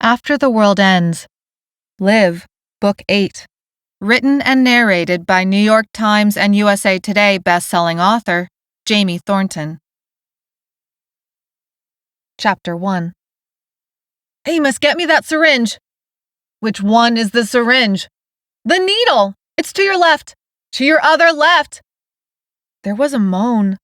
After the World Ends. Live, Book 8. Written and narrated by New York Times and USA Today best-selling author Jamie Thornton. Chapter 1. Amos, get me that syringe. Which one is the syringe? The needle! It's to your left. To your other left. There was a moan.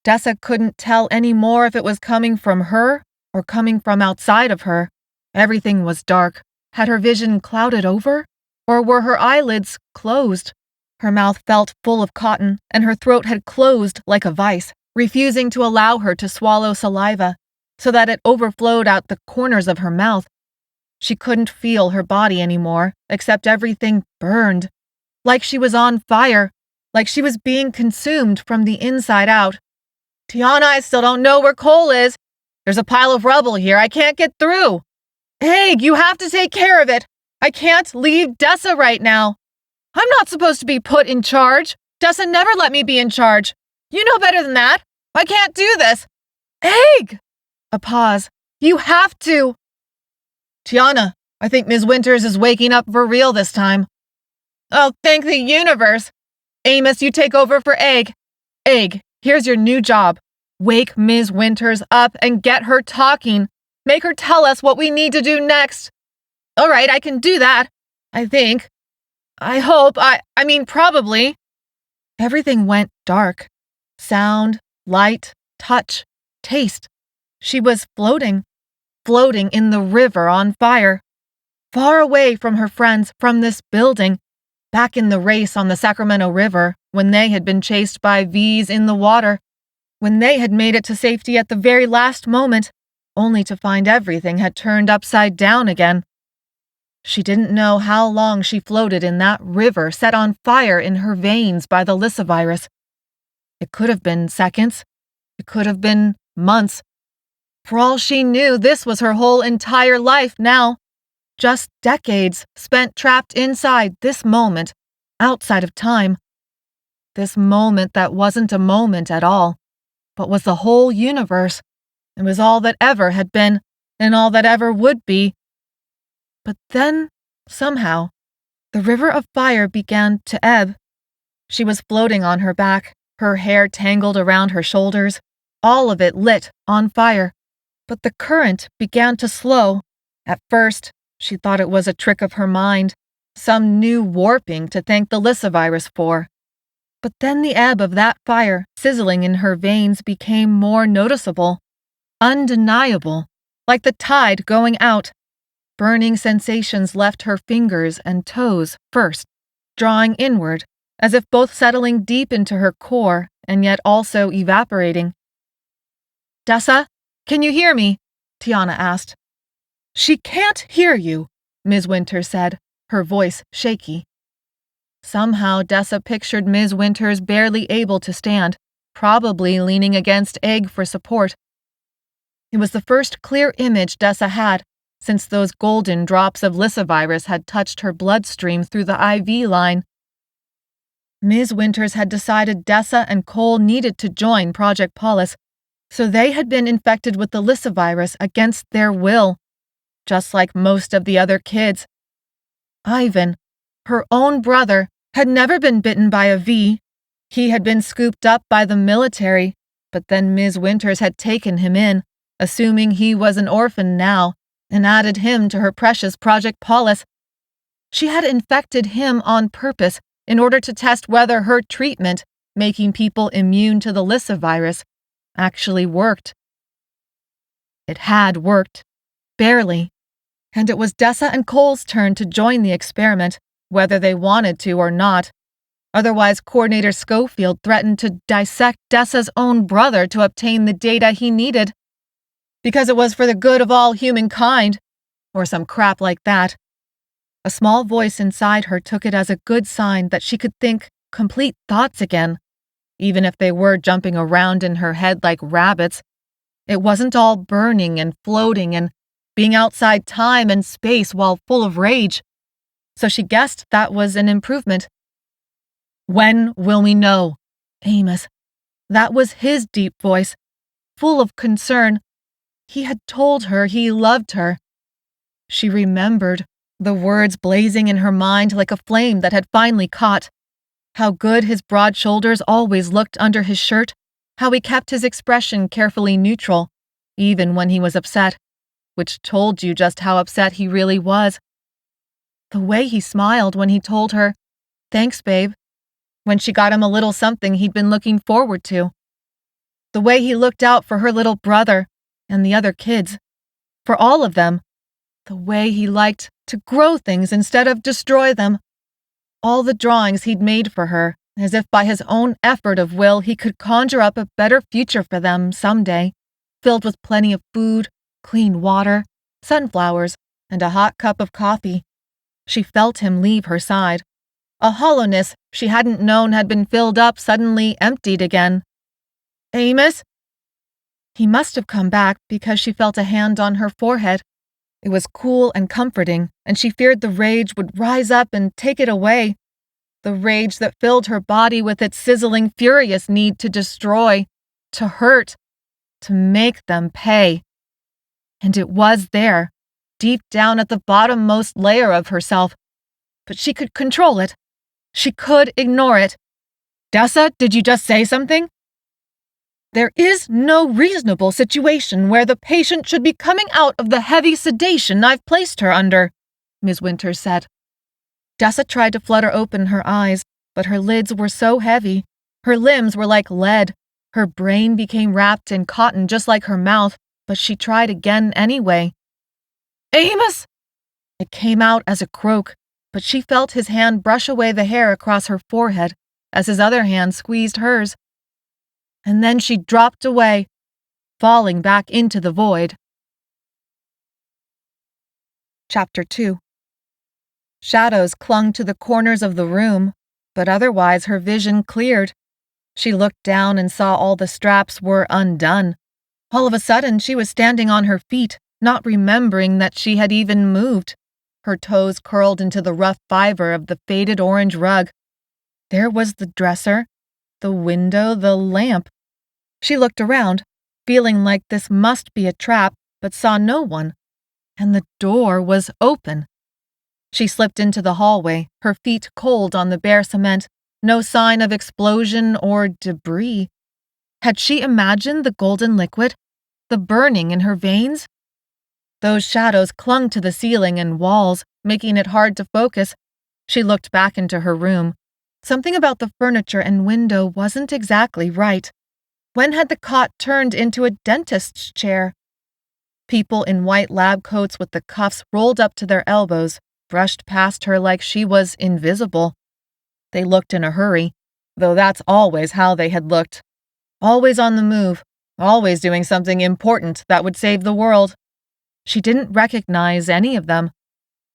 Dessa couldn't tell any more if it was coming from her or coming from outside of her. Everything was dark. Had her vision clouded over? Or were her eyelids closed? Her mouth felt full of cotton, and her throat had closed like a vice, refusing to allow her to swallow saliva, so that it overflowed out the corners of her mouth. She couldn't feel her body anymore, except everything burned. Like she was on fire, like she was being consumed from the inside out. Tiana, I still don't know where Cole is. There's a pile of rubble here. I can't get through. Egg, you have to take care of it. I can't leave Dessa right now. I'm not supposed to be put in charge. Dessa never let me be in charge. You know better than that. I can't do this. Egg! A pause. You have to. Tiana, I think Ms. Winters is waking up for real this time. Oh, thank the universe. Amos, you take over for Egg. Egg, here's your new job. Wake Ms. Winters up and get her talking. Make her tell us what we need to do next. All right, I can do that. I think. I hope. I mean, probably. Everything went dark. Sound, light, touch, taste. She was floating in the river on fire. Far away from her friends, from this building, back in the race on the Sacramento River, when they had been chased by V's in the water, when they had made it to safety at the very last moment, only to find everything had turned upside down again. She didn't know how long she floated in that river set on fire in her veins by the Lyssa-virus. It could have been seconds. It could have been months. For all she knew, this was her whole entire life now. Just decades spent trapped inside this moment, outside of time. This moment that wasn't a moment at all, but was the whole universe. It was all that ever had been, and all that ever would be. But then, somehow, the river of fire began to ebb. She was floating on her back, her hair tangled around her shoulders, all of it lit on fire. But the current began to slow. At first, she thought it was a trick of her mind, some new warping to thank the Lyssa-virus for. But then the ebb of that fire sizzling in her veins became more noticeable. Undeniable, like the tide going out. Burning sensations left her fingers and toes first, drawing inward, as if both settling deep into her core and yet also evaporating. Dessa, can you hear me? Tiana asked. She can't hear you, Ms. Winters said, her voice shaky. Somehow Dessa pictured Ms. Winters barely able to stand, probably leaning against Egg for support. It was the first clear image Dessa had, since those golden drops of Lyssa-virus had touched her bloodstream through the IV line. Ms. Winters had decided Dessa and Cole needed to join Project Polis, so they had been infected with the Lyssa-virus against their will, just like most of the other kids. Ivan, her own brother, had never been bitten by a V. He had been scooped up by the military, but then Ms. Winters had taken him in, assuming he was an orphan now, and added him to her precious Project Polis. She had infected him on purpose in order to test whether her treatment, making people immune to the Lyssa-virus, actually worked. It had worked. Barely. And it was Dessa and Cole's turn to join the experiment, whether they wanted to or not. Otherwise, Coordinator Schofield threatened to dissect Dessa's own brother to obtain the data he needed. Because it was for the good of all humankind, or some crap like that. A small voice inside her took it as a good sign that she could think complete thoughts again, even if they were jumping around in her head like rabbits. It wasn't all burning and floating and being outside time and space while full of rage. So she guessed that was an improvement. When will we know? Amos. That was his deep voice, full of concern. He had told her he loved her. She remembered, the words blazing in her mind like a flame that had finally caught. How good his broad shoulders always looked under his shirt, how he kept his expression carefully neutral, even when he was upset, which told you just how upset he really was. The way he smiled when he told her, "Thanks, babe," when she got him a little something he'd been looking forward to. The way he looked out for her little brother and the other kids, for all of them. The way he liked to grow things instead of destroy them. All the drawings he'd made for her, as if by his own effort of will he could conjure up a better future for them someday, filled with plenty of food, clean water, sunflowers, and a hot cup of coffee. She felt him leave her side. A hollowness she hadn't known had been filled up suddenly emptied again. "Amos?" He must have come back because she felt a hand on her forehead. It was cool and comforting, and she feared the rage would rise up and take it away. The rage that filled her body with its sizzling, furious need to destroy, to hurt, to make them pay. And it was there, deep down at the bottommost layer of herself. But she could control it. She could ignore it. "Dessa, did you just say something?" "There is no reasonable situation where the patient should be coming out of the heavy sedation I've placed her under," Ms. Winters said. Dessa tried to flutter open her eyes, but her lids were so heavy. Her limbs were like lead. Her brain became wrapped in cotton just like her mouth, but she tried again anyway. "Amos!" It came out as a croak, but she felt his hand brush away the hair across her forehead as his other hand squeezed hers. And then she dropped away, falling back into the void. Chapter 2. Shadows clung to the corners of the room, but otherwise her vision cleared. She looked down and saw all the straps were undone. All of a sudden, she was standing on her feet, not remembering that she had even moved. Her toes curled into the rough fiber of the faded orange rug. There was the dresser, the window, the lamp. She looked around, feeling like this must be a trap, but saw no one. And the door was open. She slipped into the hallway, her feet cold on the bare cement, no sign of explosion or debris. Had she imagined the golden liquid, the burning in her veins? Those shadows clung to the ceiling and walls, making it hard to focus. She looked back into her room. Something about the furniture and window wasn't exactly right. When had the cot turned into a dentist's chair? People in white lab coats with the cuffs rolled up to their elbows brushed past her like she was invisible. They looked in a hurry, though that's always how they had looked. Always on the move, always doing something important that would save the world. She didn't recognize any of them.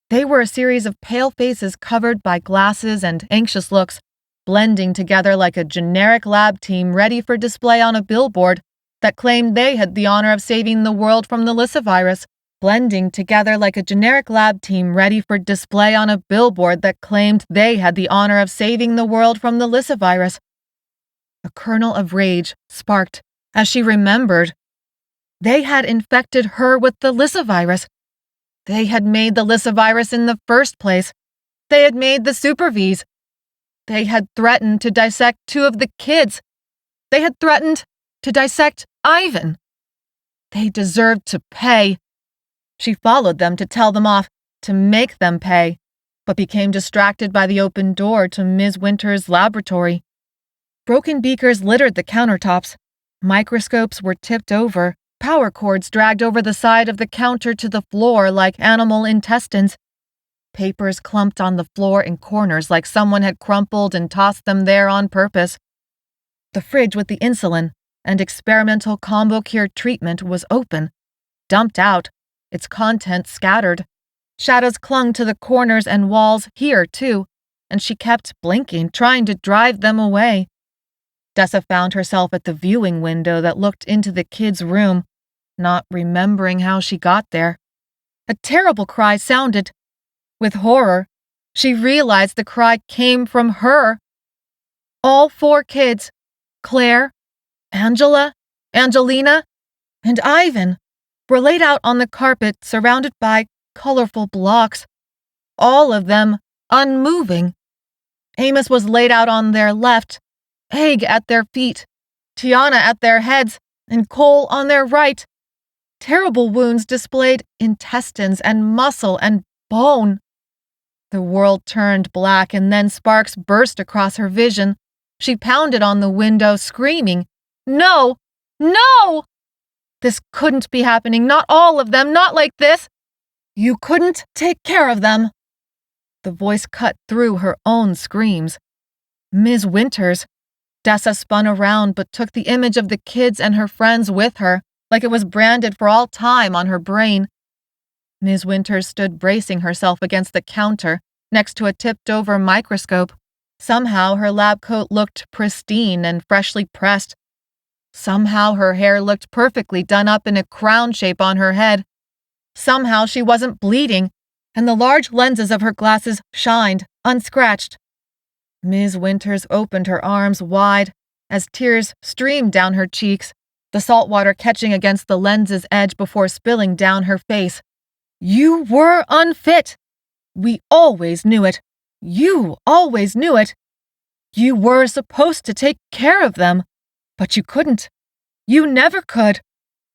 They were a series of pale faces covered by glasses and anxious looks, blending together like a generic lab team ready for display on a billboard that claimed they had the honor of saving the world from the Lissa virus. Blending together like a generic lab team ready for display on a billboard that claimed they had the honor of saving the world from the Lissa virus. A kernel of rage sparked as she remembered. They had infected her with the Lissa virus. They had made the Lissa virus in the first place. They had made the Super Vs. They had threatened to dissect 2 of the kids. They had threatened to dissect Ivan. They deserved to pay. She followed them to tell them off, to make them pay, but became distracted by the open door to Ms. Winters' laboratory. Broken beakers littered the countertops. Microscopes were tipped over, power cords dragged over the side of the counter to the floor like animal intestines. Papers clumped on the floor in corners like someone had crumpled and tossed them there on purpose. The fridge with the insulin and experimental combo cure treatment was open, dumped out, its contents scattered. Shadows clung to the corners and walls here, too, and she kept blinking, trying to drive them away. Dessa found herself at the viewing window that looked into the kids' room, not remembering how she got there. A terrible cry sounded. With horror, she realized the cry came from her. All 4 kids, Claire, Angela, Angelina, and Ivan, were laid out on the carpet surrounded by colorful blocks, all of them unmoving. Amos was laid out on their left, Egg at their feet, Tiana at their heads, and Cole on their right. Terrible wounds displayed intestines and muscle and bone. The world turned black, and then sparks burst across her vision. She pounded on the window, screaming, "No! No! This couldn't be happening, not all of them, not like this. You couldn't take care of them." The voice cut through her own screams. Ms. Winters. Dessa spun around but took the image of the kids and her friends with her, like it was branded for all time on her brain. Ms. Winters stood bracing herself against the counter, next to a tipped-over microscope. Somehow her lab coat looked pristine and freshly pressed. Somehow her hair looked perfectly done up in a crown shape on her head. Somehow she wasn't bleeding, and the large lenses of her glasses shined, unscratched. Ms. Winters opened her arms wide as tears streamed down her cheeks, the salt water catching against the lens's edge before spilling down her face. "You were unfit! We always knew it! You always knew it! You were supposed to take care of them, but you couldn't. You never could.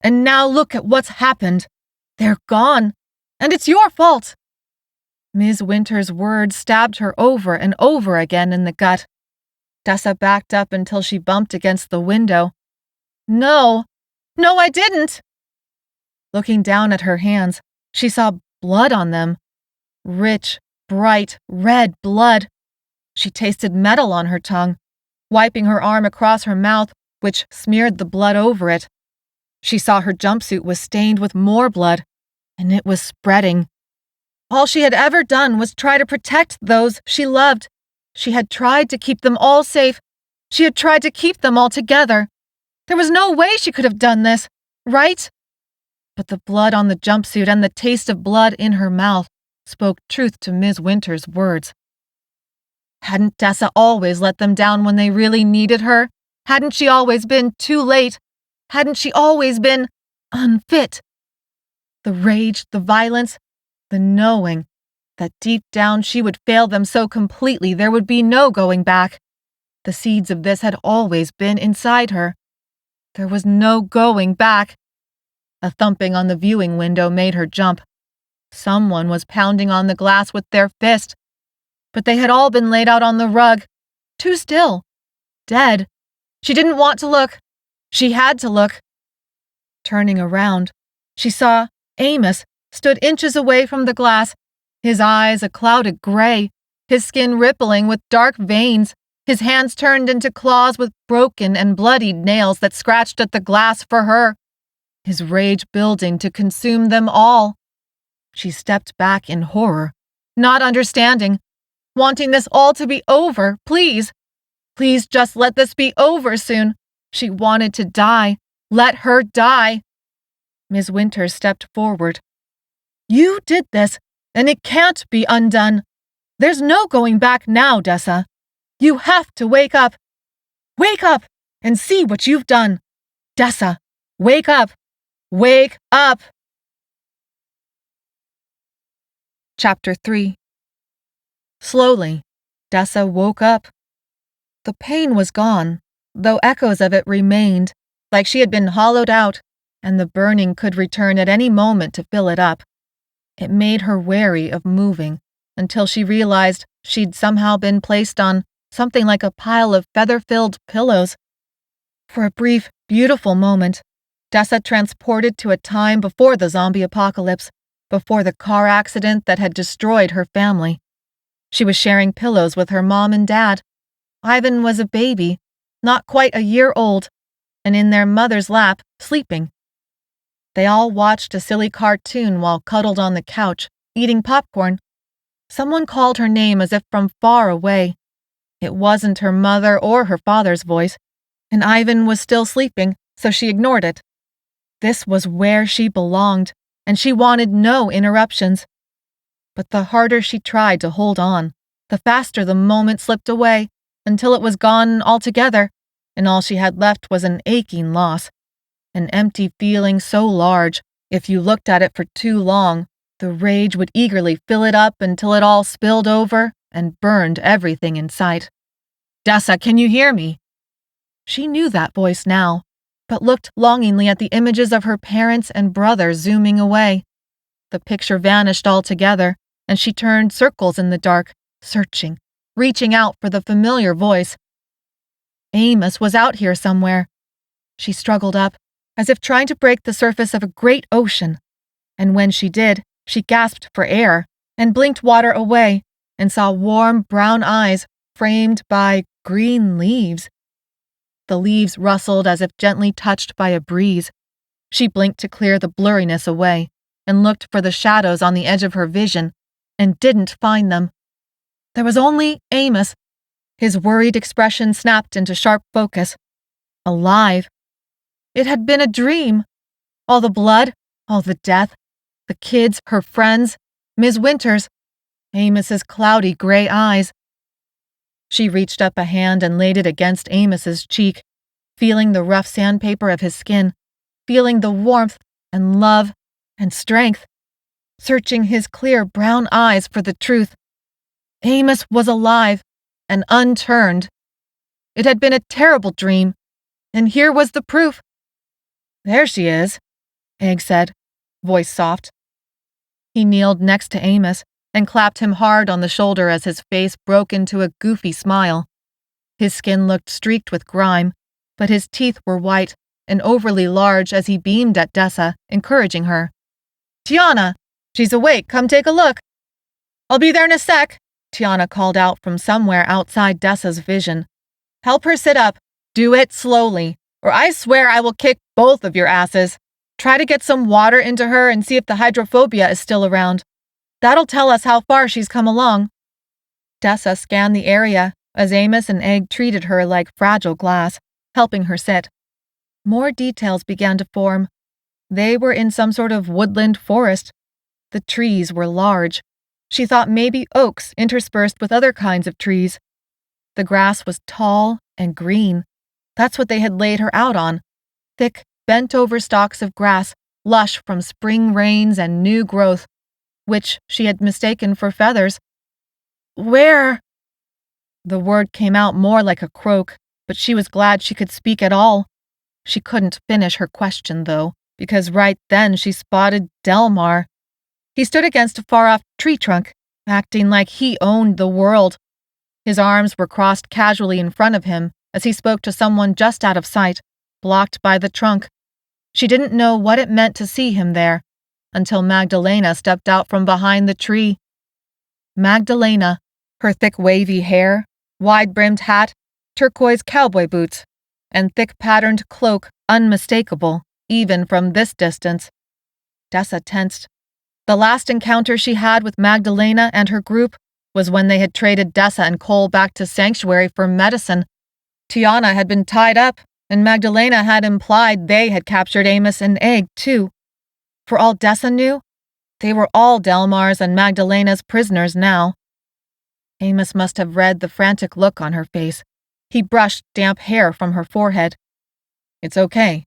And now look at what's happened. They're gone, and it's your fault." Ms. Winters' words stabbed her over and over again in the gut. Dessa backed up until she bumped against the window. No, I didn't." Looking down at her hands, she saw blood on them. Rich, bright, red blood. She tasted metal on her tongue, wiping her arm across her mouth, which smeared the blood over it. She saw her jumpsuit was stained with more blood, and it was spreading. All she had ever done was try to protect those she loved. She had tried to keep them all safe. She had tried to keep them all together. There was no way she could have done this, right? But the blood on the jumpsuit and the taste of blood in her mouth spoke truth to Ms. Winters' words. Hadn't Dessa always let them down when they really needed her? Hadn't she always been too late? Hadn't she always been unfit? The rage, the violence, the knowing that deep down she would fail them so completely there would be no going back. The seeds of this had always been inside her. There was no going back. A thumping on the viewing window made her jump. Someone was pounding on the glass with their fist. But they had all been laid out on the rug, too still, dead. She didn't want to look. She had to look. Turning around, she saw Amos stood inches away from the glass, his eyes a clouded gray, his skin rippling with dark veins, his hands turned into claws with broken and bloodied nails that scratched at the glass for her, his rage building to consume them all. She stepped back in horror, not understanding, wanting this all to be over, please. Please just let this be over soon. She wanted to die. Let her die. Ms. Winters stepped forward. "You did this, and it can't be undone. There's no going back now, Dessa. You have to wake up. Wake up and see what you've done. Dessa, wake up. Wake up." Chapter 3. Slowly, Dessa woke up. The pain was gone, though echoes of it remained, like she had been hollowed out, and the burning could return at any moment to fill it up. It made her wary of moving, until she realized she'd somehow been placed on something like a pile of feather-filled pillows. For a brief, beautiful moment, Dessa transported to a time before the zombie apocalypse, before the car accident that had destroyed her family. She was sharing pillows with her mom and dad. Ivan was a baby, not quite a year old, and in their mother's lap, sleeping. They all watched a silly cartoon while cuddled on the couch, eating popcorn. Someone called her name as if from far away. It wasn't her mother or her father's voice, and Ivan was still sleeping, so she ignored it. This was where she belonged, and she wanted no interruptions. But the harder she tried to hold on, the faster the moment slipped away, until it was gone altogether, and all she had left was an aching loss. An empty feeling so large, if you looked at it for too long, The rage would eagerly fill it up until it all spilled over and burned everything in sight. "Dessa, can you hear me?" She knew that voice now, but looked longingly at the images of her parents and brother zooming away. The picture vanished altogether, and she turned circles in the dark, searching, reaching out for the familiar voice. Amos was out here somewhere. She struggled up, as if trying to break the surface of a great ocean, and when she did, she gasped for air and blinked water away and saw warm brown eyes framed by green leaves. The leaves rustled as if gently touched by a breeze. She blinked to clear the blurriness away and looked for the shadows on the edge of her vision and didn't find them. There was only Amos. His worried expression snapped into sharp focus. Alive. It had been a dream. All the blood, all the death, the kids, her friends, Ms. Winters, Amos's cloudy gray eyes. She reached up a hand and laid it against Amos's cheek, feeling the rough sandpaper of his skin, feeling the warmth and love and strength, searching his clear brown eyes for the truth. Amos was alive and unturned. It had been a terrible dream, and here was the proof. "There she is," Egg said, voice soft. He kneeled next to Amos and clapped him hard on the shoulder as his face broke into a goofy smile. His skin looked streaked with grime, but his teeth were white and overly large as he beamed at Dessa, encouraging her. "Tiana, she's awake, come take a look." "I'll be there in a sec," Tiana called out from somewhere outside Dessa's vision. "Help her sit up. Do it slowly, or I swear I will kick both of your asses. Try to get some water into her and see if the hydrophobia is still around. That'll tell us how far she's come along." Dessa scanned the area as Amos and Egg treated her like fragile glass, helping her sit. More details began to form. They were in some sort of woodland forest. The trees were large. She thought maybe oaks interspersed with other kinds of trees. The grass was tall and green. That's what they had laid her out on. Thick, bent-over stalks of grass, lush from spring rains and new growth, which she had mistaken for feathers. "Where?" The word came out more like a croak, but she was glad she could speak at all. She couldn't finish her question, though, because right then she spotted Delmar. He stood against a far-off tree trunk, acting like he owned the world. His arms were crossed casually in front of him as he spoke to someone just out of sight, blocked by the trunk. She didn't know what it meant to see him there, until Magdalena stepped out from behind the tree. Magdalena, her thick wavy hair, wide-brimmed hat, turquoise cowboy boots, and thick patterned cloak unmistakable, even from this distance. Dessa tensed. The last encounter she had with Magdalena and her group was when they had traded Dessa and Cole back to Sanctuary for medicine. Tiana had been tied up, and Magdalena had implied they had captured Amos and Egg, too. For all Dessa knew, they were all Delmar's and Magdalena's prisoners now. Amos must have read the frantic look on her face. He brushed damp hair from her forehead. "It's okay."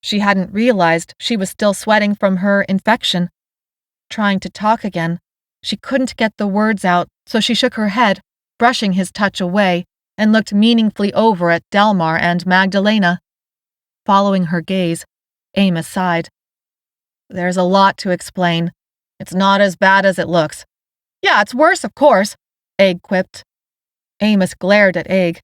She hadn't realized she was still sweating from her infection. Trying to talk again, she couldn't get the words out, so she shook her head, brushing his touch away, and looked meaningfully over at Delmar and Magdalena. Following her gaze, Amos sighed. "There's a lot to explain. It's not as bad as it looks." "Yeah, it's worse, of course," Egg quipped. Amos glared at Egg.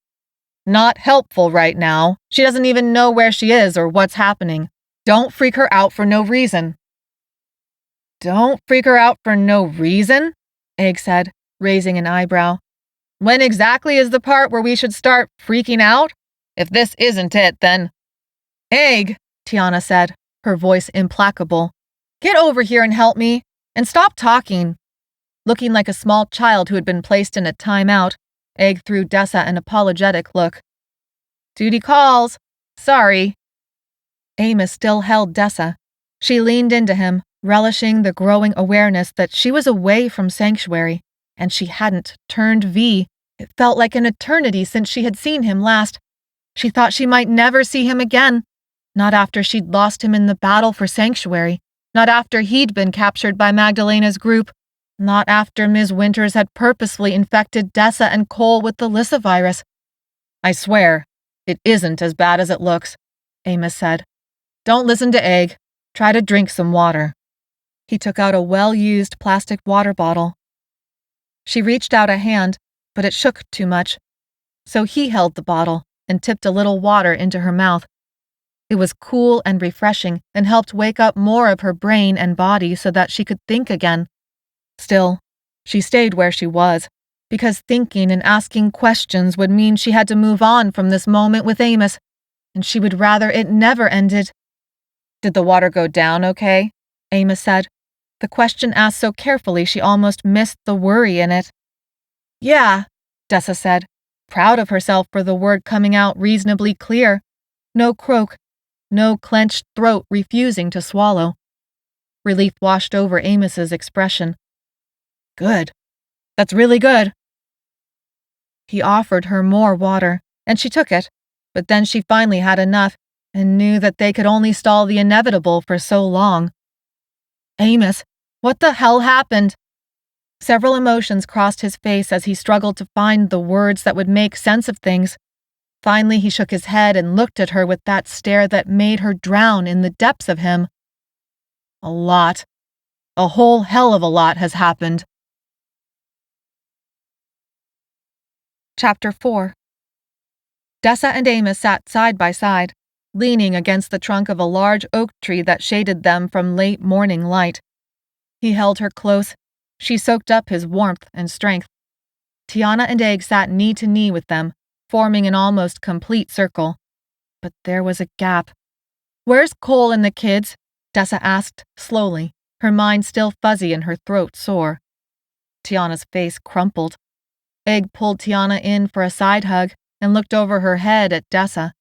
"Not helpful right now. She doesn't even know where she is or what's happening. Don't freak her out for no reason." "Don't freak her out for no reason?" Egg said, raising an eyebrow. "When exactly is the part where we should start freaking out? If this isn't it, then—" "Egg," Tiana said, her voice implacable. "Get over here and help me, and stop talking." Looking like a small child who had been placed in a timeout, Egg threw Dessa an apologetic look. "Duty calls. Sorry." Amos still held Dessa. She leaned into him, relishing the growing awareness that she was away from Sanctuary, and she hadn't turned V. It felt like an eternity since she had seen him last. She thought she might never see him again, not after she'd lost him in the battle for Sanctuary, Not after he'd been captured by Magdalena's group. Not after Ms. Winters had purposefully infected Dessa and Cole with the Lissa virus. I swear, it isn't as bad as it looks, Amos said. Don't listen to Egg. Try to drink some water. He took out a well-used plastic water bottle. She reached out a hand, but it shook too much. So he held the bottle and tipped a little water into her mouth. It was cool and refreshing and helped wake up more of her brain and body so that she could think again. Still, she stayed where she was, because thinking and asking questions would mean she had to move on from this moment with Amos, and she would rather it never ended. Did the water go down okay? Amos said, the question asked so carefully she almost missed the worry in it. Yeah, Dessa said, proud of herself for the word coming out reasonably clear. No croak, no clenched throat refusing to swallow. Relief washed over Amos's expression. Good. That's really good. He offered her more water, and she took it, but then she finally had enough and knew that they could only stall the inevitable for so long. Amos, what the hell happened? Several emotions crossed his face as he struggled to find the words that would make sense of things. Finally, he shook his head and looked at her with that stare that made her drown in the depths of him. A lot. A whole hell of a lot has happened. Chapter 4. Dessa and Amos sat side by side, leaning against the trunk of a large oak tree that shaded them from late morning light. He held her close. She soaked up his warmth and strength. Tiana and Egg sat knee to knee with them, forming an almost complete circle. But there was a gap. Where's Cole and the kids? Dessa asked, slowly, her mind still fuzzy and her throat sore. Tiana's face crumpled. Egg pulled Tiana in for a side hug and looked over her head at Dessa.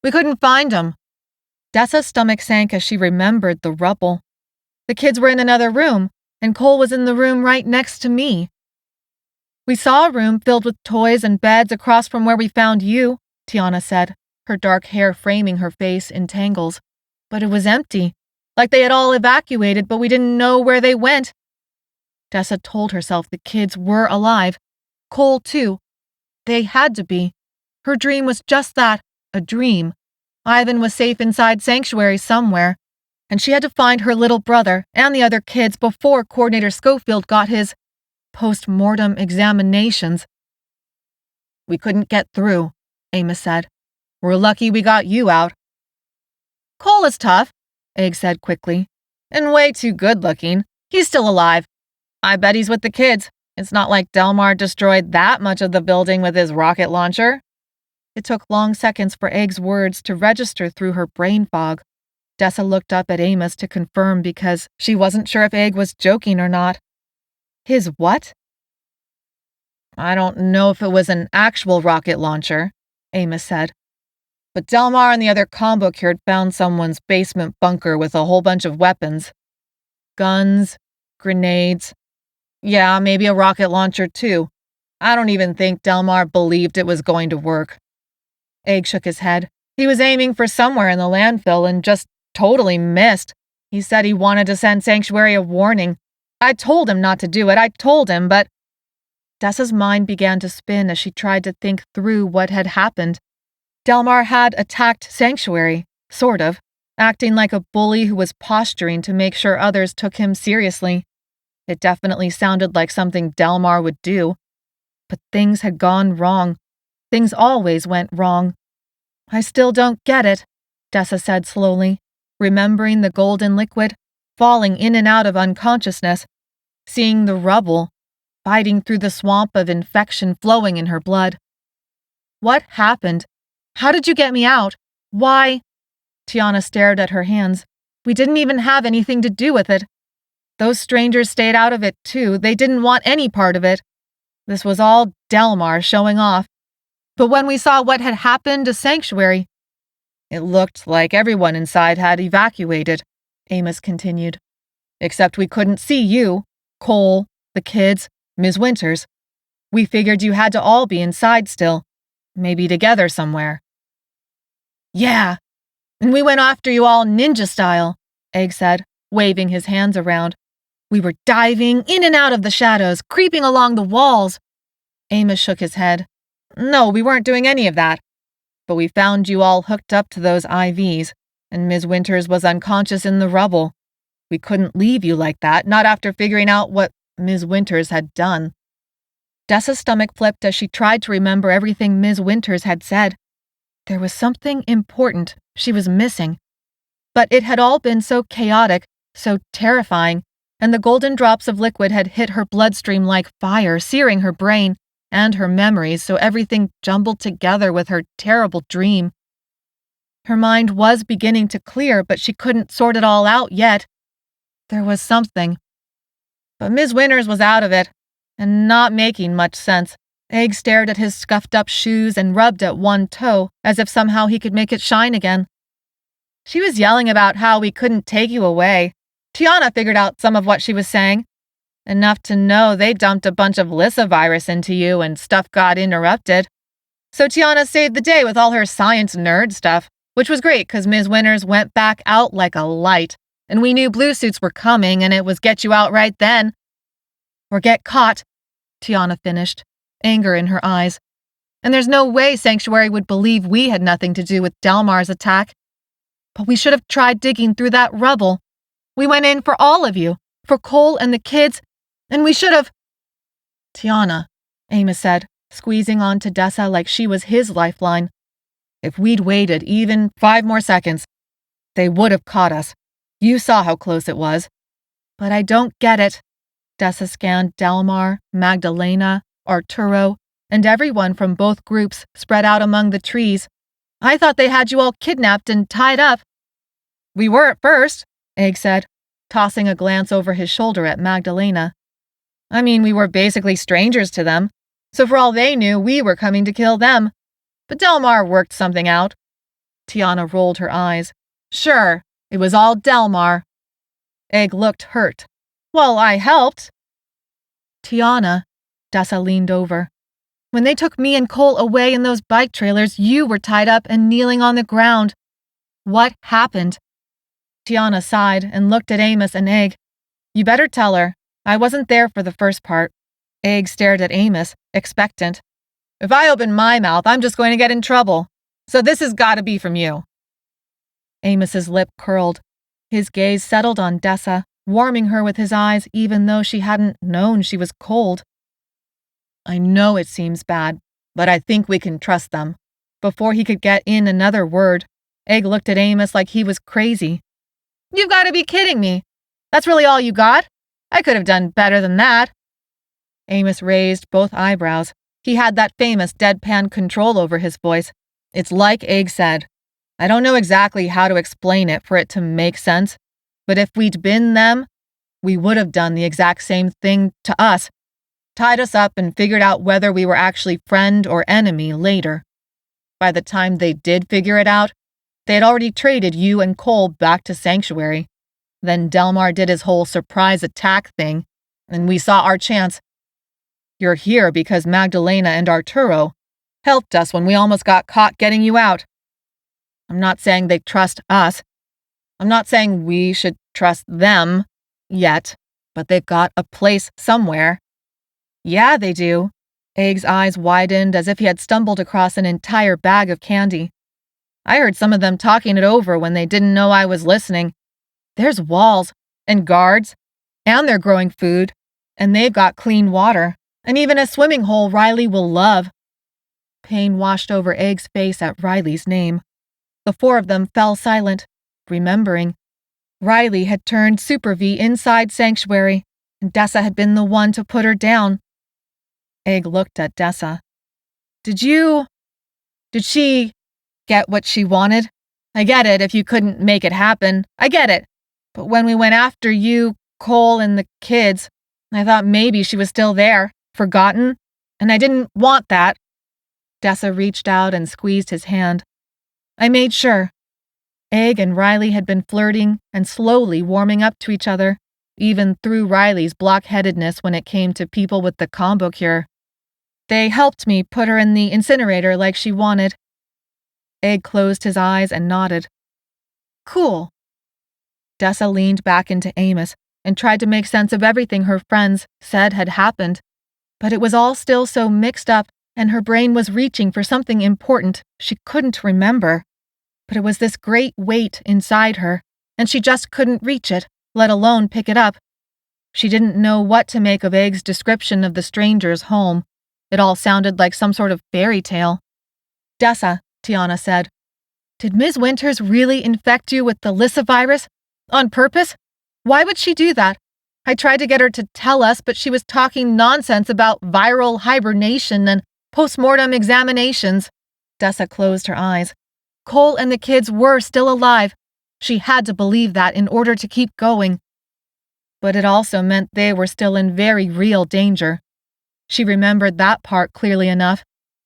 We couldn't find them. Dessa's stomach sank as she remembered the rubble. The kids were in another room, and Cole was in the room right next to me. We saw a room filled with toys and beds across from where we found you, Tiana said, her dark hair framing her face in tangles. But it was empty, like they had all evacuated, but we didn't know where they went. Dessa told herself the kids were alive. Cole, too. They had to be. Her dream was just that, a dream. Ivan was safe inside Sanctuary somewhere, and she had to find her little brother and the other kids before Coordinator Schofield got his post-mortem examinations. We couldn't get through, Amos said. We're lucky we got you out. Cole is tough, Egg said quickly, and way too good-looking. He's still alive. I bet he's with the kids. It's not like Delmar destroyed that much of the building with his rocket launcher. It took long seconds for Egg's words to register through her brain fog. Dessa looked up at Amos to confirm because she wasn't sure if Egg was joking or not. His what? I don't know if it was an actual rocket launcher, Amos said. But Delmar and the other combo cured found someone's basement bunker with a whole bunch of weapons. Guns, grenades. Yeah, maybe a rocket launcher too. I don't even think Delmar believed it was going to work. Egg shook his head. He was aiming for somewhere in the landfill and just totally missed. He said he wanted to send Sanctuary a warning. I told him not to do it. I told him, but... Dessa's mind began to spin as she tried to think through what had happened. Delmar had attacked Sanctuary, sort of, acting like a bully who was posturing to make sure others took him seriously. It definitely sounded like something Delmar would do. But things had gone wrong. Things always went wrong. I still don't get it, Dessa said slowly, remembering the golden liquid, falling in and out of unconsciousness, seeing the rubble, fighting through the swamp of infection flowing in her blood. What happened? How did you get me out? Why? Tiana stared at her hands. We didn't even have anything to do with it. Those strangers stayed out of it, too. They didn't want any part of it. This was all Delmar showing off. But when we saw what had happened to Sanctuary, it looked like everyone inside had evacuated, Amos continued. Except we couldn't see you, Cole, the kids, Ms. Winters. We figured you had to all be inside still, maybe together somewhere. Yeah, and we went after you all ninja style, Egg said, waving his hands around. We were diving in and out of the shadows, creeping along the walls. Amos shook his head. No, we weren't doing any of that. But we found you all hooked up to those IVs, and Ms. Winters was unconscious in the rubble. We couldn't leave you like that, not after figuring out what Ms. Winters had done. Dessa's stomach flipped as she tried to remember everything Ms. Winters had said. There was something important she was missing. But it had all been so chaotic, so terrifying, and the golden drops of liquid had hit her bloodstream like fire, searing her brain and her memories, so everything jumbled together with her terrible dream. Her mind was beginning to clear, but she couldn't sort it all out yet. There was something. But Ms. Winters was out of it, and not making much sense. Egg stared at his scuffed-up shoes and rubbed at one toe, as if somehow he could make it shine again. She was yelling about how we couldn't take you away. Tiana figured out some of what she was saying. Enough to know they dumped a bunch of Lissa virus into you and stuff got interrupted. So Tiana saved the day with all her science nerd stuff, which was great because Ms. Winters went back out like a light, and we knew blue suits were coming and it was get you out right then. Or get caught, Tiana finished, anger in her eyes. And there's no way Sanctuary would believe we had nothing to do with Delmar's attack. But we should have tried digging through that rubble. We went in for all of you, for Cole and the kids, and we should have... Tiana, Amos said, squeezing onto Dessa like she was his lifeline. If we'd waited even 5 more seconds, they would have caught us. You saw how close it was. But I don't get it. Dessa scanned Delmar, Magdalena, Arturo, and everyone from both groups spread out among the trees. I thought they had you all kidnapped and tied up. We were at first, Egg said, tossing a glance over his shoulder at Magdalena. I mean, we were basically strangers to them, so for all they knew, we were coming to kill them. But Delmar worked something out. Tiana rolled her eyes. Sure, it was all Delmar. Egg looked hurt. Well, I helped. Tiana, Dessa leaned over. When they took me and Cole away in those bike trailers, you were tied up and kneeling on the ground. What happened? Tiana sighed and looked at Amos and Egg. You better tell her. I wasn't there for the first part. Egg stared at Amos, expectant. If I open my mouth, I'm just going to get in trouble. So this has got to be from you. Amos's lip curled. His gaze settled on Dessa, warming her with his eyes even though she hadn't known she was cold. I know it seems bad, but I think we can trust them. Before he could get in another word, Egg looked at Amos like he was crazy. You've got to be kidding me. That's really all you got? I could have done better than that. Amos raised both eyebrows. He had that famous deadpan control over his voice. It's like Egg said. I don't know exactly how to explain it for it to make sense, but if we'd been them, we would have done the exact same thing to us. Tied us up and figured out whether we were actually friend or enemy later. By the time they did figure it out, they had already traded you and Cole back to Sanctuary. Then Delmar did his whole surprise attack thing, and we saw our chance. You're here because Magdalena and Arturo helped us when we almost got caught getting you out. I'm not saying they trust us. I'm not saying we should trust them yet, but they've got a place somewhere. Yeah, they do. Egg's eyes widened as if he had stumbled across an entire bag of candy. I heard some of them talking it over when they didn't know I was listening. There's walls and guards, and they're growing food, and they've got clean water, and even a swimming hole Riley will love. Pain washed over Egg's face at Riley's name. The 4 of them fell silent, remembering. Riley had turned Super V inside Sanctuary, and Dessa had been the one to put her down. Egg looked at Dessa. Did she get what she wanted? I get it if you couldn't make it happen. I get it. But when we went after you, Cole, and the kids, I thought maybe she was still there, forgotten, and I didn't want that. Dessa reached out and squeezed his hand. I made sure. Egg and Riley had been flirting and slowly warming up to each other, even through Riley's blockheadedness when it came to people with the combo cure. They helped me put her in the incinerator like she wanted. Egg closed his eyes and nodded. Cool. Dessa leaned back into Amos and tried to make sense of everything her friends said had happened, but it was all still so mixed up, and her brain was reaching for something important she couldn't remember. But it was this great weight inside her, and she just couldn't reach it, let alone pick it up. She didn't know what to make of Egg's description of the stranger's home. It all sounded like some sort of fairy tale. "Dessa," Tiana said, "did Ms. Winters really infect you with the Lissa virus? On purpose? Why would she do that? I tried to get her to tell us, but she was talking nonsense about viral hibernation and post-mortem examinations." Dessa closed her eyes. Cole and the kids were still alive. She had to believe that in order to keep going. But it also meant they were still in very real danger. She remembered that part clearly enough.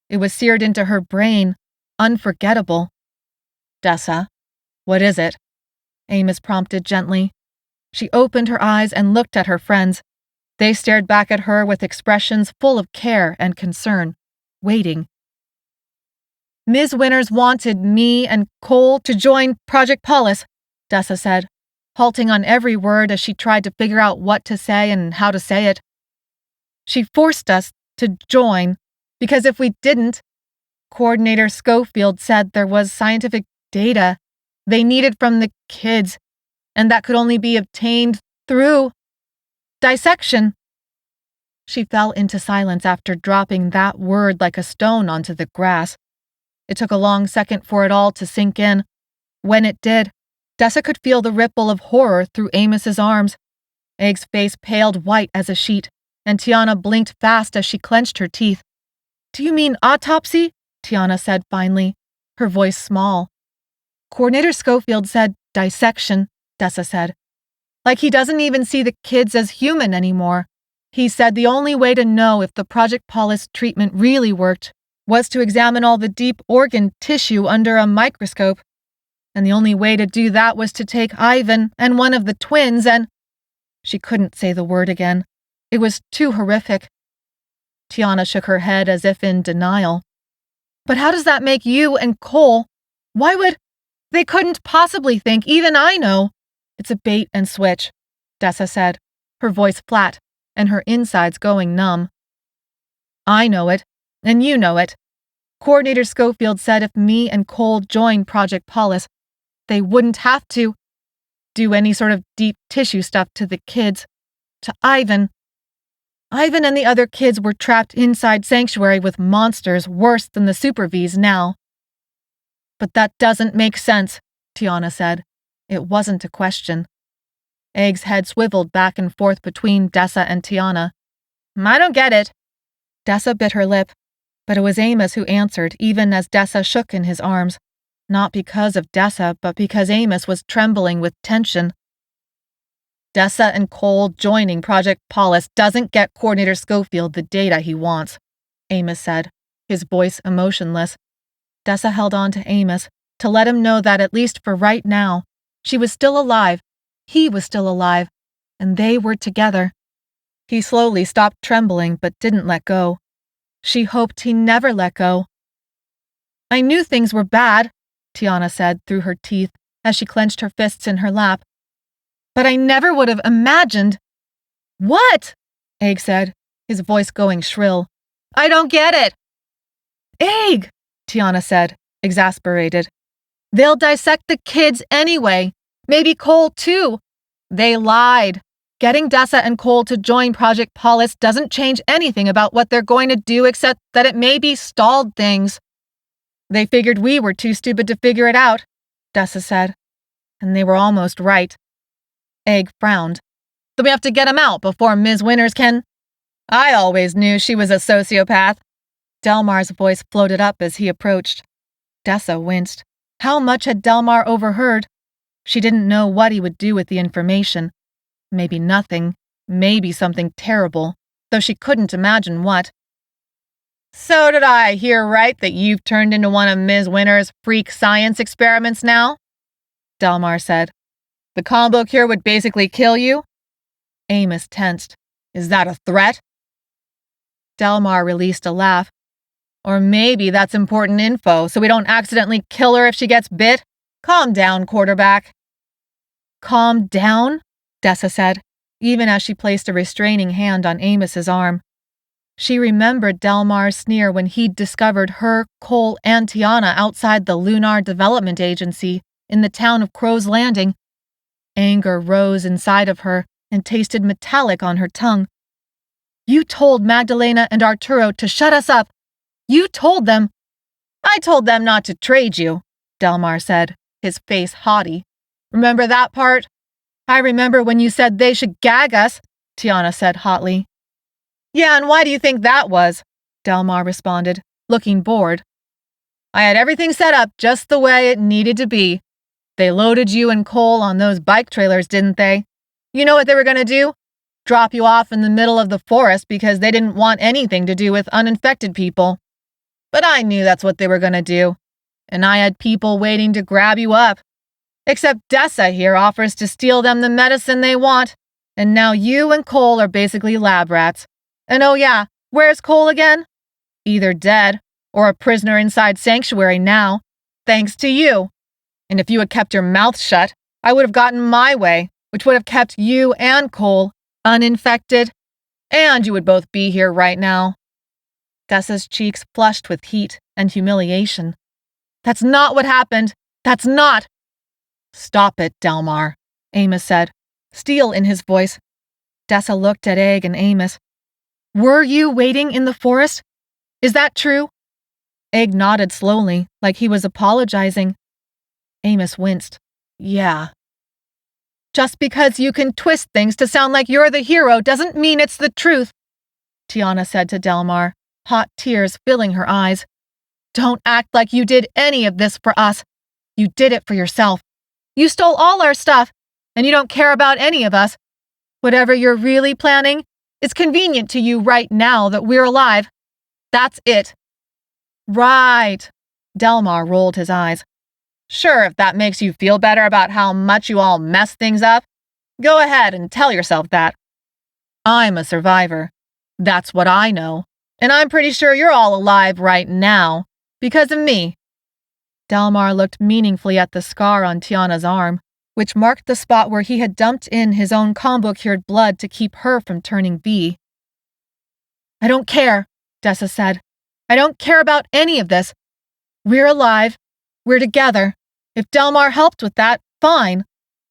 It was seared into her brain, unforgettable. "Dessa, what is it?" Amos prompted gently. She opened her eyes and looked at her friends. They stared back at her with expressions full of care and concern, waiting. "Ms. Winters wanted me and Cole to join Project Paulus," Dessa said, halting on every word as she tried to figure out what to say and how to say it. "She forced us to join, because if we didn't, Coordinator Schofield said there was scientific data they needed from the kids, and that could only be obtained through dissection." She fell into silence after dropping that word like a stone onto the grass. It took a long second for it all to sink in. When it did, Dessa could feel the ripple of horror through Amos's arms. Egg's face paled white as a sheet, and Tiana blinked fast as she clenched her teeth. "Do you mean autopsy?" Tiana said finally, her voice small. "Coordinator Schofield said dissection," Dessa said. "Like he doesn't even see the kids as human anymore. He said the only way to know if the Project Paulus treatment really worked was to examine all the deep organ tissue under a microscope. And the only way to do that was to take Ivan and one of the twins and—" She couldn't say the word again. It was too horrific. Tiana shook her head as if in denial. "But how does that make you and Cole? Why would— They couldn't possibly think, even I know." "It's a bait and switch," Dessa said, her voice flat and her insides going numb. "I know it, and you know it. Coordinator Schofield said if me and Cole joined Project Paulus, they wouldn't have to do any sort of deep tissue stuff to the kids, to Ivan. Ivan and the other kids were trapped inside Sanctuary with monsters worse than the Super Vs now." "But that doesn't make sense," Tiana said. It wasn't a question. Egg's head swiveled back and forth between Dessa and Tiana. "I don't get it." Dessa bit her lip, but it was Amos who answered, even as Dessa shook in his arms. Not because of Dessa, but because Amos was trembling with tension. "Dessa and Cole joining Project Paulus doesn't get Coordinator Schofield the data he wants," Amos said, his voice emotionless. Dessa held on to Amos to let him know that at least for right now, she was still alive, he was still alive, and they were together. He slowly stopped trembling but didn't let go. She hoped he never let go. "I knew things were bad," Tiana said through her teeth as she clenched her fists in her lap. "But I never would have imagined—" "What?" Egg said, his voice going shrill. "I don't get it." "Egg!" Tiana said, exasperated. "They'll dissect the kids anyway. Maybe Cole too. They lied. Getting Dessa and Cole to join Project Paulus doesn't change anything about what they're going to do except that it maybe stalled things. They figured we were too stupid to figure it out," Dessa said. "And they were almost right." Egg frowned. "Then we have to get him out before Ms. Winters can—" "I always knew she was a sociopath." Delmar's voice floated up as he approached. Dessa winced. How much had Delmar overheard? She didn't know what he would do with the information. Maybe nothing, maybe something terrible, though she couldn't imagine what. "So did I hear right that you've turned into one of Ms. Winters' freak science experiments now?" Delmar said. "The combo cure would basically kill you?" Amos tensed. "Is that a threat?" Delmar released a laugh. "Or maybe that's important info, so we don't accidentally kill her if she gets bit. Calm down, quarterback." Calm down, Dessa said, even as she placed a restraining hand on Amos's arm. She remembered Delmar's sneer when he'd discovered her, Cole, and Tiana outside the Lunar Development Agency in the town of Crow's Landing. Anger rose inside of her and tasted metallic on her tongue. You told Magdalena and Arturo to shut us up. You told them. I told them not to trade you, Delmar said, his face haughty. Remember that part? I remember when you said they should gag us, Tiana said hotly. Yeah, and why do you think that was? Delmar responded, looking bored. I had everything set up just the way it needed to be. They loaded you and Cole on those bike trailers, didn't they? You know what they were going to do? Drop you off in the middle of the forest because they didn't want anything to do with uninfected people. But I knew that's what they were going to do. And I had people waiting to grab you up. Except Dessa here offers to steal them the medicine they want. And now you and Cole are basically lab rats. And oh yeah, where's Cole again? Either dead or a prisoner inside Sanctuary now, thanks to you. And if you had kept your mouth shut, I would have gotten my way, which would have kept you and Cole uninfected. And you would both be here right now. Dessa's cheeks flushed with heat and humiliation. That's not what happened. That's not. Stop it, Delmar, Amos said, steel in his voice. Dessa looked at Egg and Amos. Were you waiting in the forest? Is that true? Egg nodded slowly, like he was apologizing. Amos winced. Yeah. Just because you can twist things to sound like you're the hero doesn't mean it's the truth, Tiana said to Delmar, hot tears filling her eyes. Don't act like you did any of this for us. You did it for yourself. You stole all our stuff, and you don't care about any of us. Whatever you're really planning, it's convenient to you right now that we're alive. That's it. Right. Delmar rolled his eyes. Sure, if that makes you feel better about how much you all messed things up, go ahead and tell yourself that. I'm a survivor. That's what I know. And I'm pretty sure you're all alive right now because of me. Delmar looked meaningfully at the scar on Tiana's arm, which marked the spot where he had dumped in his own combo-cured blood to keep her from turning V. I don't care, Dessa said. I don't care about any of this. We're alive. We're together. If Delmar helped with that, fine.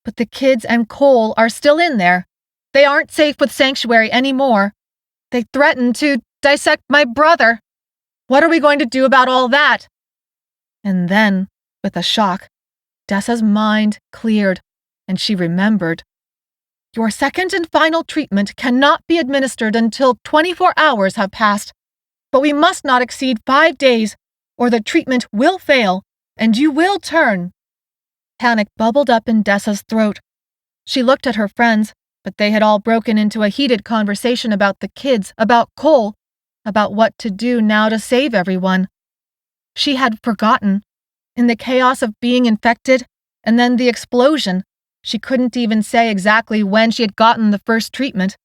But the kids and Cole are still in there. They aren't safe with Sanctuary anymore. They threatened to dissect my brother. What are we going to do about all that? And then, with a shock, Dessa's mind cleared, and she remembered. Your second and final treatment cannot be administered until 24 hours have passed. But we must not exceed 5 days, or the treatment will fail, and you will turn. Panic bubbled up in Dessa's throat. She looked at her friends, but they had all broken into a heated conversation about the kids, about Cole, about what to do now to save everyone. She had forgotten. In the chaos of being infected, and then the explosion, she couldn't even say exactly when she had gotten the first treatment.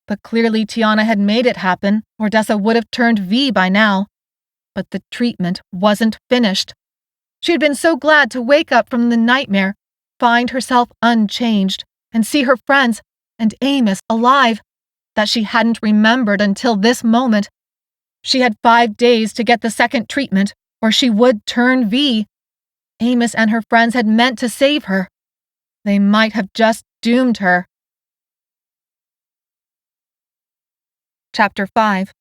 But clearly Tiana had made it happen, or Dessa would have turned V by now. But the treatment wasn't finished. She had been so glad to wake up from the nightmare, find herself unchanged, and see her friends and Amos alive, that she hadn't remembered until this moment. She had 5 days to get the second treatment, or she would turn V. Amos and her friends had meant to save her. They might have just doomed her. Chapter 5.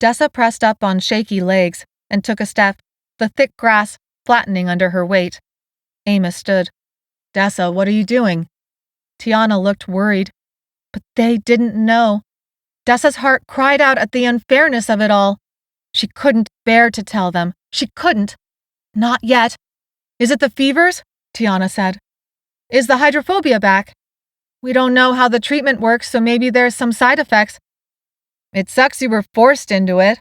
Dessa pressed up on shaky legs and took a step, the thick grass flattening under her weight. Amos stood. Dessa, what are you doing? Tiana looked worried. But they didn't know. Dessa's heart cried out at the unfairness of it all. She couldn't bear to tell them. She couldn't. Not yet. Is it the fevers? Tiana said. Is the hydrophobia back? We don't know how the treatment works, so maybe there's some side effects. It sucks you were forced into it,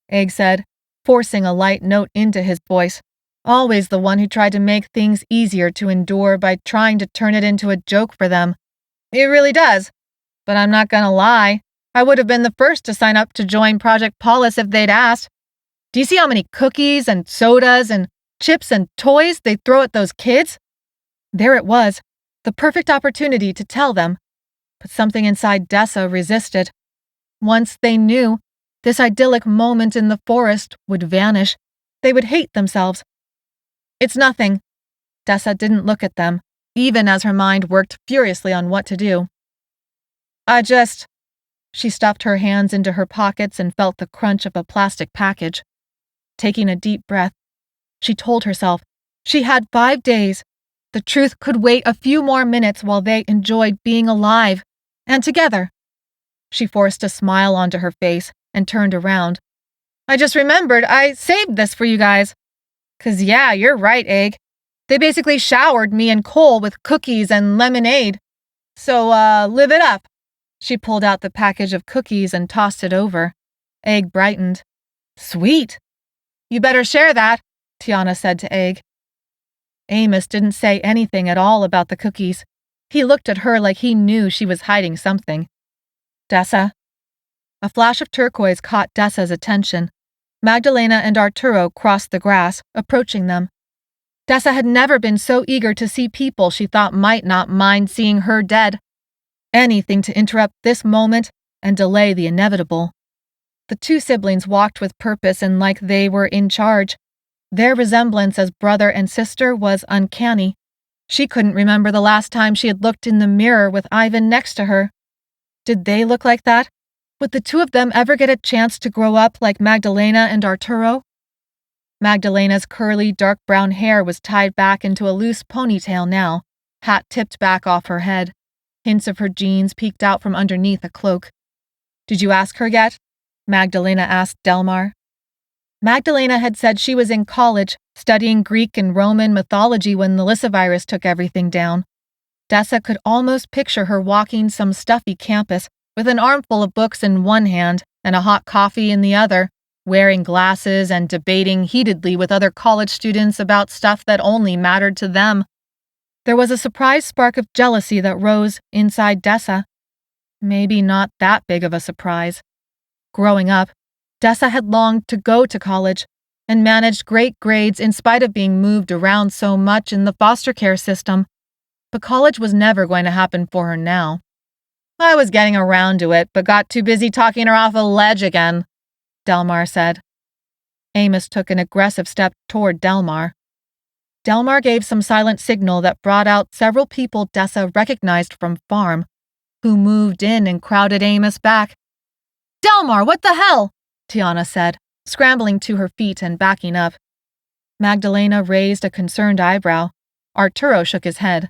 Egg said, forcing a light note into his voice. Always the one who tried to make things easier to endure by trying to turn it into a joke for them. It really does. But I'm not gonna lie. I would have been the first to sign up to join Project Paulus if they'd asked. Do you see how many cookies and sodas and chips and toys they throw at those kids? There it was, The perfect opportunity to tell them, but something inside Dessa resisted. Once they knew, this idyllic moment in the forest would vanish. They would hate themselves. It's nothing. Dessa didn't look at them, even as her mind worked furiously on what to do. She stuffed her hands into her pockets and felt the crunch of a plastic package. Taking a deep breath, she told herself she had 5 days. The truth could wait a few more minutes while they enjoyed being alive and together. She forced a smile onto her face and turned around. I just remembered I saved this for you guys. 'Cause yeah, you're right, Egg. They basically showered me and Cole with cookies and lemonade. So, live it up. She pulled out the package of cookies and tossed it over. Egg brightened. Sweet. You better share that, Tiana said to Egg. Amos didn't say anything at all about the cookies. He looked at her like he knew she was hiding something. Dessa. A flash of turquoise caught Dessa's attention. Magdalena and Arturo crossed the grass, approaching them. Dessa had never been so eager to see people she thought might not mind seeing her dead. Anything to interrupt this moment and delay the inevitable. The two siblings walked with purpose and like they were in charge. Their resemblance as brother and sister was uncanny. She couldn't remember the last time she had looked in the mirror with Ivan next to her. Did they look like that? Would the two of them ever get a chance to grow up like Magdalena and Arturo? Magdalena's curly, dark brown hair was tied back into a loose ponytail now, hat tipped back off her head. Hints of her jeans peeked out from underneath a cloak. Did you ask her yet? Magdalena asked Delmar. Magdalena had said she was in college, studying Greek and Roman mythology when the Lysivirus took everything down. Dessa could almost picture her walking some stuffy campus with an armful of books in one hand and a hot coffee in the other, wearing glasses and debating heatedly with other college students about stuff that only mattered to them. There was a surprised spark of jealousy that rose inside Dessa. Maybe not that big of a surprise. Growing up, Dessa had longed to go to college and managed great grades in spite of being moved around so much in the foster care system. But college was never going to happen for her now. I was getting around to it, but got too busy talking her off a ledge again, Delmar said. Amos took an aggressive step toward Delmar. Delmar gave some silent signal that brought out several people Dessa recognized from farm, who moved in and crowded Amos back. Delmar, what the hell? Tiana said, scrambling to her feet and backing up. Magdalena raised a concerned eyebrow. Arturo shook his head.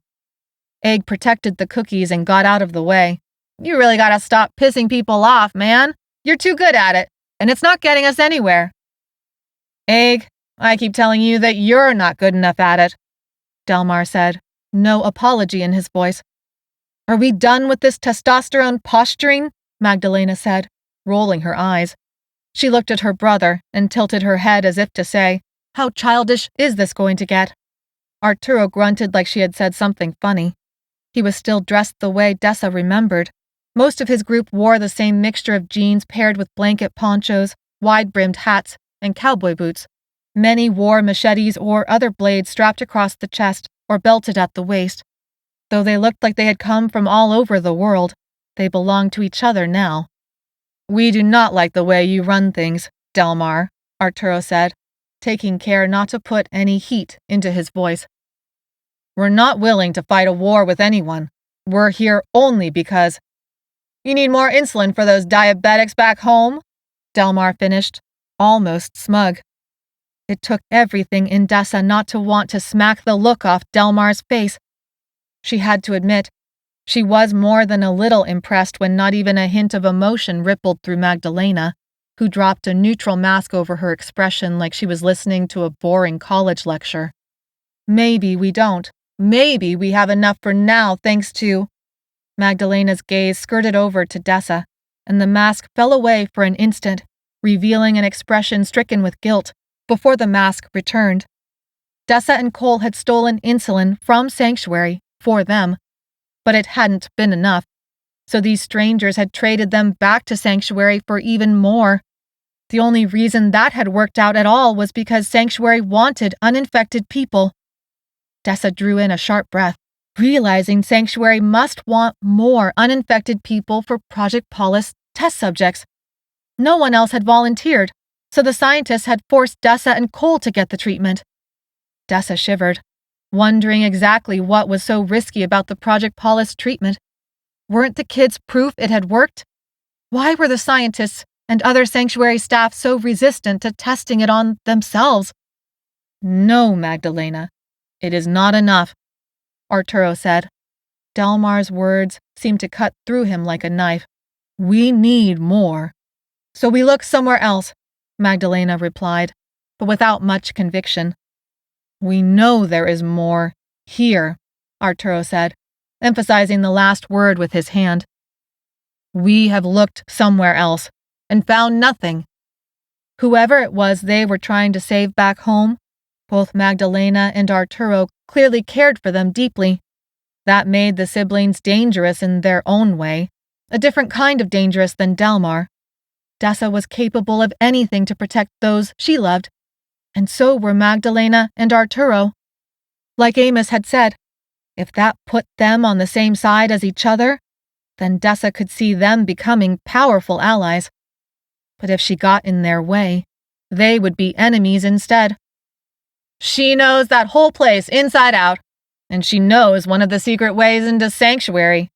Egg protected the cookies and got out of the way. You really gotta stop pissing people off, man. You're too good at it, and it's not getting us anywhere. Egg, I keep telling you that you're not good enough at it, Delmar said, no apology in his voice. Are we done with this testosterone posturing? Magdalena said, rolling her eyes. She looked at her brother and tilted her head as if to say, how childish is this going to get? Arturo grunted like she had said something funny. He was still dressed the way Dessa remembered. Most of his group wore the same mixture of jeans paired with blanket ponchos, wide-brimmed hats, and cowboy boots. Many wore machetes or other blades strapped across the chest or belted at the waist. Though they looked like they had come from all over the world, they belonged to each other now. We do not like the way you run things, Delmar, Arturo said, taking care not to put any heat into his voice. We're not willing to fight a war with anyone. We're here only because... You need more insulin for those diabetics back home? Delmar finished, almost smug. It took everything in Dessa not to want to smack the look off Delmar's face. She had to admit, she was more than a little impressed when not even a hint of emotion rippled through Magdalena, who dropped a neutral mask over her expression like she was listening to a boring college lecture. Maybe we don't. Maybe we have enough for now thanks to... Magdalena's gaze skirted over to Dessa, and the mask fell away for an instant, revealing an expression stricken with guilt, before the mask returned. Dessa and Cole had stolen insulin from Sanctuary for them, but it hadn't been enough, so these strangers had traded them back to Sanctuary for even more. The only reason that had worked out at all was because Sanctuary wanted uninfected people. Dessa drew in a sharp breath. realizing Sanctuary must want more uninfected people for Project Paulus test subjects. No one else had volunteered, so the scientists had forced Dessa and Cole to get the treatment. Dessa shivered, wondering exactly what was so risky about the Project Paulus treatment. Weren't the kids proof it had worked? Why were the scientists and other Sanctuary staff so resistant to testing it on themselves? No, Magdalena, it is not enough, Arturo said. Delmar's words seemed to cut through him like a knife. We need more. So we look somewhere else, Magdalena replied, but without much conviction. We know there is more here, Arturo said, emphasizing the last word with his hand. We have looked somewhere else and found nothing. Whoever it was they were trying to save back home, both Magdalena and Arturo clearly cared for them deeply. That made the siblings dangerous in their own way, a different kind of dangerous than Delmar. Dessa was capable of anything to protect those she loved, and so were Magdalena and Arturo. Like Amos had said, if that put them on the same side as each other, then Dessa could see them becoming powerful allies. But if she got in their way, they would be enemies instead. She knows that whole place inside out, and she knows one of the secret ways into Sanctuary.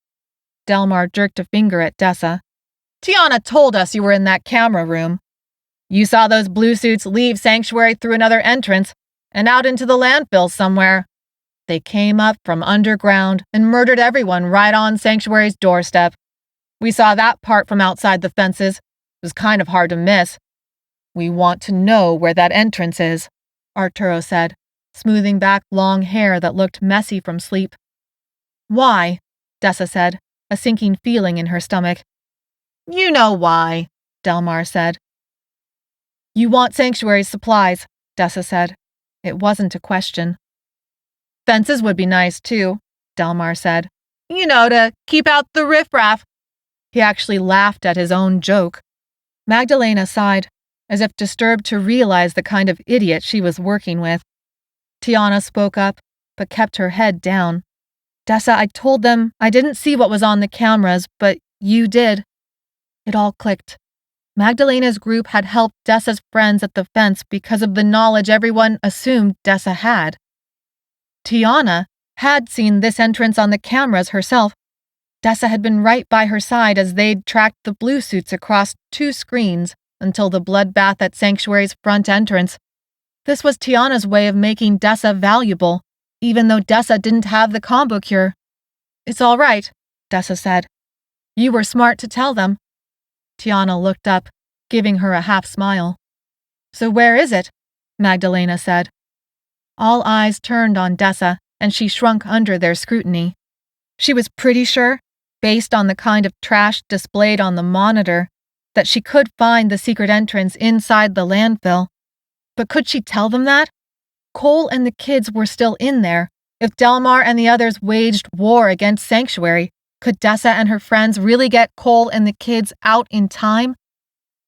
Delmar jerked a finger at Dessa. Tiana told us you were in that camera room. You saw those blue suits leave Sanctuary through another entrance and out into the landfill somewhere. They came up from underground and murdered everyone right on Sanctuary's doorstep. We saw that part from outside the fences. It was kind of hard to miss. We want to know where that entrance is, Arturo said, smoothing back long hair that looked messy from sleep. Why? Dessa said, a sinking feeling in her stomach. You know why, Delmar said. You want Sanctuary's supplies, Dessa said. It wasn't a question. Fences would be nice, too, Delmar said. You know, to keep out the riffraff. He actually laughed at his own joke. Magdalena sighed, as if disturbed to realize the kind of idiot she was working with. Tiana spoke up, but kept her head down. Dessa, I told them I didn't see what was on the cameras, but you did. It all clicked. Magdalena's group had helped Dessa's friends at the fence because of the knowledge everyone assumed Dessa had. Tiana had seen this entrance on the cameras herself. Dessa had been right by her side as they'd tracked the blue suits across 2 screens until the bloodbath at Sanctuary's front entrance. This was Tiana's way of making Dessa valuable, even though Dessa didn't have the combo cure. It's all right, Dessa said. You were smart to tell them. Tiana looked up, giving her a half smile. So where is it? Magdalena said. All eyes turned on Dessa, and she shrunk under their scrutiny. She was pretty sure, based on the kind of trash displayed on the monitor, that she could find the secret entrance inside the landfill. But could she tell them that? Cole and the kids were still in there. If Delmar and the others waged war against Sanctuary, could Dessa and her friends really get Cole and the kids out in time?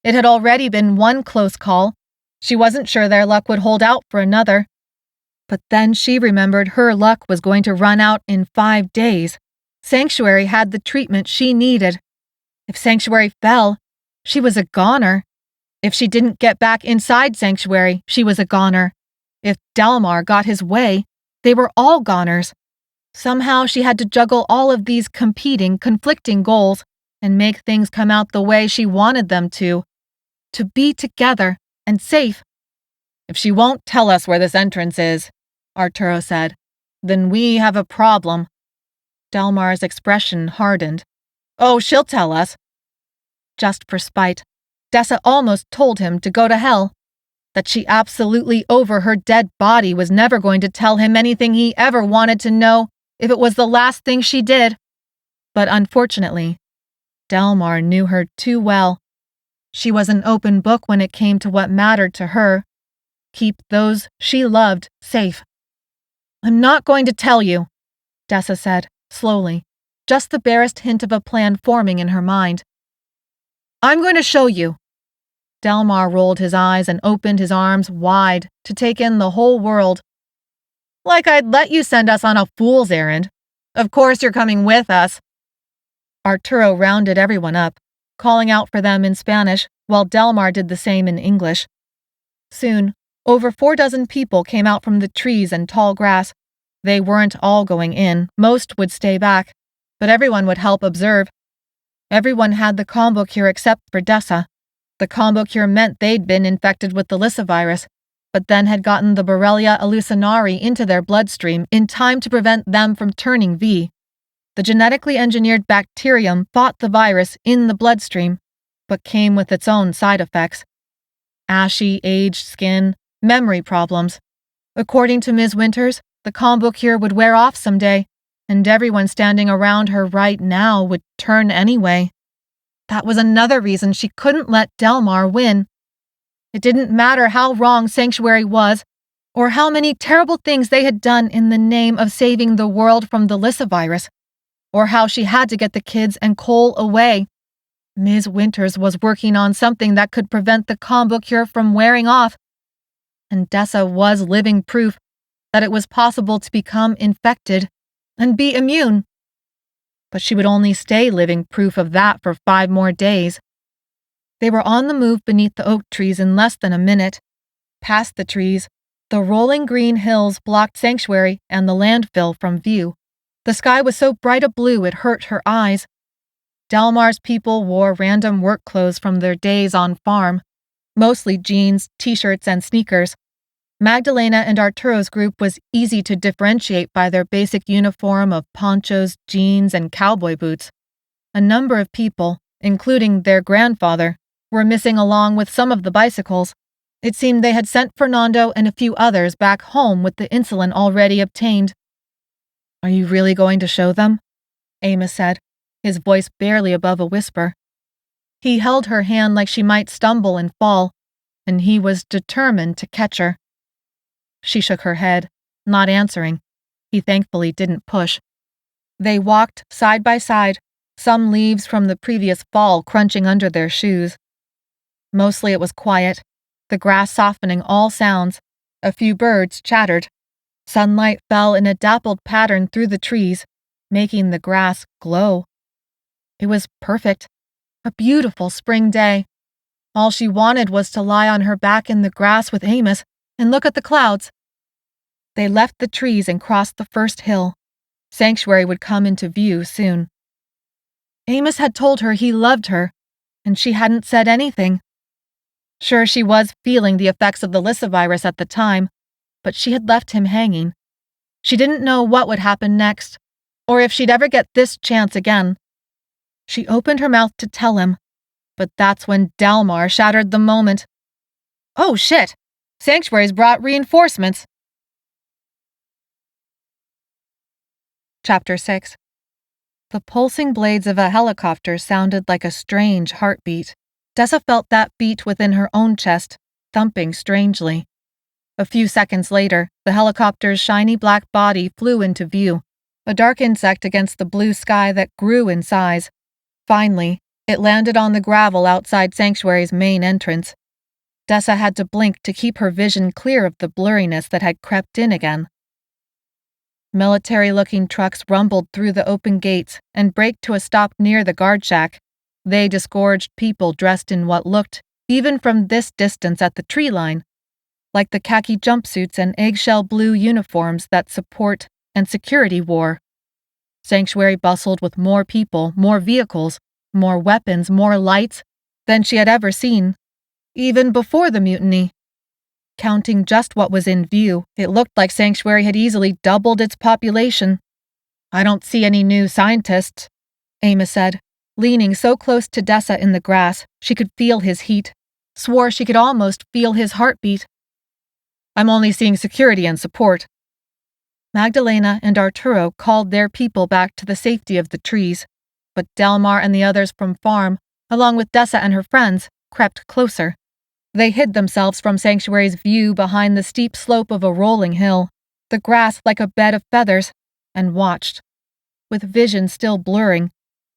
It had already been one close call. She wasn't sure their luck would hold out for another. But then she remembered her luck was going to run out in 5 days. Sanctuary had the treatment she needed. If Sanctuary fell, she was a goner. If she didn't get back inside Sanctuary, she was a goner. If Delmar got his way, they were all goners. Somehow she had to juggle all of these competing, conflicting goals and make things come out the way she wanted them to be together and safe. If she won't tell us where this entrance is, Arturo said, then we have a problem. Delmar's expression hardened. Oh, she'll tell us. Just for spite, Dessa almost told him to go to hell. That she absolutely over her dead body was never going to tell him anything he ever wanted to know if it was the last thing she did. But unfortunately, Delmar knew her too well. She was an open book when it came to what mattered to her. Keep those she loved safe. I'm not going to tell you, Dessa said, slowly, just the barest hint of a plan forming in her mind. I'm going to show you. Delmar rolled his eyes and opened his arms wide to take in the whole world. Like I'd let you send us on a fool's errand. Of course you're coming with us. Arturo rounded everyone up, calling out for them in Spanish, while Delmar did the same in English. Soon, over 4 dozen people came out from the trees and tall grass. They weren't all going in, most would stay back, but everyone would help observe. Everyone had the combo cure except for Dessa. The combo cure meant they'd been infected with the Lissa virus, but then had gotten the Borrelia hallucinari into their bloodstream in time to prevent them from turning V. The genetically engineered bacterium fought the virus in the bloodstream, but came with its own side effects. Ashy, aged skin, memory problems. According to Ms. Winters, the combo cure would wear off someday, and everyone standing around her right now would turn anyway. That was another reason she couldn't let Delmar win. It didn't matter how wrong Sanctuary was, or how many terrible things they had done in the name of saving the world from the Lissa virus, or how she had to get the kids and Cole away. Ms. Winters was working on something that could prevent the combo cure from wearing off, and Dessa was living proof that it was possible to become infected and be immune. But she would only stay living proof of that for 5 more days. They were on the move beneath the oak trees in less than a minute. Past the trees, the rolling green hills blocked Sanctuary and the landfill from view. The sky was so bright a blue it hurt her eyes. Delmar's people wore random work clothes from their days on farm, mostly jeans, t-shirts, and sneakers. Magdalena and Arturo's group was easy to differentiate by their basic uniform of ponchos, jeans, and cowboy boots. A number of people, including their grandfather, were missing along with some of the bicycles. It seemed they had sent Fernando and a few others back home with the insulin already obtained. "Are you really going to show them?" Amos said, his voice barely above a whisper. He held her hand like she might stumble and fall, and he was determined to catch her. She shook her head, not answering. He thankfully didn't push. They walked side by side, some leaves from the previous fall crunching under their shoes. Mostly it was quiet, the grass softening all sounds. A few birds chattered. Sunlight fell in a dappled pattern through the trees, making the grass glow. It was perfect, a beautiful spring day. All she wanted was to lie on her back in the grass with Amos and look at the clouds. They left the trees and crossed the first hill. Sanctuary would come into view soon. Amos had told her he loved her, and she hadn't said anything. Sure, she was feeling the effects of the Lissa virus at the time, but she had left him hanging. She didn't know what would happen next, or if she'd ever get this chance again. She opened her mouth to tell him, but that's when Delmar shattered the moment. "Oh shit! Sanctuary's brought reinforcements." Chapter 6. The pulsing blades of a helicopter sounded like a strange heartbeat. Dessa felt that beat within her own chest, thumping strangely. A few seconds later, the helicopter's shiny black body flew into view, a dark insect against the blue sky that grew in size. Finally, it landed on the gravel outside Sanctuary's main entrance. Dessa had to blink to keep her vision clear of the blurriness that had crept in again. Military-looking trucks rumbled through the open gates and braked to a stop near the guard shack. They disgorged people dressed in what looked, even from this distance at the tree line, like the khaki jumpsuits and eggshell blue uniforms that support and security wore. Sanctuary bustled with more people, more vehicles, more weapons, more lights than she had ever seen, even before the mutiny. Counting just what was in view, it looked like Sanctuary had easily doubled its population. "I don't see any new scientists," Amos said, leaning so close to Dessa in the grass she could feel his heat, swore she could almost feel his heartbeat. "I'm only seeing security and support." Magdalena and Arturo called their people back to the safety of the trees, but Delmar and the others from farm, along with Dessa and her friends, crept closer. They hid themselves from Sanctuary's view behind the steep slope of a rolling hill, the grass like a bed of feathers, and watched. With vision still blurring,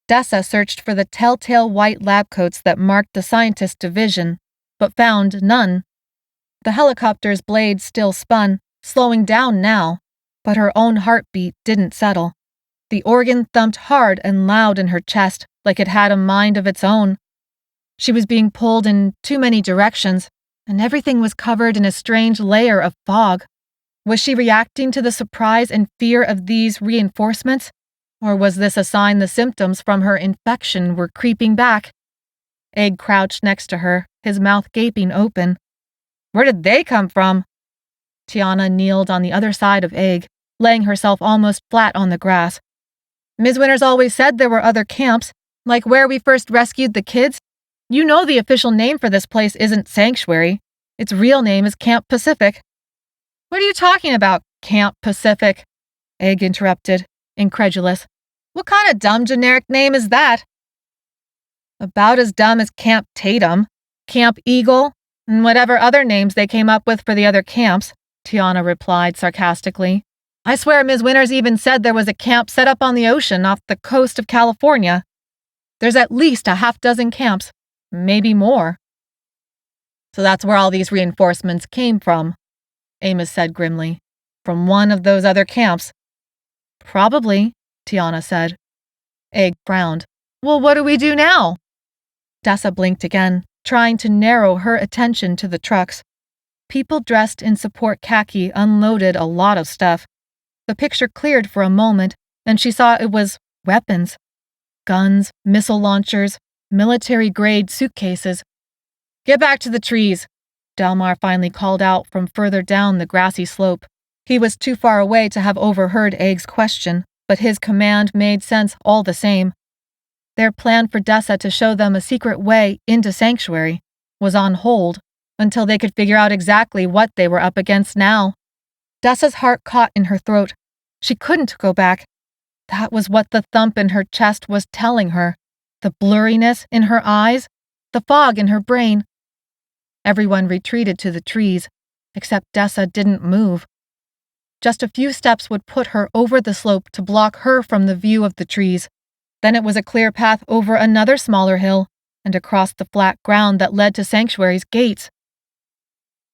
Dessa searched for the telltale white lab coats that marked the scientist division, but found none. The helicopter's blades still spun, slowing down now, but her own heartbeat didn't settle. The organ thumped hard and loud in her chest, like it had a mind of its own. She was being pulled in too many directions, and everything was covered in a strange layer of fog. Was she reacting to the surprise and fear of these reinforcements? Or was this a sign the symptoms from her infection were creeping back? Egg crouched next to her, his mouth gaping open. Where did they come from? Tiana kneeled on the other side of Egg, laying herself almost flat on the grass. Ms. Winters always said there were other camps, like where we first rescued the kids. You know the official name for this place isn't Sanctuary. Its real name is Camp Pacific. What are you talking about, Camp Pacific? Egg interrupted, incredulous. What kind of dumb generic name is that? About as dumb as Camp Tatum, Camp Eagle, and whatever other names they came up with for the other camps, Tiana replied sarcastically. I swear Ms. Winters even said there was a camp set up on the ocean off the coast of California. There's at least a half dozen camps, maybe more. So that's where all these reinforcements came from, Amos said grimly. From one of those other camps. Probably, Tiana said. Egg frowned. Well, what do we do now? Dessa blinked again, trying to narrow her attention to the trucks. People dressed in support khaki unloaded a lot of stuff. The picture cleared for a moment, and she saw it was weapons. Guns, missile launchers, military-grade suitcases. Get back to the trees, Delmar finally called out from further down the grassy slope. He was too far away to have overheard Egg's question, but his command made sense all the same. Their plan for Dessa to show them a secret way into Sanctuary was on hold until they could figure out exactly what they were up against now. Dessa's heart caught in her throat. She couldn't go back. That was what the thump in her chest was telling her. The blurriness in her eyes, the fog in her brain. Everyone retreated to the trees, except Dessa didn't move. Just a few steps would put her over the slope to block her from the view of the trees. Then it was a clear path over another smaller hill and across the flat ground that led to Sanctuary's gates.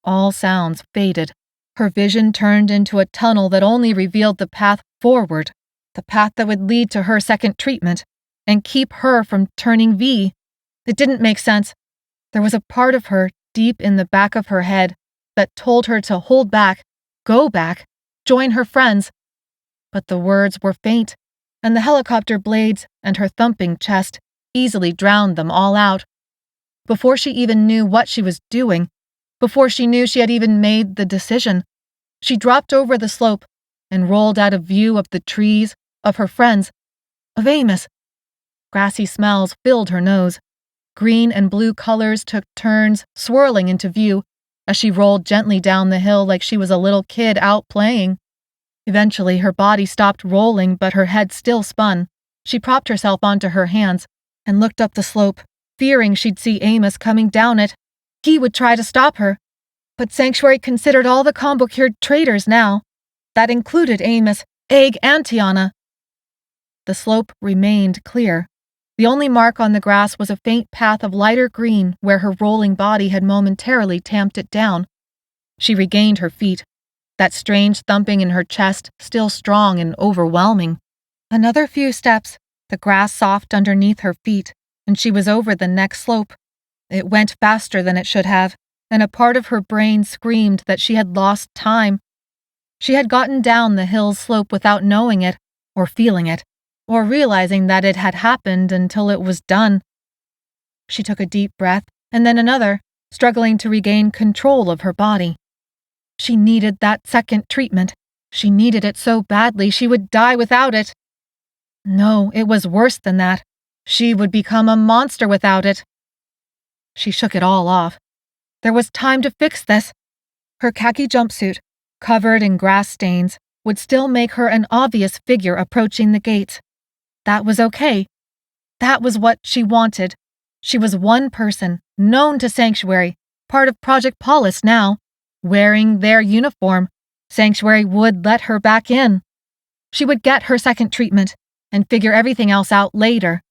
All sounds faded. Her vision turned into a tunnel that only revealed the path forward, the path that would lead to her second treatment and keep her from turning V. It didn't make sense. There was a part of her deep in the back of her head that told her to hold back, go back, join her friends. But the words were faint, and the helicopter blades and her thumping chest easily drowned them all out. Before she even knew what she was doing, before she knew she had even made the decision, she dropped over the slope and rolled out of view of the trees, of her friends, of Amos. Grassy smells filled her nose. Green and blue colors took turns swirling into view as she rolled gently down the hill like she was a little kid out playing. Eventually, her body stopped rolling, but her head still spun. She propped herself onto her hands and looked up the slope, fearing she'd see Amos coming down it. He would try to stop her. But Sanctuary considered all the combo-cured traitors now. That included Amos, Egg, and Tiana. The slope remained clear. The only mark on the grass was a faint path of lighter green where her rolling body had momentarily tamped it down. She regained her feet, that strange thumping in her chest still strong and overwhelming. Another few steps, the grass soft underneath her feet, and she was over the next slope. It went faster than it should have, and a part of her brain screamed that she had lost time. She had gotten down the hill's slope without knowing it, or feeling it, or realizing that it had happened until it was done. She took a deep breath, and then another, struggling to regain control of her body. She needed that second treatment. She needed it so badly she would die without it. No, it was worse than that. She would become a monster without it. She shook it all off. There was time to fix this. Her khaki jumpsuit, covered in grass stains, would still make her an obvious figure approaching the gates. That was okay. That was what she wanted. She was one person, known to Sanctuary, part of Project Polis now. Wearing their uniform, Sanctuary would let her back in. She would get her second treatment and figure everything else out later.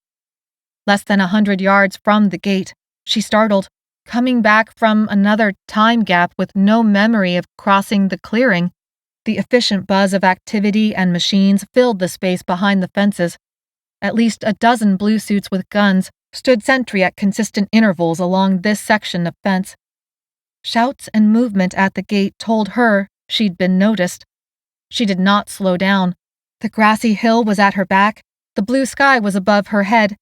Less than 100 yards from the gate, she startled, coming back from another time gap with no memory of crossing the clearing. The efficient buzz of activity and machines filled the space behind the fences. At least a dozen blue suits with guns stood sentry at consistent intervals along this section of fence. Shouts and movement at the gate told her she'd been noticed. She did not slow down. The grassy hill was at her back. The blue sky was above her head.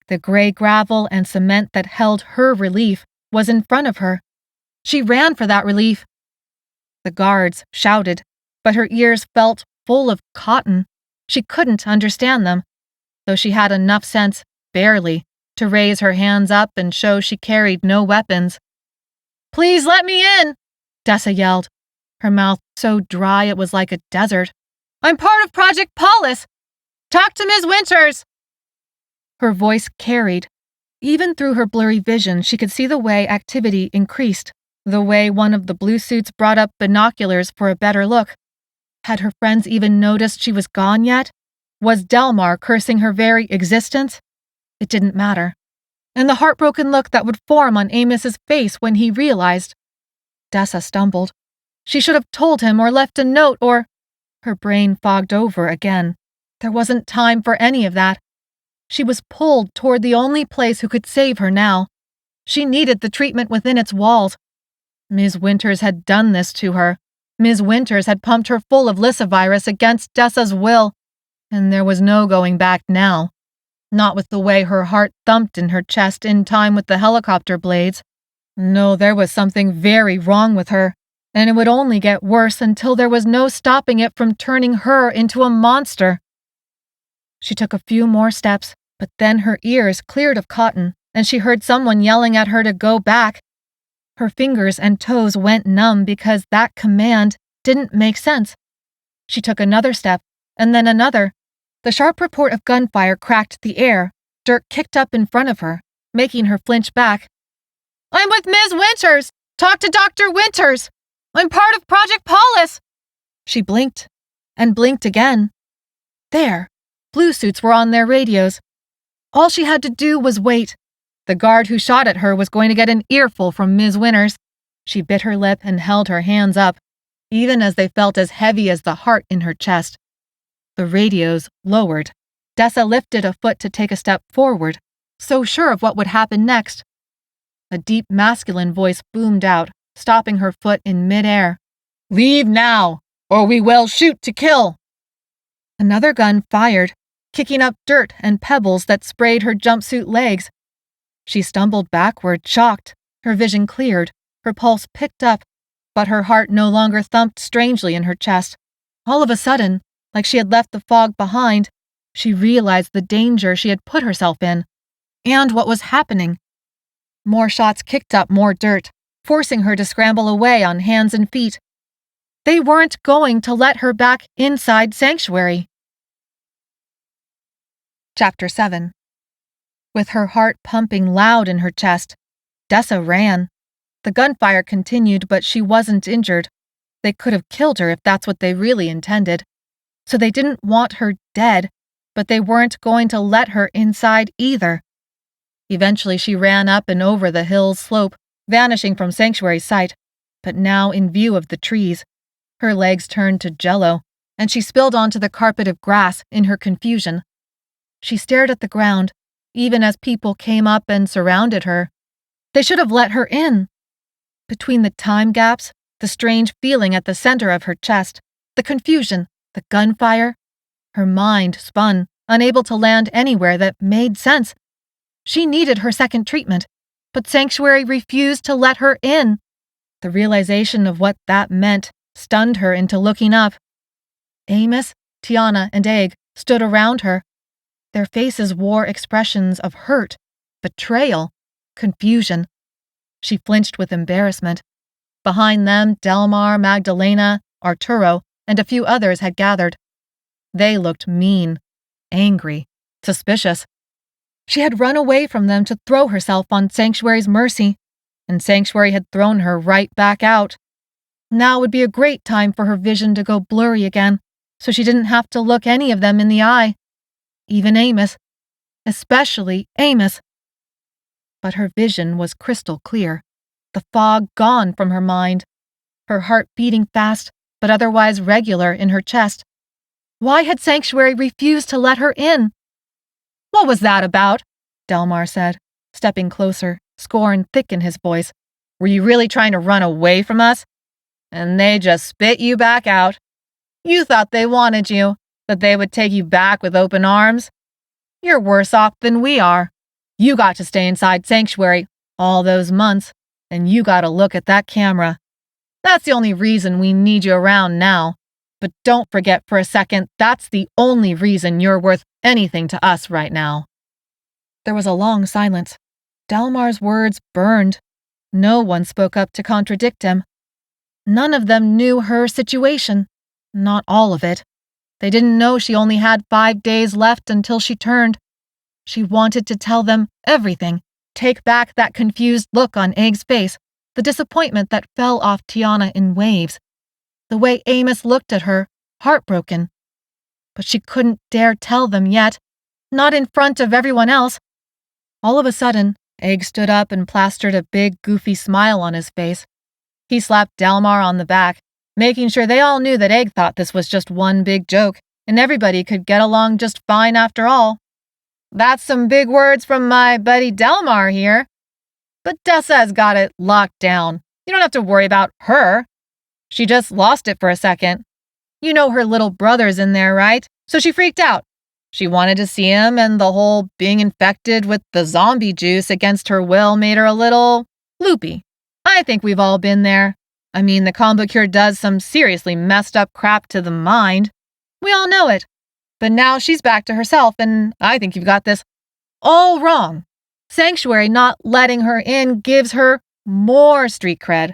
The gray gravel and cement that held her relief was in front of her. She ran for that relief. The guards shouted, but her ears felt full of cotton. She couldn't understand them, though she had enough sense, barely, to raise her hands up and show she carried no weapons. "Please let me in," Dessa yelled, her mouth so dry it was like a desert. "I'm part of Project Paulus. Talk to Ms. Winters." Her voice carried. Even through her blurry vision, she could see the way activity increased, the way one of the blue suits brought up binoculars for a better look. Had her friends even noticed she was gone yet? Was Delmar cursing her very existence? It didn't matter. And the heartbroken look that would form on Amos's face when he realized. Dessa stumbled. She should have told him or left a note or... Her brain fogged over again. There wasn't time for any of that. She was pulled toward the only place who could save her now. She needed the treatment within its walls. Ms. Winters had done this to her. Ms. Winters had pumped her full of lyssivirus against Dessa's will, and there was no going back now. Not with the way her heart thumped in her chest in time with the helicopter blades. No, there was something very wrong with her, and it would only get worse until there was no stopping it from turning her into a monster. She took a few more steps, but then her ears cleared of cotton, and she heard someone yelling at her to go back. Her fingers and toes went numb because that command didn't make sense. She took another step, and then another. The sharp report of gunfire cracked the air. Dirt kicked up in front of her, making her flinch back. "I'm with Ms. Winters! Talk to Dr. Winters! I'm part of Project Paulus!" She blinked, and blinked again. There, blue suits were on their radios. All she had to do was wait. The guard who shot at her was going to get an earful from Ms. Winters. She bit her lip and held her hands up, even as they felt as heavy as the heart in her chest. The radios lowered. Dessa lifted a foot to take a step forward, so sure of what would happen next. A deep masculine voice boomed out, stopping her foot in midair. "Leave now, or we will shoot to kill!" Another gun fired, kicking up dirt and pebbles that sprayed her jumpsuit legs. She stumbled backward, shocked. Her vision cleared, her pulse picked up, but her heart no longer thumped strangely in her chest. All of a sudden, like she had left the fog behind, she realized the danger she had put herself in, and what was happening. More shots kicked up more dirt, forcing her to scramble away on hands and feet. They weren't going to let her back inside Sanctuary. Chapter 7. With her heart pumping loud in her chest, Dessa ran. The gunfire continued, but she wasn't injured. They could have killed her if that's what they really intended. So they didn't want her dead, but they weren't going to let her inside either. Eventually she ran up and over the hill's slope, vanishing from Sanctuary's sight, but now in view of the trees. Her legs turned to jello, and she spilled onto the carpet of grass in her confusion. She stared at the ground, even as people came up and surrounded her. They should have let her in. Between the time gaps, the strange feeling at the center of her chest, the confusion, the gunfire, her mind spun, unable to land anywhere that made sense. She needed her second treatment, but Sanctuary refused to let her in. The realization of what that meant stunned her into looking up. Amos, Tiana, and Egg stood around her. Their faces wore expressions of hurt, betrayal, confusion. She flinched with embarrassment. Behind them, Delmar, Magdalena, Arturo, and a few others had gathered. They looked mean, angry, suspicious. She had run away from them to throw herself on Sanctuary's mercy, and Sanctuary had thrown her right back out. Now would be a great time for her vision to go blurry again, so she didn't have to look any of them in the eye. Even Amos. Especially Amos. But her vision was crystal clear, the fog gone from her mind, her heart beating fast, but otherwise regular in her chest. Why had Sanctuary refused to let her in? What was that about? Delmar said, stepping closer, scorn thick in his voice. Were you really trying to run away from us? And they just spit you back out. You thought they wanted you, that they would take you back with open arms? You're worse off than we are. You got to stay inside Sanctuary all those months, and you got to look at that camera. That's the only reason we need you around now. But don't forget for a second, that's the only reason you're worth anything to us right now. There was a long silence. Delmar's words burned. No one spoke up to contradict him. None of them knew her situation. Not all of it. They didn't know she only had 5 days left until she turned. She wanted to tell them everything, take back that confused look on Egg's face, the disappointment that fell off Tiana in waves, the way Amos looked at her, heartbroken. But she couldn't dare tell them yet, not in front of everyone else. All of a sudden, Egg stood up and plastered a big, goofy smile on his face. He slapped Delmar on the back, making sure they all knew that Egg thought this was just one big joke, and everybody could get along just fine after all. That's some big words from my buddy Delmar here. But Dessa has got it locked down. You don't have to worry about her. She just lost it for a second. You know her little brother's in there, right? So she freaked out. She wanted to see him, and the whole being infected with the zombie juice against her will made her a little loopy. I think we've all been there. I mean, the combo cure does some seriously messed up crap to the mind. We all know it. But now she's back to herself, and I think you've got this all wrong. Sanctuary not letting her in gives her more street cred.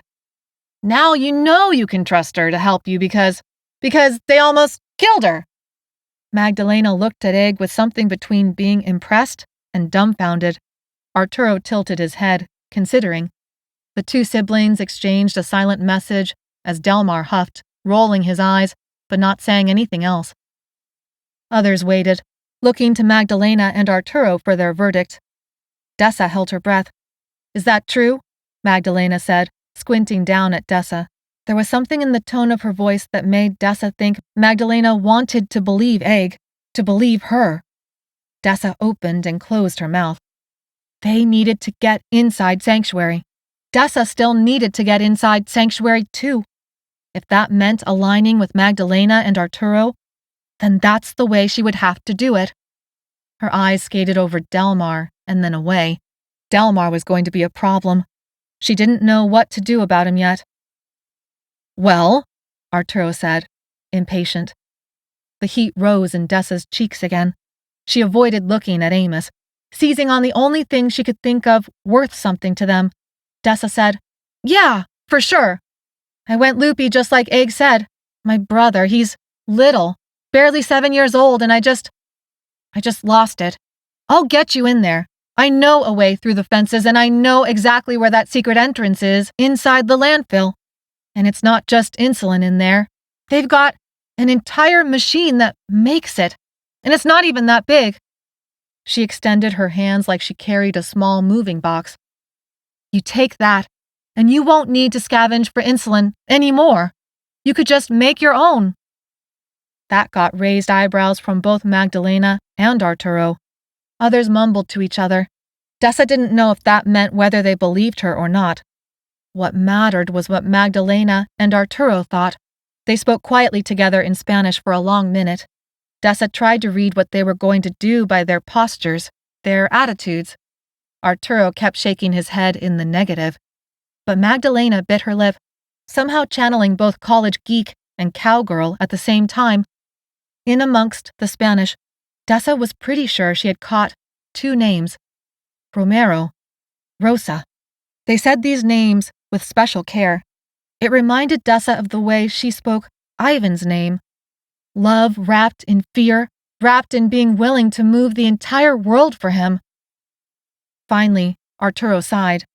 Now you know you can trust her to help you because they almost killed her. Magdalena looked at Egg with something between being impressed and dumbfounded. Arturo tilted his head, considering. The two siblings exchanged a silent message as Delmar huffed, rolling his eyes, but not saying anything else. Others waited, looking to Magdalena and Arturo for their verdict. Dessa held her breath. Is that true? Magdalena said, squinting down at Dessa. There was something in the tone of her voice that made Dessa think Magdalena wanted to believe Egg, to believe her. Dessa opened and closed her mouth. They needed to get inside Sanctuary. Dessa still needed to get inside Sanctuary too. If that meant aligning with Magdalena and Arturo, then that's the way she would have to do it. Her eyes skated over Delmar and then away. Delmar was going to be a problem. She didn't know what to do about him yet. Well, Arturo said, impatient. The heat rose in Dessa's cheeks again. She avoided looking at Amos, seizing on the only thing she could think of worth something to them. Dessa said, Yeah, for sure. I went loopy just like Egg said. My brother, he's little, barely 7 years old, and I just lost it. I'll get you in there. I know a way through the fences, and I know exactly where that secret entrance is inside the landfill. And it's not just insulin in there. They've got an entire machine that makes it, and it's not even that big. She extended her hands like she carried a small moving box. You take that, and you won't need to scavenge for insulin anymore. You could just make your own. That got raised eyebrows from both Magdalena and Arturo. Others mumbled to each other. Dessa didn't know if that meant whether they believed her or not. What mattered was what Magdalena and Arturo thought. They spoke quietly together in Spanish for a long minute. Dessa tried to read what they were going to do by their postures, their attitudes. Arturo kept shaking his head in the negative. But Magdalena bit her lip, somehow channeling both college geek and cowgirl at the same time. In amongst the Spanish, Dessa was pretty sure she had caught 2 names. Romero, Rosa. They said these names with special care. It reminded Dessa of the way she spoke Ivan's name. Love wrapped in fear, wrapped in being willing to move the entire world for him. Finally, Arturo sighed.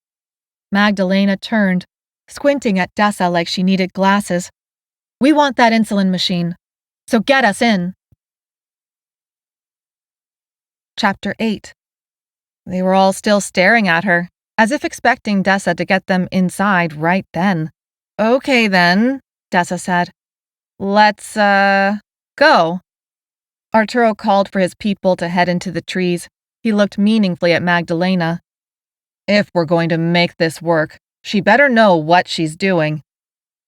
Magdalena turned, squinting at Dessa like she needed glasses. We want that insulin machine, so get us in. Chapter 8. They were all still staring at her, as if expecting Dessa to get them inside right then. Okay then, Dessa said. Let's, go. Arturo called for his people to head into the trees. He looked meaningfully at Magdalena. If we're going to make this work, she better know what she's doing.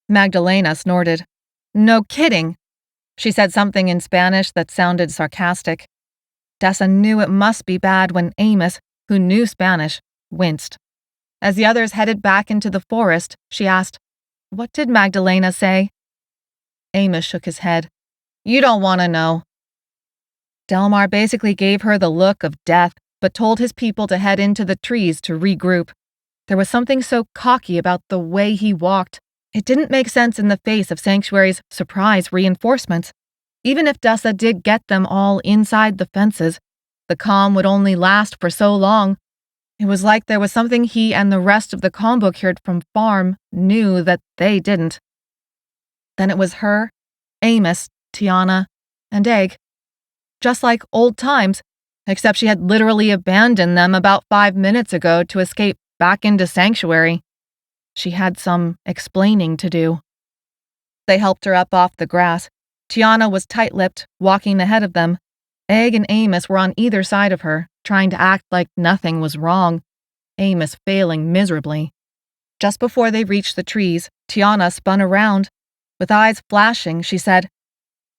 Magdalena snorted. No kidding. She said something in Spanish that sounded sarcastic. Dessa knew it must be bad when Amos, who knew Spanish, winced. As the others headed back into the forest, she asked, What did Magdalena say? Amos shook his head. You don't want to know. Delmar basically gave her the look of death, but told his people to head into the trees to regroup. There was something so cocky about the way he walked. It didn't make sense in the face of Sanctuary's surprise reinforcements. Even if Dessa did get them all inside the fences, the calm would only last for so long. It was like there was something he and the rest of the Kalmbuk from farm knew that they didn't. Then it was her, Amos, Tiana, and Egg. Just like old times, except she had literally abandoned them about 5 minutes ago to escape back into Sanctuary. She had some explaining to do. They helped her up off the grass. Tiana was tight-lipped, walking ahead of them. Egg and Amos were on either side of her, trying to act like nothing was wrong, Amos failing miserably. Just before they reached the trees, Tiana spun around. With eyes flashing, she said,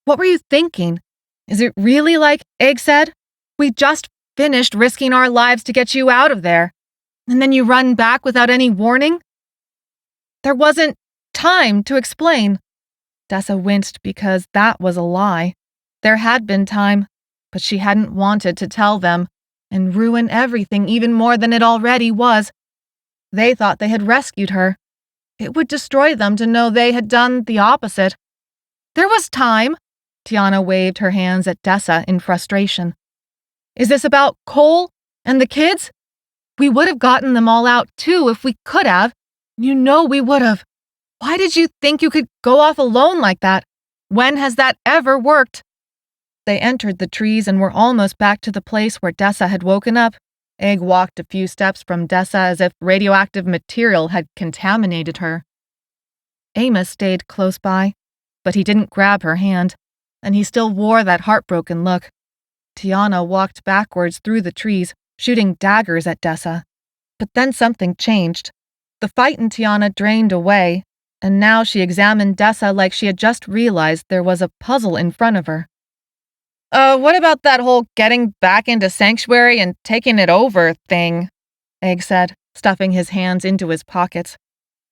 What were you thinking? Is it really like Egg said? We just finished risking our lives to get you out of there, and then you run back without any warning? There wasn't time to explain. Dessa winced because that was a lie. There had been time, but she hadn't wanted to tell them and ruin everything even more than it already was. They thought they had rescued her. It would destroy them to know they had done the opposite. There was time. Tiana waved her hands at Dessa in frustration. Is this about Cole and the kids? We would have gotten them all out too if we could have. You know we would have. Why did you think you could go off alone like that? When has that ever worked? They entered the trees and were almost back to the place where Dessa had woken up. Egg walked a few steps from Dessa as if radioactive material had contaminated her. Amos stayed close by, but he didn't grab her hand, and he still wore that heartbroken look. Tiana walked backwards through the trees, shooting daggers at Dessa. But then something changed. The fight in Tiana drained away, and now she examined Dessa like she had just realized there was a puzzle in front of her. What about that whole getting back into Sanctuary and taking it over thing? Egg said, stuffing his hands into his pockets.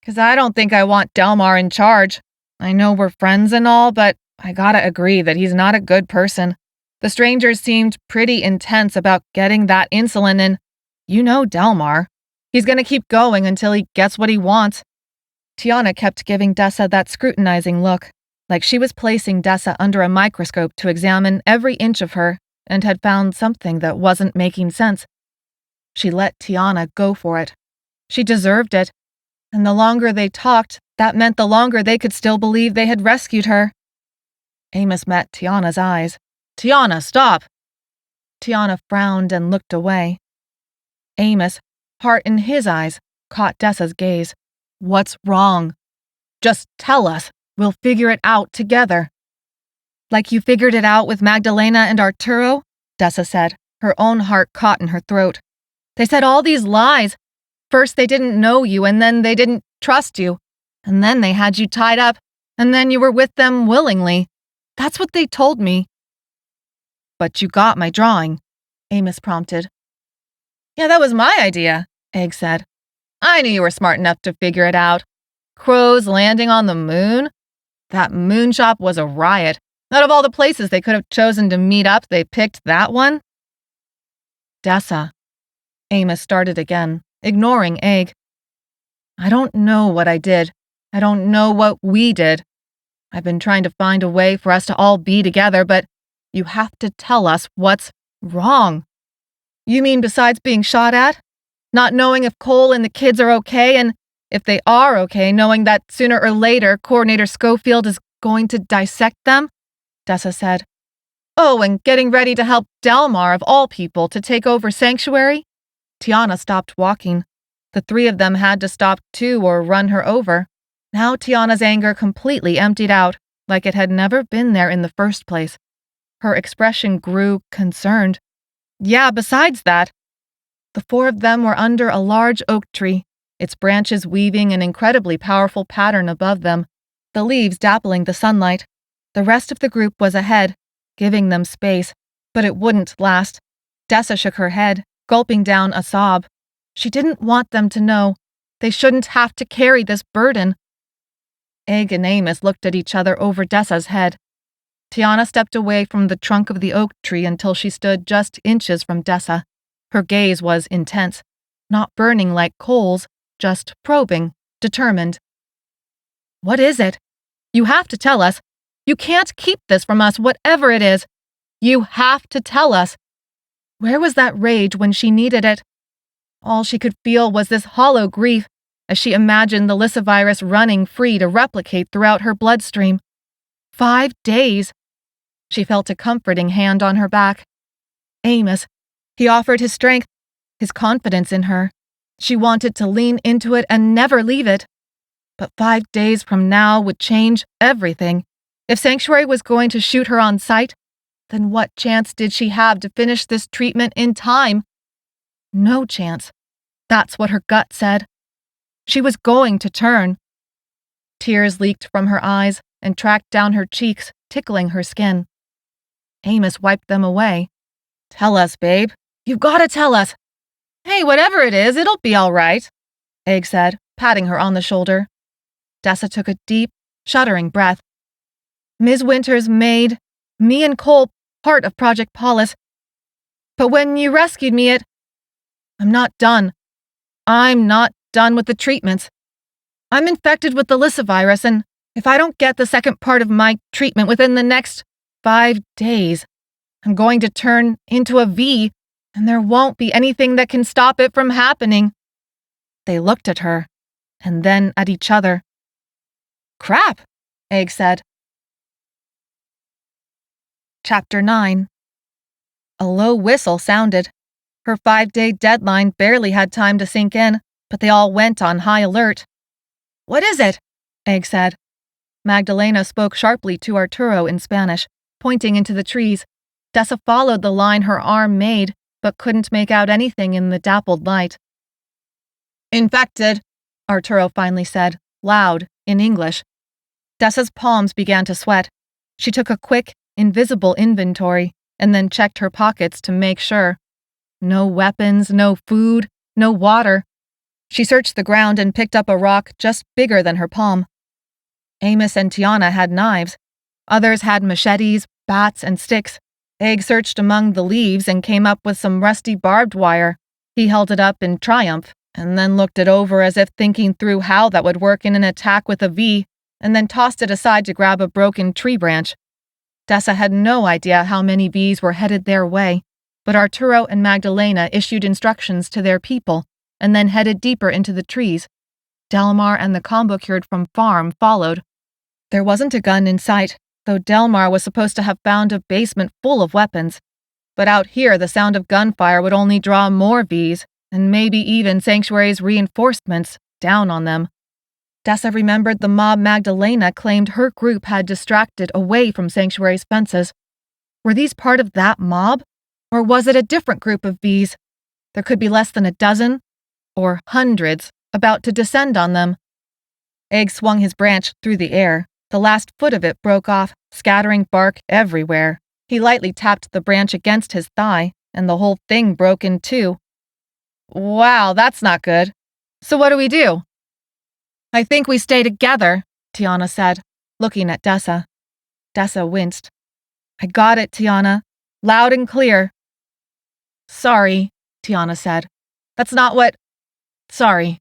'Cause I don't think I want Delmar in charge. I know we're friends and all, but I gotta agree that he's not a good person. The strangers seemed pretty intense about getting that insulin and, you know Delmar. He's gonna keep going until he gets what he wants. Tiana kept giving Dessa that scrutinizing look, like she was placing Dessa under a microscope to examine every inch of her and had found something that wasn't making sense. She let Tiana go for it. She deserved it, and the longer they talked, that meant the longer they could still believe they had rescued her. Amos met Tiana's eyes. Tiana, stop! Tiana frowned and looked away. Amos, heart in his eyes, caught Dessa's gaze. What's wrong? Just tell us. We'll figure it out together. Like you figured it out with Magdalena and Arturo? Dessa said, her own heart caught in her throat. They said all these lies. First they didn't know you, and then they didn't trust you. And then they had you tied up, and then you were with them willingly. That's what they told me. But you got my drawing, Amos prompted. Yeah, that was my idea, Egg said. I knew you were smart enough to figure it out. Crows landing on the moon? That moon shop was a riot. Out of all the places they could have chosen to meet up, they picked that one. Dessa. Amos started again, ignoring Egg. I don't know what I did. I don't know what we did. I've been trying to find a way for us to all be together, but you have to tell us what's wrong. You mean besides being shot at? Not knowing if Cole and the kids are okay, and if they are okay, knowing that sooner or later Coordinator Schofield is going to dissect them? Dessa said. Oh, and getting ready to help Delmar, of all people, to take over Sanctuary? Tiana stopped walking. The three of them had to stop too or run her over. Now Tiana's anger completely emptied out. like it had never been there in the first place. Her expression grew concerned. Yeah, besides that, the four of them were under a large oak tree, its branches weaving an incredibly powerful pattern above them, the leaves dappling the sunlight. The rest of the group was ahead, giving them space, but it wouldn't last. Dessa shook her head, gulping down a sob. She didn't want them to know. They shouldn't have to carry this burden. Egg and Amos looked at each other over Dessa's head. Tiana stepped away from the trunk of the oak tree until she stood just inches from Dessa. Her gaze was intense, not burning like coals, just probing, determined. What is it? You have to tell us. You can't keep this from us, whatever it is. You have to tell us. Where was that rage when she needed it? All she could feel was this hollow grief as she imagined the lyssivirus running free to replicate throughout her bloodstream. 5 days. She felt a comforting hand on her back. Amos. He offered his strength, his confidence in her. She wanted to lean into it and never leave it. But 5 days from now would change everything. If Sanctuary was going to shoot her on sight, then what chance did she have to finish this treatment in time? No chance. That's what her gut said. She was going to turn. Tears leaked from her eyes and tracked down her cheeks, tickling her skin. Amos wiped them away. Tell us, babe. You've got to tell us. Hey, whatever it is, it'll be all right, Egg said, patting her on the shoulder. Dessa took a deep, shuddering breath. Ms. Winters made me and Cole part of Project Paulus. But when you rescued me, I'm not done. I'm not done with the treatments. I'm infected with the lyssivirus, and if I don't get the second part of my treatment within the next 5 days, I'm going to turn into a V, and there won't be anything that can stop it from happening. They looked at her, and then at each other. Crap, Egg said. Chapter 9. A low whistle sounded. Her 5-day deadline barely had time to sink in, but they all went on high alert. What is it? Egg said. Magdalena spoke sharply to Arturo in Spanish, pointing into the trees. Dessa followed the line her arm made, but couldn't make out anything in the dappled light. Infected, Arturo finally said, loud, in English. Dessa's palms began to sweat. She took a quick, invisible inventory, and then checked her pockets to make sure. No weapons, no food, no water. She searched the ground and picked up a rock just bigger than her palm. Amos and Tiana had knives. Others had machetes, bats, and sticks. Egg searched among the leaves and came up with some rusty barbed wire. He held it up in triumph, and then looked it over as if thinking through how that would work in an attack with a V, and then tossed it aside to grab a broken tree branch. Dessa had no idea how many Vs were headed their way, but Arturo and Magdalena issued instructions to their people, and then headed deeper into the trees. Delmar and the combo cured from farm followed. There wasn't a gun in sight, though Delmar was supposed to have found a basement full of weapons. But out here the sound of gunfire would only draw more Vs, and maybe even Sanctuary's reinforcements, down on them. Dessa remembered the mob Magdalena claimed her group had distracted away from Sanctuary's fences. Were these part of that mob? Or was it a different group of Vs? There could be less than a dozen, or hundreds, about to descend on them. Egg swung his branch through the air. The last foot of it broke off, scattering bark everywhere. He lightly tapped the branch against his thigh, and the whole thing broke in two. Wow, that's not good. So what do we do? I think we stay together, Tiana said, looking at Dessa. Dessa winced. I got it, Tiana. Loud and clear. Sorry, Tiana said. That's not what... Sorry.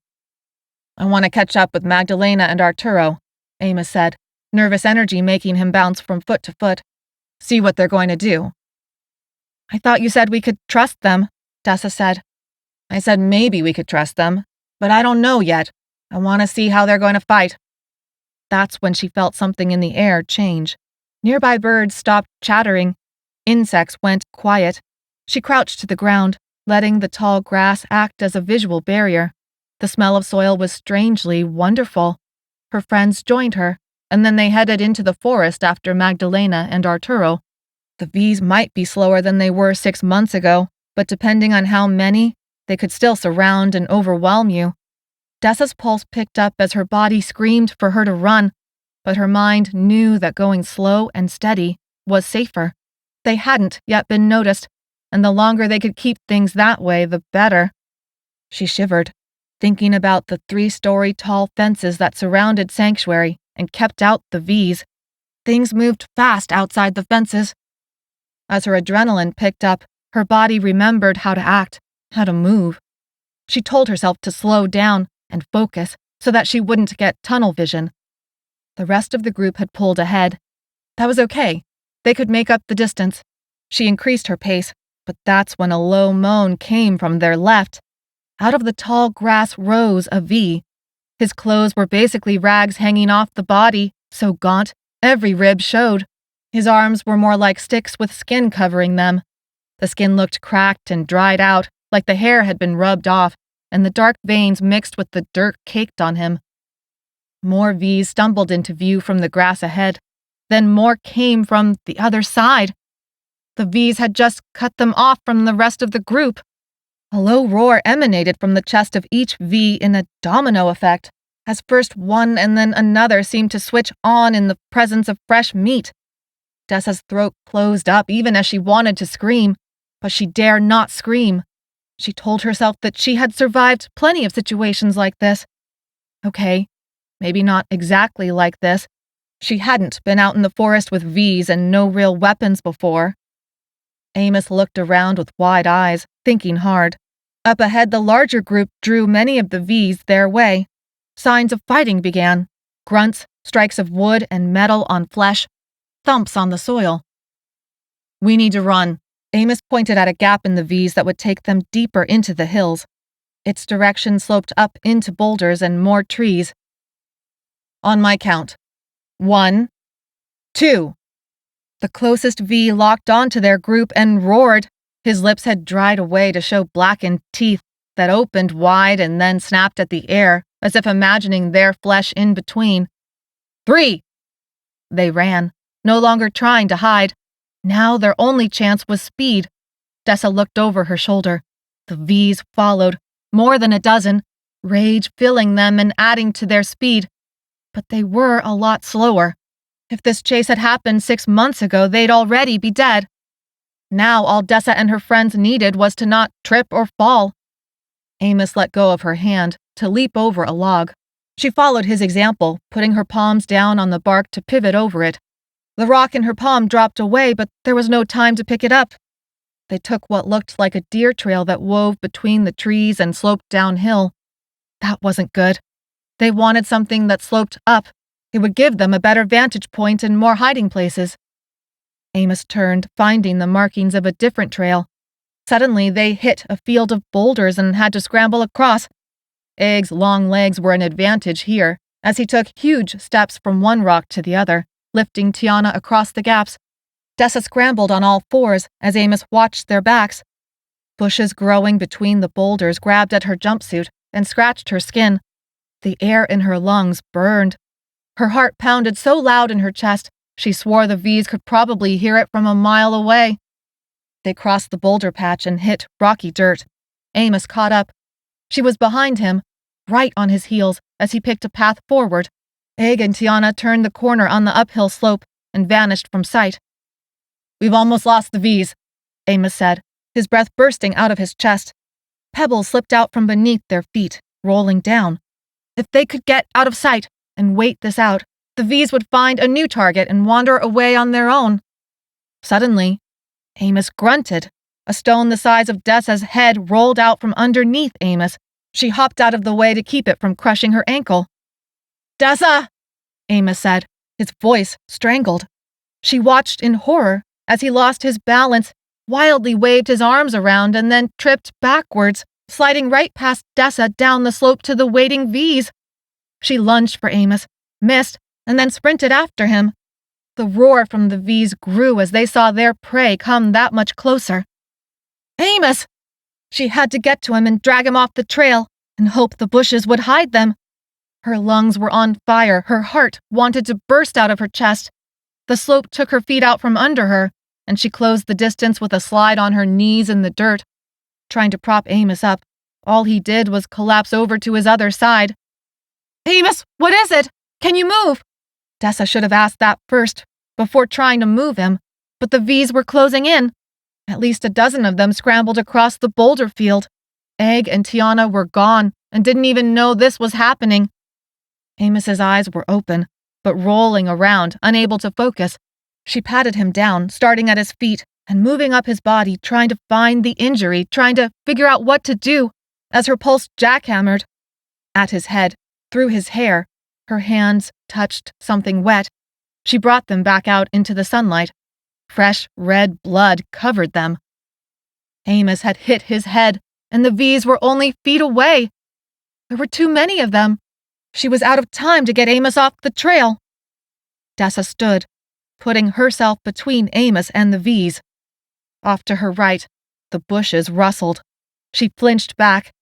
I want to catch up with Magdalena and Arturo, Amos said, nervous energy making him bounce from foot to foot. See what they're going to do. I thought you said we could trust them, Dessa said. I said maybe we could trust them, but I don't know yet. I want to see how they're going to fight. That's when she felt something in the air change. Nearby birds stopped chattering. Insects went quiet. She crouched to the ground, letting the tall grass act as a visual barrier. The smell of soil was strangely wonderful. Her friends joined her, and then they headed into the forest after Magdalena and Arturo. The V's might be slower than they were 6 months ago, but depending on how many, they could still surround and overwhelm you. Dessa's pulse picked up as her body screamed for her to run, but her mind knew that going slow and steady was safer. They hadn't yet been noticed, and the longer they could keep things that way, the better. She shivered, thinking about the 3-story tall fences that surrounded Sanctuary and kept out the V's. Things moved fast outside the fences. As her adrenaline picked up, her body remembered how to act, how to move. She told herself to slow down and focus so that she wouldn't get tunnel vision. The rest of the group had pulled ahead. That was okay. They could make up the distance. She increased her pace, but that's when a low moan came from their left. Out of the tall grass rose a V. His clothes were basically rags hanging off the body, so gaunt, every rib showed. His arms were more like sticks with skin covering them. The skin looked cracked and dried out, like the hair had been rubbed off, and the dark veins mixed with the dirt caked on him. More V's stumbled into view from the grass ahead. Then more came from the other side. The V's had just cut them off from the rest of the group. A low roar emanated from the chest of each V in a domino effect, as first one and then another seemed to switch on in the presence of fresh meat. Dessa's throat closed up even as she wanted to scream, but she dare not scream. She told herself that she had survived plenty of situations like this. Okay, maybe not exactly like this. She hadn't been out in the forest with V's and no real weapons before. Amos looked around with wide eyes, thinking hard. Up ahead, the larger group drew many of the V's their way. Signs of fighting began. Grunts, strikes of wood and metal on flesh, thumps on the soil. We need to run. Amos pointed at a gap in the V's that would take them deeper into the hills. Its direction sloped up into boulders and more trees. On my count. 1, 2. The closest V locked onto their group and roared. His lips had dried away to show blackened teeth that opened wide and then snapped at the air, as if imagining their flesh in between. 3. They ran, no longer trying to hide. Now their only chance was speed. Dessa looked over her shoulder. The V's followed, more than a dozen, rage filling them and adding to their speed. But they were a lot slower. If this chase had happened 6 months ago, they'd already be dead. Now all Dessa and her friends needed was to not trip or fall. Amos let go of her hand to leap over a log. She followed his example, putting her palms down on the bark to pivot over it. The rock in her palm dropped away, but there was no time to pick it up. They took what looked like a deer trail that wove between the trees and sloped downhill. That wasn't good. They wanted something that sloped up. It would give them a better vantage point and more hiding places. Amos turned, finding the markings of a different trail. Suddenly, they hit a field of boulders and had to scramble across. Egg's long legs were an advantage here, as he took huge steps from one rock to the other, lifting Tiana across the gaps. Dessa scrambled on all fours as Amos watched their backs. Bushes growing between the boulders grabbed at her jumpsuit and scratched her skin. The air in her lungs burned. Her heart pounded so loud in her chest, she swore the V's could probably hear it from a mile away. They crossed the boulder patch and hit rocky dirt. Amos caught up. She was behind him, right on his heels, as he picked a path forward. Egg and Tiana turned the corner on the uphill slope and vanished from sight. We've almost lost the V's, Amos said, his breath bursting out of his chest. Pebbles slipped out from beneath their feet, rolling down. If they could get out of sight and wait this out, the V's would find a new target and wander away on their own. Suddenly, Amos grunted. A stone the size of Dessa's head rolled out from underneath Amos. She hopped out of the way to keep it from crushing her ankle. Dessa! Amos said, his voice strangled. She watched in horror as he lost his balance, wildly waved his arms around, and then tripped backwards, sliding right past Dessa down the slope to the waiting V's. She lunged for Amos, missed, and then sprinted after him. The roar from the V's grew as they saw their prey come that much closer. Amos! She had to get to him and drag him off the trail and hope the bushes would hide them. Her lungs were on fire. Her heart wanted to burst out of her chest. The slope took her feet out from under her, and she closed the distance with a slide on her knees in the dirt. Trying to prop Amos up, all he did was collapse over to his other side. "Amos, what is it? Can you move?" Dessa should have asked that first, before trying to move him, but the V's were closing in. At least a dozen of them scrambled across the boulder field. Egg and Tiana were gone and didn't even know this was happening. Amos's eyes were open, but rolling around, unable to focus. She patted him down, starting at his feet and moving up his body, trying to find the injury, trying to figure out what to do, as her pulse jackhammered. At his head, through his hair, her hands touched something wet. She brought them back out into the sunlight. Fresh red blood covered them. Amos had hit his head, and the V's were only feet away. There were too many of them. She was out of time to get Amos off the trail. Dessa stood, putting herself between Amos and the V's. Off to her right, the bushes rustled. She flinched back.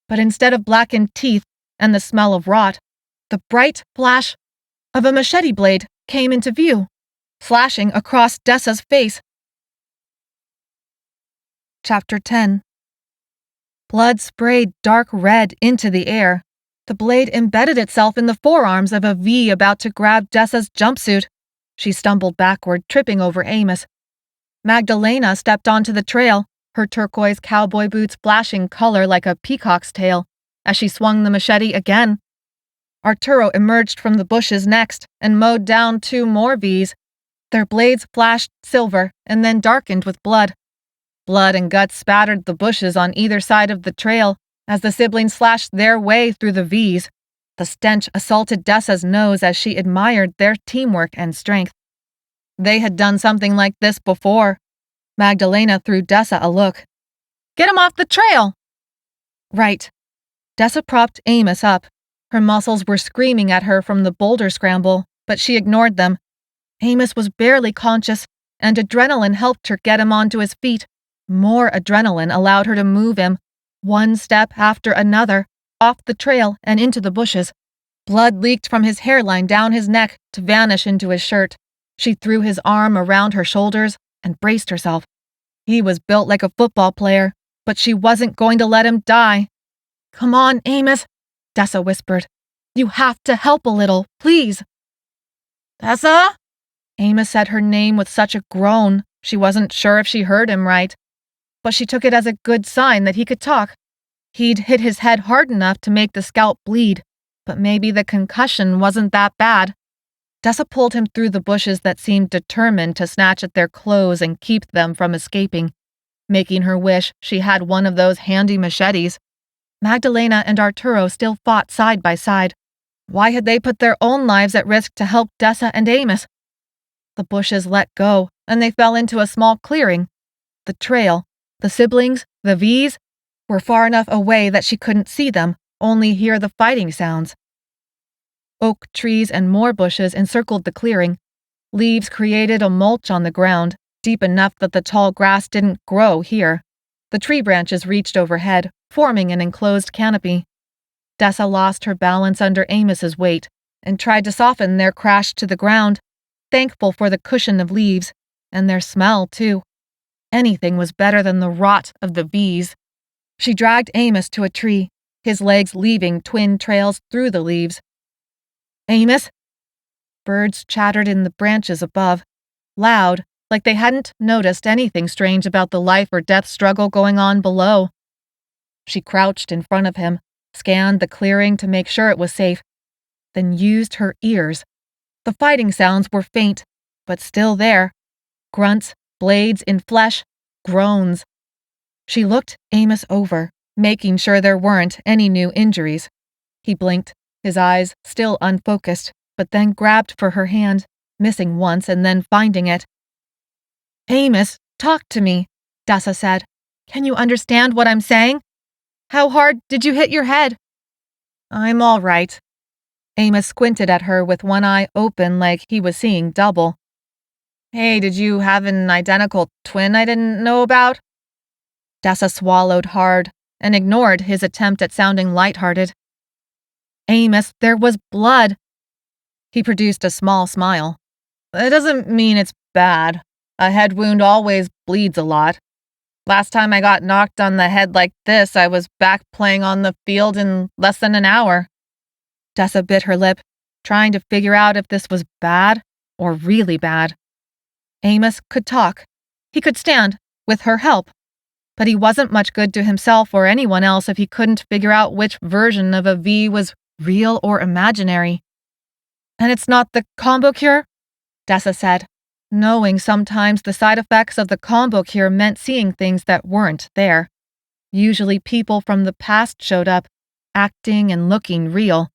But instead of blackened teeth and the smell of rot, the bright flash of a machete blade came into view, slashing across Dessa's face. Chapter 10. Blood sprayed dark red into the air. The blade embedded itself in the forearms of a V about to grab Dessa's jumpsuit. She stumbled backward, tripping over Amos. Magdalena stepped onto the trail, her turquoise cowboy boots flashing color like a peacock's tail, as she swung the machete again. Arturo emerged from the bushes next and mowed down 2 more V's. Their blades flashed silver and then darkened with blood. Blood and guts spattered the bushes on either side of the trail as the siblings slashed their way through the V's. The stench assaulted Dessa's nose as she admired their teamwork and strength. They had done something like this before. Magdalena threw Dessa a look. "Get him off the trail!" Right. Dessa propped Amos up. Her muscles were screaming at her from the boulder scramble, but she ignored them. Amos was barely conscious, and adrenaline helped her get him onto his feet. More adrenaline allowed her to move him, one step after another, off the trail and into the bushes. Blood leaked from his hairline down his neck to vanish into his shirt. She threw his arm around her shoulders and braced herself. He was built like a football player, but she wasn't going to let him die. "Come on, Amos," Dessa whispered. "You have to help a little, please." "Dessa?" Amos said her name with such a groan, she wasn't sure if she heard him right. But she took it as a good sign that he could talk. He'd hit his head hard enough to make the scalp bleed, but maybe the concussion wasn't that bad. Dessa pulled him through the bushes that seemed determined to snatch at their clothes and keep them from escaping, making her wish she had one of those handy machetes. Magdalena and Arturo still fought side by side. Why had they put their own lives at risk to help Dessa and Amos? The bushes let go, and they fell into a small clearing. The trail, the siblings, the V's, were far enough away that she couldn't see them, only hear the fighting sounds. Oak trees and more bushes encircled the clearing. Leaves created a mulch on the ground, deep enough that the tall grass didn't grow here. The tree branches reached overhead, forming an enclosed canopy. Dessa lost her balance under Amos's weight and tried to soften their crash to the ground, thankful for the cushion of leaves, and their smell, too. Anything was better than the rot of the V's. She dragged Amos to a tree, his legs leaving twin trails through the leaves. "Amos?" Birds chattered in the branches above, loud, like they hadn't noticed anything strange about the life or death struggle going on below. She crouched in front of him, scanned the clearing to make sure it was safe, then used her ears. The fighting sounds were faint, but still there. Grunts, blades in flesh, groans. She looked Amos over, making sure there weren't any new injuries. He blinked, his eyes still unfocused, but then grabbed for her hand, missing once and then finding it. "Amos, talk to me," Dessa said. "Can you understand what I'm saying? How hard did you hit your head?" "I'm all right." Amos squinted at her with one eye open like he was seeing double. "Hey, did you have an identical twin I didn't know about?" Dessa swallowed hard and ignored his attempt at sounding lighthearted. Amos, there was blood. He produced a small smile. It doesn't mean it's bad. A head wound always bleeds a lot. Last time I got knocked on the head like this, I was back playing on the field in less than an hour. Dessa bit her lip, trying to figure out if this was bad or really bad. Amos could talk. He could stand, with her help. But he wasn't much good to himself or anyone else if he couldn't figure out which version of a V was real or imaginary. And it's not the combo cure? Dessa said, knowing sometimes the side effects of the combo cure meant seeing things that weren't there. Usually people from the past showed up, acting and looking real.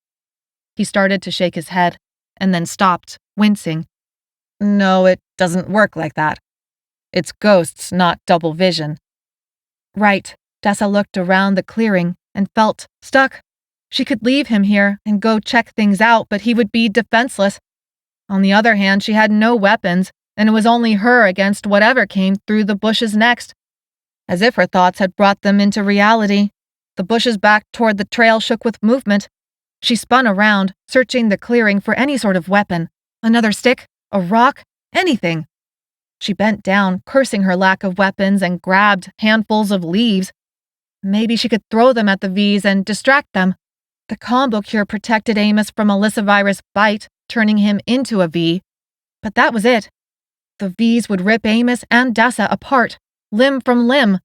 He started to shake his head, and then stopped, wincing. No, it doesn't work like that. It's ghosts, not double vision. Right. Dessa looked around the clearing and felt stuck. She could leave him here and go check things out, but he would be defenseless. On the other hand, she had no weapons, and it was only her against whatever came through the bushes next. As if her thoughts had brought them into reality, the bushes back toward the trail shook with movement. She spun around, searching the clearing for any sort of weapon. Another stick, a rock, anything. She bent down, cursing her lack of weapons, and grabbed handfuls of leaves. Maybe she could throw them at the V's and distract them. The combo cure protected Amos from a lyssivirus bite, turning him into a V. But that was it. The V's would rip Amos and Dessa apart, limb from limb.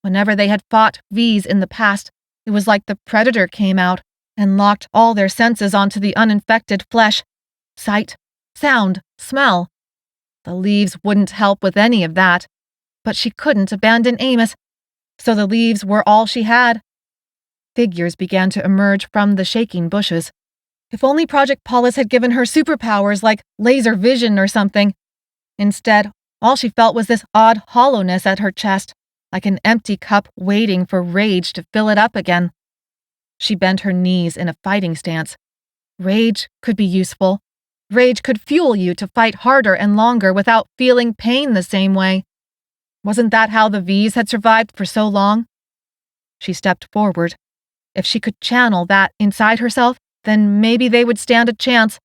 Whenever they had fought V's in the past, it was like the predator came out and locked all their senses onto the uninfected flesh. Sight, sound, smell. The leaves wouldn't help with any of that, but she couldn't abandon Amos, so the leaves were all she had. Figures began to emerge from the shaking bushes. If only Project Paulus had given her superpowers like laser vision or something. Instead, all she felt was this odd hollowness at her chest, like an empty cup waiting for rage to fill it up again. She bent her knees in a fighting stance. Rage could be useful. Rage could fuel you to fight harder and longer without feeling pain the same way. Wasn't that how the V's had survived for so long? She stepped forward. If she could channel that inside herself, then maybe they would stand a chance.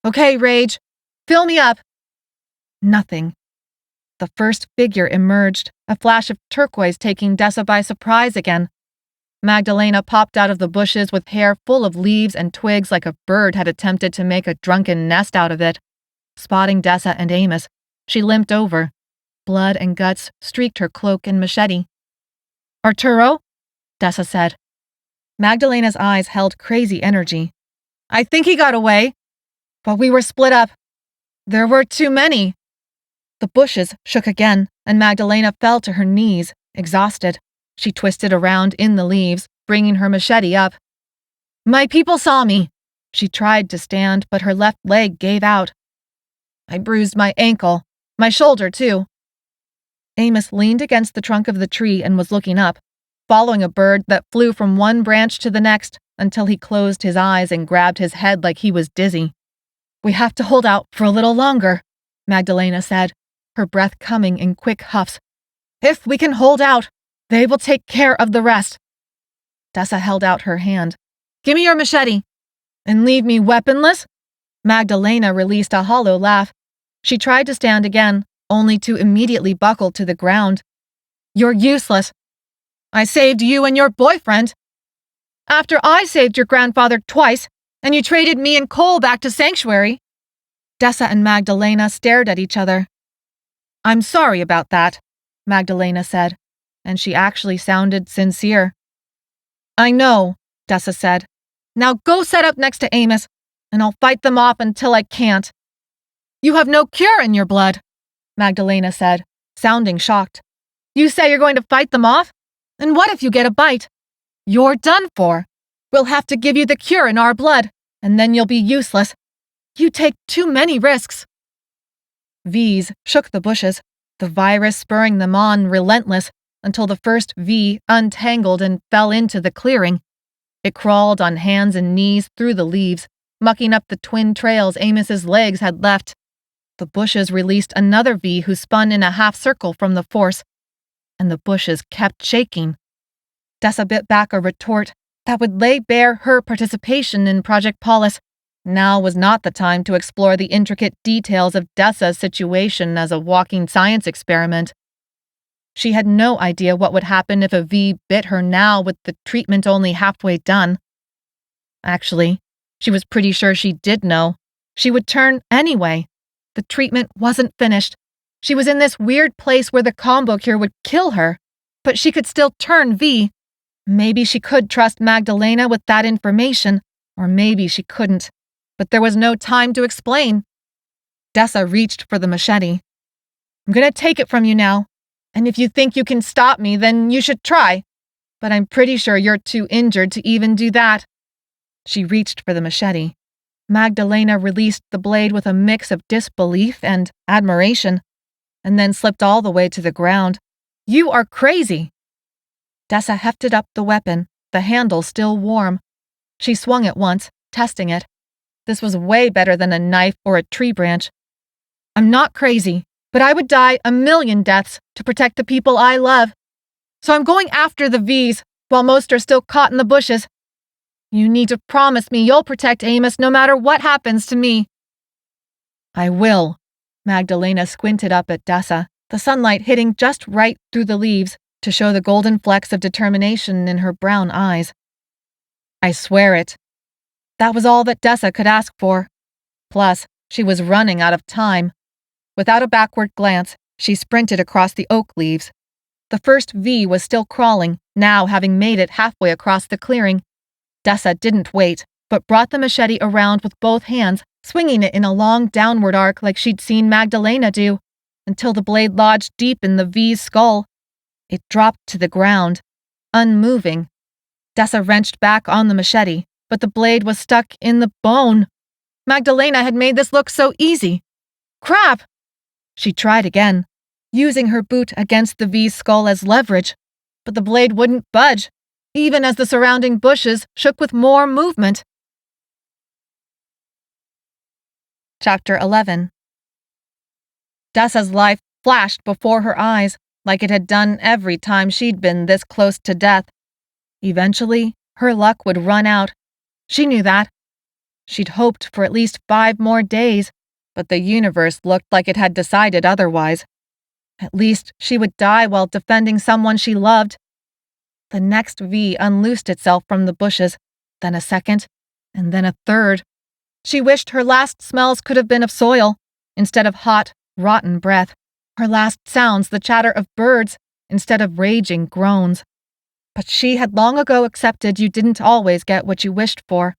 Okay, Rage, fill me up. Nothing. The first figure emerged, a flash of turquoise taking Dessa by surprise again. Magdalena popped out of the bushes with hair full of leaves and twigs like a bird had attempted to make a drunken nest out of it. Spotting Dessa and Amos, she limped over. Blood and guts streaked her cloak and machete. Arturo? Dessa said. Magdalena's eyes held crazy energy. I think he got away, but we were split up. There were too many. The bushes shook again, and Magdalena fell to her knees, exhausted. She twisted around in the leaves, bringing her machete up. My people saw me. She tried to stand, but her left leg gave out. I bruised my ankle, my shoulder too. Amos leaned against the trunk of the tree and was looking up, following a bird that flew from one branch to the next until he closed his eyes and grabbed his head like he was dizzy. We have to hold out for a little longer, Magdalena said, her breath coming in quick huffs. If we can hold out, they will take care of the rest. Dessa held out her hand. Give me your machete. And leave me weaponless? Magdalena released a hollow laugh. She tried to stand again, only to immediately buckle to the ground. You're useless. I saved you and your boyfriend. After I saved your grandfather twice, and you traded me and Cole back to Sanctuary. Dessa and Magdalena stared at each other. I'm sorry about that, Magdalena said, and she actually sounded sincere. I know, Dessa said. Now go set up next to Amos, and I'll fight them off until I can't. You have no cure in your blood, Magdalena said, sounding shocked. You say you're going to fight them off? And what if you get a bite? You're done for. We'll have to give you the cure in our blood, and then you'll be useless. You take too many risks. V's shook the bushes, the virus spurring them on relentless until the first V untangled and fell into the clearing. It crawled on hands and knees through the leaves, mucking up the twin trails Amos's legs had left. The bushes released another V who spun in a half circle from the force, and the bushes kept shaking. Dessa bit back a retort, that would lay bare her participation in Project Paulus. Now was not the time to explore the intricate details of Dessa's situation as a walking science experiment. She had no idea what would happen if a V bit her now with the treatment only halfway done. Actually, she was pretty sure she did know. She would turn anyway. The treatment wasn't finished. She was in this weird place where the combo cure would kill her, but she could still turn V. Maybe she could trust Magdalena with that information, or maybe she couldn't. But there was no time to explain. Dessa reached for the machete. I'm going to take it from you now, and if you think you can stop me, then you should try. But I'm pretty sure you're too injured to even do that. She reached for the machete. Magdalena released the blade with a mix of disbelief and admiration, and then slipped all the way to the ground. You are crazy! Dessa hefted up the weapon, the handle still warm. She swung it once, testing it. This was way better than a knife or a tree branch. I'm not crazy, but I would die 1,000,000 deaths to protect the people I love. So I'm going after the V's, while most are still caught in the bushes. You need to promise me you'll protect Amos no matter what happens to me. I will. Magdalena squinted up at Dessa, the sunlight hitting just right through the leaves to show the golden flecks of determination in her brown eyes. I swear it. That was all that Dessa could ask for. Plus, she was running out of time. Without a backward glance, she sprinted across the oak leaves. The first V was still crawling, now having made it halfway across the clearing. Dessa didn't wait, but brought the machete around with both hands, swinging it in a long downward arc like she'd seen Magdalena do, until the blade lodged deep in the V's skull. It dropped to the ground, unmoving. Dessa wrenched back on the machete, but the blade was stuck in the bone. Magdalena had made this look so easy. Crap! She tried again, using her boot against the V's skull as leverage, but the blade wouldn't budge, even as the surrounding bushes shook with more movement. Chapter 11. Dessa's life flashed before her eyes, like it had done every time she'd been this close to death. Eventually, her luck would run out. She knew that. She'd hoped for at least 5 more days, but the universe looked like it had decided otherwise. At least she would die while defending someone she loved. The next V unloosed itself from the bushes, then a second, and then a third. She wished her last smells could have been of soil, instead of hot, rotten breath. Her last sounds the chatter of birds, instead of raging groans. But she had long ago accepted you didn't always get what you wished for.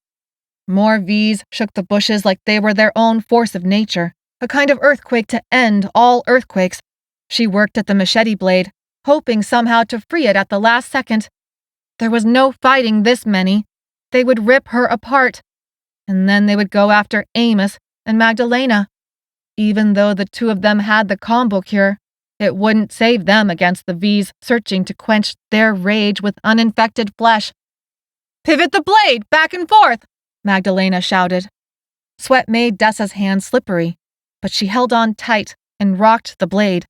More V's shook the bushes like they were their own force of nature, a kind of earthquake to end all earthquakes. She worked at the machete blade, hoping somehow to free it at the last second. There was no fighting this many. They would rip her apart. And then they would go after Amos and Magdalena. Even though the two of them had the combo cure, it wouldn't save them against the V's searching to quench their rage with uninfected flesh. Pivot the blade back and forth, Magdalena shouted. Sweat made Dessa's hands slippery, but she held on tight and rocked the blade.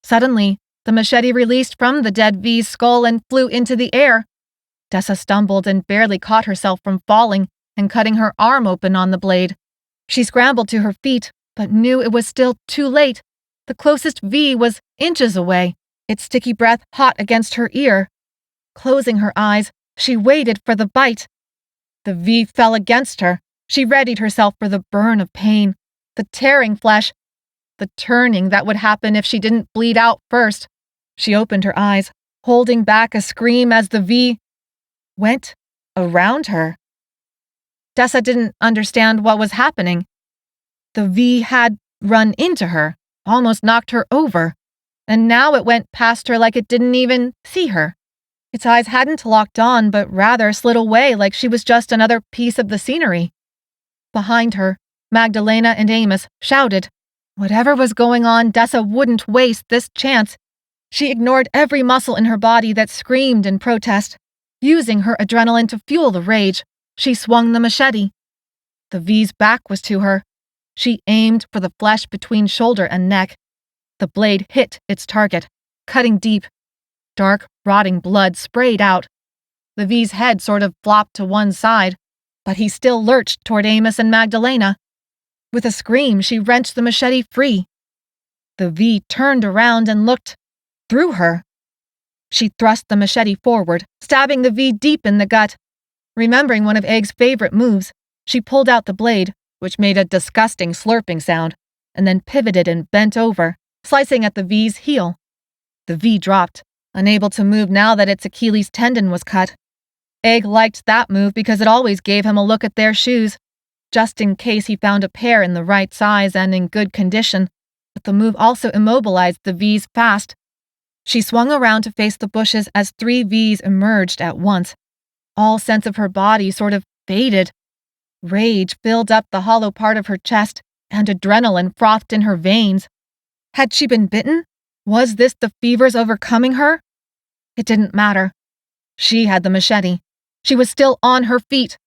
Suddenly, the machete released from the dead V's skull and flew into the air. Dessa stumbled and barely caught herself from falling and cutting her arm open on the blade. She scrambled to her feet, but knew it was still too late. The closest V was inches away, its sticky breath hot against her ear. Closing her eyes, she waited for the bite. The V fell against her. She readied herself for the burn of pain, the tearing flesh, the turning that would happen if she didn't bleed out first. She opened her eyes, holding back a scream as the V went around her. Dessa didn't understand what was happening. The V had run into her, almost knocked her over, and now it went past her like it didn't even see her. Its eyes hadn't locked on, but rather slid away like she was just another piece of the scenery. Behind her, Magdalena and Amos shouted. Whatever was going on, Dessa wouldn't waste this chance. She ignored every muscle in her body that screamed in protest. Using her adrenaline to fuel the rage, she swung the machete. The V's back was to her. She aimed for the flesh between shoulder and neck. The blade hit its target, cutting deep. Dark, rotting blood sprayed out. The V's head sort of flopped to one side, but he still lurched toward Amos and Magdalena. With a scream, she wrenched the machete free. The V turned around and looked through her. She thrust the machete forward, stabbing the V deep in the gut. Remembering one of Egg's favorite moves, she pulled out the blade, which made a disgusting slurping sound, and then pivoted and bent over, slicing at the V's heel. The V dropped, unable to move now that its Achilles tendon was cut. Egg liked that move because it always gave him a look at their shoes, just in case he found a pair in the right size and in good condition, but the move also immobilized the V's fast. She swung around to face the bushes as 3 V's emerged at once. All sense of her body sort of faded. Rage filled up the hollow part of her chest, and adrenaline frothed in her veins. Had she been bitten? Was this the fevers overcoming her? It didn't matter. She had the machete. She was still on her feet.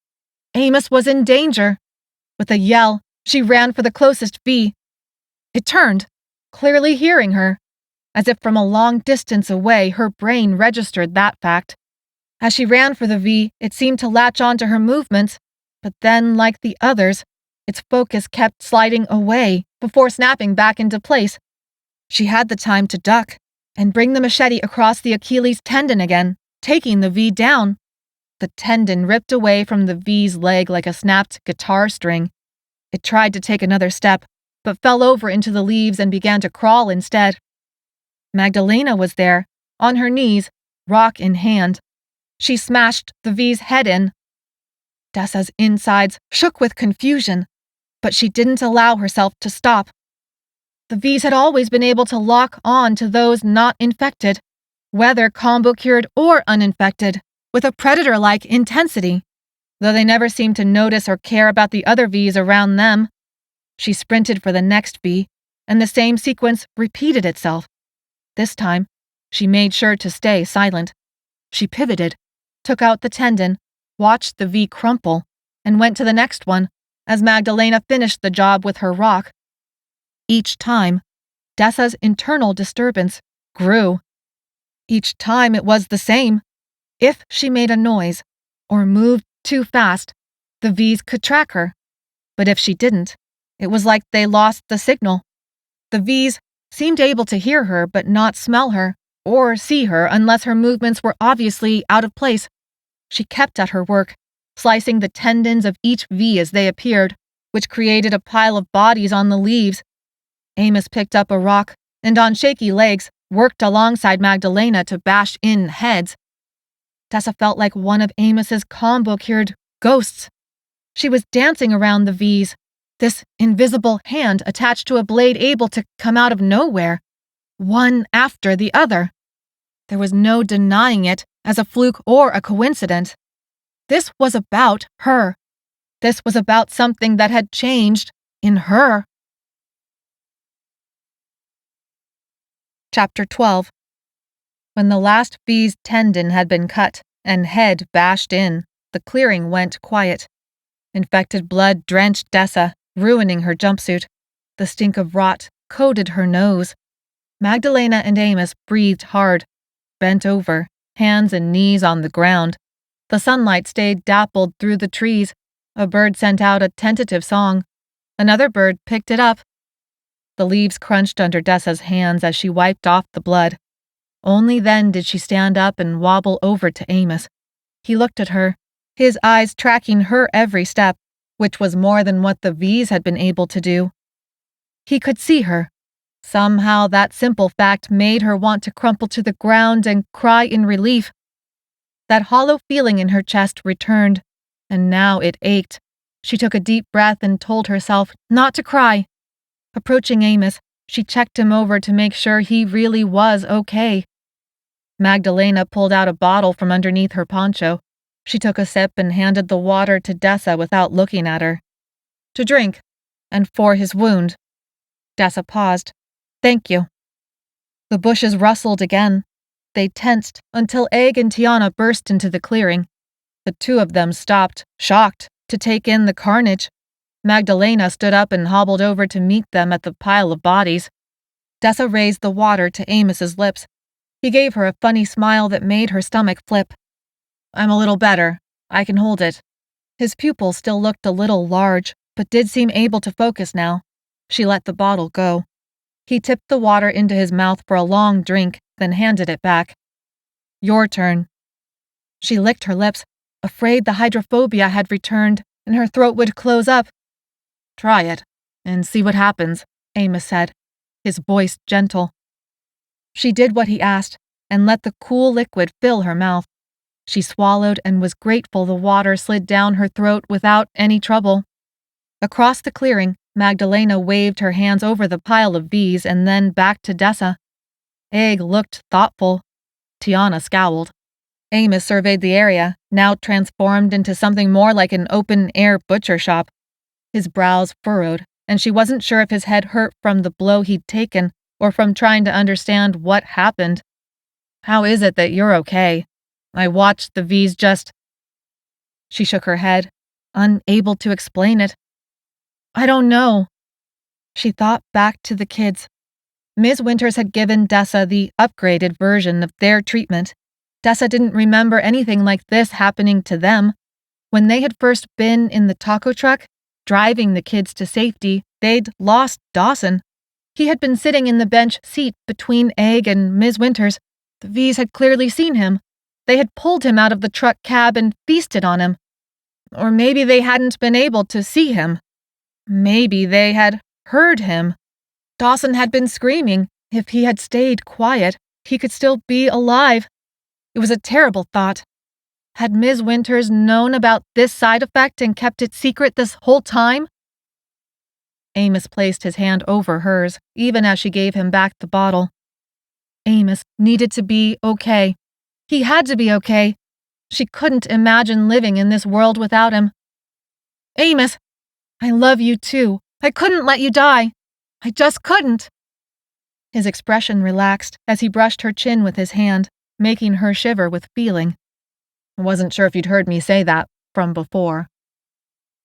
Amos was in danger. With a yell, she ran for the closest V. It turned, clearly hearing her. As if from a long distance away, her brain registered that fact. As she ran for the V, it seemed to latch on to her movements, but then, like the others, its focus kept sliding away before snapping back into place. She had the time to duck and bring the machete across the Achilles tendon again, taking the V down. The tendon ripped away from the V's leg like a snapped guitar string. It tried to take another step, but fell over into the leaves and began to crawl instead. Magdalena was there, on her knees, rock in hand. She smashed the V's head in. Dessa's insides shook with confusion, but she didn't allow herself to stop. The V's had always been able to lock on to those not infected, whether combo-cured or uninfected, with a predator-like intensity, though they never seemed to notice or care about the other V's around them. She sprinted for the next V, and the same sequence repeated itself. This time, she made sure to stay silent. She pivoted, took out the tendon, watched the V crumple, and went to the next one as Magdalena finished the job with her rock. Each time, Dessa's internal disturbance grew. Each time it was the same. If she made a noise or moved too fast, the V's could track her. But if she didn't, it was like they lost the signal. The V's seemed able to hear her but not smell her or see her unless her movements were obviously out of place. She kept at her work, slicing the tendons of each V as they appeared, which created a pile of bodies on the leaves. Amos picked up a rock and on shaky legs worked alongside Magdalena to bash in heads. Dessa felt like one of Amos's combo-cured ghosts. She was dancing around the V's, this invisible hand attached to a blade able to come out of nowhere, one after the other. There was no denying it as a fluke or a coincidence. This was about her. This was about something that had changed in her. Chapter 12. When the last V's tendon had been cut and head bashed in, the clearing went quiet. Infected blood drenched Dessa, ruining her jumpsuit. The stink of rot coated her nose. Magdalena and Amos breathed hard, bent over, hands and knees on the ground. The sunlight stayed dappled through the trees. A bird sent out a tentative song. Another bird picked it up. The leaves crunched under Dessa's hands as she wiped off the blood. Only then did she stand up and wobble over to Amos. He looked at her, his eyes tracking her every step, which was more than what the V's had been able to do. He could see her. Somehow that simple fact made her want to crumple to the ground and cry in relief. That hollow feeling in her chest returned, and now it ached. She took a deep breath and told herself not to cry. Approaching Amos, she checked him over to make sure he really was okay. Magdalena pulled out a bottle from underneath her poncho. She took a sip and handed the water to Dessa without looking at her. To drink, and for his wound. Dessa paused. Thank you. The bushes rustled again. They tensed until Egg and Tiana burst into the clearing. The two of them stopped, shocked, to take in the carnage. Magdalena stood up and hobbled over to meet them at the pile of bodies. Dessa raised the water to Amos's lips. He gave her a funny smile that made her stomach flip. I'm a little better. I can hold it. His pupils still looked a little large, but did seem able to focus now. She let the bottle go. He tipped the water into his mouth for a long drink, then handed it back. Your turn. She licked her lips, afraid the hydrophobia had returned and her throat would close up. Try it, and see what happens, Amos said, his voice gentle. She did what he asked, and let the cool liquid fill her mouth. She swallowed and was grateful the water slid down her throat without any trouble. Across the clearing, Magdalena waved her hands over the pile of V's and then back to Dessa. Egg looked thoughtful. Tiana scowled. Amos surveyed the area, now transformed into something more like an open-air butcher shop. His brows furrowed, and she wasn't sure if his head hurt from the blow he'd taken or from trying to understand what happened. How is it that you're okay? I watched the V's just... She shook her head, unable to explain it. I don't know. She thought back to the kids. Ms. Winters had given Dessa the upgraded version of their treatment. Dessa didn't remember anything like this happening to them. When they had first been in the taco truck, driving the kids to safety, they'd lost Dawson. He had been sitting in the bench seat between Egg and Ms. Winters. The V's had clearly seen him. They had pulled him out of the truck cab and feasted on him. Or maybe they hadn't been able to see him. Maybe they had heard him. Dawson had been screaming. If he had stayed quiet, he could still be alive. It was a terrible thought. Had Ms. Winters known about this side effect and kept it secret this whole time? Amos placed his hand over hers, even as she gave him back the bottle. Amos needed to be okay. He had to be okay. She couldn't imagine living in this world without him. Amos, I love you too. I couldn't let you die. I just couldn't. His expression relaxed as he brushed her chin with his hand, making her shiver with feeling. I wasn't sure if you'd heard me say that from before.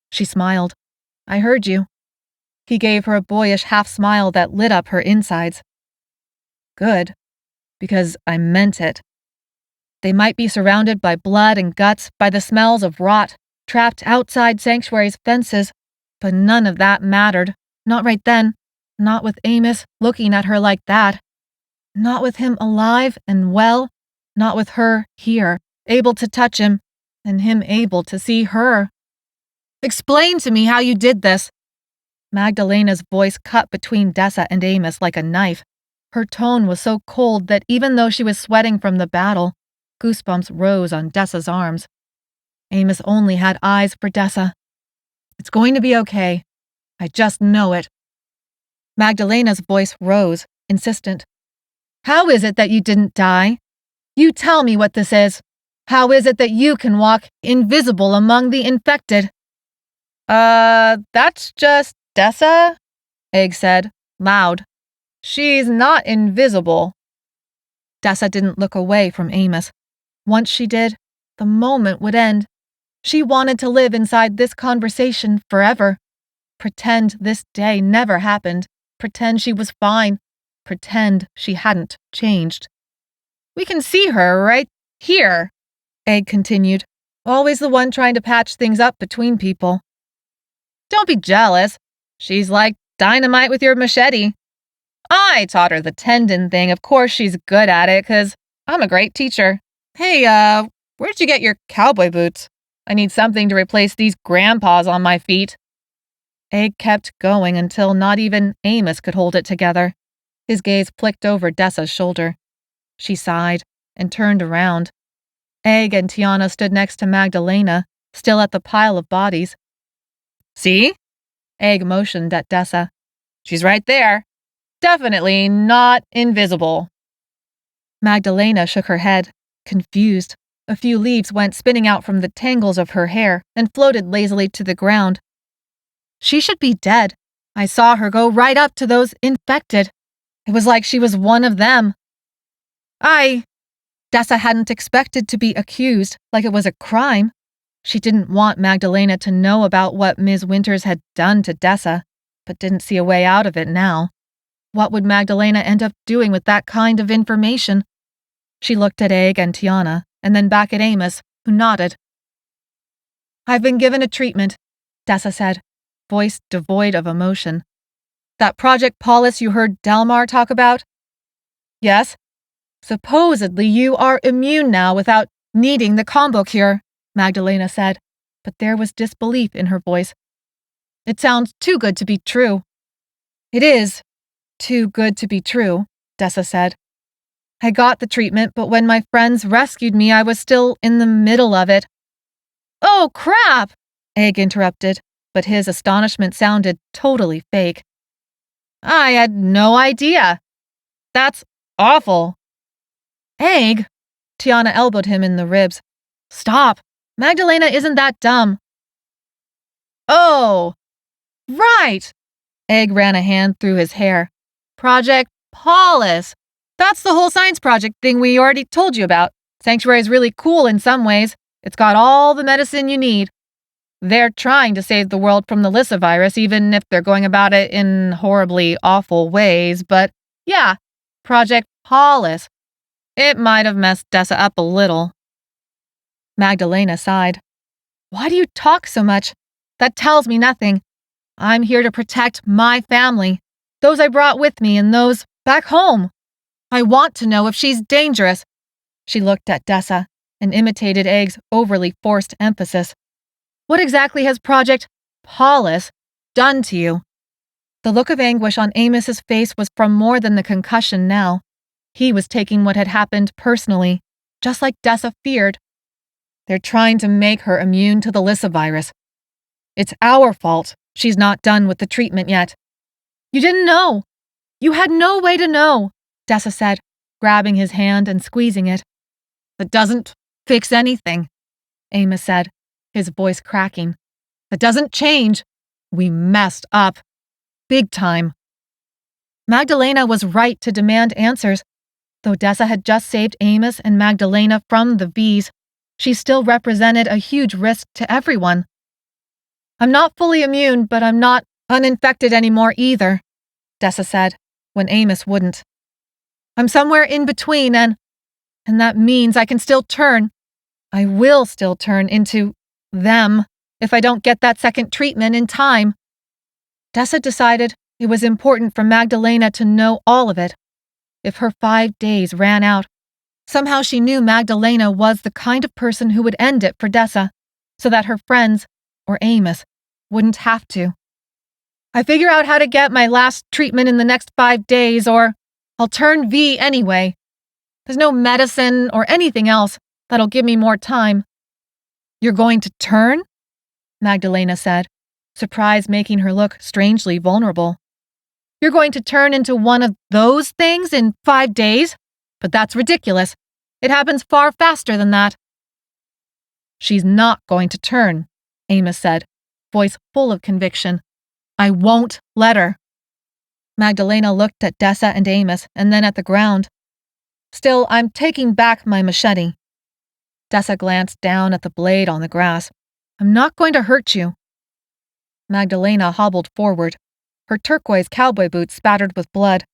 She smiled. I heard you. He gave her a boyish half-smile that lit up her insides. Good, because I meant it. They might be surrounded by blood and guts, by the smells of rot, trapped outside Sanctuary's fences, but none of that mattered. Not right then. Not with Amos looking at her like that. Not with him alive and well. Not with her here, able to touch him, and him able to see her. Explain to me how you did this. Magdalena's voice cut between Dessa and Amos like a knife. Her tone was so cold that even though she was sweating from the battle, goosebumps rose on Dessa's arms. Amos only had eyes for Dessa. It's going to be okay. I just know it. Magdalena's voice rose, insistent. How is it that you didn't die? You tell me what this is. How is it that you can walk invisible among the infected? That's just Dessa, Egg said, loud. She's not invisible. Dessa didn't look away from Amos. Once she did, the moment would end. She wanted to live inside this conversation forever. Pretend this day never happened. Pretend she was fine. Pretend she hadn't changed. We can see her right here, Egg continued, always the one trying to patch things up between people. Don't be jealous. She's like dynamite with your machete. I taught her the tendon thing. Of course she's good at it, 'cause I'm a great teacher. Hey, where'd you get your cowboy boots? I need something to replace these grandpas on my feet. Egg kept going until not even Amos could hold it together. His gaze flicked over Dessa's shoulder. She sighed and turned around. Egg and Tiana stood next to Magdalena, still at the pile of bodies. See? Egg motioned at Dessa. She's right there. Definitely not invisible. Magdalena shook her head, confused. A few leaves went spinning out from the tangles of her hair and floated lazily to the ground. She should be dead. I saw her go right up to those infected. It was like she was one of them. Dessa hadn't expected to be accused, like it was a crime. She didn't want Magdalena to know about what Ms. Winters had done to Dessa, but didn't see a way out of it now. What would Magdalena end up doing with that kind of information? She looked at Egg and Tiana, and then back at Amos, who nodded. "I've been given a treatment," Dessa said, voice devoid of emotion. "That Project Paulus you heard Delmar talk about?" "Yes." "Supposedly you are immune now without needing the combo cure," Magdalena said, but there was disbelief in her voice. "It sounds too good to be true." "It is too good to be true," Dessa said. "I got the treatment, but when my friends rescued me, I was still in the middle of it." "Oh, crap!" Egg interrupted, but his astonishment sounded totally fake. "I had no idea. That's awful." "Egg?" Tiana elbowed him in the ribs. "Stop. Magdalena isn't that dumb." "Oh, right." Egg ran a hand through his hair. "Project Paulus. That's the whole science project thing we already told you about. Sanctuary is really cool in some ways. It's got all the medicine you need. They're trying to save the world from the Lissa virus, even if they're going about it in horribly awful ways. But yeah, Project Paulus. It might have messed Dessa up a little." Magdalena sighed. "Why do you talk so much? That tells me nothing. I'm here to protect my family, those I brought with me and those back home. I want to know if she's dangerous." She looked at Dessa and imitated Egg's overly forced emphasis. "What exactly has Project Paulus done to you?" The look of anguish on Amos's face was from more than the concussion now. He was taking what had happened personally, just like Dessa feared. "They're trying to make her immune to the Lissa virus. It's our fault she's not done with the treatment yet." "You didn't know. You had no way to know," Dessa said, grabbing his hand and squeezing it. "That doesn't fix anything," Amos said, his voice cracking. "That doesn't change. We messed up. Big time." Magdalena was right to demand answers. Though Dessa had just saved Amos and Magdalena from the V's, she still represented a huge risk to everyone. "I'm not fully immune, but I'm not uninfected anymore either," Dessa said, when Amos wouldn't. "I'm somewhere in between, and that means I can still turn. I will still turn into them if I don't get that second treatment in time." Dessa decided it was important for Magdalena to know all of it. If her 5 days ran out, somehow she knew Magdalena was the kind of person who would end it for Dessa, so that her friends, or Amos, wouldn't have to. "I figure out how to get my last treatment in the next 5 days, or I'll turn V anyway. There's no medicine or anything else that'll give me more time." "You're going to turn?" Magdalena said, surprise making her look strangely vulnerable. "You're going to turn into one of those things in 5 days? But that's ridiculous. It happens far faster than that." "She's not going to turn," Amos said, voice full of conviction. "I won't let her." Magdalena looked at Dessa and Amos and then at the ground. "Still, I'm taking back my machete." Dessa glanced down at the blade on the grass. "I'm not going to hurt you." Magdalena hobbled forward, her turquoise cowboy boots spattered with blood.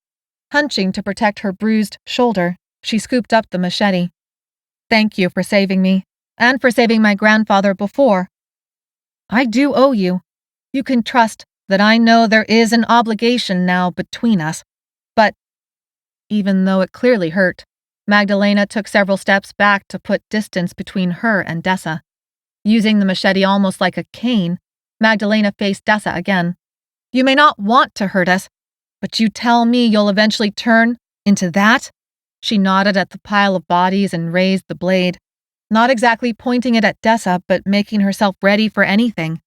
Hunching to protect her bruised shoulder, she scooped up the machete. "Thank you for saving me, and for saving my grandfather before. I do owe you. You can trust that I know there is an obligation now between us. But," even though it clearly hurt, Magdalena took several steps back to put distance between her and Dessa. Using the machete almost like a cane, Magdalena faced Dessa again. "You may not want to hurt us, but you tell me you'll eventually turn into that?" She nodded at the pile of bodies and raised the blade, not exactly pointing it at Dessa, but making herself ready for anything.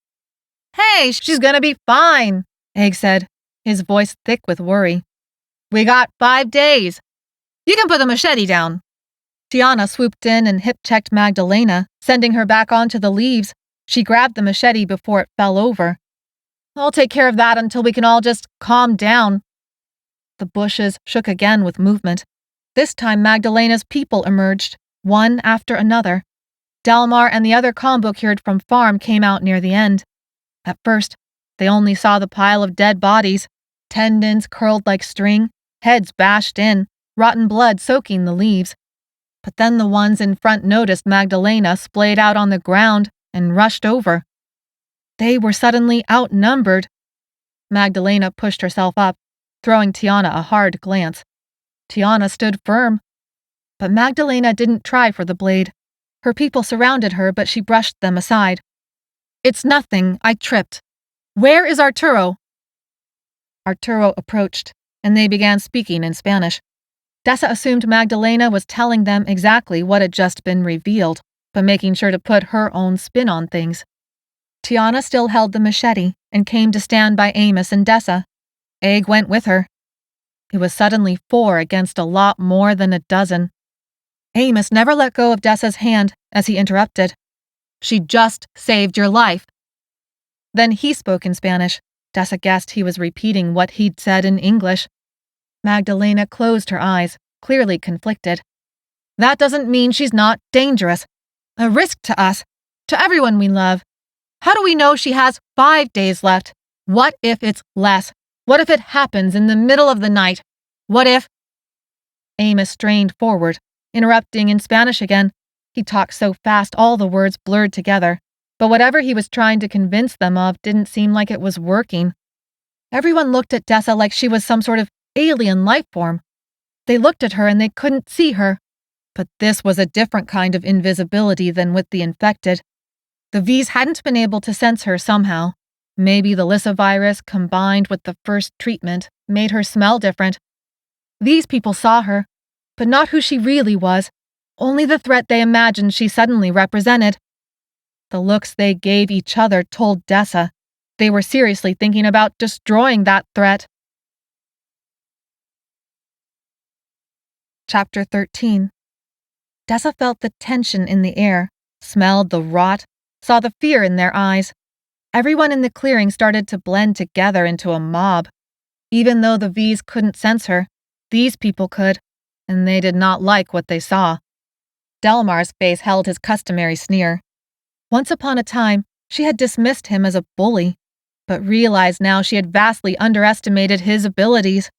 "Hey, she's gonna be fine," Egg said, his voice thick with worry. "We got 5 days. You can put the machete down." Tiana swooped in and hip-checked Magdalena, sending her back onto the leaves. She grabbed the machete before it fell over. "I'll take care of that until we can all just calm down." The bushes shook again with movement. This time Magdalena's people emerged, one after another. Delmar and the other combo cured from farm came out near the end. At first, they only saw the pile of dead bodies, tendons curled like string, heads bashed in, rotten blood soaking the leaves. But then the ones in front noticed Magdalena splayed out on the ground and rushed over. They were suddenly outnumbered. Magdalena pushed herself up, throwing Tiana a hard glance. Tiana stood firm. But Magdalena didn't try for the blade. Her people surrounded her, but she brushed them aside. "It's nothing. I tripped. Where is Arturo?" Arturo approached, and they began speaking in Spanish. Dessa assumed Magdalena was telling them exactly what had just been revealed, but making sure to put her own spin on things. Tiana still held the machete and came to stand by Amos and Dessa. Egg went with her. It was suddenly 4 against a lot more than a dozen. Amos never let go of Dessa's hand as he interrupted. "She just saved your life." Then he spoke in Spanish. Dessa guessed he was repeating what he'd said in English. Magdalena closed her eyes, clearly conflicted. "That doesn't mean she's not dangerous. A risk to us, to everyone we love. How do we know she has 5 days left? What if it's less? What if it happens in the middle of the night? What if—" Amos strained forward, interrupting in Spanish again. He talked so fast all the words blurred together, but whatever he was trying to convince them of didn't seem like it was working. Everyone looked at Dessa like she was some sort of alien life form. They looked at her and they couldn't see her. But this was a different kind of invisibility than with the infected. The V's hadn't been able to sense her somehow. Maybe the Lissa virus combined with the first treatment made her smell different. These people saw her, but not who she really was, only the threat they imagined she suddenly represented. The looks they gave each other told Dessa they were seriously thinking about destroying that threat. Chapter 13. Dessa felt the tension in the air, smelled the rot, saw the fear in their eyes. Everyone in the clearing started to blend together into a mob. Even though the V's couldn't sense her, these people could, and they did not like what they saw. Delmar's face held his customary sneer. Once upon a time, she had dismissed him as a bully, but realized now she had vastly underestimated his abilities.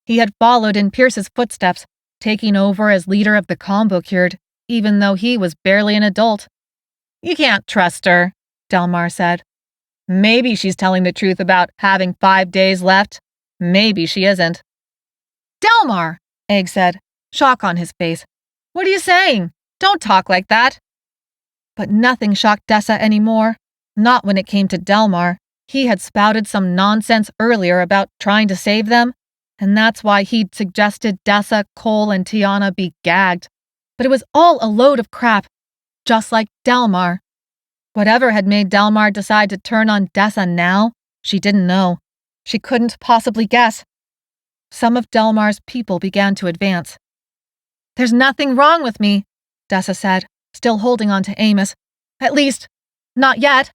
He had followed in Pierce's footsteps, taking over as leader of the combo cured, even though he was barely an adult. "You can't trust her," Delmar said. "Maybe she's telling the truth about having 5 days left. Maybe she isn't." "Delmar!" Egg said, shock on his face. "What are you saying? Don't talk like that." But nothing shocked Dessa anymore. Not when it came to Delmar. He had spouted some nonsense earlier about trying to save them, and that's why he'd suggested Dessa, Cole, and Tiana be gagged. But it was all a load of crap, just like Delmar. Whatever had made Delmar decide to turn on Dessa now, she didn't know. She couldn't possibly guess. Some of Delmar's people began to advance. "There's nothing wrong with me," Dessa said, still holding on to Amos. "At least, not yet."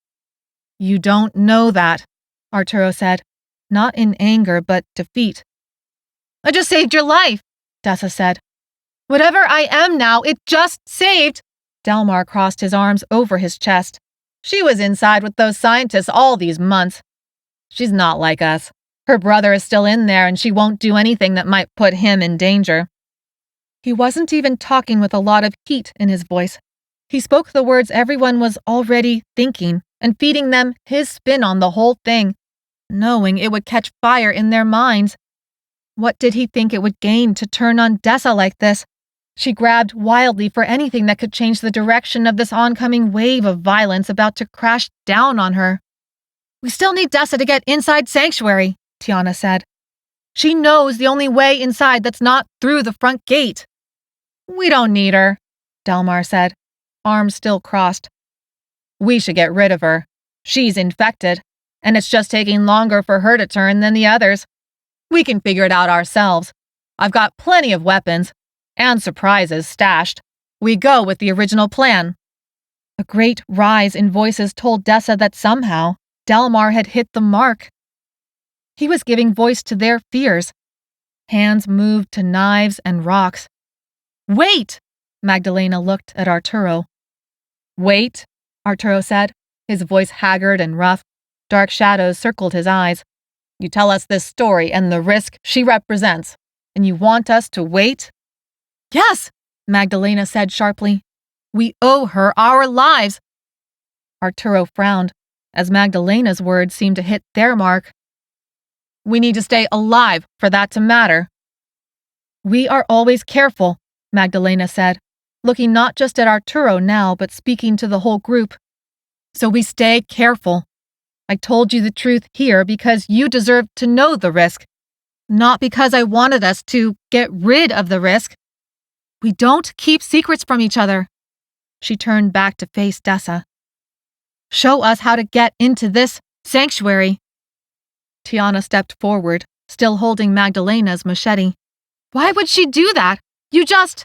"You don't know that," Arturo said, not in anger but defeat. "I just saved your life," Dessa said. "Whatever I am now, it just saved." Delmar crossed his arms over his chest. "She was inside with those scientists all these months. She's not like us. Her brother is still in there and she won't do anything that might put him in danger." He wasn't even talking with a lot of heat in his voice. He spoke the words everyone was already thinking and feeding them his spin on the whole thing, knowing it would catch fire in their minds. What did he think it would gain to turn on Dessa like this? She grabbed wildly for anything that could change the direction of this oncoming wave of violence about to crash down on her. "We still need Dessa to get inside Sanctuary," Tiana said. "She knows the only way inside that's not through the front gate." "We don't need her," Delmar said, arms still crossed. "We should get rid of her. She's infected, and it's just taking longer for her to turn than the others. We can figure it out ourselves. I've got plenty of weapons, and surprises stashed. We go with the original plan." A great rise in voices told Dessa that somehow Delmar had hit the mark. He was giving voice to their fears. Hands moved to knives and rocks. "Wait!" Magdalena looked at Arturo. "Wait," Arturo said, his voice haggard and rough. Dark shadows circled his eyes. "You tell us this story and the risk she represents, and you want us to wait?" "Yes!" Magdalena said sharply. We owe her our lives. Arturo frowned, as Magdalena's words seemed to hit their mark. We need to stay alive for that to matter. We are always careful, Magdalena said, looking not just at Arturo now, but speaking to the whole group. So we stay careful. I told you the truth here because you deserve to know the risk, not because I wanted us to get rid of the risk. We don't keep secrets from each other. She turned back to face Dessa. Show us how to get into this sanctuary. Tiana stepped forward, still holding Magdalena's machete. Why would she do that? You just...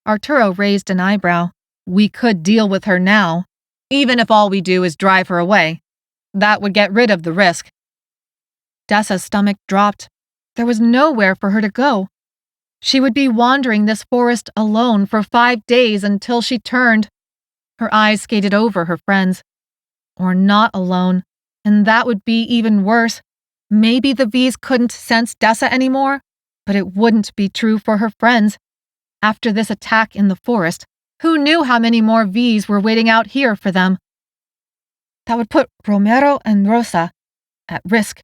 Arturo raised an eyebrow. We could deal with her now, even if all we do is drive her away. That would get rid of the risk. Dessa's stomach dropped. There was nowhere for her to go. She would be wandering this forest alone for 5 days until she turned. Her eyes skated over her friends. Or not alone, and that would be even worse. Maybe the V's couldn't sense Dessa anymore, but it wouldn't be true for her friends. After this attack in the forest, who knew how many more V's were waiting out here for them? That would put Romero and Rosa at risk,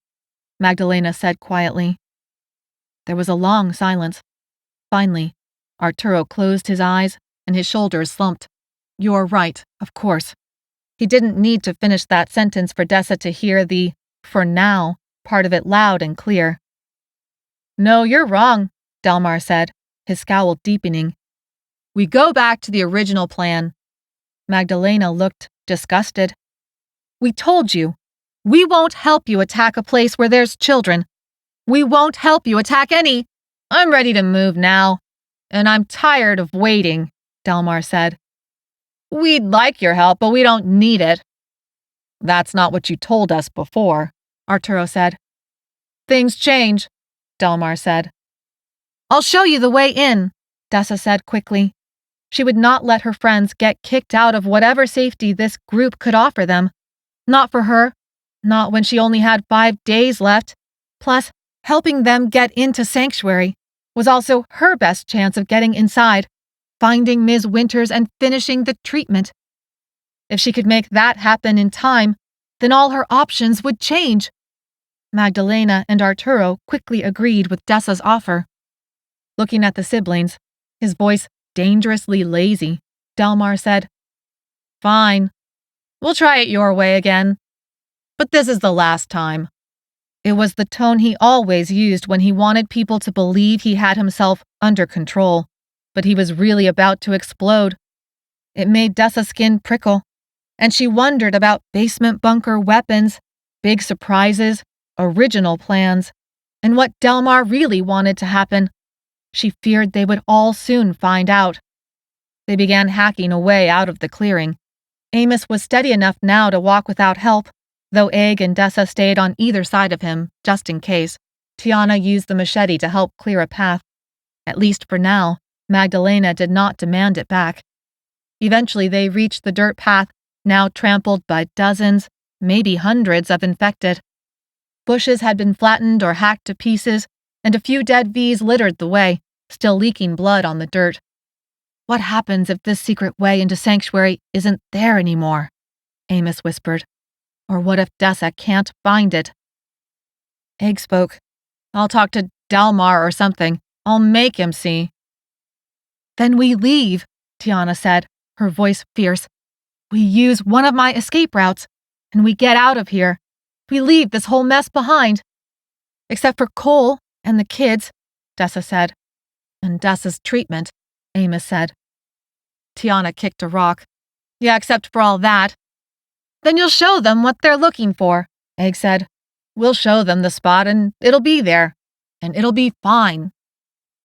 Magdalena said quietly. There was a long silence. Finally, Arturo closed his eyes and his shoulders slumped. You're right, of course. He didn't need to finish that sentence for Dessa to hear the, for now, part of it loud and clear. No, you're wrong, Delmar said, his scowl deepening. We go back to the original plan. Magdalena looked disgusted. We told you. We won't help you attack a place where there's children. We won't help you attack any. I'm ready to move now. And I'm tired of waiting, Delmar said. We'd like your help, but we don't need it. That's not what you told us before, Arturo said. Things change, Delmar said. I'll show you the way in, Dessa said quickly. She would not let her friends get kicked out of whatever safety this group could offer them. Not for her, not when she only had 5 days left. Plus, helping them get into Sanctuary was also her best chance of getting inside, finding Ms. Winters and finishing the treatment. If she could make that happen in time, then all her options would change. Magdalena and Arturo quickly agreed with Dessa's offer. Looking at the siblings, his voice dangerously lazy, Delmar said, Fine. We'll try it your way again. But this is the last time. It was the tone he always used when he wanted people to believe he had himself under control, but he was really about to explode. It made Dessa's skin prickle, and she wondered about basement bunker weapons, big surprises, original plans, and what Delmar really wanted to happen. She feared they would all soon find out. They began hacking away out of the clearing. Amos was steady enough now to walk without help, though Egg and Dessa stayed on either side of him, just in case. Tiana used the machete to help clear a path. At least for now, Magdalena did not demand it back. Eventually they reached the dirt path, now trampled by dozens, maybe hundreds of infected. Bushes had been flattened or hacked to pieces, and a few dead V's littered the way, still leaking blood on the dirt. What happens if this secret way into Sanctuary isn't there anymore? Amos whispered. Or what if Dessa can't find it? Egg spoke. I'll talk to Delmar or something. I'll make him see. Then we leave, Tiana said, her voice fierce. We use one of my escape routes, and we get out of here. We leave this whole mess behind. Except for Cole and the kids, Dessa said. And Dessa's treatment, Amos said. Tiana kicked a rock. Yeah, except for all that. Then you'll show them what they're looking for, Egg said. We'll show them the spot and it'll be there. And it'll be fine.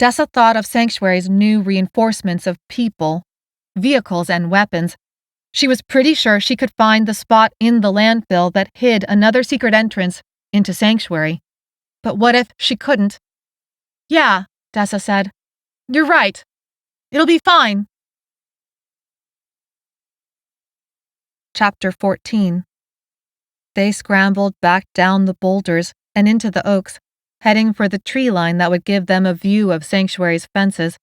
Dessa thought of Sanctuary's new reinforcements of people, vehicles, and weapons. She was pretty sure she could find the spot in the landfill that hid another secret entrance into Sanctuary. But what if she couldn't? Yeah, Dessa said. You're right. It'll be fine. Chapter 14. They scrambled back down the boulders and into the oaks, heading for the tree line that would give them a view of Sanctuary's fences.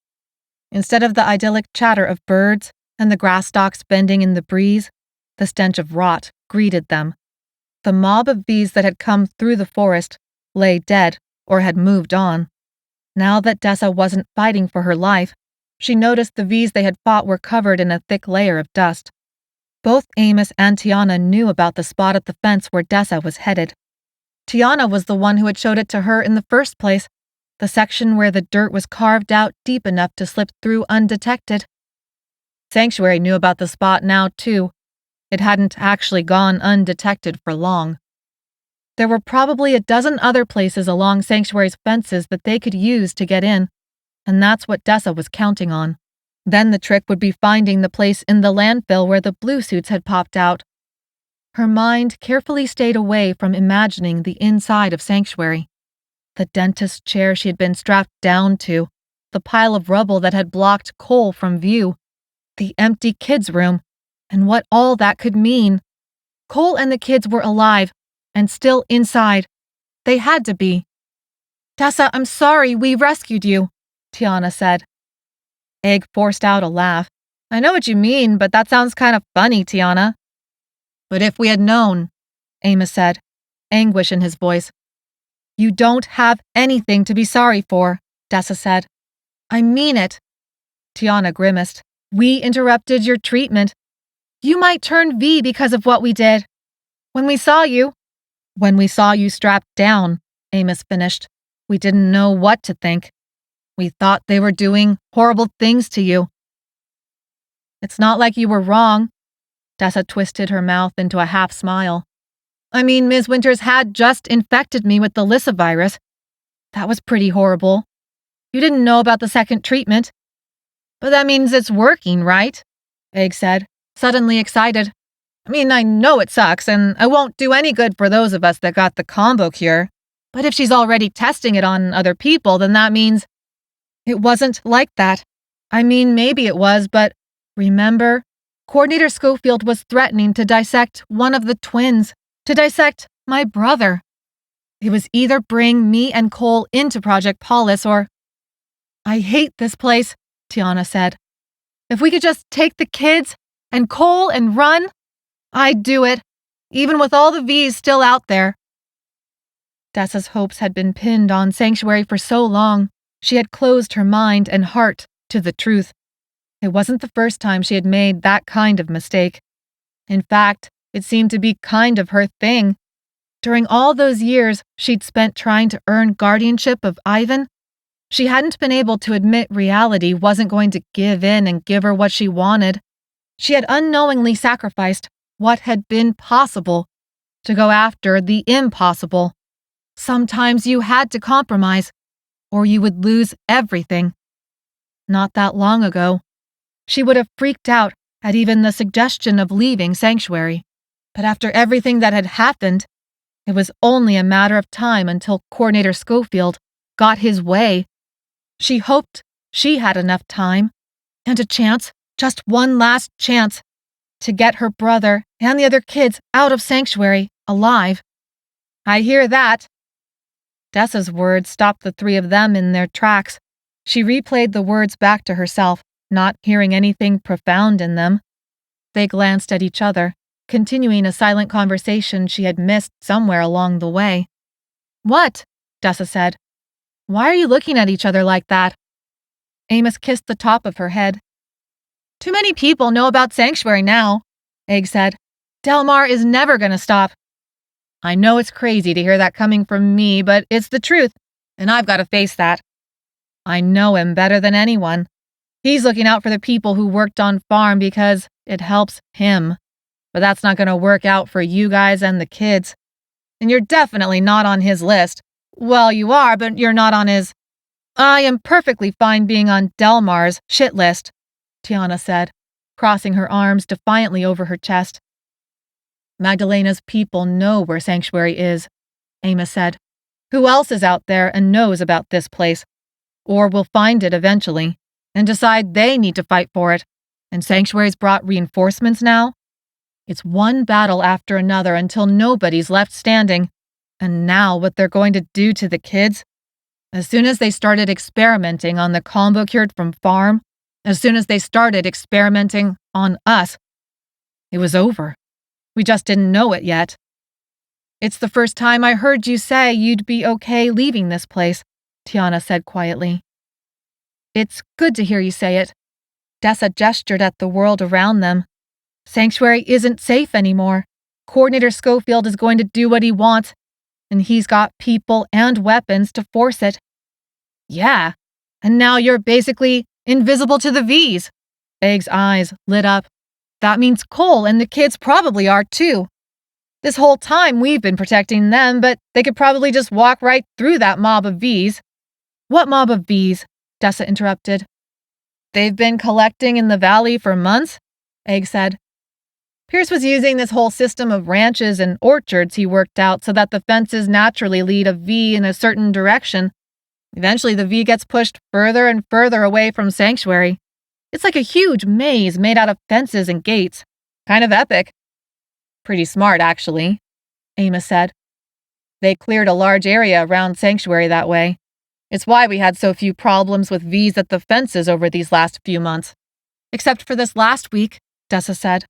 Instead of the idyllic chatter of birds and the grass stalks bending in the breeze, the stench of rot greeted them. The mob of bees that had come through the forest lay dead or had moved on. Now that Dessa wasn't fighting for her life, she noticed the bees they had fought were covered in a thick layer of dust. Both Amos and Tiana knew about the spot at the fence where Dessa was headed. Tiana was the one who had showed it to her in the first place, the section where the dirt was carved out deep enough to slip through undetected. Sanctuary knew about the spot now, too. It hadn't actually gone undetected for long. There were probably a dozen other places along Sanctuary's fences that they could use to get in, and that's what Dessa was counting on. Then the trick would be finding the place in the landfill where the blue suits had popped out. Her mind carefully stayed away from imagining the inside of Sanctuary. The dentist chair she had been strapped down to, the pile of rubble that had blocked Cole from view, the empty kids' room, and what all that could mean. Cole and the kids were alive, and still inside. They had to be. "Dessa, I'm sorry we rescued you," Tiana said. Egg forced out a laugh. "I know what you mean, but that sounds kind of funny, Tiana." "But if we had known," Amos said, anguish in his voice. "You don't have anything to be sorry for," Dessa said. "I mean it." Tiana grimaced. "We interrupted your treatment. You might turn V because of what we did. When we saw you strapped down," Amos finished, "we didn't know what to think. We thought they were doing horrible things to you." "It's not like you were wrong." Dessa twisted her mouth into a half smile. "I mean, Ms. Winters had just infected me with the Lissa virus. That was pretty horrible. You didn't know about the second treatment. But that means it's working, right?" Egg said, suddenly excited. "I mean, I know it sucks, and I won't do any good for those of us that got the combo cure. But if she's already testing it on other people, then that means—" "It wasn't like that. I mean, maybe it was, but remember, Coordinator Schofield was threatening to dissect one of the twins, to dissect my brother. It was either bring me and Cole into Project Paulus or—" "I hate this place," Tiana said. "If we could just take the kids and Cole and run, I'd do it, even with all the V's still out there." Dessa's hopes had been pinned on Sanctuary for so long, she had closed her mind and heart to the truth. It wasn't the first time she had made that kind of mistake. In fact, it seemed to be kind of her thing. During all those years she'd spent trying to earn guardianship of Ivan, she hadn't been able to admit reality wasn't going to give in and give her what she wanted. She had unknowingly sacrificed what had been possible to go after the impossible. Sometimes you had to compromise, or you would lose everything. Not that long ago, she would have freaked out at even the suggestion of leaving Sanctuary. But after everything that had happened, it was only a matter of time until Coordinator Schofield got his way. She hoped she had enough time and a chance, just one last chance, to get her brother and the other kids out of Sanctuary alive. "I hear that." Dessa's words stopped the three of them in their tracks. She replayed the words back to herself, not hearing anything profound in them. They glanced at each other, continuing a silent conversation she had missed somewhere along the way. "What?" Dessa said. "Why are you looking at each other like that?" Amos kissed the top of her head. "Too many people know about Sanctuary now," Egg said. "Delmar is never going to stop." "I know it's crazy to hear that coming from me, but it's the truth, and I've got to face that. I know him better than anyone. He's looking out for the people who worked on farm because it helps him. But that's not going to work out for you guys and the kids. And you're definitely not on his list. Well, you are, but you're not on his—" "I am perfectly fine being on Delmar's shit list," Tiana said, crossing her arms defiantly over her chest. "Magdalena's people know where Sanctuary is," Amos said. "Who else is out there and knows about this place? Or will find it eventually and decide they need to fight for it, and Sanctuary's brought reinforcements now? It's one battle after another until nobody's left standing. And now what they're going to do to the kids? As soon as they started experimenting on the combo cured from farm, As soon as they started experimenting on us, it was over. We just didn't know it yet. It's the first time I heard you say you'd be okay leaving this place, Tiana said quietly. It's good to hear you say it. Dessa gestured at the world around them. Sanctuary isn't safe anymore. Coordinator Schofield is going to do what he wants, and he's got people and weapons to force it. Yeah, and now you're basically invisible to the V's. Egg's eyes lit up. That means Cole and the kids probably are too. This whole time we've been protecting them, but they could probably just walk right through that mob of V's. What mob of V's? Dessa interrupted. They've been collecting in the valley for months, Egg said. Pierce was using this whole system of ranches and orchards he worked out so that the fences naturally lead a V in a certain direction. Eventually the V gets pushed further and further away from Sanctuary. It's like a huge maze made out of fences and gates. Kind of epic. Pretty smart, actually, Amos said. They cleared a large area around Sanctuary that way. It's why we had so few problems with V's at the fences over these last few months. Except for this last week, Dessa said.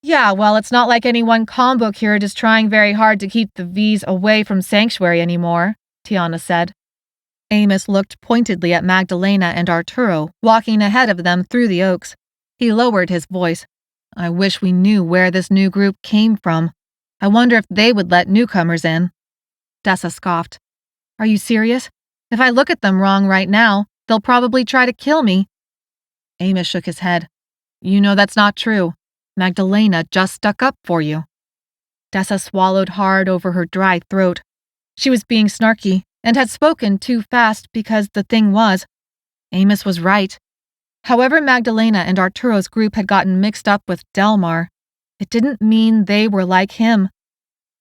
Yeah, well, it's not like any one combo curator is trying very hard to keep the V's away from Sanctuary anymore, Tiana said. Amos looked pointedly at Magdalena and Arturo, walking ahead of them through the oaks. He lowered his voice. I wish we knew where this new group came from. I wonder if they would let newcomers in. Dessa scoffed. Are you serious? If I look at them wrong right now, they'll probably try to kill me. Amos shook his head. You know that's not true. Magdalena just stuck up for you. Dessa swallowed hard over her dry throat. She was being snarky and had spoken too fast because the thing was, Amos was right. However Magdalena and Arturo's group had gotten mixed up with Delmar, it didn't mean they were like him.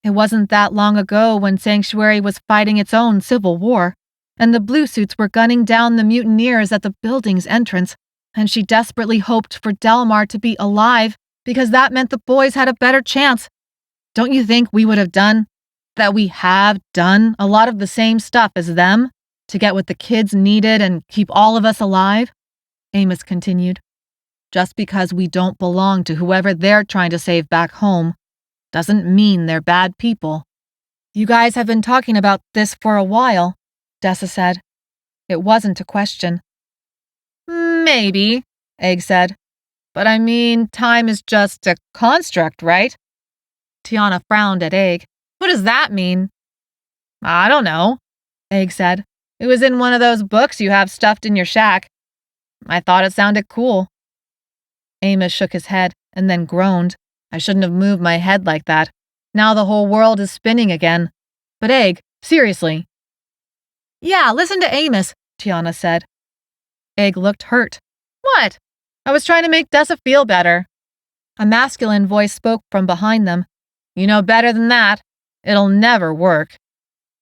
It wasn't that long ago when Sanctuary was fighting its own civil war, and the blue suits were gunning down the mutineers at the building's entrance, and she desperately hoped for Delmar to be alive because that meant the boys had a better chance. Don't you think we would have done a lot of the same stuff as them to get what the kids needed and keep all of us alive? Amos continued. Just because we don't belong to whoever they're trying to save back home doesn't mean they're bad people. You guys have been talking about this for a while, Dessa said. It wasn't a question. Maybe, Egg said. But I mean, time is just a construct, right? Tiana frowned at Egg. What does that mean? I don't know, Egg said. It was in one of those books you have stuffed in your shack. I thought it sounded cool. Amos shook his head and then groaned. I shouldn't have moved my head like that. Now the whole world is spinning again. But Egg, seriously. Yeah, listen to Amos, Tiana said. Egg looked hurt. What? I was trying to make Dessa feel better. A masculine voice spoke from behind them. You know better than that. It'll never work.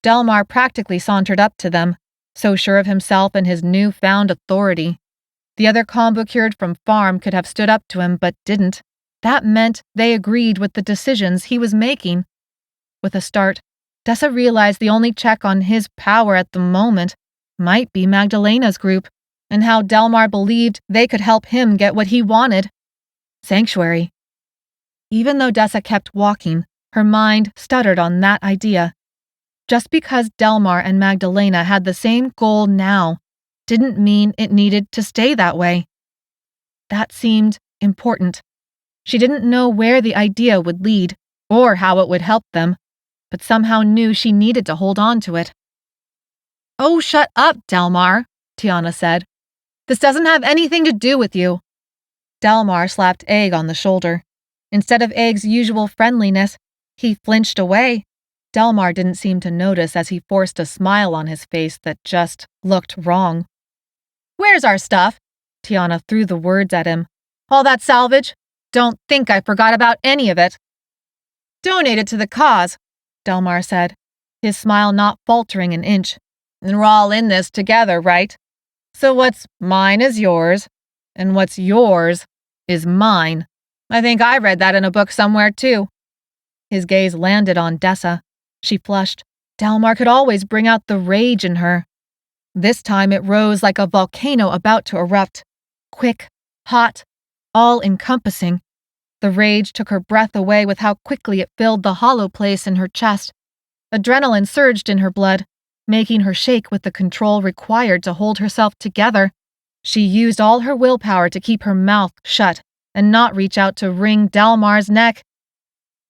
Delmar practically sauntered up to them, so sure of himself and his newfound authority. The other combo cured from farm could have stood up to him, but didn't. That meant they agreed with the decisions he was making. With a start, Dessa realized the only check on his power at the moment might be Magdalena's group, and how Delmar believed they could help him get what he wanted. Sanctuary. Even though Dessa kept walking, her mind stuttered on that idea. Just because Delmar and Magdalena had the same goal now didn't mean it needed to stay that way. That seemed important. She didn't know where the idea would lead or how it would help them, but somehow knew she needed to hold on to it. Oh, shut up, Delmar, Tiana said. This doesn't have anything to do with you. Delmar slapped Egg on the shoulder. Instead of Egg's usual friendliness, he flinched away. Delmar didn't seem to notice as he forced a smile on his face that just looked wrong. Where's our stuff? Tiana threw the words at him. All that salvage? Don't think I forgot about any of it. Donate it to the cause, Delmar said, his smile not faltering an inch. And we're all in this together, right? So what's mine is yours, and what's yours is mine. I think I read that in a book somewhere, too. His gaze landed on Dessa. She flushed. Delmar could always bring out the rage in her. This time it rose like a volcano about to erupt. quick, hot, all-encompassing. The rage took her breath away with how quickly it filled the hollow place in her chest. Adrenaline surged in her blood, making her shake with the control required to hold herself together. She used all her willpower to keep her mouth shut and not reach out to wring Delmar's neck.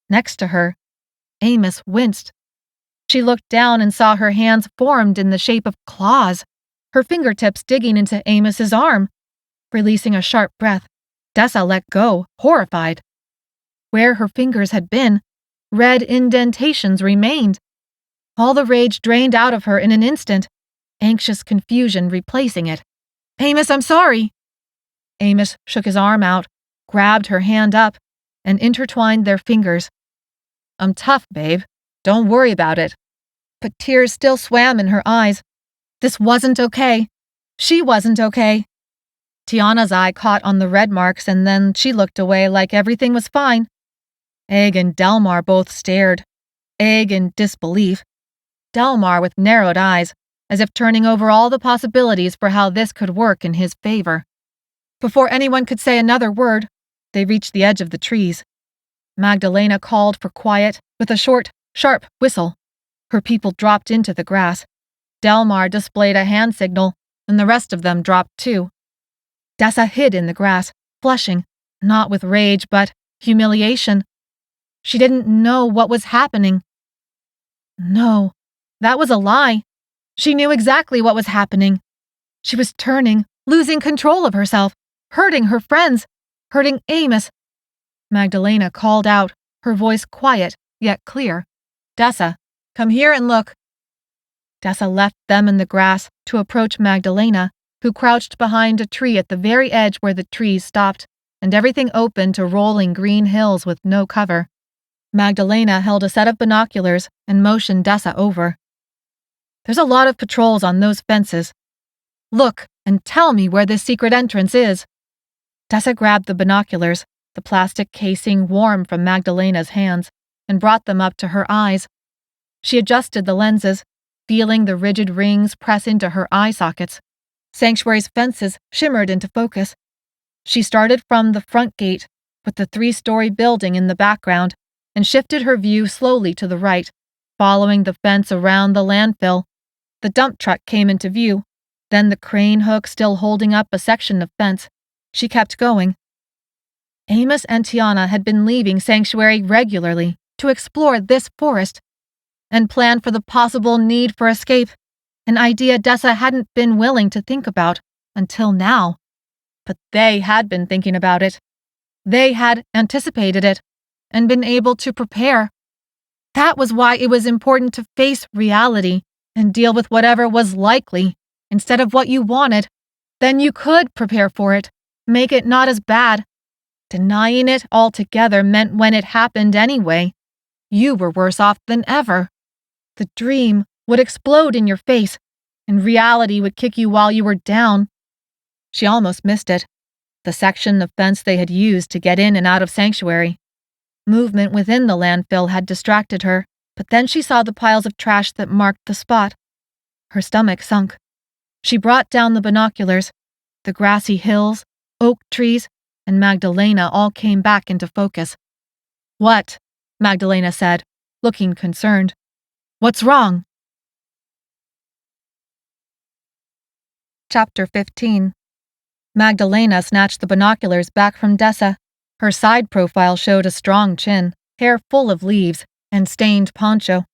Next to her, Amos winced. She looked down and saw her hands formed in the shape of claws, her fingertips digging into Amos's arm. Releasing a sharp breath, Dessa let go, horrified. Where her fingers had been, red indentations remained. All the rage drained out of her in an instant, anxious confusion replacing it. "Amos, I'm sorry." Amos shook his arm out, grabbed her hand up, and intertwined their fingers. "I'm tough, babe. Don't worry about it." But tears still swam in her eyes. This wasn't okay. She wasn't okay. Tiana's eye caught on the red marks, and then she looked away like everything was fine. Egg and Delmar both stared. Egg in disbelief. Delmar with narrowed eyes, as if turning over all the possibilities for how this could work in his favor. Before anyone could say another word, they reached the edge of the trees. Magdalena called for quiet with a short, sharp whistle. Her people dropped into the grass. Delmar displayed a hand signal, and the rest of them dropped too. Dessa hid in the grass, flushing, not with rage, but humiliation. She didn't know what was happening. No, that was a lie. She knew exactly what was happening. She was turning, losing control of herself, hurting her friends, hurting Amos. Magdalena called out, her voice quiet yet clear. "Dessa, come here and look." Dessa left them in the grass to approach Magdalena, who crouched behind a tree at the very edge where the trees stopped, and everything open to rolling green hills with no cover. Magdalena held a set of binoculars and motioned Dessa over. "There's a lot of patrols on those fences. Look and tell me where this secret entrance is." Dessa grabbed the binoculars, the plastic casing warm from Magdalena's hands, and brought them up to her eyes. She adjusted the lenses, feeling the rigid rings press into her eye sockets. Sanctuary's fences shimmered into focus. She started from the front gate, with the 3-story building in the background, and shifted her view slowly to the right, following the fence around the landfill. The dump truck came into view, then the crane hook still holding up a section of fence. She kept going. Amos and Tiana had been leaving Sanctuary regularly to explore this forest and plan for the possible need for escape, an idea Dessa hadn't been willing to think about until now. But they had been thinking about it. They had anticipated it and been able to prepare. That was why it was important to face reality and deal with whatever was likely instead of what you wanted. Then you could prepare for it, make it not as bad. Denying it altogether meant when it happened anyway, you were worse off than ever. The dream would explode in your face, and reality would kick you while you were down. She almost missed it, the section of fence they had used to get in and out of Sanctuary. Movement within the landfill had distracted her, but then she saw the piles of trash that marked the spot. Her stomach sunk. She brought down the binoculars. The grassy hills, oak trees, and Magdalena all came back into focus. "What?" Magdalena said, looking concerned. "What's wrong?" Chapter 15. Magdalena snatched the binoculars back from Dessa. Her side profile showed a strong chin, hair full of leaves, and stained poncho.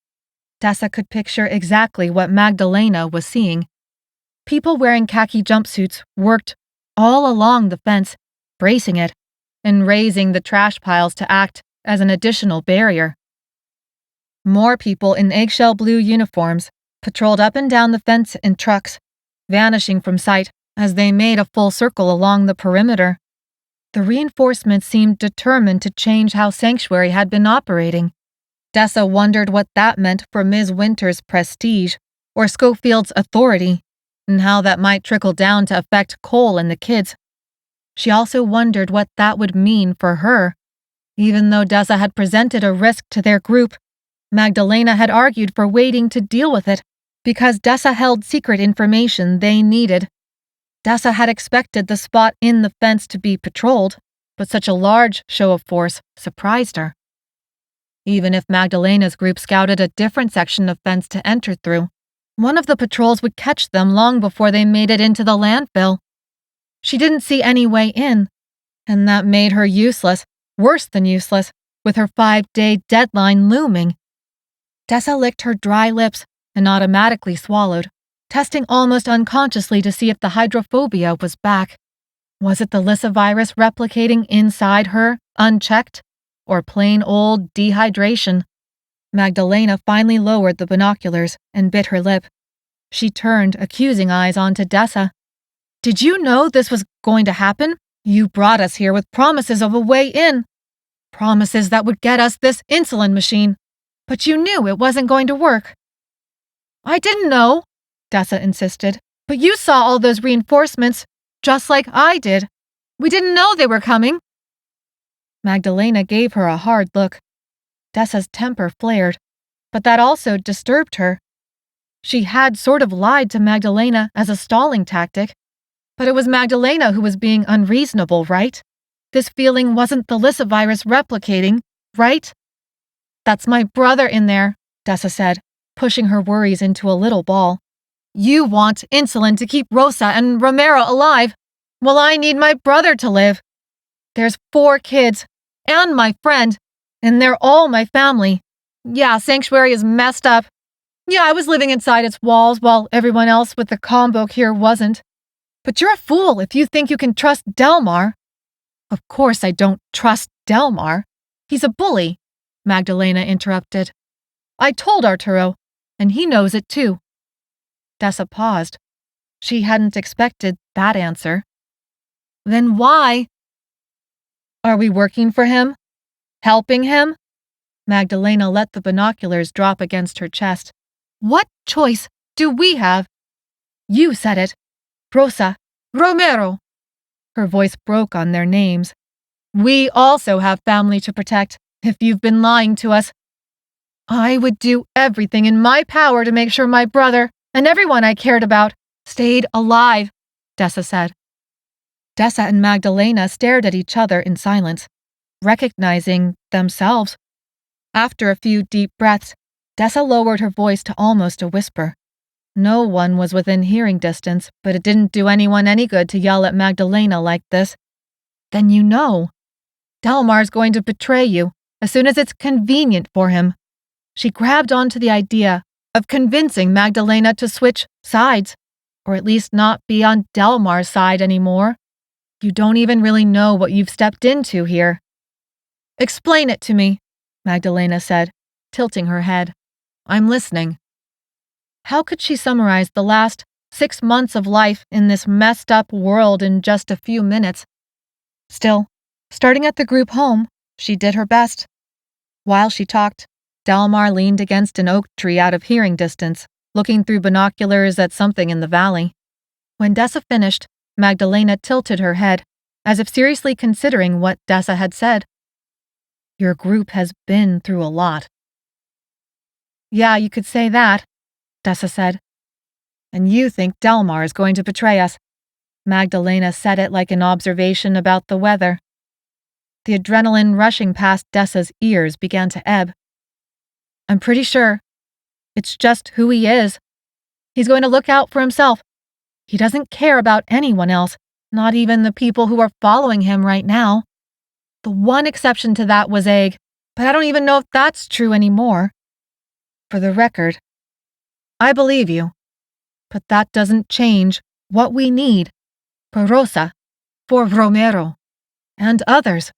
Dessa could picture exactly what Magdalena was seeing. People wearing khaki jumpsuits worked all along the fence, bracing it, and raising the trash piles to act as an additional barrier. More people in eggshell blue uniforms patrolled up and down the fence in trucks, vanishing from sight as they made a full circle along the perimeter. The reinforcements seemed determined to change how Sanctuary had been operating. Dessa wondered what that meant for Ms. Winter's prestige or Schofield's authority, and how that might trickle down to affect Cole and the kids. She also wondered what that would mean for her. Even though Dessa had presented a risk to their group, Magdalena had argued for waiting to deal with it because Dessa held secret information they needed. Dessa had expected the spot in the fence to be patrolled, but such a large show of force surprised her. Even if Magdalena's group scouted a different section of fence to enter through, one of the patrols would catch them long before they made it into the landfill. She didn't see any way in, and that made her useless, worse than useless, with her 5-day deadline looming. Dessa licked her dry lips and automatically swallowed, testing almost unconsciously to see if the hydrophobia was back. Was it the Lissa virus replicating inside her, unchecked, or plain old dehydration? Magdalena finally lowered the binoculars and bit her lip. She turned accusing eyes onto Dessa. Did you know this was going to happen? You brought us here with promises of a way in. Promises that would get us this insulin machine. But you knew it wasn't going to work. I didn't know, Dessa insisted. But you saw all those reinforcements, just like I did. We didn't know they were coming. Magdalena gave her a hard look. Dessa's temper flared, but that also disturbed her. She had sort of lied to Magdalena as a stalling tactic, but it was Magdalena who was being unreasonable, right? This feeling wasn't the Lissa virus replicating, right? That's my brother in there, Dessa said, pushing her worries into a little ball. You want insulin to keep Rosa and Romero alive. Well, I need my brother to live. There's 4 kids, and my friend, and they're all my family. Yeah, Sanctuary is messed up. Yeah, I was living inside its walls while everyone else with the combo here wasn't. But you're a fool if you think you can trust Delmar. Of course I don't trust Delmar. He's a bully, Magdalena interrupted. I told Arturo, and he knows it too. Dessa paused. She hadn't expected that answer. Then why? Are we working for him? Helping him? Magdalena let the binoculars drop against her chest. What choice do we have? You said it. Rosa, Romero. Her voice broke on their names. We also have family to protect, if you've been lying to us. I would do everything in my power to make sure my brother and everyone I cared about stayed alive, Dessa said. Dessa and Magdalena stared at each other in silence, recognizing themselves. After a few deep breaths, Dessa lowered her voice to almost a whisper. No one was within hearing distance, but it didn't do anyone any good to yell at Magdalena like this. Then you know. Delmar's going to betray you as soon as it's convenient for him. She grabbed onto the idea of convincing Magdalena to switch sides, or at least not be on Delmar's side anymore. You don't even really know what you've stepped into here. Explain it to me, Magdalena said, tilting her head. I'm listening. How could she summarize the last 6 months of life in this messed up world in just a few minutes? Still, starting at the group home, she did her best. While she talked, Delmar leaned against an oak tree out of hearing distance, looking through binoculars at something in the valley. When Dessa finished, Magdalena tilted her head, as if seriously considering what Dessa had said. Your group has been through a lot. Yeah, you could say that, Dessa said. And you think Delmar is going to betray us. Magdalena said it like an observation about the weather. The adrenaline rushing past Dessa's ears began to ebb. I'm pretty sure. It's just who he is. He's going to look out for himself. He doesn't care about anyone else, not even the people who are following him right now. The one exception to that was Egg, but I don't even know if that's true anymore. For the record, I believe you, but that doesn't change what we need for Rosa, for Romero, and others.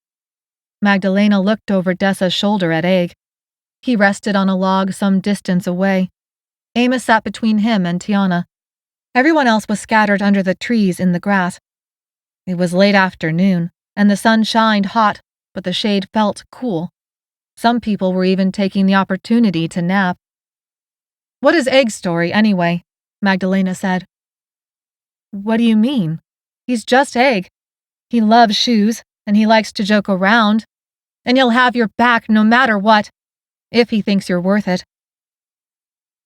Magdalena looked over Dessa's shoulder at Egg. He rested on a log some distance away. Amos sat between him and Tiana. Everyone else was scattered under the trees in the grass. It was late afternoon, and the sun shined hot, but the shade felt cool. Some people were even taking the opportunity to nap. What is Egg's story, anyway? Magdalena said. What do you mean? He's just Egg. He loves shoes, and he likes to joke around, and he'll have your back no matter what, if he thinks you're worth it.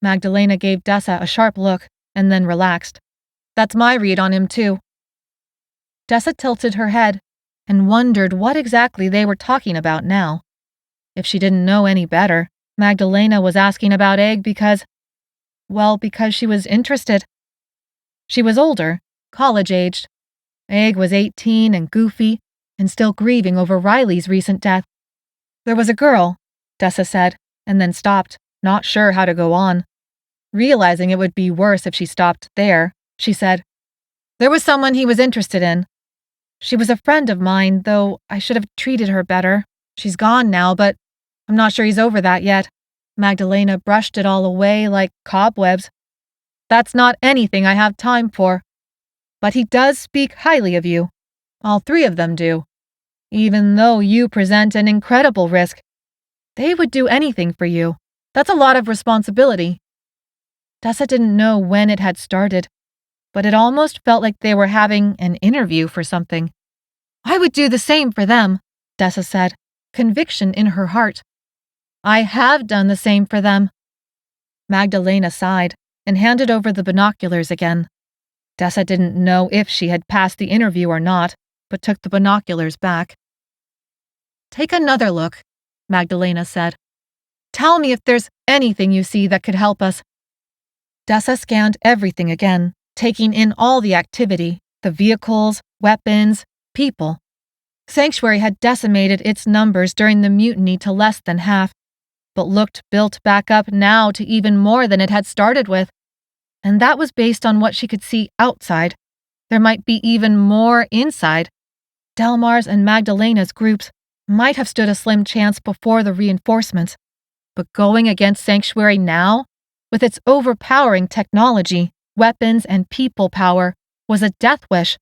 Magdalena gave Dessa a sharp look, and then relaxed. That's my read on him, too. Dessa tilted her head and wondered what exactly they were talking about now. If she didn't know any better, Magdalena was asking about Egg because she was interested. She was older, college-aged. Egg was 18 and goofy, and still grieving over Riley's recent death. There was a girl, Dessa said, and then stopped, not sure how to go on. Realizing it would be worse if she stopped there, she said, "There was someone he was interested in. She was a friend of mine, though I should have treated her better. She's gone now, but I'm not sure he's over that yet." Magdalena brushed it all away like cobwebs. "That's not anything I have time for. But he does speak highly of you. All three of them do. Even though you present an incredible risk. They would do anything for you. That's a lot of responsibility." Dessa didn't know when it had started, but it almost felt like they were having an interview for something. "I would do the same for them," Dessa said, conviction in her heart. "I have done the same for them." Magdalena sighed and handed over the binoculars again. Dessa didn't know if she had passed the interview or not, but took the binoculars back. "Take another look," Magdalena said. "Tell me if there's anything you see that could help us." Dessa scanned everything again, taking in all the activity, the vehicles, weapons, people. Sanctuary had decimated its numbers during the mutiny to less than half, but looked built back up now to even more than it had started with. And that was based on what she could see outside. There might be even more inside. Delmar's and Magdalena's groups might have stood a slim chance before the reinforcements, but going against Sanctuary now, with its overpowering technology, weapons, and people power, was a death wish.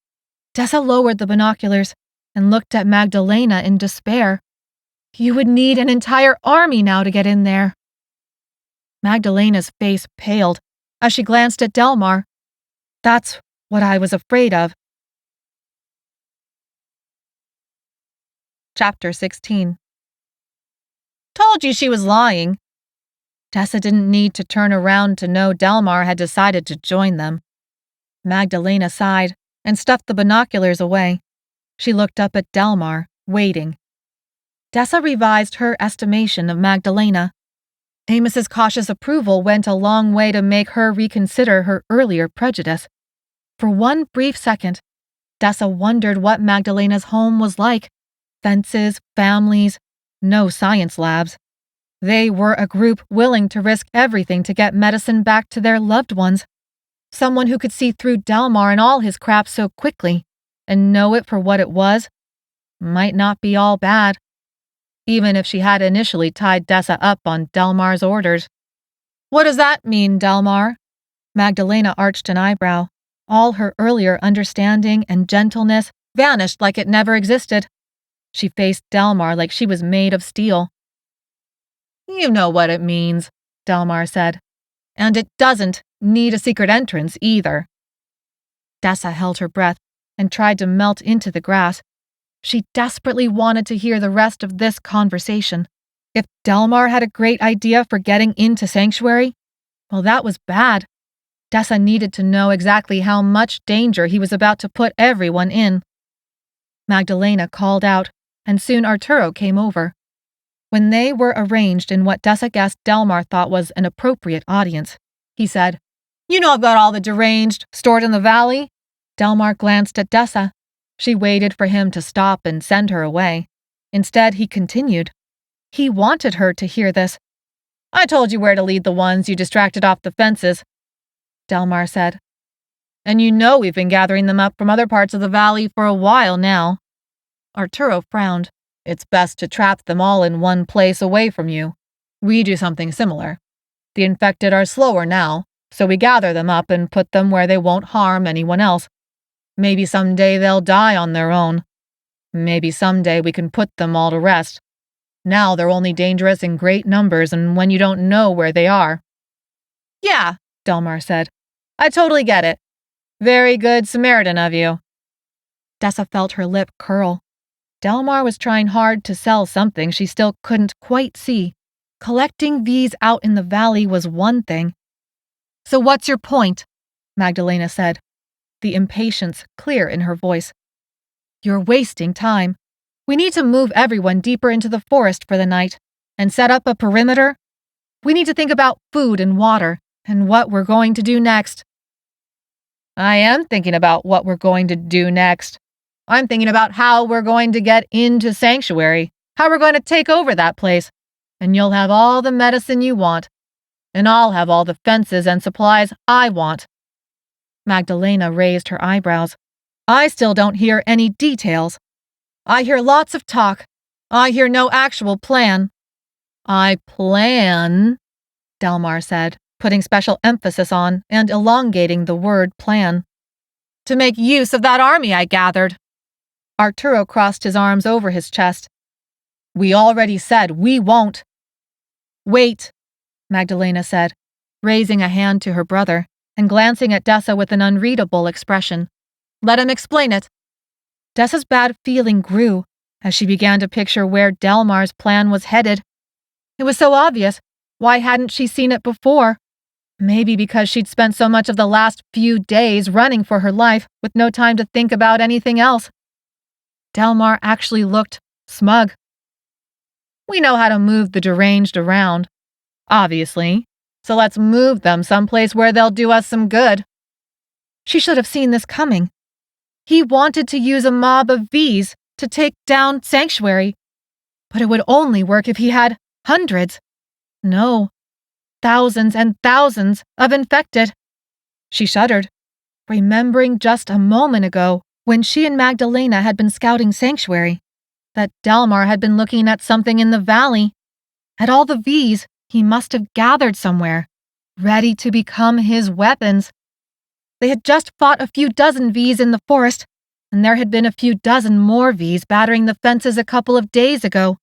Dessa lowered the binoculars and looked at Magdalena in despair. "You would need an entire army now to get in there." Magdalena's face paled as she glanced at Delmar. "That's what I was afraid of." Chapter 16. "Told you she was lying." Dessa didn't need to turn around to know Delmar had decided to join them. Magdalena sighed and stuffed the binoculars away. She looked up at Delmar, waiting. Dessa revised her estimation of Magdalena. Amos's cautious approval went a long way to make her reconsider her earlier prejudice. For one brief second, Dessa wondered what Magdalena's home was like. Fences, families, no science labs. They were a group willing to risk everything to get medicine back to their loved ones. Someone who could see through Delmar and all his crap so quickly and know it for what it was might not be all bad, even if she had initially tied Dessa up on Delmar's orders. "What does that mean, Delmar?" Magdalena arched an eyebrow. All her earlier understanding and gentleness vanished like it never existed. She faced Delmar like she was made of steel. "You know what it means," Delmar said. "And it doesn't need a secret entrance either." Dessa held her breath and tried to melt into the grass. She desperately wanted to hear the rest of this conversation. If Delmar had a great idea for getting into Sanctuary, well, that was bad. Dessa needed to know exactly how much danger he was about to put everyone in. Magdalena called out, and soon Arturo came over. When they were arranged in what Dessa guessed Delmar thought was an appropriate audience, he said, "You know I've got all the deranged stored in the valley?" Delmar glanced at Dessa. She waited for him to stop and send her away. Instead, he continued. He wanted her to hear this. "I told you where to lead the ones you distracted off the fences," Delmar said. "And you know we've been gathering them up from other parts of the valley for a while now." Arturo frowned. "It's best to trap them all in one place away from you. We do something similar. The infected are slower now, so we gather them up and put them where they won't harm anyone else. Maybe someday they'll die on their own. Maybe someday we can put them all to rest. Now they're only dangerous in great numbers and when you don't know where they are." "Yeah," Delmar said. "I totally get it. Very good Samaritan of you." Dessa felt her lip curl. Delmar was trying hard to sell something she still couldn't quite see. Collecting these out in the valley was one thing. "So what's your point?" Magdalena said, the impatience clear in her voice. You're wasting time. We need to move everyone deeper into the forest for the night and set up a perimeter. We need to think about food and water and what we're going to do next." "I am thinking about what we're going to do next. I'm thinking about how we're going to get into Sanctuary, how we're going to take over that place, and you'll have all the medicine you want, and I'll have all the fences and supplies I want." Magdalena raised her eyebrows. "I still don't hear any details. I hear lots of talk. I hear no actual plan." "I plan," Delmar said, putting special emphasis on and elongating the word plan, "to make use of that army I gathered." Arturo crossed his arms over his chest. "We already said we won't." "Wait," Magdalena said, raising a hand to her brother and glancing at Dessa with an unreadable expression. "Let him explain it." Dessa's bad feeling grew as she began to picture where Delmar's plan was headed. It was so obvious. Why hadn't she seen it before? Maybe because she'd spent so much of the last few days running for her life with no time to think about anything else. Delmar actually looked smug. "We know how to move the deranged around, obviously, so let's move them someplace where they'll do us some good." She should have seen this coming. He wanted to use a mob of Vs to take down Sanctuary, but it would only work if he had hundreds. No, thousands and thousands of infected. She shuddered, remembering just a moment ago when she and Magdalena had been scouting Sanctuary, that Delmar had been looking at something in the valley, at all the Vs he must have gathered somewhere, ready to become his weapons. They had just fought a few dozen Vs in the forest, and there had been a few dozen more Vs battering the fences a couple of days ago.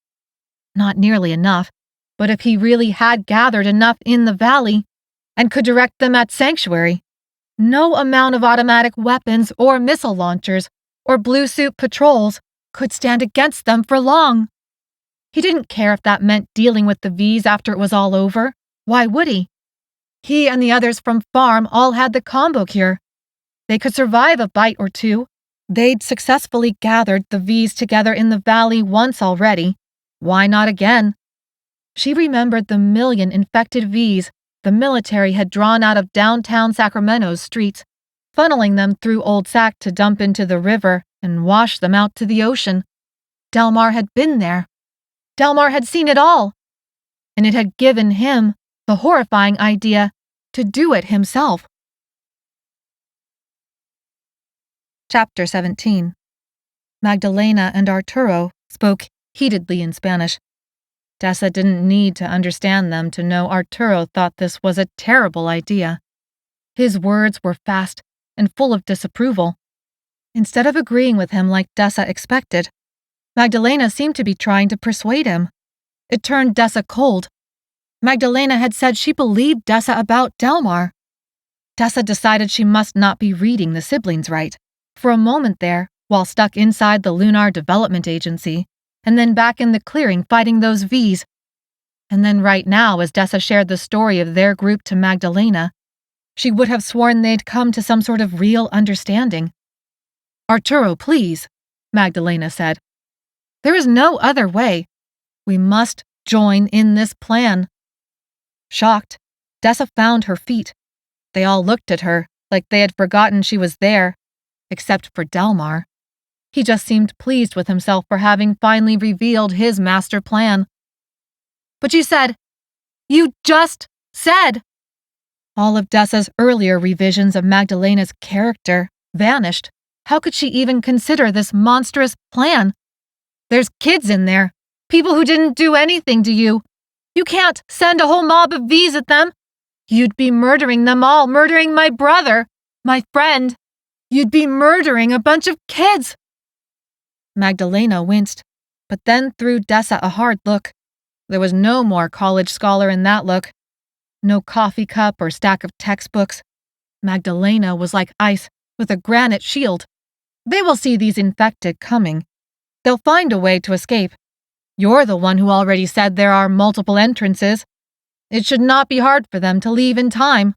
Not nearly enough, but if he really had gathered enough in the valley and could direct them at Sanctuary, no amount of automatic weapons or missile launchers or blue suit patrols could stand against them for long. He didn't care if that meant dealing with the Vs after it was all over. Why would he? He and the others from Farm all had the combo cure. They could survive a bite or two. They'd successfully gathered the Vs together in the valley once already. Why not again? She remembered the million infected Vs the military had drawn out of downtown Sacramento's streets, funneling them through Old Sac to dump into the river and wash them out to the ocean. Delmar had been there. Delmar had seen it all. And it had given him the horrifying idea to do it himself. Chapter 17. Magdalena and Arturo spoke heatedly in Spanish. Dessa didn't need to understand them to know Arturo thought this was a terrible idea. His words were fast and full of disapproval. Instead of agreeing with him like Dessa expected, Magdalena seemed to be trying to persuade him. It turned Dessa cold. Magdalena had said she believed Dessa about Delmar. Dessa decided she must not be reading the siblings right. For a moment there, while stuck inside the Lunar Development Agency, and then back in the clearing fighting those Vs. And then right now, as Dessa shared the story of their group to Magdalena, she would have sworn they'd come to some sort of real understanding. "Arturo, please," Magdalena said. "There is no other way. We must join in this plan." Shocked, Dessa found her feet. They all looked at her like they had forgotten she was there, except for Delmar. He just seemed pleased with himself for having finally revealed his master plan. "But you just said. All of Dessa's earlier revisions of Magdalena's character vanished. How could she even consider this monstrous plan? There's kids in there, people who didn't do anything to you. You can't send a whole mob of Vs at them. You'd be murdering them all, murdering my brother, my friend. You'd be murdering a bunch of kids." Magdalena winced, but then threw Dessa a hard look. There was no more college scholar in that look. No coffee cup or stack of textbooks. Magdalena was like ice with a granite shield. They will see these infected coming. They'll find a way to escape. You're the one who already said there are multiple entrances. It should not be hard for them to leave in time.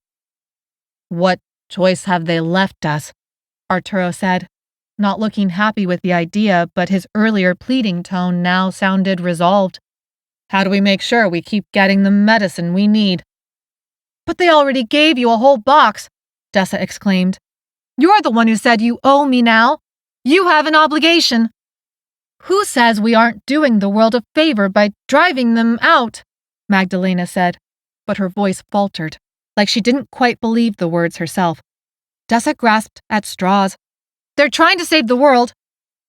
"What choice have they left us?" Arturo said. not looking happy with the idea, but his earlier pleading tone now sounded resolved. How do we make sure we keep getting the medicine we need? But they already gave you a whole box, Dessa exclaimed. You're the one who said you owe me now. You have an obligation. Who says we aren't doing the world a favor by driving them out? Magdalena said, but her voice faltered, like she didn't quite believe the words herself. Dessa grasped at straws. They're trying to save the world.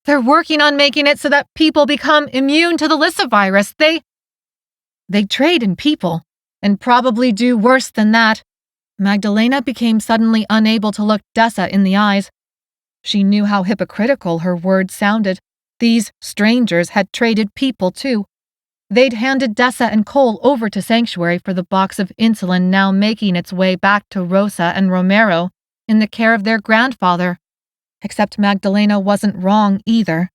They're working on making it so that people become immune to the Lissa virus. They trade in people, and probably do worse than that. Magdalena became suddenly unable to look Dessa in the eyes. She knew how hypocritical her words sounded. These strangers had traded people too. They'd handed Dessa and Cole over to Sanctuary for the box of insulin now making its way back to Rosa and Romero in the care of their grandfather. Except Magdalena wasn't wrong either.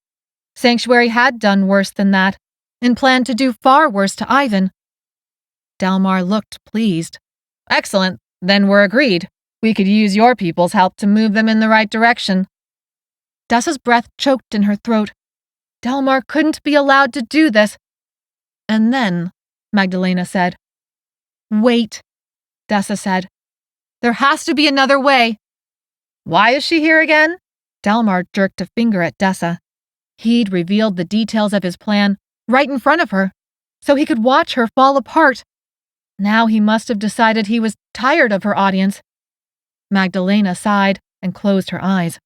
Sanctuary had done worse than that, and planned to do far worse to Ivan. Delmar looked pleased. Excellent, then we're agreed. We could use your people's help to move them in the right direction. Dessa's breath choked in her throat. Delmar couldn't be allowed to do this. And then, Magdalena said. Wait, Dessa said. There has to be another way. Why is she here again? Delmar jerked a finger at Dessa. He'd revealed the details of his plan right in front of her, so he could watch her fall apart. Now he must have decided he was tired of her audience. Magdalena sighed and closed her eyes.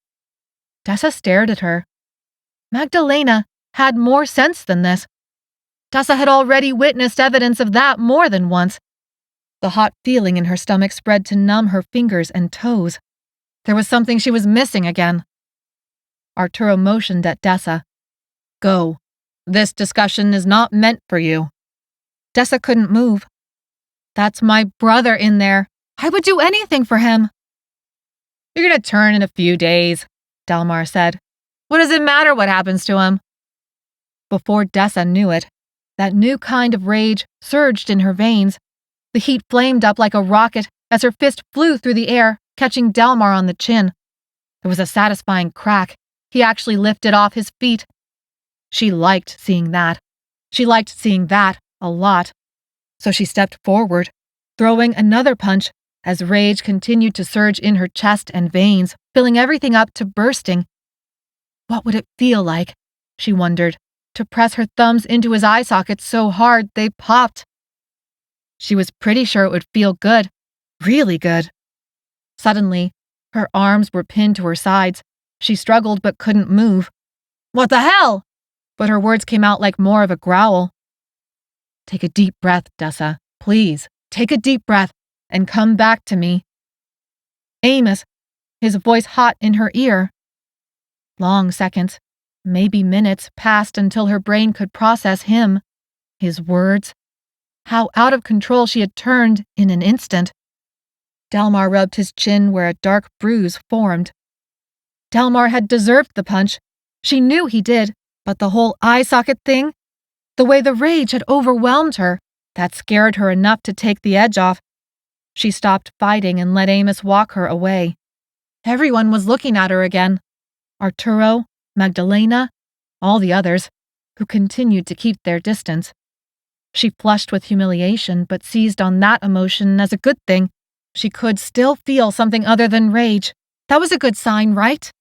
Dessa stared at her. Magdalena had more sense than this. Dessa had already witnessed evidence of that more than once. The hot feeling in her stomach spread to numb her fingers and toes. There was something she was missing again. Arturo motioned at Dessa. Go. This discussion is not meant for you. Dessa couldn't move. That's my brother in there. I would do anything for him. You're going to turn in a few days, Delmar said. What does it matter what happens to him? Before Dessa knew it, that new kind of rage surged in her veins. The heat flamed up like a rocket as her fist flew through the air, catching Delmar on the chin. There was a satisfying crack. He actually lifted off his feet. She liked seeing that. She liked seeing that a lot. So she stepped forward, throwing another punch as rage continued to surge in her chest and veins, filling everything up to bursting. What would it feel like, she wondered, to press her thumbs into his eye sockets so hard they popped? She was pretty sure it would feel good, really good. Suddenly, her arms were pinned to her sides. She struggled but couldn't move. What the hell? But her words came out like more of a growl. Take a deep breath, Dessa. Please, take a deep breath and come back to me. Amos, his voice hot in her ear. Long seconds, maybe minutes, passed until her brain could process him, his words. How out of control she had turned in an instant. Delmar rubbed his chin where a dark bruise formed. Delmar had deserved the punch. She knew he did, but the whole eye socket thing, the way the rage had overwhelmed her, that scared her enough to take the edge off. She stopped fighting and let Amos walk her away. Everyone was looking at her again. Arturo, Magdalena, all the others, who continued to keep their distance. She flushed with humiliation, but seized on that emotion as a good thing. She could still feel something other than rage. That was a good sign, right?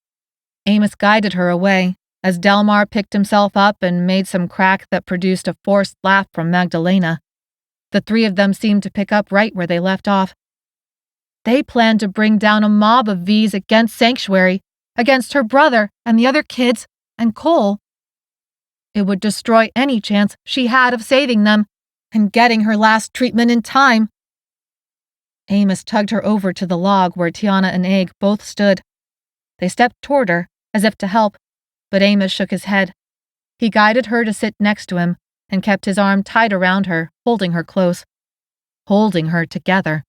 Amos guided her away, as Delmar picked himself up and made some crack that produced a forced laugh from Magdalena. The three of them seemed to pick up right where they left off. They planned to bring down a mob of V's against Sanctuary, against her brother and the other kids, and Cole. It would destroy any chance she had of saving them and getting her last treatment in time. Amos tugged her over to the log where Tiana and Egg both stood. They stepped toward her, as if to help, but Amos shook his head. He guided her to sit next to him and kept his arm tight around her, holding her close. Holding her together.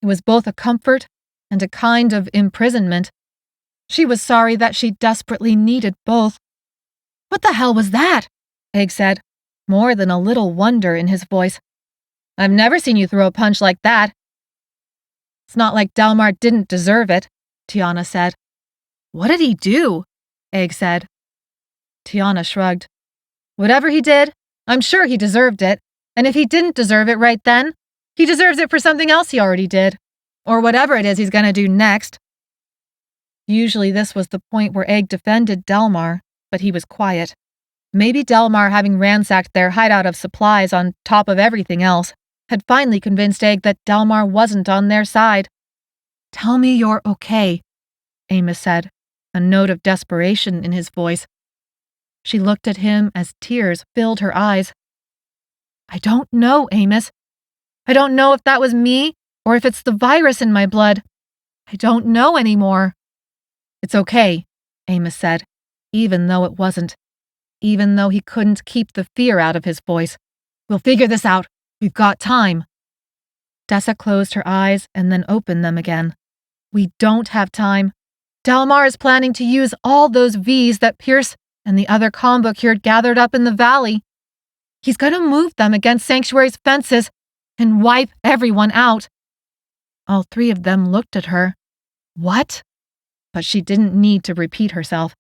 It was both a comfort and a kind of imprisonment. She was sorry that she desperately needed both. What the hell was that? Egg said, more than a little wonder in his voice. I've never seen you throw a punch like that. It's not like Delmar didn't deserve it, Tiana said. What did he do? Egg said. Tiana shrugged. Whatever he did, I'm sure he deserved it. And if he didn't deserve it right then, he deserves it for something else he already did. Or whatever it is he's going to do next. Usually this was the point where Egg defended Delmar, but he was quiet. Maybe Delmar, having ransacked their hideout of supplies on top of everything else, had finally convinced Egg that Delmar wasn't on their side. Tell me you're okay, Amos said, a note of desperation in his voice. She looked at him as tears filled her eyes. I don't know, Amos. I don't know if that was me or if it's the virus in my blood. I don't know anymore. It's okay, Amos said, even though it wasn't. Even though he couldn't keep the fear out of his voice. We'll figure this out. We've got time. Dessa closed her eyes and then opened them again. We don't have time. Delmar is planning to use all those Vs that Pierce and the other combo cured gathered up in the valley. He's going to move them against Sanctuary's fences and wipe everyone out. All three of them looked at her. What? But she didn't need to repeat herself.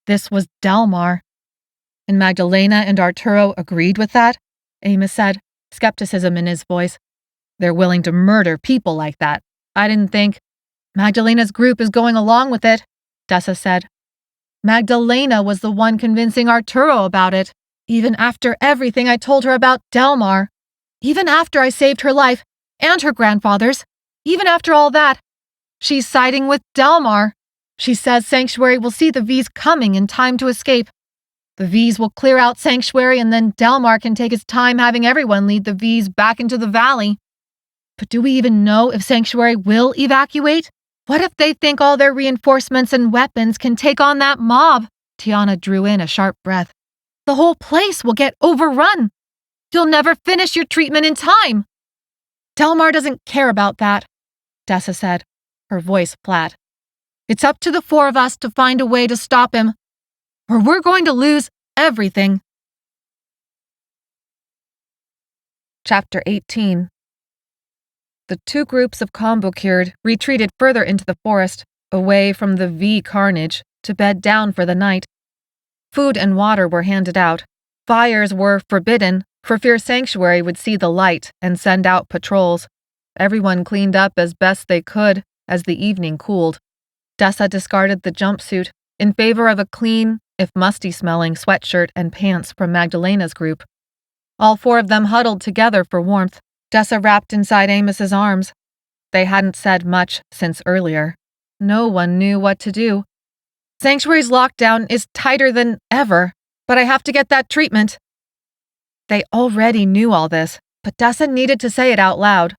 This was Delmar. And Magdalena and Arturo agreed with that, Amos said, skepticism in his voice. They're willing to murder people like that. I didn't think. Magdalena's group is going along with it, Dessa said. Magdalena was the one convincing Arturo about it, even after everything I told her about Delmar. Even after I saved her life, and her grandfather's. Even after all that. She's siding with Delmar. She says Sanctuary will see the Vs coming in time to escape. The Vs will clear out Sanctuary and then Delmar can take his time having everyone lead the Vs back into the valley. But do we even know if Sanctuary will evacuate? What if they think all their reinforcements and weapons can take on that mob? Tiana drew in a sharp breath. The whole place will get overrun. You'll never finish your treatment in time. Delmar doesn't care about that, Dessa said, her voice flat. It's up to the four of us to find a way to stop him, or we're going to lose everything. Chapter 18. The two groups of combo cured retreated further into the forest, away from the V carnage, to bed down for the night. Food and water were handed out. Fires were forbidden, for fear Sanctuary would see the light and send out patrols. Everyone cleaned up as best they could as the evening cooled. Dessa discarded the jumpsuit in favor of a clean, if musty-smelling, sweatshirt and pants from Magdalena's group. All four of them huddled together for warmth, Dessa wrapped inside Amos's arms. They hadn't said much since earlier. No one knew what to do. Sanctuary's lockdown is tighter than ever, but I have to get that treatment. They already knew all this, but Dessa needed to say it out loud.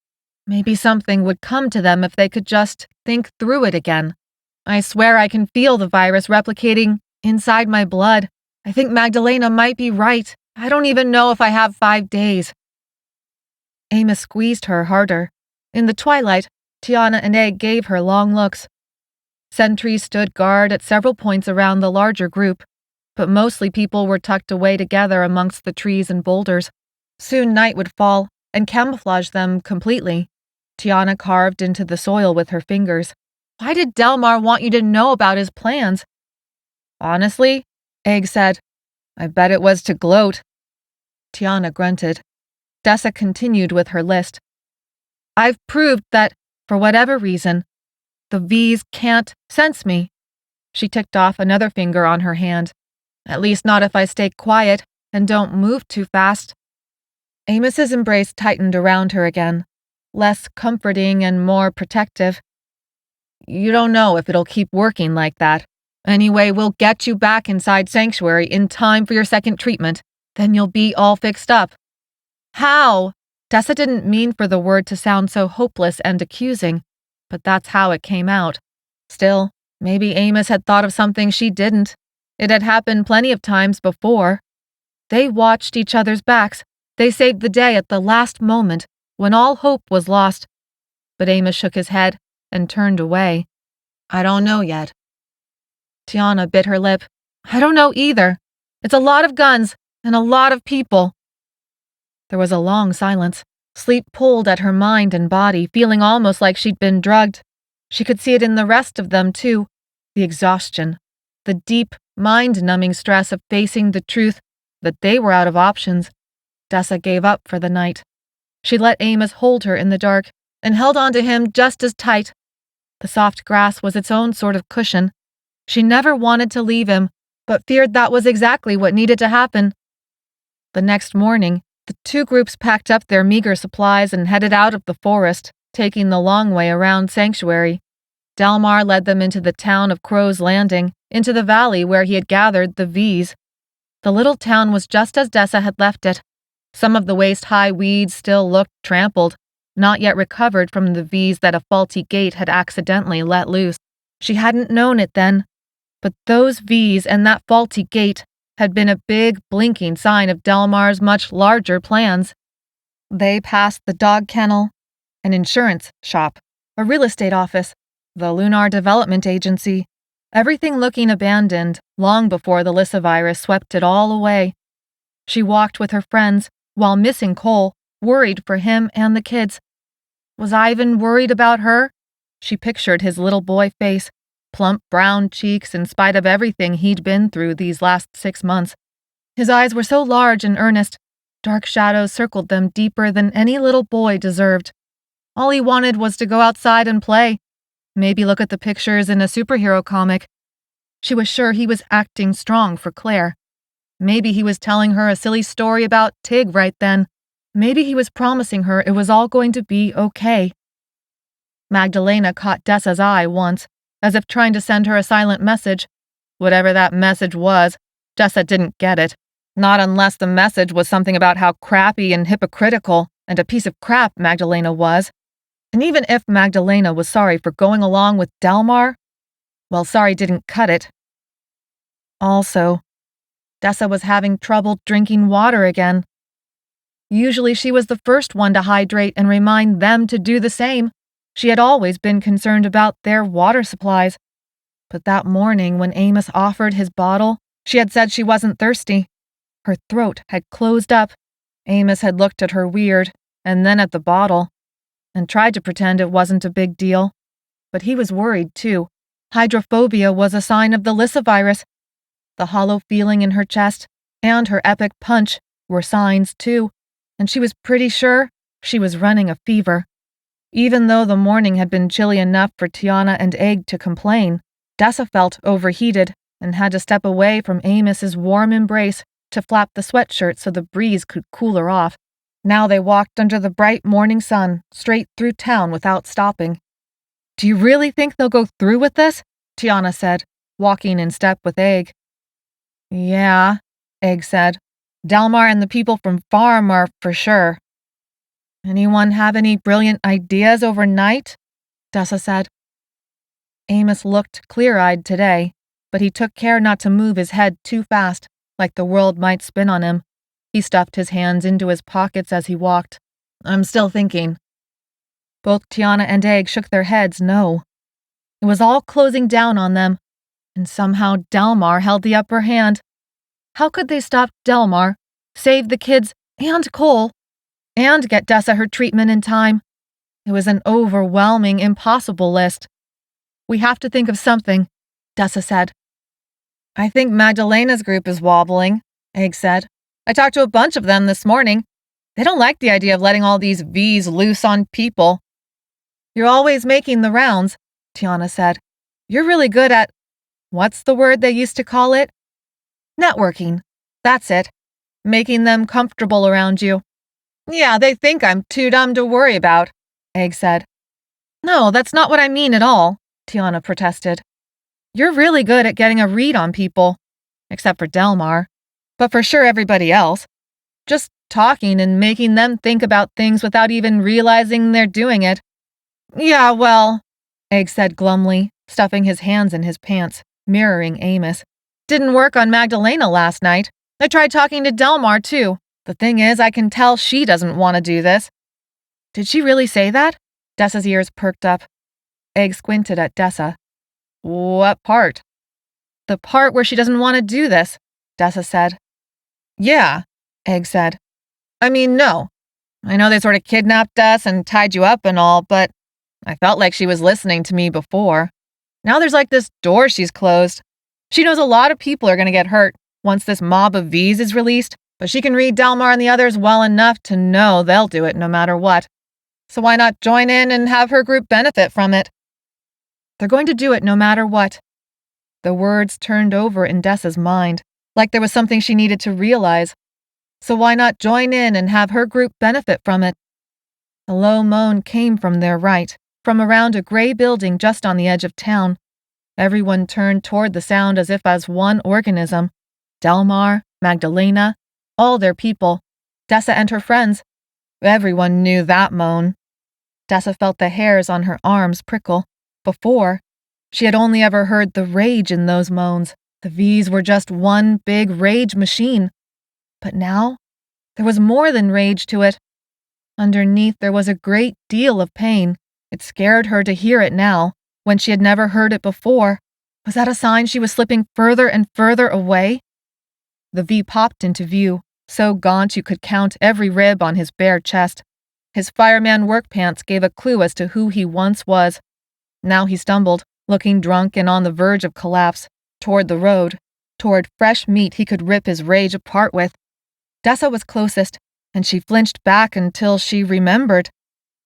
Maybe something would come to them if they could just think through it again. I swear I can feel the virus replicating inside my blood. I think Magdalena might be right. I don't even know if I have 5 days. Amos squeezed her harder. In the twilight, Tiana and Egg gave her long looks. Sentries stood guard at several points around the larger group, but mostly people were tucked away together amongst the trees and boulders. Soon night would fall and camouflage them completely. Tiana carved into the soil with her fingers. Why did Delmar want you to know about his plans? Honestly, Egg said, I bet it was to gloat. Tiana grunted. Dessa continued with her list. I've proved that, for whatever reason, the Vs can't sense me. She ticked off another finger on her hand. At least not if I stay quiet and don't move too fast. Amos's embrace tightened around her again, less comforting and more protective. You don't know if it'll keep working like that. Anyway, we'll get you back inside Sanctuary in time for your second treatment. Then you'll be all fixed up. How? Dessa didn't mean for the word to sound so hopeless and accusing, but that's how it came out. Still, maybe Amos had thought of something she didn't. It had happened plenty of times before. They watched each other's backs. They saved the day at the last moment, when all hope was lost. But Amos shook his head and turned away. I don't know yet. Tiana bit her lip. I don't know either. It's a lot of guns and a lot of people. There was a long silence. Sleep pulled at her mind and body, feeling almost like she'd been drugged. She could see it in the rest of them, too. The exhaustion. the deep, mind-numbing stress of facing the truth that they were out of options, Dessa gave up for the night. She let Amos hold her in the dark and held on to him just as tight. The soft grass was its own sort of cushion. She never wanted to leave him, but feared that was exactly what needed to happen. The next morning, the two groups packed up their meager supplies and headed out of the forest, taking the long way around Sanctuary. Delmar led them into the town of Crow's Landing, into the valley where he had gathered the V's. The little town was just as Dessa had left it. Some of the waist-high weeds still looked trampled, not yet recovered from the V's that a faulty gate had accidentally let loose. She hadn't known it then, but those V's and that faulty gate had been a big, blinking sign of Delmar's much larger plans. They passed the dog kennel, an insurance shop, a real estate office, the Lunar Development Agency, everything looking abandoned long before the Lissa virus swept it all away. She walked with her friends, while missing Cole, worried for him and the kids. Was Ivan worried about her? She pictured his little boy face, plump brown cheeks in spite of everything he'd been through these last 6 months. His eyes were so large and earnest, dark shadows circled them deeper than any little boy deserved. All he wanted was to go outside and play, maybe look at the pictures in a superhero comic. She was sure he was acting strong for Claire. Maybe he was telling her a silly story about Tig right then. Maybe he was promising her it was all going to be okay. Magdalena caught Dessa's eye once, as if trying to send her a silent message. Whatever that message was, Dessa didn't get it. Not unless the message was something about how crappy and hypocritical and a piece of crap Magdalena was. And even if Magdalena was sorry for going along with Delmar, well, sorry didn't cut it. Also, Dessa was having trouble drinking water again. Usually she was the first one to hydrate and remind them to do the same. She had always been concerned about their water supplies. But that morning when Amos offered his bottle, she had said she wasn't thirsty. Her throat had closed up. Amos had looked at her weird, and then at the bottle, and tried to pretend it wasn't a big deal. But he was worried, too. Hydrophobia was a sign of the Lissa virus. The hollow feeling in her chest and her epic punch were signs, too, and she was pretty sure she was running a fever. Even though the morning had been chilly enough for Tiana and Egg to complain, Dessa felt overheated and had to step away from Amos's warm embrace to flap the sweatshirt so the breeze could cool her off. Now they walked under the bright morning sun, straight through town without stopping. "Do you really think they'll go through with this?" Tiana said, walking in step with Egg. "Yeah," Egg said. "Delmar and the people from farm are for sure." "Anyone have any brilliant ideas overnight?" Dessa said. Amos looked clear-eyed today, but he took care not to move his head too fast, like the world might spin on him. He stuffed his hands into his pockets as he walked. "I'm still thinking." Both Tiana and Egg shook their heads no. It was all closing down on them, and somehow Delmar held the upper hand. How could they stop Delmar, save the kids and Cole, and get Dessa her treatment in time? It was an overwhelming, impossible list. "We have to think of something," Dessa said. "I think Magdalena's group is wobbling," Egg said. "I talked to a bunch of them this morning. They don't like the idea of letting all these V's loose on people." "You're always making the rounds," Tiana said. "You're really good at, what's the word they used to call it? Networking. That's it. Making them comfortable around you." "Yeah, they think I'm too dumb to worry about," Egg said. "No, that's not what I mean at all," Tiana protested. "You're really good at getting a read on people. Except for Delmar. But for sure everybody else. Just talking and making them think about things without even realizing they're doing it." "Yeah, well," Egg said glumly, stuffing his hands in his pants, mirroring Amos. "Didn't work on Magdalena last night. I tried talking to Delmar, too. The thing is, I can tell she doesn't want to do this." "Did she really say that?" Dessa's ears perked up. Egg squinted at Dessa. "What part?" "The part where she doesn't want to do this," Dessa said. "Yeah," Egg said. "I mean, no. I know they sort of kidnapped us and tied you up and all, but I felt like she was listening to me before. Now there's like this door she's closed. She knows a lot of people are going to get hurt once this mob of V's is released, but she can read Delmar and the others well enough to know they'll do it no matter what. So why not join in and have her group benefit from it? They're going to do it no matter what. The words turned over in Dessa's mind, like there was something she needed to realize. So why not join in and have her group benefit from it? A low moan came from their right, from around a gray building just on the edge of town. Everyone turned toward the sound as if as one organism. Delmar, Magdalena, all their people, Dessa and her friends. Everyone knew that moan. Dessa felt the hairs on her arms prickle. Before, she had only ever heard the rage in those moans. The V's were just one big rage machine. But now, there was more than rage to it. Underneath, there was a great deal of pain. It scared her to hear it now, when she had never heard it before. Was that a sign she was slipping further and further away? The V popped into view, so gaunt you could count every rib on his bare chest. His fireman work pants gave a clue as to who he once was. Now he stumbled, looking drunk and on the verge of collapse, toward the road, toward fresh meat he could rip his rage apart with. Dessa was closest, and she flinched back until she remembered.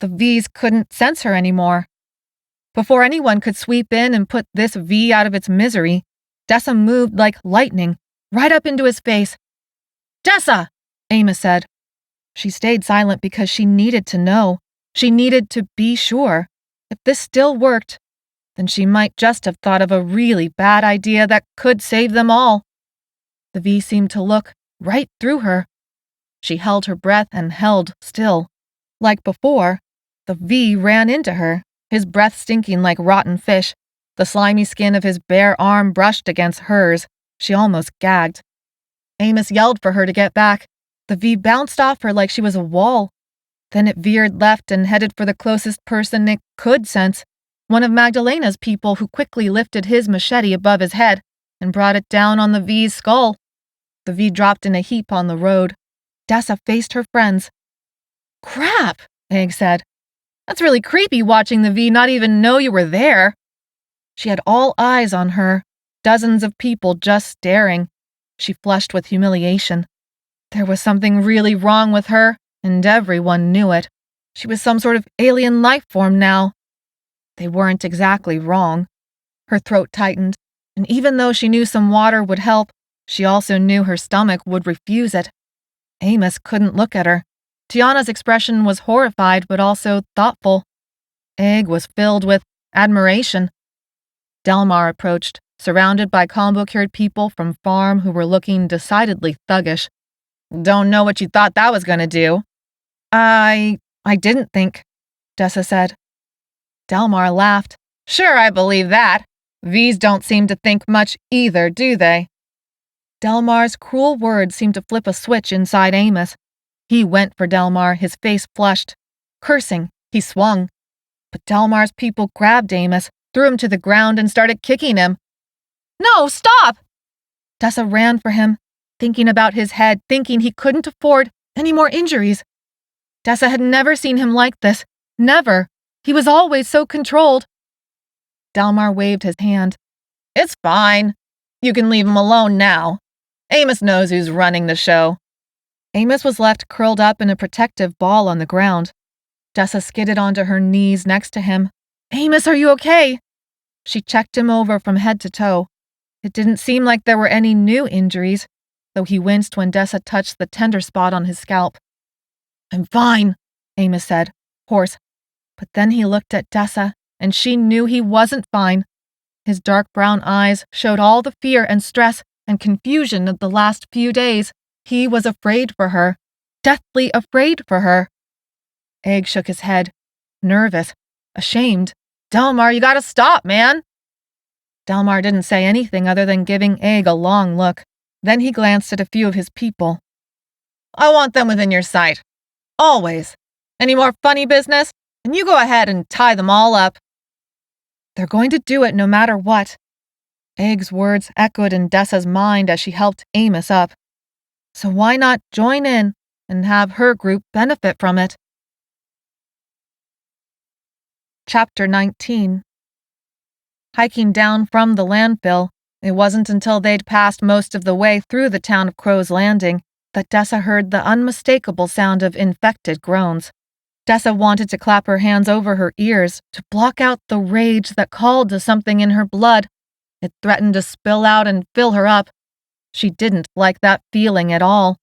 The V's couldn't sense her anymore. Before anyone could sweep in and put this V out of its misery, Dessa moved like lightning, right up into his face. "Dessa!" Amos said. She stayed silent because she needed to know. She needed to be sure. If this still worked, then she might just have thought of a really bad idea that could save them all. The V seemed to look right through her. She held her breath and held still. Like before, the V ran into her, his breath stinking like rotten fish. The slimy skin of his bare arm brushed against hers. She almost gagged. Amos yelled for her to get back. The V bounced off her like she was a wall. Then it veered left and headed for the closest person it could sense, one of Magdalena's people, who quickly lifted his machete above his head and brought it down on the V's skull. The V dropped in a heap on the road. Dessa faced her friends. "Crap," Egg said. "That's really creepy watching the V not even know you were there." She had all eyes on her, dozens of people just staring. She flushed with humiliation. There was something really wrong with her, and everyone knew it. She was some sort of alien life form now. They weren't exactly wrong. Her throat tightened, and even though she knew some water would help, she also knew her stomach would refuse it. Amos couldn't look at her. Tiana's expression was horrified but also thoughtful. Egg was filled with admiration. Delmar approached, surrounded by combo-cured people from farm who were looking decidedly thuggish. "Don't know what you thought that was going to do." I didn't think," Dessa said. Delmar laughed. "Sure, I believe that. V's don't seem to think much either, do they?" Delmar's cruel words seemed to flip a switch inside Amos. He went for Delmar, his face flushed. Cursing, he swung. But Delmar's people grabbed Amos, threw him to the ground, and started kicking him. "No, stop!" Dessa ran for him, thinking about his head, thinking he couldn't afford any more injuries. Dessa had never seen him like this. Never. He was always so controlled. Delmar waved his hand. "It's fine. You can leave him alone now. Amos knows who's running the show." Amos was left curled up in a protective ball on the ground. Dessa skidded onto her knees next to him. "Amos, are you okay?" She checked him over from head to toe. It didn't seem like there were any new injuries, though he winced when Dessa touched the tender spot on his scalp. "I'm fine," Amos said, hoarse. But then he looked at Dessa, and she knew he wasn't fine. His dark brown eyes showed all the fear and stress and confusion of the last few days. He was afraid for her, deathly afraid for her. Egg shook his head, nervous, ashamed. "Delmar, you gotta stop, man!" Delmar didn't say anything other than giving Egg a long look. Then he glanced at a few of his people. "I want them within your sight. Always. Any more funny business? And you go ahead and tie them all up." "They're going to do it no matter what." Egg's words echoed in Dessa's mind as she helped Amos up. So why not join in and have her group benefit from it? Chapter 19. Hiking down from the landfill, It wasn't until they'd passed most of the way through the town of Crow's Landing that Dessa heard the unmistakable sound of infected groans. Dessa wanted to clap her hands over her ears to block out the rage that called to something in her blood. It threatened to spill out and fill her up. She didn't like that feeling at all,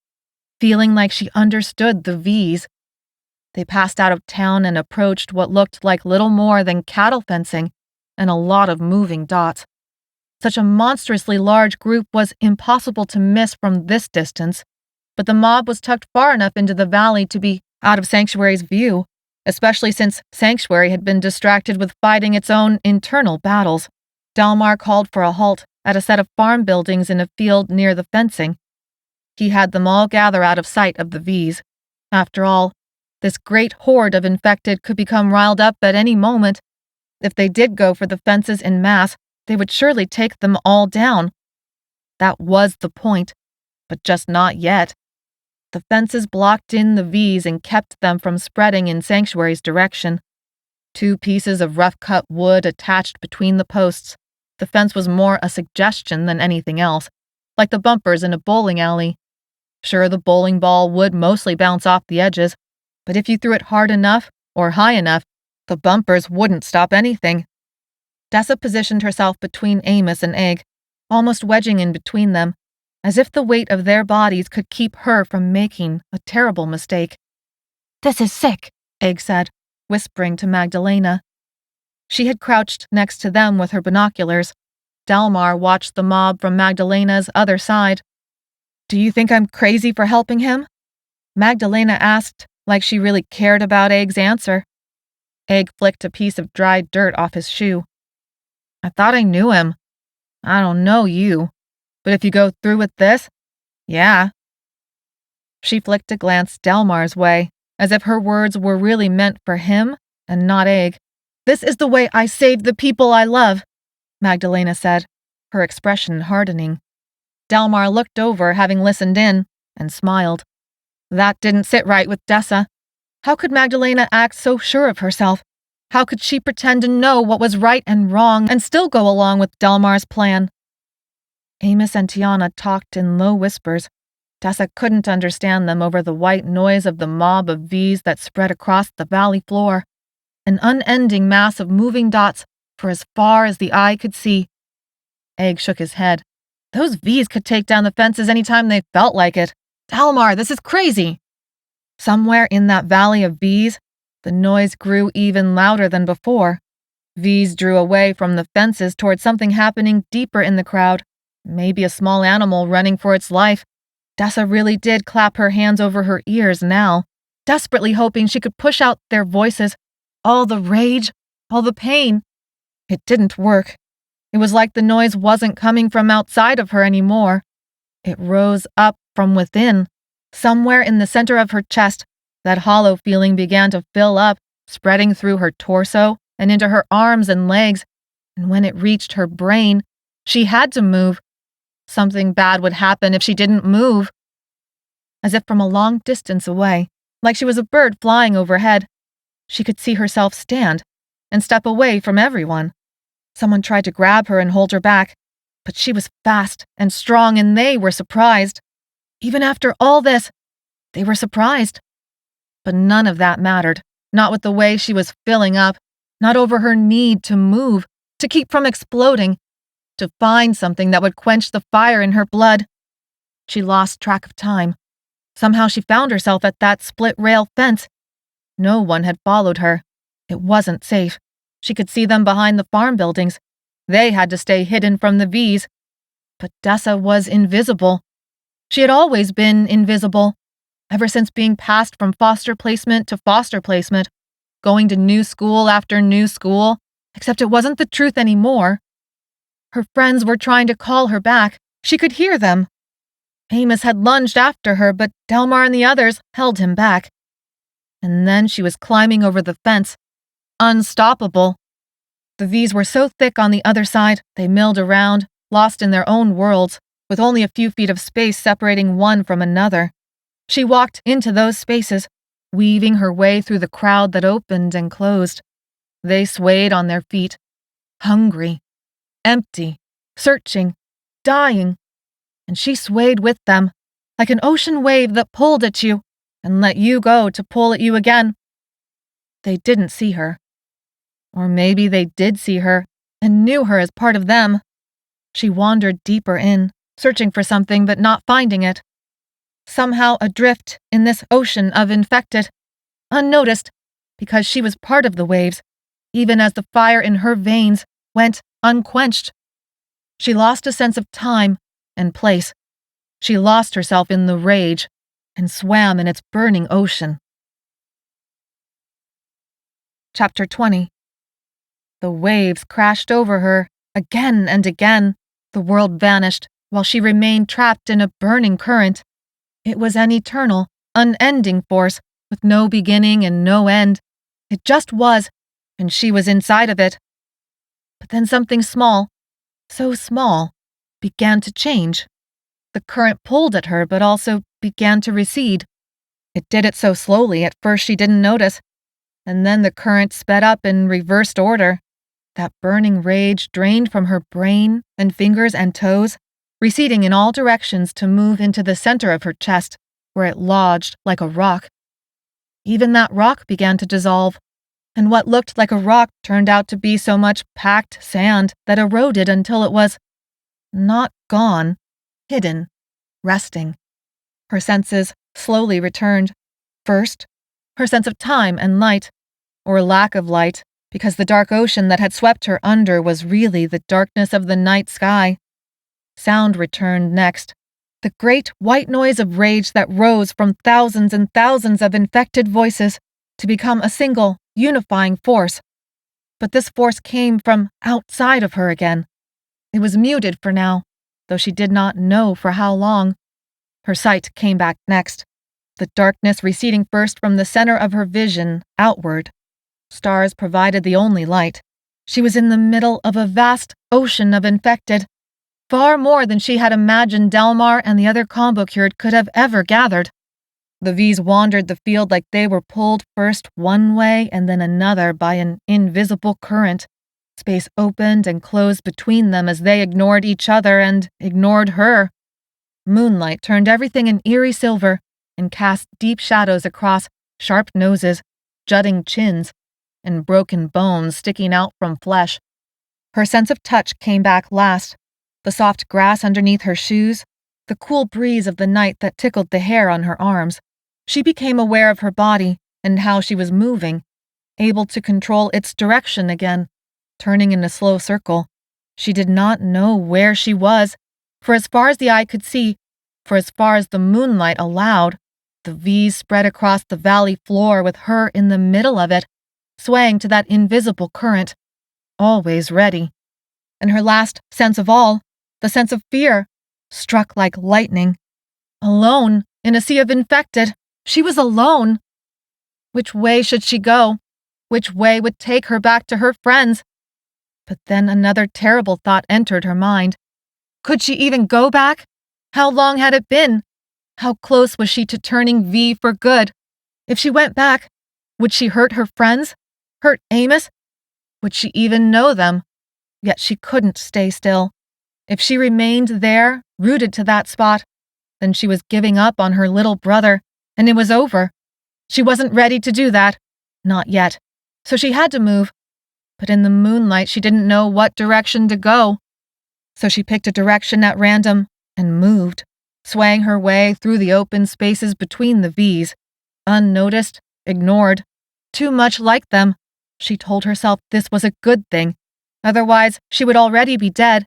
feeling like she understood the V's. They passed out of town and approached what looked like little more than cattle fencing and a lot of moving dots. Such a monstrously large group was impossible to miss from this distance, but the mob was tucked far enough into the valley to be out of Sanctuary's view, especially since Sanctuary had been distracted with fighting its own internal battles. Delmar called for a halt at a set of farm buildings in a field near the fencing. He had them all gather out of sight of the V's. After all, this great horde of infected could become riled up at any moment. If they did go for the fences en masse, they would surely take them all down. That was the point, but just not yet. The fences blocked in the V's and kept them from spreading in Sanctuary's direction. 2 pieces of rough-cut wood attached between the posts. The fence was more a suggestion than anything else, like the bumpers in a bowling alley. Sure, the bowling ball would mostly bounce off the edges, but if you threw it hard enough or high enough, the bumpers wouldn't stop anything. Dessa positioned herself between Amos and Egg, almost wedging in between them, as if the weight of their bodies could keep her from making a terrible mistake. "This is sick," Egg said, whispering to Magdalena. She had crouched next to them with her binoculars. Delmar watched the mob from Magdalena's other side. "Do you think I'm crazy for helping him?" Magdalena asked, like she really cared about Egg's answer. Egg flicked a piece of dried dirt off his shoe. "I thought I knew him. I don't know you. But if you go through with this, yeah." She flicked a glance Delmar's way, as if her words were really meant for him and not Egg. "This is the way I save the people I love," Magdalena said, her expression hardening. Delmar looked over, having listened in, and smiled. That didn't sit right with Dessa. How could Magdalena act so sure of herself? How could she pretend to know what was right and wrong and still go along with Delmar's plan? Amos and Tiana talked in low whispers. Dessa couldn't understand them over the white noise of the mob of V's that spread across the valley floor, an unending mass of moving dots for as far as the eye could see. Egg shook his head. Those V's could take down the fences any time they felt like it. "Delmar, this is crazy!" Somewhere in that valley of V's, the noise grew even louder than before. V's drew away from the fences toward something happening deeper in the crowd, maybe a small animal running for its life. Dessa really did clap her hands over her ears now, desperately hoping she could push out their voices, all the rage, all the pain. It didn't work. It was like the noise wasn't coming from outside of her anymore. It rose up from within. Somewhere in the center of her chest, that hollow feeling began to fill up, spreading through her torso and into her arms and legs, and when it reached her brain, she had to move. Something bad would happen if she didn't move. As if from a long distance away, like she was a bird flying overhead, she could see herself stand and step away from everyone. Someone tried to grab her and hold her back, but she was fast and strong, and they were surprised. Even after all this, they were surprised. But none of that mattered, not with the way she was filling up, not over her need to move, to keep from exploding, to find something that would quench the fire in her blood. She lost track of time. Somehow she found herself at that split-rail fence. No one had followed her. It wasn't safe. She could see them behind the farm buildings. They had to stay hidden from the V's. But Dessa was invisible. She had always been invisible, ever since being passed from foster placement to foster placement, going to new school after new school, except it wasn't the truth anymore. Her friends were trying to call her back. She could hear them. Amos had lunged after her, but Delmar and the others held him back. And then she was climbing over the fence, unstoppable. The V's were so thick on the other side, they milled around, lost in their own worlds, with only a few feet of space separating one from another. She walked into those spaces, weaving her way through the crowd that opened and closed. They swayed on their feet, hungry, empty, searching, dying, and she swayed with them, like an ocean wave that pulled at you and let you go to pull at you again. They didn't see her. Or maybe they did see her and knew her as part of them. She wandered deeper in, searching for something but not finding it. Somehow adrift in this ocean of infected, unnoticed, because she was part of the waves, even as the fire in her veins went unquenched. She lost a sense of time and place. She lost herself in the rage and swam in its burning ocean. Chapter 20. The waves crashed over her again and again. The world vanished while she remained trapped in a burning current. It was an eternal, unending force with no beginning and no end. It just was, and she was inside of it. But then something small, so small, began to change. The current pulled at her but also began to recede. It did it so slowly at first she didn't notice, and then the current sped up in reversed order. That burning rage drained from her brain and fingers and toes, receding in all directions to move into the center of her chest, where it lodged like a rock. Even that rock began to dissolve, and what looked like a rock turned out to be so much packed sand that eroded until it was not gone, hidden, resting. Her senses slowly returned. First, her sense of time and light, or lack of light, because the dark ocean that had swept her under was really the darkness of the night sky. Sound returned next, the great white noise of rage that rose from thousands and thousands of infected voices to become a single, unifying force. But this force came from outside of her again. It was muted for now, though she did not know for how long. Her sight came back next, the darkness receding first from the center of her vision outward. Stars provided the only light. She was in the middle of a vast ocean of infected, far more than she had imagined Delmar and the other combo cured could have ever gathered. The V's wandered the field like they were pulled first one way and then another by an invisible current. Space opened and closed between them as they ignored each other and ignored her. Moonlight turned everything in eerie silver and cast deep shadows across sharp noses, jutting chins, and broken bones sticking out from flesh. Her sense of touch came back last, the soft grass underneath her shoes, the cool breeze of the night that tickled the hair on her arms. She became aware of her body and how she was moving, able to control its direction again, turning in a slow circle. She did not know where she was, for as far as the eye could see, for as far as the moonlight allowed, the V's spread across the valley floor with her in the middle of it, swaying to that invisible current, always ready. And her last sense of all, the sense of fear, struck like lightning. Alone, in a sea of infected, she was alone. Which way should she go? Which way would take her back to her friends? But then another terrible thought entered her mind. Could she even go back? How long had it been? How close was she to turning V for good? If she went back, would she hurt her friends? Hurt Amos? Would she even know them? Yet she couldn't stay still. If she remained there, rooted to that spot, then she was giving up on her little brother, and it was over. She wasn't ready to do that. Not yet. So she had to move. But in the moonlight, she didn't know what direction to go. So she picked a direction at random and moved, swaying her way through the open spaces between the V's. Unnoticed, ignored. Too much like them. She told herself this was a good thing. Otherwise, she would already be dead.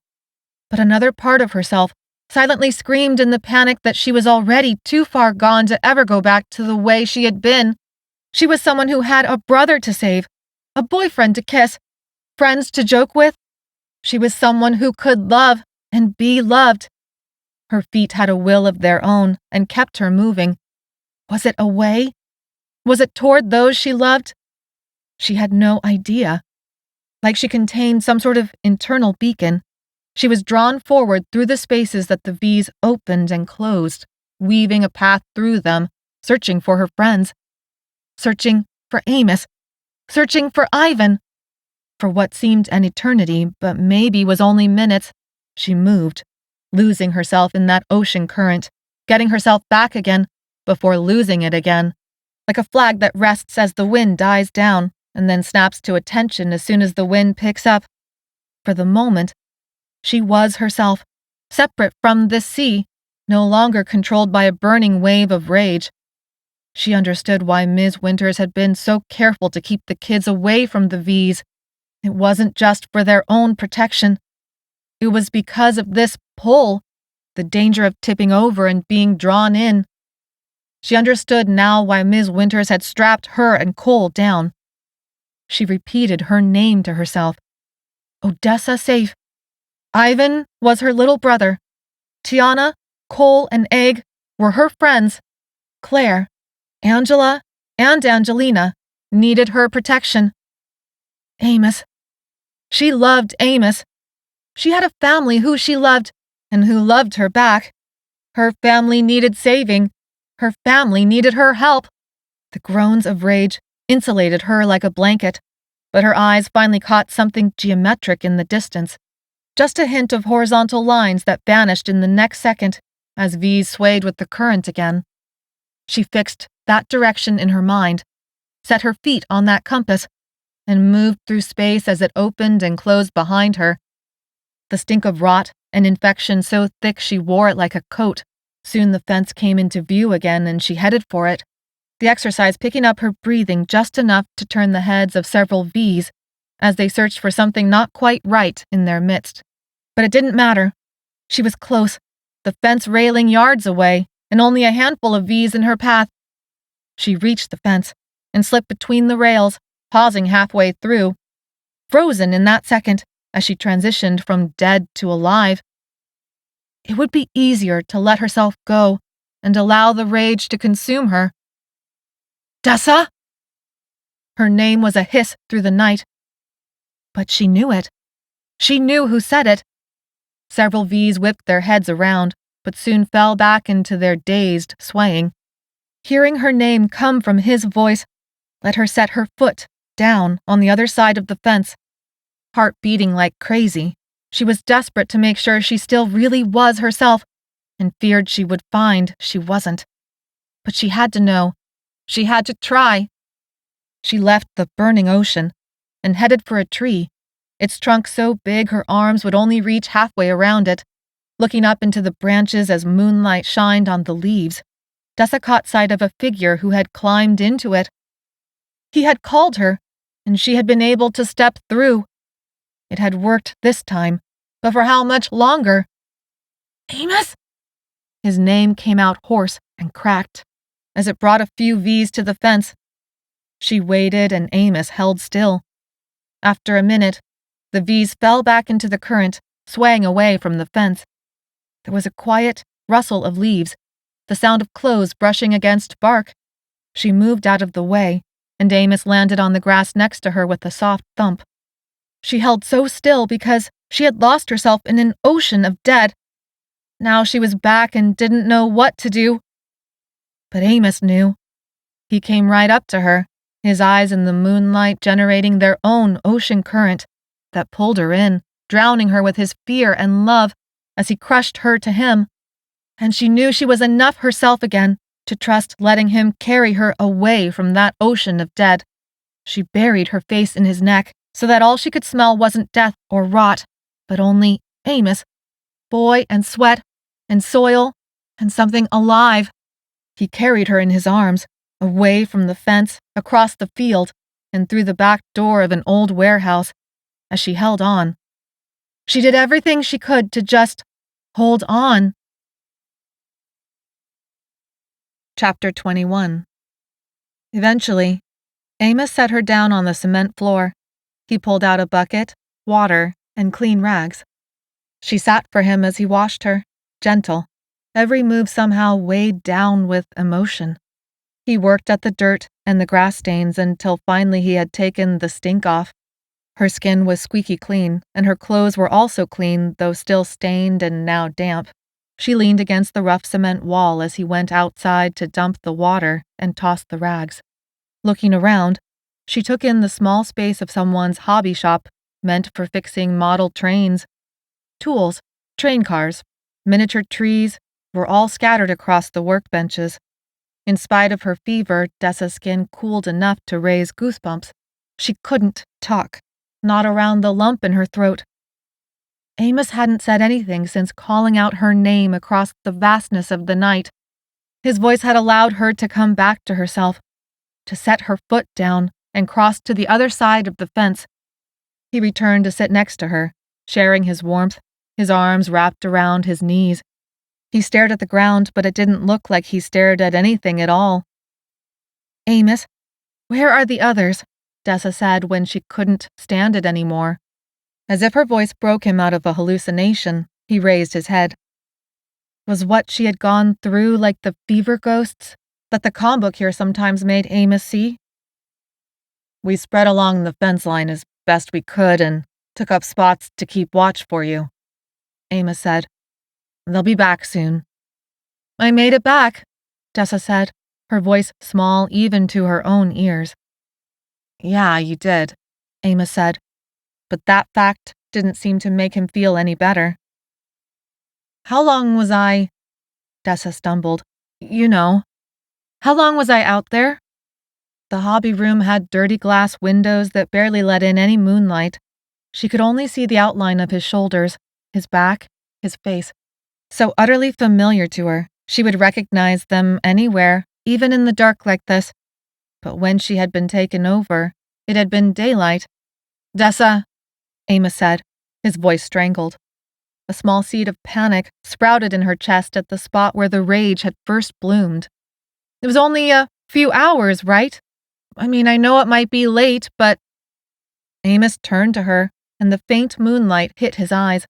But another part of herself silently screamed in the panic that she was already too far gone to ever go back to the way she had been. She was someone who had a brother to save, a boyfriend to kiss, friends to joke with. She was someone who could love and be loved. Her feet had a will of their own and kept her moving. Was it away? Was it toward those she loved? She had no idea. Like she contained some sort of internal beacon, she was drawn forward through the spaces that the V's opened and closed, weaving a path through them, searching for her friends. Searching for Amos. Searching for Ivan. For what seemed an eternity, but maybe was only minutes, she moved. losing herself in that ocean current, getting herself back again before losing it again, like a flag that rests as the wind dies down and then snaps to attention as soon as the wind picks up. For the moment, she was herself, separate from this sea, no longer controlled by a burning wave of rage. She understood why Ms. Winters had been so careful to keep the kids away from the V's. It wasn't just for their own protection. It was because of this pull, the danger of tipping over and being drawn in. She understood now why Ms. Winters had strapped her and Cole down. She repeated her name to herself. Odessa safe. Ivan was her little brother. Tiana, Cole, and Egg were her friends. Claire, Angela, and Angelina needed her protection. Amos. She loved Amos. She had a family who she loved and who loved her back. Her family needed saving. Her family needed her help. The groans of rage insulated her like a blanket, but her eyes finally caught something geometric in the distance. Just a hint of horizontal lines that vanished in the next second as V's swayed with the current again. She fixed that direction in her mind, set her feet on that compass, and moved through space as it opened and closed behind her. The stink of rot and infection so thick she wore it like a coat. Soon the fence came into view again and she headed for it, the exercise picking up her breathing just enough to turn the heads of several V's as they searched for something not quite right in their midst. But it didn't matter. She was close, the fence railing yards away, and only a handful of V's in her path. She reached the fence and slipped between the rails, pausing halfway through, frozen in that second as she transitioned from dead to alive. It would be easier to let herself go and allow the rage to consume her. Dessa? Her name was a hiss through the night. But she knew it. She knew who said it. Several V's whipped their heads around, but soon fell back into their dazed swaying. Hearing her name come from his voice let her set her foot down on the other side of the fence. Heart beating like crazy, she was desperate to make sure she still really was herself, and feared she would find she wasn't. But she had to know. She had to try. She left the burning ocean and headed for a tree, its trunk so big her arms would only reach halfway around it. Looking up into the branches as moonlight shined on the leaves, Dessa caught sight of a figure who had climbed into it. He had called her, and she had been able to step through. It had worked this time, but for how much longer? Amos? His name came out hoarse and cracked as it brought a few V's to the fence. She waited and Amos held still. After a minute, the V's fell back into the current, swaying away from the fence. There was a quiet rustle of leaves, the sound of clothes brushing against bark. She moved out of the way, and Amos landed on the grass next to her with a soft thump. She held so still because she had lost herself in an ocean of dead. Now she was back and didn't know what to do. But Amos knew. He came right up to her, his eyes in the moonlight generating their own ocean current that pulled her in, drowning her with his fear and love as he crushed her to him. And she knew she was enough herself again to trust letting him carry her away from that ocean of dead. She buried her face in his neck so that all she could smell wasn't death or rot, but only Amos, boy and sweat and soil and something alive. He carried her in his arms, away from the fence, across the field, and through the back door of an old warehouse, as she held on. She did everything she could to just hold on. Chapter 21. Eventually, Amos set her down on the cement floor. He pulled out a bucket, water, and clean rags. She sat for him as he washed her, gentle, every move somehow weighed down with emotion. He worked at the dirt and the grass stains until finally he had taken the stink off. Her skin was squeaky clean, and her clothes were also clean, though still stained and now damp. She leaned against the rough cement wall as he went outside to dump the water and toss the rags. Looking around, she took in the small space of someone's hobby shop meant for fixing model trains. Tools, train cars, Miniature trees were all scattered across the workbenches. In spite of her fever, Dessa's skin cooled enough to raise goosebumps. She couldn't talk, not around the lump in her throat. Amos hadn't said anything since calling out her name across the vastness of the night. His voice had allowed her to come back to herself, to set her foot down and cross to the other side of the fence. He returned to sit next to her, sharing his warmth, his arms wrapped around his knees. He stared at the ground, but it didn't look like he stared at anything at all. "Amos, where are the others?" Dessa said when she couldn't stand it anymore. As if her voice broke him out of a hallucination, he raised his head. Was what she had gone through like the fever ghosts that the comic book here sometimes made Amos see? "We spread along the fence line as best we could and took up spots to keep watch for you," Amos said. "They'll be back soon." "I made it back," Dessa said, her voice small even to her own ears. "Yeah, you did," Amos said, but that fact didn't seem to make him feel any better. "How long was I—" Dessa stumbled. "You know. How long was I out there?" The hobby room had dirty glass windows that barely let in any moonlight. She could only see the outline of his shoulders, his back, his face. So utterly familiar to her, she would recognize them anywhere, even in the dark like this. But when she had been taken over, it had been daylight. "Dessa," Amos said, his voice strangled. A small seed of panic sprouted in her chest at the spot where the rage had first bloomed. "It was only a few hours, right? I mean, I know it might be late, but—" Amos turned to her, and the faint moonlight hit his eyes.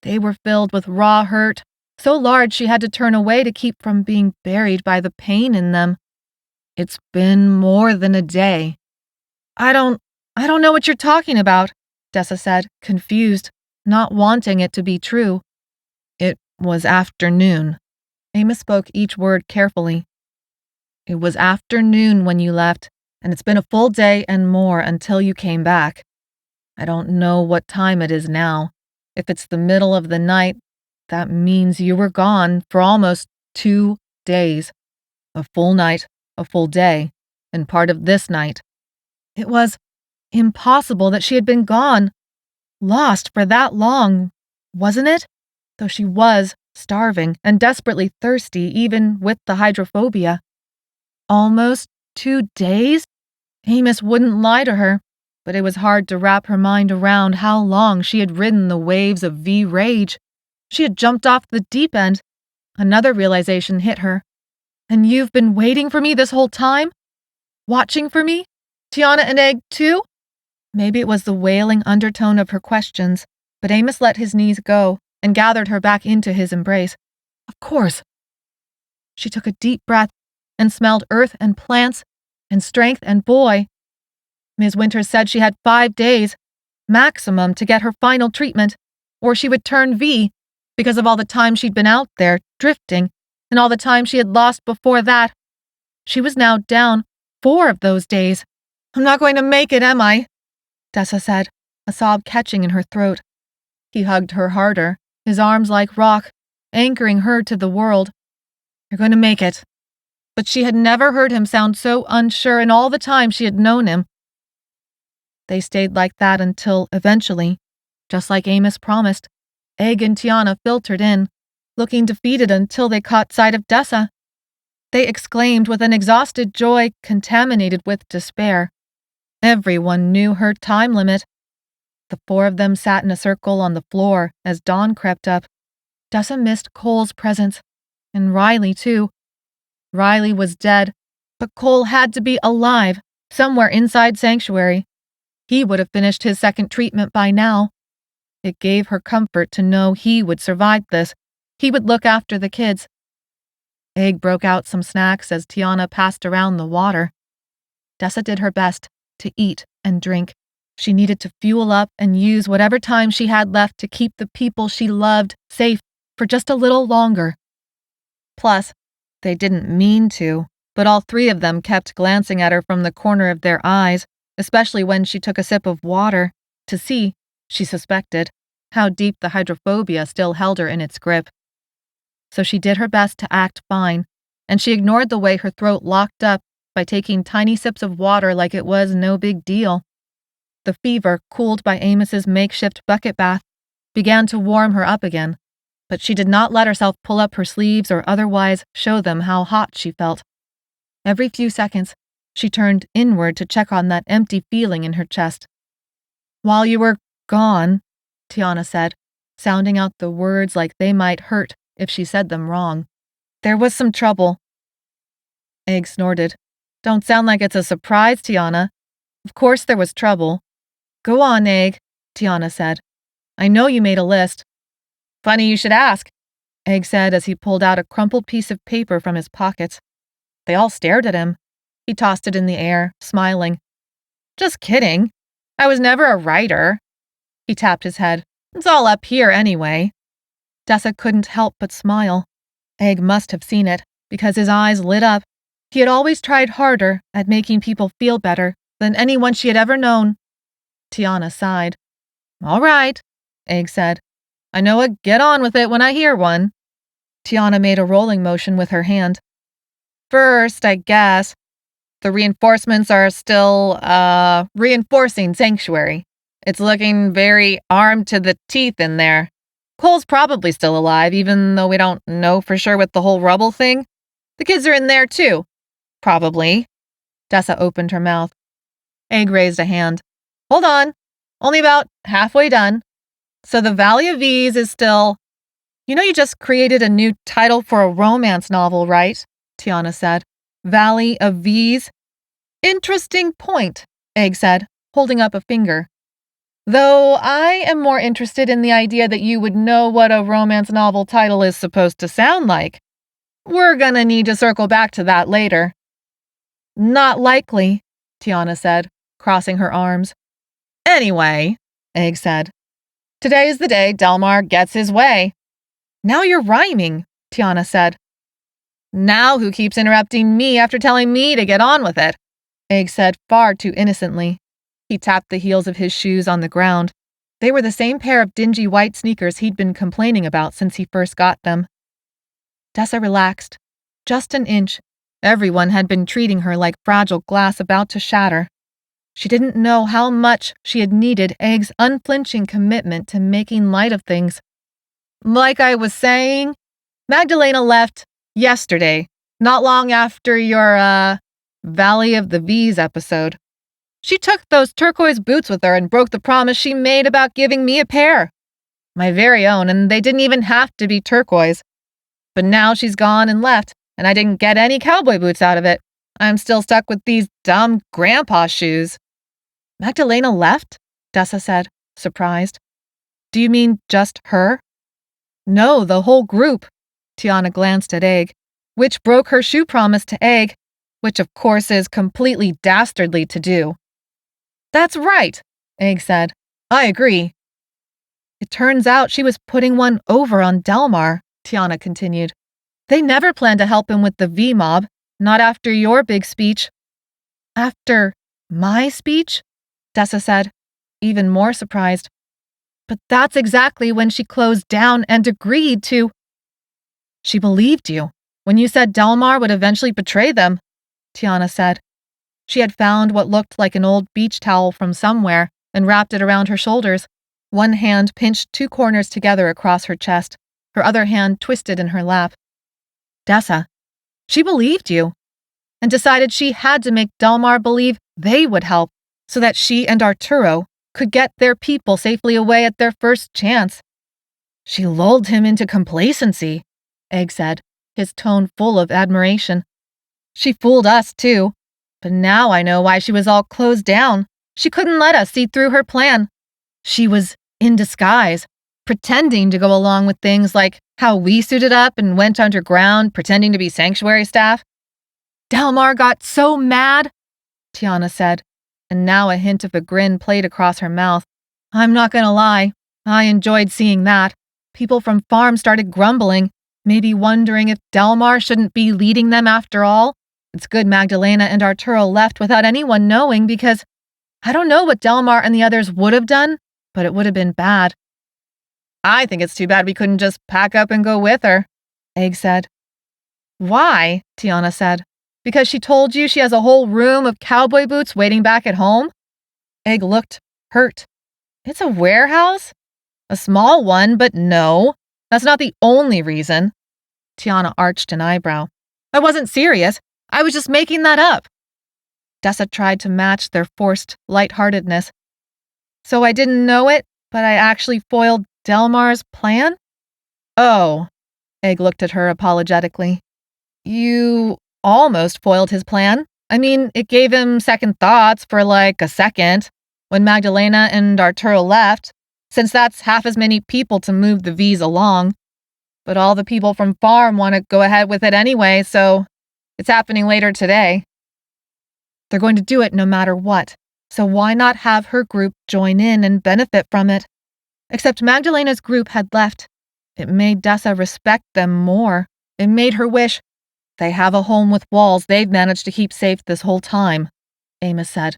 They were filled with raw hurt, so large she had to turn away to keep from being buried by the pain in them. "It's been more than a day." I don't know what you're talking about," Dessa said, confused, not wanting it to be true. "It was afternoon." Amos spoke each word carefully. "It was afternoon when you left, and it's been a full day and more until you came back. I don't know what time it is now. If it's the middle of the night, that means you were gone for almost 2 days. A full night, a full day, and part of this night." It was impossible that she had been gone, lost for that long, wasn't it? Though she was starving and desperately thirsty even with the hydrophobia. Almost 2 days? Amos wouldn't lie to her, but it was hard to wrap her mind around how long she had ridden the waves of V-rage. She had jumped off the deep end. Another realization hit her. "And you've been waiting for me this whole time? Watching for me? Tiana and Egg, too?" Maybe it was the wailing undertone of her questions, but Amos let his knees go and gathered her back into his embrace. "Of course." She took a deep breath and smelled earth and plants and strength and boy. Ms. Winters said she had 5 days, maximum, to get her final treatment, or she would turn V because of all the time she'd been out there, drifting, and all the time she had lost before that. She was now down 4 of those days. "I'm not going to make it, am I?" Dessa said, a sob catching in her throat. He hugged her harder, his arms like rock, anchoring her to the world. "You're going to make it." But she had never heard him sound so unsure in all the time she had known him. They stayed like that until, eventually, just like Amos promised, Egg and Tiana filtered in, looking defeated until they caught sight of Dessa. They exclaimed with an exhausted joy contaminated with despair. Everyone knew her time limit. The 4 of them sat in a circle on the floor as dawn crept up. Dessa missed Cole's presence, and Riley too. Riley was dead, but Cole had to be alive, somewhere inside Sanctuary. He would have finished his second treatment by now. It gave her comfort to know he would survive this. He would look after the kids. Egg broke out some snacks as Tiana passed around the water. Dessa did her best to eat and drink. She needed to fuel up and use whatever time she had left to keep the people she loved safe for just a little longer. Plus, they didn't mean to, but all 3 of them kept glancing at her from the corner of their eyes, especially when she took a sip of water, to see, she suspected, how deep the hydrophobia still held her in its grip. so she did her best to act fine, and she ignored the way her throat locked up by taking tiny sips of water like it was no big deal. The fever, cooled by Amos's makeshift bucket bath, began to warm her up again, but she did not let herself pull up her sleeves or otherwise show them how hot she felt. Every few seconds, she turned inward to check on that empty feeling in her chest. "While you were gone," Tiana said, sounding out the words like they might hurt if she said them wrong, "there was some trouble." Egg snorted. "Don't sound like it's a surprise, Tiana. Of course there was trouble." "Go on, Egg," Tiana said. "I know you made a list." "Funny you should ask," Egg said as he pulled out a crumpled piece of paper from his pockets. They all stared at him. He tossed it in the air, smiling. "Just kidding. I was never a writer." He tapped his head. "It's all up here anyway." Dessa couldn't help but smile. Egg must have seen it, because his eyes lit up. He had always tried harder at making people feel better than anyone she had ever known. Tiana sighed. "All right," Egg said. "I know a get on with it when I hear one." Tiana made a rolling motion with her hand. "First, I guess, the reinforcements are still, reinforcing Sanctuary. It's looking very armed to the teeth in there. Cole's probably still alive, even though we don't know for sure with the whole rubble thing. The kids are in there, too. Probably." Dessa opened her mouth. Egg raised a hand. "Hold on. Only about halfway done. So the Valley of V's is still—" "You know you just created a new title for a romance novel, right?" Tiana said. "Valley of V's?" "Interesting point," Egg said, holding up a finger. "Though I am more interested in the idea that you would know what a romance novel title is supposed to sound like. We're gonna need to circle back to that later." "Not likely," Tiana said, crossing her arms. "Anyway," Egg said, "today is the day Delmar gets his way." "Now you're rhyming," Tiana said. "Now who keeps interrupting me after telling me to get on with it?" Egg said far too innocently. He tapped the heels of his shoes on the ground. They were the same pair of dingy white sneakers he'd been complaining about since he first got them. Dessa relaxed. Just an inch. Everyone had been treating her like fragile glass about to shatter. She didn't know how much she had needed Egg's unflinching commitment to making light of things. "Like I was saying, Magdalena left yesterday, not long after your, Valley of the V's episode. She took those turquoise boots with her and broke the promise she made about giving me a pair. My very own, and they didn't even have to be turquoise. But now she's gone and left, and I didn't get any cowboy boots out of it. I'm still stuck with these dumb grandpa shoes." "Magdalena left?" Dessa said, surprised. "Do you mean just her?" "No, the whole group." Tiana glanced at Egg, which broke her shoe promise to Egg, which of course is completely dastardly to do. "That's right," Egg said. "I agree." "It turns out she was putting one over on Delmar," Tiana continued. "They never planned to help him with the V-mob, not after your big speech." "After my speech?" Dessa said, even more surprised. "But that's exactly when she closed down and agreed to—" "She believed you when you said Delmar would eventually betray them," Tiana said. She had found what looked like an old beach towel from somewhere and wrapped it around her shoulders. One hand pinched two corners together across her chest, her other hand twisted in her lap. "Dessa, she believed you and decided she had to make Delmar believe they would help so that she and Arturo could get their people safely away at their first chance. She lulled him into complacency," Egg said, his tone full of admiration. "She fooled us, too. But now I know why she was all closed down. She couldn't let us see through her plan. She was in disguise, pretending to go along with things like how we suited up and went underground, pretending to be Sanctuary staff." "Delmar got so mad," Tiana said, and now a hint of a grin played across her mouth. "I'm not gonna lie, I enjoyed seeing that. People from farm started grumbling, maybe wondering if Delmar shouldn't be leading them after all. It's good Magdalena and Arturo left without anyone knowing because I don't know what Delmar and the others would have done, but it would have been bad." "I think it's too bad we couldn't just pack up and go with her," Egg said. Why? Tiana said. Because she told you she has a whole room of cowboy boots waiting back at home? Egg looked hurt. It's a warehouse? A small one, but no. That's not the only reason. Tiana arched an eyebrow. I wasn't serious. I was just making that up. Dessa tried to match their forced lightheartedness. So I didn't know it, but I actually foiled Delmar's plan? Oh. Egg looked at her apologetically. You almost foiled his plan. I mean, it gave him second thoughts for like a second when Magdalena and Arturo left, since that's half as many people to move the V's along. But all the people from farm want to go ahead with it anyway, so it's happening later today. They're going to do it no matter what, so why not have her group join in and benefit from it? Except Magdalena's group had left. It made Dessa respect them more. It made her wish. They have a home with walls they've managed to keep safe this whole time, Amos said.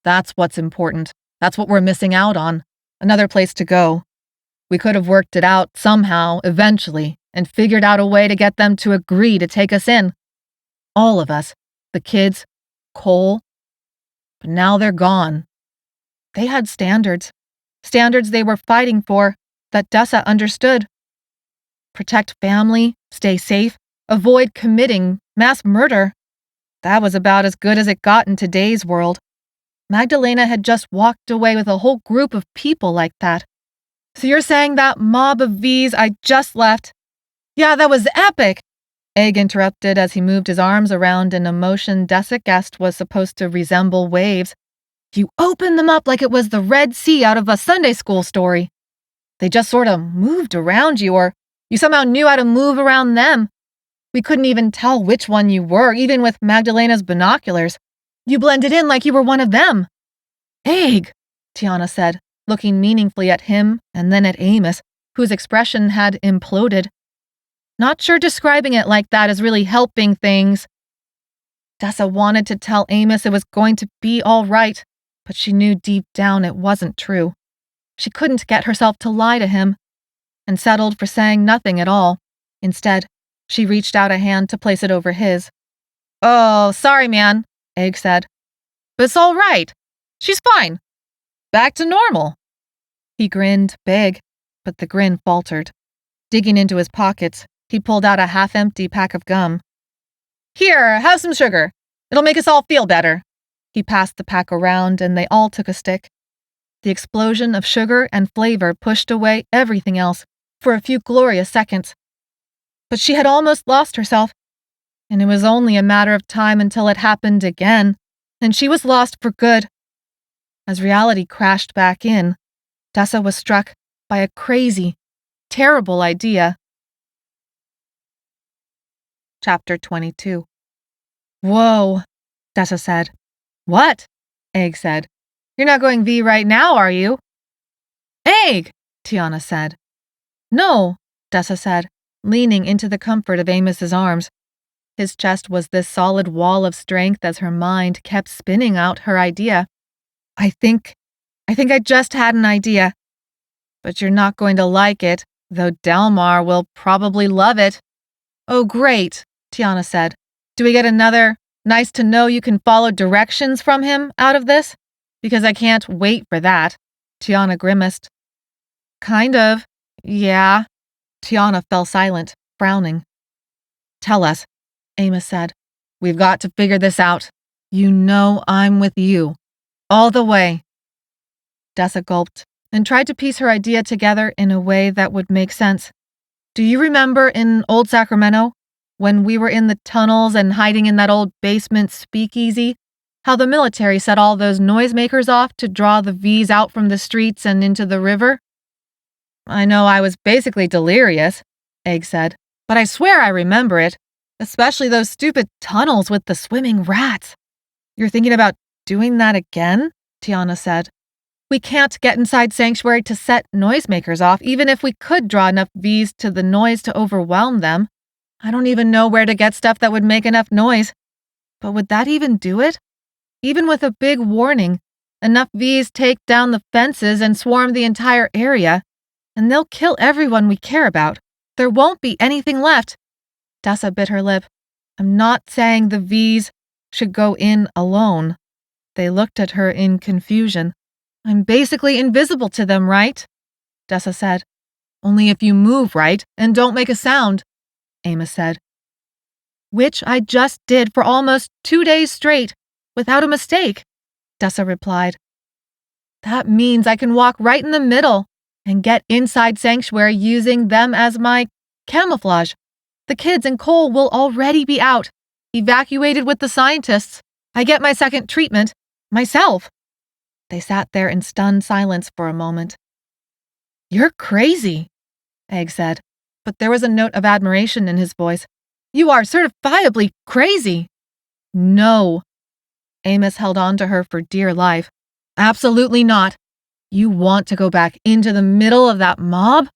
That's what's important. That's what we're missing out on. Another place to go. We could have worked it out somehow, eventually, and figured out a way to get them to agree to take us in. All of us. The kids. Cole. But now they're gone. They had standards. Standards they were fighting for, that Dessa understood. Protect family, stay safe, avoid committing mass murder. That was about as good as it got in today's world. Magdalena had just walked away with a whole group of people like that. So you're saying that mob of V's I just left? Yeah, that was epic! Egg interrupted as he moved his arms around an emotion Dessa guessed was supposed to resemble waves. You opened them up like it was the Red Sea out of a Sunday school story. They just sort of moved around you, or you somehow knew how to move around them. We couldn't even tell which one you were, even with Magdalena's binoculars. You blended in like you were one of them. Egg, Tiana said, looking meaningfully at him and then at Amos, whose expression had imploded. Not sure describing it like that is really helping things. Dessa wanted to tell Amos it was going to be all right, but she knew deep down it wasn't true. She couldn't get herself to lie to him, and settled for saying nothing at all. Instead, she reached out a hand to place it over his. Oh, sorry, man, Egg said. But it's all right. She's fine. Back to normal. He grinned big, but the grin faltered. Digging into his pockets, he pulled out a half-empty pack of gum. Here, have some sugar. It'll make us all feel better. He passed the pack around, and they all took a stick. The explosion of sugar and flavor pushed away everything else for a few glorious seconds. But she had almost lost herself, and it was only a matter of time until it happened again, and she was lost for good. As reality crashed back in, Dessa was struck by a crazy, terrible idea. Chapter 22. Whoa, Dessa said. What? Egg said. You're not going V right now, are you? Egg, Tiana said. No, Dessa said, leaning into the comfort of Amos's arms. His chest was this solid wall of strength as her mind kept spinning out her idea. I think I just had an idea. But you're not going to like it, though Delmar will probably love it. Oh, great, Tiana said. Do we get another nice to know you can follow directions from him out of this? Because I can't wait for that. Tiana grimaced. Kind of, yeah. Tiana fell silent, frowning. Tell us, Amos said. We've got to figure this out. You know I'm with you. All the way. Dessa gulped and tried to piece her idea together in a way that would make sense. Do you remember in Old Sacramento, when we were in the tunnels and hiding in that old basement speakeasy, how the military set all those noisemakers off to draw the V's out from the streets and into the river? I know I was basically delirious, Egg said, but I swear I remember it, especially those stupid tunnels with the swimming rats. You're thinking about doing that again? Tiana said. We can't get inside Sanctuary to set noisemakers off, even if we could draw enough V's to the noise to overwhelm them. I don't even know where to get stuff that would make enough noise. But would that even do it? Even with a big warning, enough V's take down the fences and swarm the entire area, and they'll kill everyone we care about. there won't be anything left. Dessa bit her lip. I'm not saying the V's should go in alone. They looked at her in confusion. I'm basically invisible to them, right? Dessa said. Only if you move, right, and don't make a sound, Amos said. Which I just did for almost 2 days straight, without a mistake, Dessa replied. That means I can walk right in the middle and get inside Sanctuary using them as my camouflage. The kids and Cole will already be out, evacuated with the scientists. I get my second treatment, myself. They sat there in stunned silence for a moment. You're crazy, Egg said, but there was a note of admiration in his voice. You are certifiably crazy. No. Amos held on to her for dear life. Absolutely not. You want to go back into the middle of that mob?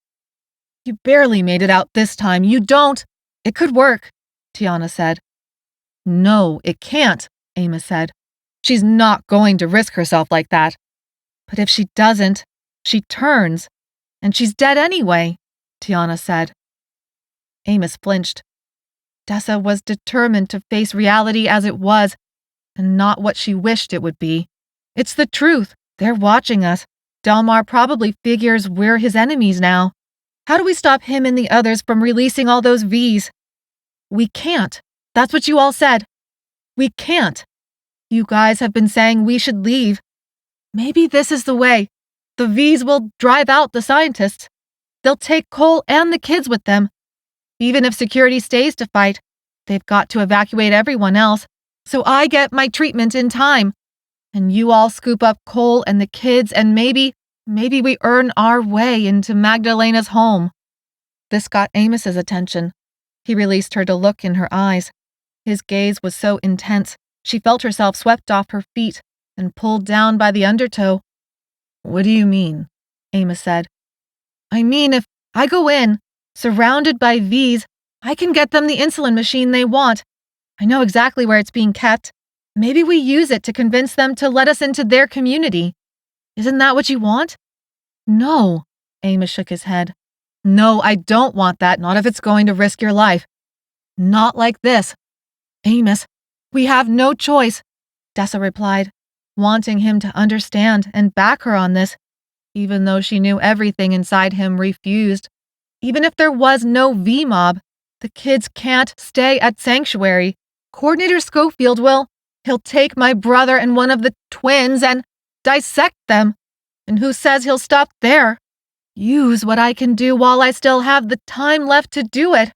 You barely made it out this time. You don't. It could work, Tiana said. No, it can't, Amos said. She's not going to risk herself like that. But if she doesn't, she turns. And she's dead anyway, Tiana said. Amos flinched. Dessa was determined to face reality as it was, and not what she wished it would be. It's the truth. They're watching us. Delmar probably figures we're his enemies now. How do we stop him and the others from releasing all those V's? We can't. That's what you all said. We can't. You guys have been saying we should leave. Maybe this is the way. The V's will drive out the scientists. They'll take Cole and the kids with them. Even if security stays to fight, they've got to evacuate everyone else, so I get my treatment in time. And you all scoop up Cole and the kids, and maybe we earn our way into Magdalena's home. This got Amos's attention. He released her to look in her eyes. His gaze was so intense, she felt herself swept off her feet and pulled down by the undertow. What do you mean? Amos said. I mean, if I go in, surrounded by V's, I can get them the insulin machine they want. I know exactly where it's being kept. Maybe we use it to convince them to let us into their community. Isn't that what you want? No, Amos shook his head. No, I don't want that, not if it's going to risk your life. Not like this. Amos, we have no choice, Dessa replied, wanting him to understand and back her on this, even though she knew everything inside him refused. Even if there was no V-mob, the kids can't stay at Sanctuary. Coordinator Schofield he'll take my brother and one of the twins and dissect them. And who says he'll stop there? Use what I can do while I still have the time left to do it.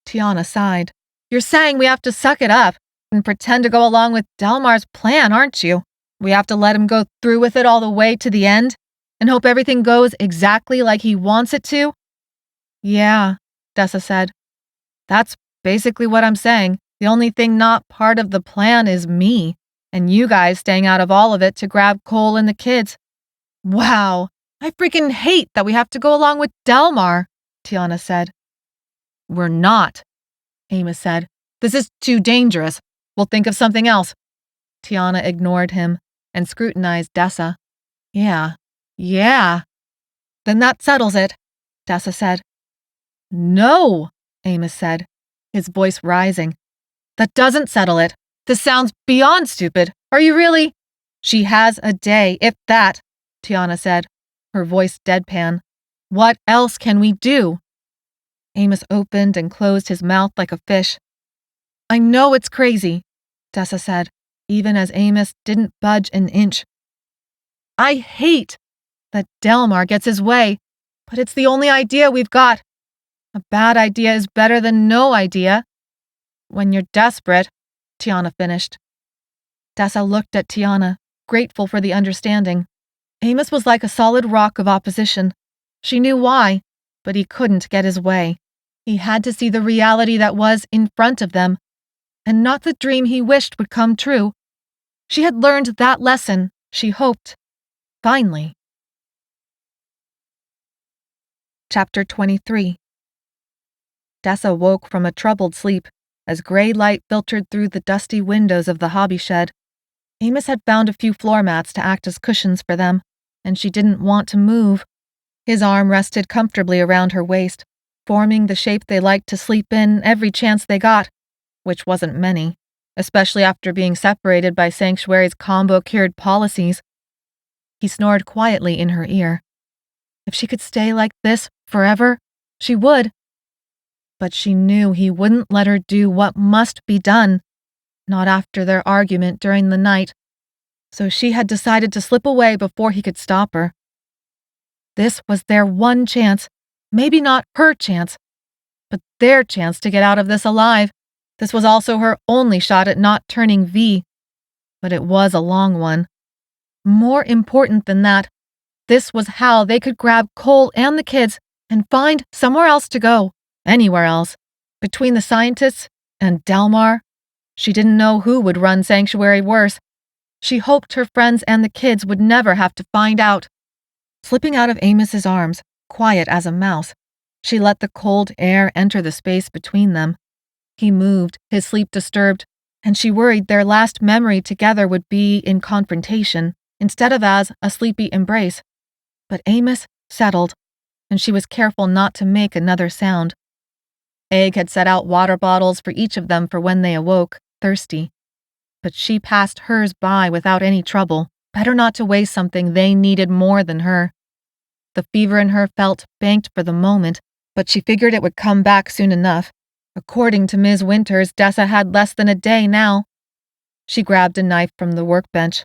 Tiana sighed. You're saying we have to suck it up and pretend to go along with Delmar's plan, aren't you? We have to let him go through with it all the way to the end and hope everything goes exactly like he wants it to? Yeah, Dessa said. That's basically what I'm saying. The only thing not part of the plan is me, and you guys staying out of all of it to grab Cole and the kids. Wow, I freaking hate that we have to go along with Delmar, Tiana said. We're not, Amos said. This is too dangerous. We'll think of something else. Tiana ignored him and scrutinized Dessa. Yeah. Then that settles it, Dessa said. No, Amos said, his voice rising. That doesn't settle it. This sounds beyond stupid. Are you really? She has a day, if that, Tiana said, her voice deadpan. What else can we do? Amos opened and closed his mouth like a fish. I know it's crazy, Dessa said, even as Amos didn't budge an inch. I hate that Delmar gets his way, but it's the only idea we've got. A bad idea is better than no idea. When you're desperate, Tiana finished. Dessa looked at Tiana, grateful for the understanding. Amos was like a solid rock of opposition. She knew why, but he couldn't get his way. He had to see the reality that was in front of them, and not the dream he wished would come true. She had learned that lesson, she hoped. Finally. Chapter 23. Dessa woke from a troubled sleep as gray light filtered through the dusty windows of the hobby shed. Amos had found a few floor mats to act as cushions for them, and she didn't want to move. His arm rested comfortably around her waist, forming the shape they liked to sleep in every chance they got, which wasn't many, especially after being separated by Sanctuary's combo-cured policies. He snored quietly in her ear. If she could stay like this forever, she would. But she knew he wouldn't let her do what must be done, not after their argument during the night, so she had decided to slip away before he could stop her. This was their one chance, maybe not her chance, but their chance to get out of this alive. This was also her only shot at not turning V, but it was a long one. More important than that, this was how they could grab Cole and the kids and find somewhere else to go, anywhere else. Between the scientists and Delmar, she didn't know who would run Sanctuary worse. She hoped her friends and the kids would never have to find out. Slipping out of Amos's arms, quiet as a mouse, she let the cold air enter the space between them. He moved, his sleep disturbed, and she worried their last memory together would be in confrontation instead of as a sleepy embrace. But Amos settled, and she was careful not to make another sound. Egg had set out water bottles for each of them for when they awoke, thirsty. But she passed hers by without any trouble. Better not to waste something they needed more than her. The fever in her felt banked for the moment, but she figured it would come back soon enough. According to Ms. Winters, Dessa had less than a day now. She grabbed a knife from the workbench.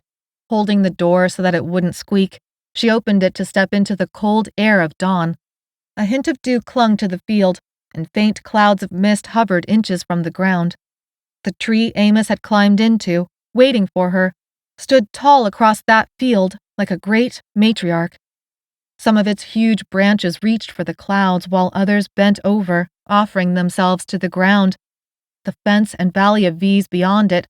Holding the door so that it wouldn't squeak, she opened it to step into the cold air of dawn. A hint of dew clung to the field, and faint clouds of mist hovered inches from the ground. The tree Amos had climbed into, waiting for her, stood tall across that field like a great matriarch. Some of its huge branches reached for the clouds while others bent over, offering themselves to the ground. The fence and valley of V's beyond it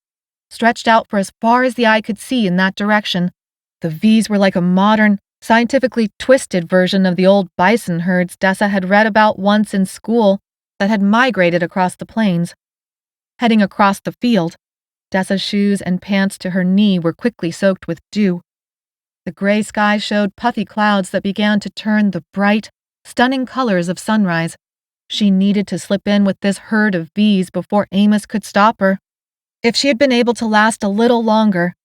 stretched out for as far as the eye could see in that direction. The V's were like a modern, scientifically twisted version of the old bison herds Dessa had read about once in school that had migrated across the plains. Heading across the field, Dessa's shoes and pants to her knee were quickly soaked with dew. The gray sky showed puffy clouds that began to turn the bright, stunning colors of sunrise. She needed to slip in with this herd of V's before Amos could stop her. If she had been able to last a little longer,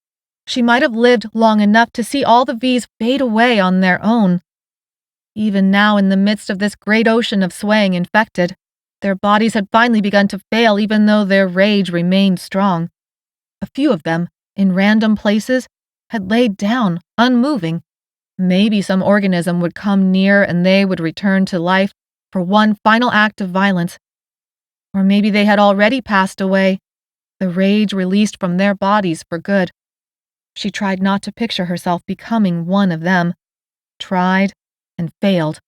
she might have lived long enough to see all the V's fade away on their own. Even now, in the midst of this great ocean of swaying infected, their bodies had finally begun to fail even though their rage remained strong. A few of them, in random places, had laid down, unmoving. Maybe some organism would come near and they would return to life for one final act of violence. Or maybe they had already passed away, the rage released from their bodies for good. She tried not to picture herself becoming one of them. Tried and failed.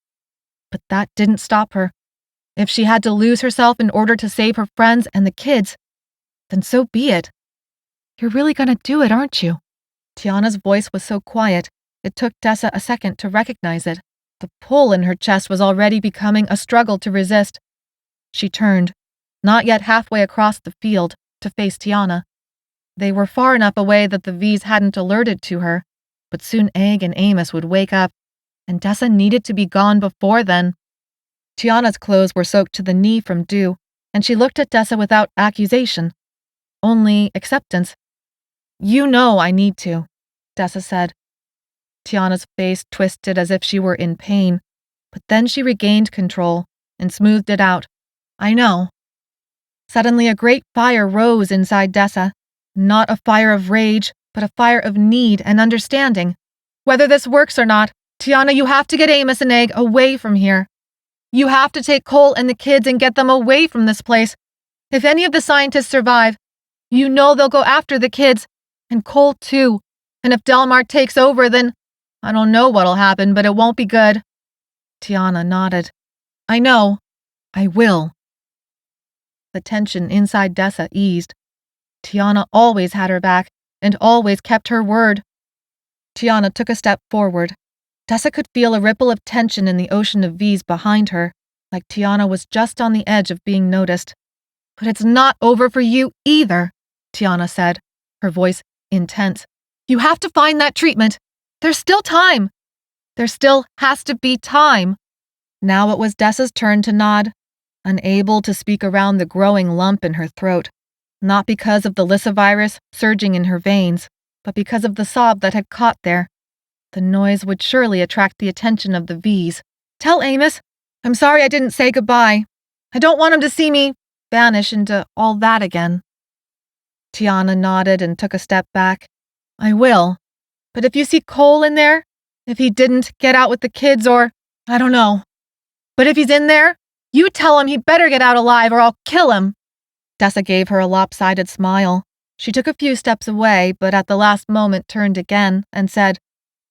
But that didn't stop her. If she had to lose herself in order to save her friends and the kids, then so be it. You're really gonna do it, aren't you? Tiana's voice was so quiet, it took Dessa a second to recognize it. The pull in her chest was already becoming a struggle to resist. She turned, not yet halfway across the field, to face Tiana. They were far enough away that the V's hadn't alerted to her, but soon Egg and Amos would wake up, and Dessa needed to be gone before then. Tiana's clothes were soaked to the knee from dew, and she looked at Dessa without accusation, only acceptance. You know I need to, Dessa said. Tiana's face twisted as if she were in pain, but then she regained control and smoothed it out. I know. Suddenly a great fire rose inside Dessa, not a fire of rage, but a fire of need and understanding. Whether this works or not, Tiana, you have to get Amos and Egg away from here. You have to take Cole and the kids and get them away from this place. If any of the scientists survive, you know they'll go after the kids, and Cole too. And if Delmar takes over, then I don't know what'll happen, but it won't be good. Tiana nodded. I know. I will. The tension inside Dessa eased. Tiana always had her back and always kept her word. Tiana took a step forward. Dessa could feel a ripple of tension in the ocean of V's behind her, like Tiana was just on the edge of being noticed. But it's not over for you either, Tiana said, her voice intense. You have to find that treatment. There's still time. There still has to be time. Now it was Dessa's turn to nod, unable to speak around the growing lump in her throat, not because of the lyssivirus surging in her veins, but because of the sob that had caught there. The noise would surely attract the attention of the V's. "Tell Amos, I'm sorry I didn't say goodbye. I don't want him to see me vanish into all that again." Tiana nodded and took a step back. "I will. But if you see Cole in there, if he didn't get out with the kids or, I don't know. But if he's in there, you tell him he better get out alive or I'll kill him." Dessa gave her a lopsided smile. She took a few steps away, but at the last moment turned again and said,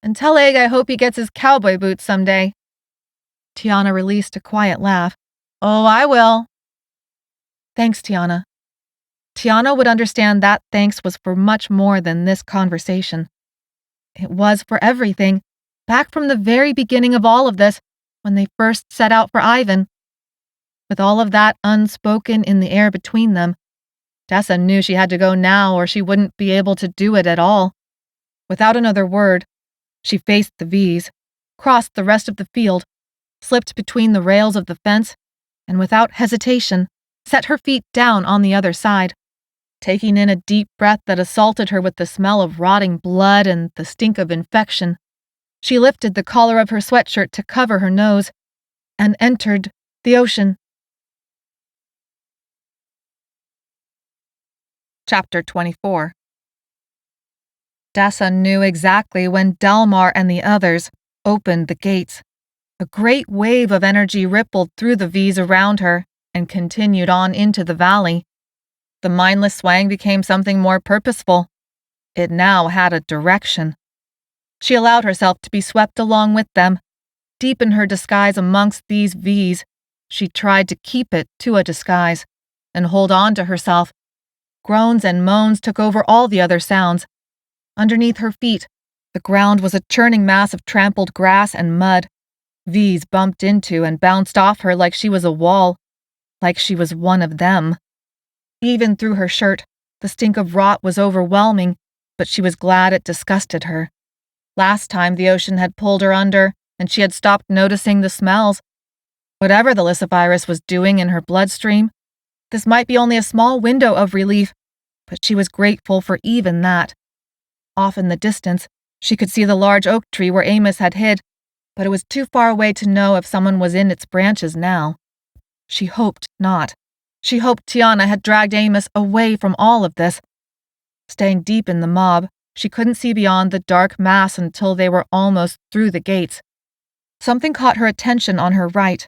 "And tell Egg I hope he gets his cowboy boots someday." Tiana released a quiet laugh. "Oh, I will." "Thanks, Tiana." Tiana would understand that thanks was for much more than this conversation. It was for everything, back from the very beginning of all of this, when they first set out for Ivan. With all of that unspoken in the air between them, Dessa knew she had to go now or she wouldn't be able to do it at all. Without another word, she faced the V's, crossed the rest of the field, slipped between the rails of the fence, and without hesitation, set her feet down on the other side. Taking in a deep breath that assaulted her with the smell of rotting blood and the stink of infection, she lifted the collar of her sweatshirt to cover her nose and entered the ocean. Chapter 24. Dessa knew exactly when Delmar and the others opened the gates. A great wave of energy rippled through the V's around her and continued on into the valley. The mindless swaying became something more purposeful. It now had a direction. She allowed herself to be swept along with them. Deep in her disguise amongst these V's, she tried to keep it to a disguise and hold on to herself. Groans and moans took over all the other sounds. Underneath her feet, the ground was a churning mass of trampled grass and mud. V's bumped into and bounced off her like she was a wall, like she was one of them. Even through her shirt, the stink of rot was overwhelming, but she was glad it disgusted her. Last time the ocean had pulled her under, and she had stopped noticing the smells. Whatever the lyssivirus was doing in her bloodstream, this might be only a small window of relief, but she was grateful for even that. Off in the distance, she could see the large oak tree where Amos had hid, but it was too far away to know if someone was in its branches now. She hoped not. She hoped Tiana had dragged Amos away from all of this. Staying deep in the mob, she couldn't see beyond the dark mass until they were almost through the gates. Something caught her attention on her right.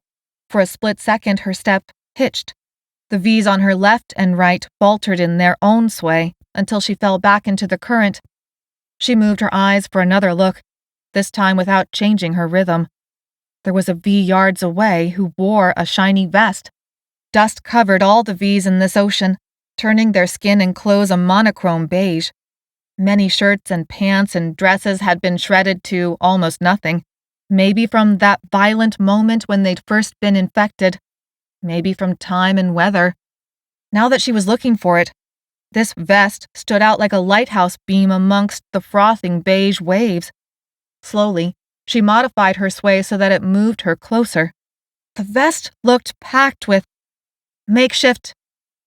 For a split second, her step hitched. The V's on her left and right faltered in their own sway until she fell back into the current. She moved her eyes for another look, this time without changing her rhythm. There was a V yards away who wore a shiny vest. Dust covered all the V's in this ocean, turning their skin and clothes a monochrome beige. Many shirts and pants and dresses had been shredded to almost nothing, maybe from that violent moment when they'd first been infected, maybe from time and weather. Now that she was looking for it, this vest stood out like a lighthouse beam amongst the frothing beige waves. Slowly, she modified her sway so that it moved her closer. The vest looked packed with makeshift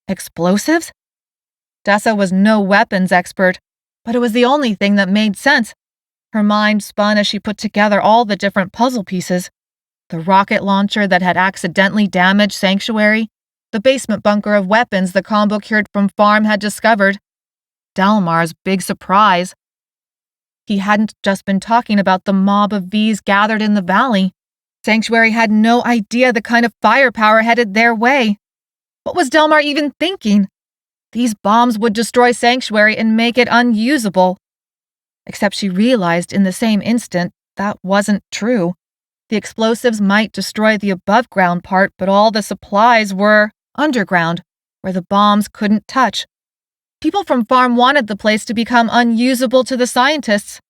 explosives? Dessa was no weapons expert, but it was the only thing that made sense. Her mind spun as she put together all the different puzzle pieces. The rocket launcher that had accidentally damaged Sanctuary, the basement bunker of weapons the combo cured from farm had discovered, Delmar's big surprise. He hadn't just been talking about the mob of V's gathered in the valley. Sanctuary had no idea the kind of firepower headed their way. What was Delmar even thinking? These bombs would destroy Sanctuary and make it unusable. Except she realized in the same instant that wasn't true. The explosives might destroy the above-ground part, but all the supplies were underground, where the bombs couldn't touch. People from farm wanted the place to become unusable to the scientists.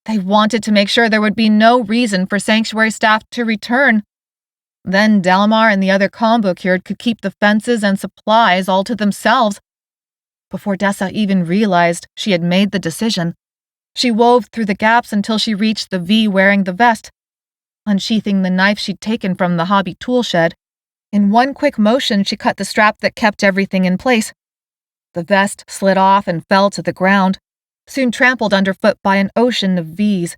They wanted to make sure there would be no reason for Sanctuary staff to return. Then Delmar and the other combo cured could keep the fences and supplies all to themselves. Before Dessa even realized she had made the decision, she wove through the gaps until she reached the V wearing the vest. unsheathing the knife she'd taken from the hobby tool shed. In one quick motion, she cut the strap that kept everything in place. The vest slid off and fell to the ground, soon trampled underfoot by an ocean of V's.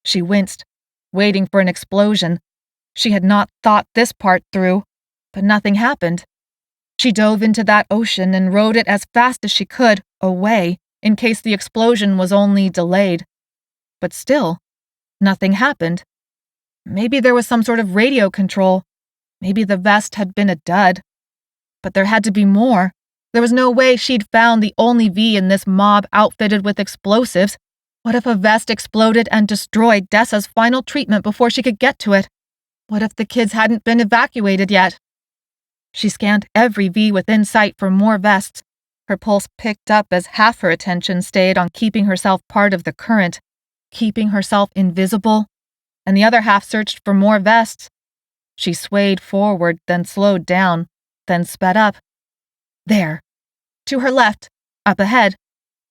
She winced, waiting for an explosion. She had not thought this part through, but nothing happened. She dove into that ocean and rode it as fast as she could, away, in case the explosion was only delayed. But still, nothing happened. Maybe there was some sort of radio control. Maybe the vest had been a dud. But there had to be more. There was no way she'd found the only V in this mob outfitted with explosives. What if a vest exploded and destroyed Dessa's final treatment before she could get to it? What if the kids hadn't been evacuated yet? She scanned every V within sight for more vests. Her pulse picked up as half her attention stayed on keeping herself part of the current, keeping herself invisible, and the other half searched for more vests. She swayed forward, then slowed down, then sped up. There. To her left, up ahead,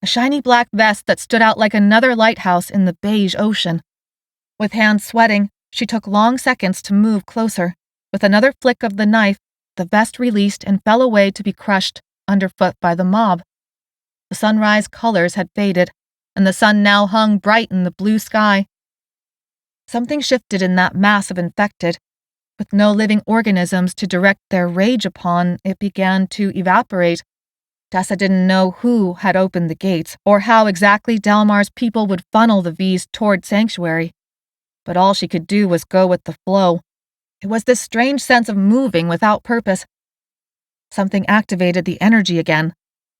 a shiny black vest that stood out like another lighthouse in the beige ocean. With hands sweating, she took long seconds to move closer. With another flick of the knife, the vest released and fell away to be crushed underfoot by the mob. The sunrise colors had faded, and the sun now hung bright in the blue sky. Something shifted in that mass of infected. With no living organisms to direct their rage upon, it began to evaporate. Dessa didn't know who had opened the gates, or how exactly Delmar's people would funnel the V's toward Sanctuary. But all she could do was go with the flow. It was this strange sense of moving without purpose. Something activated the energy again,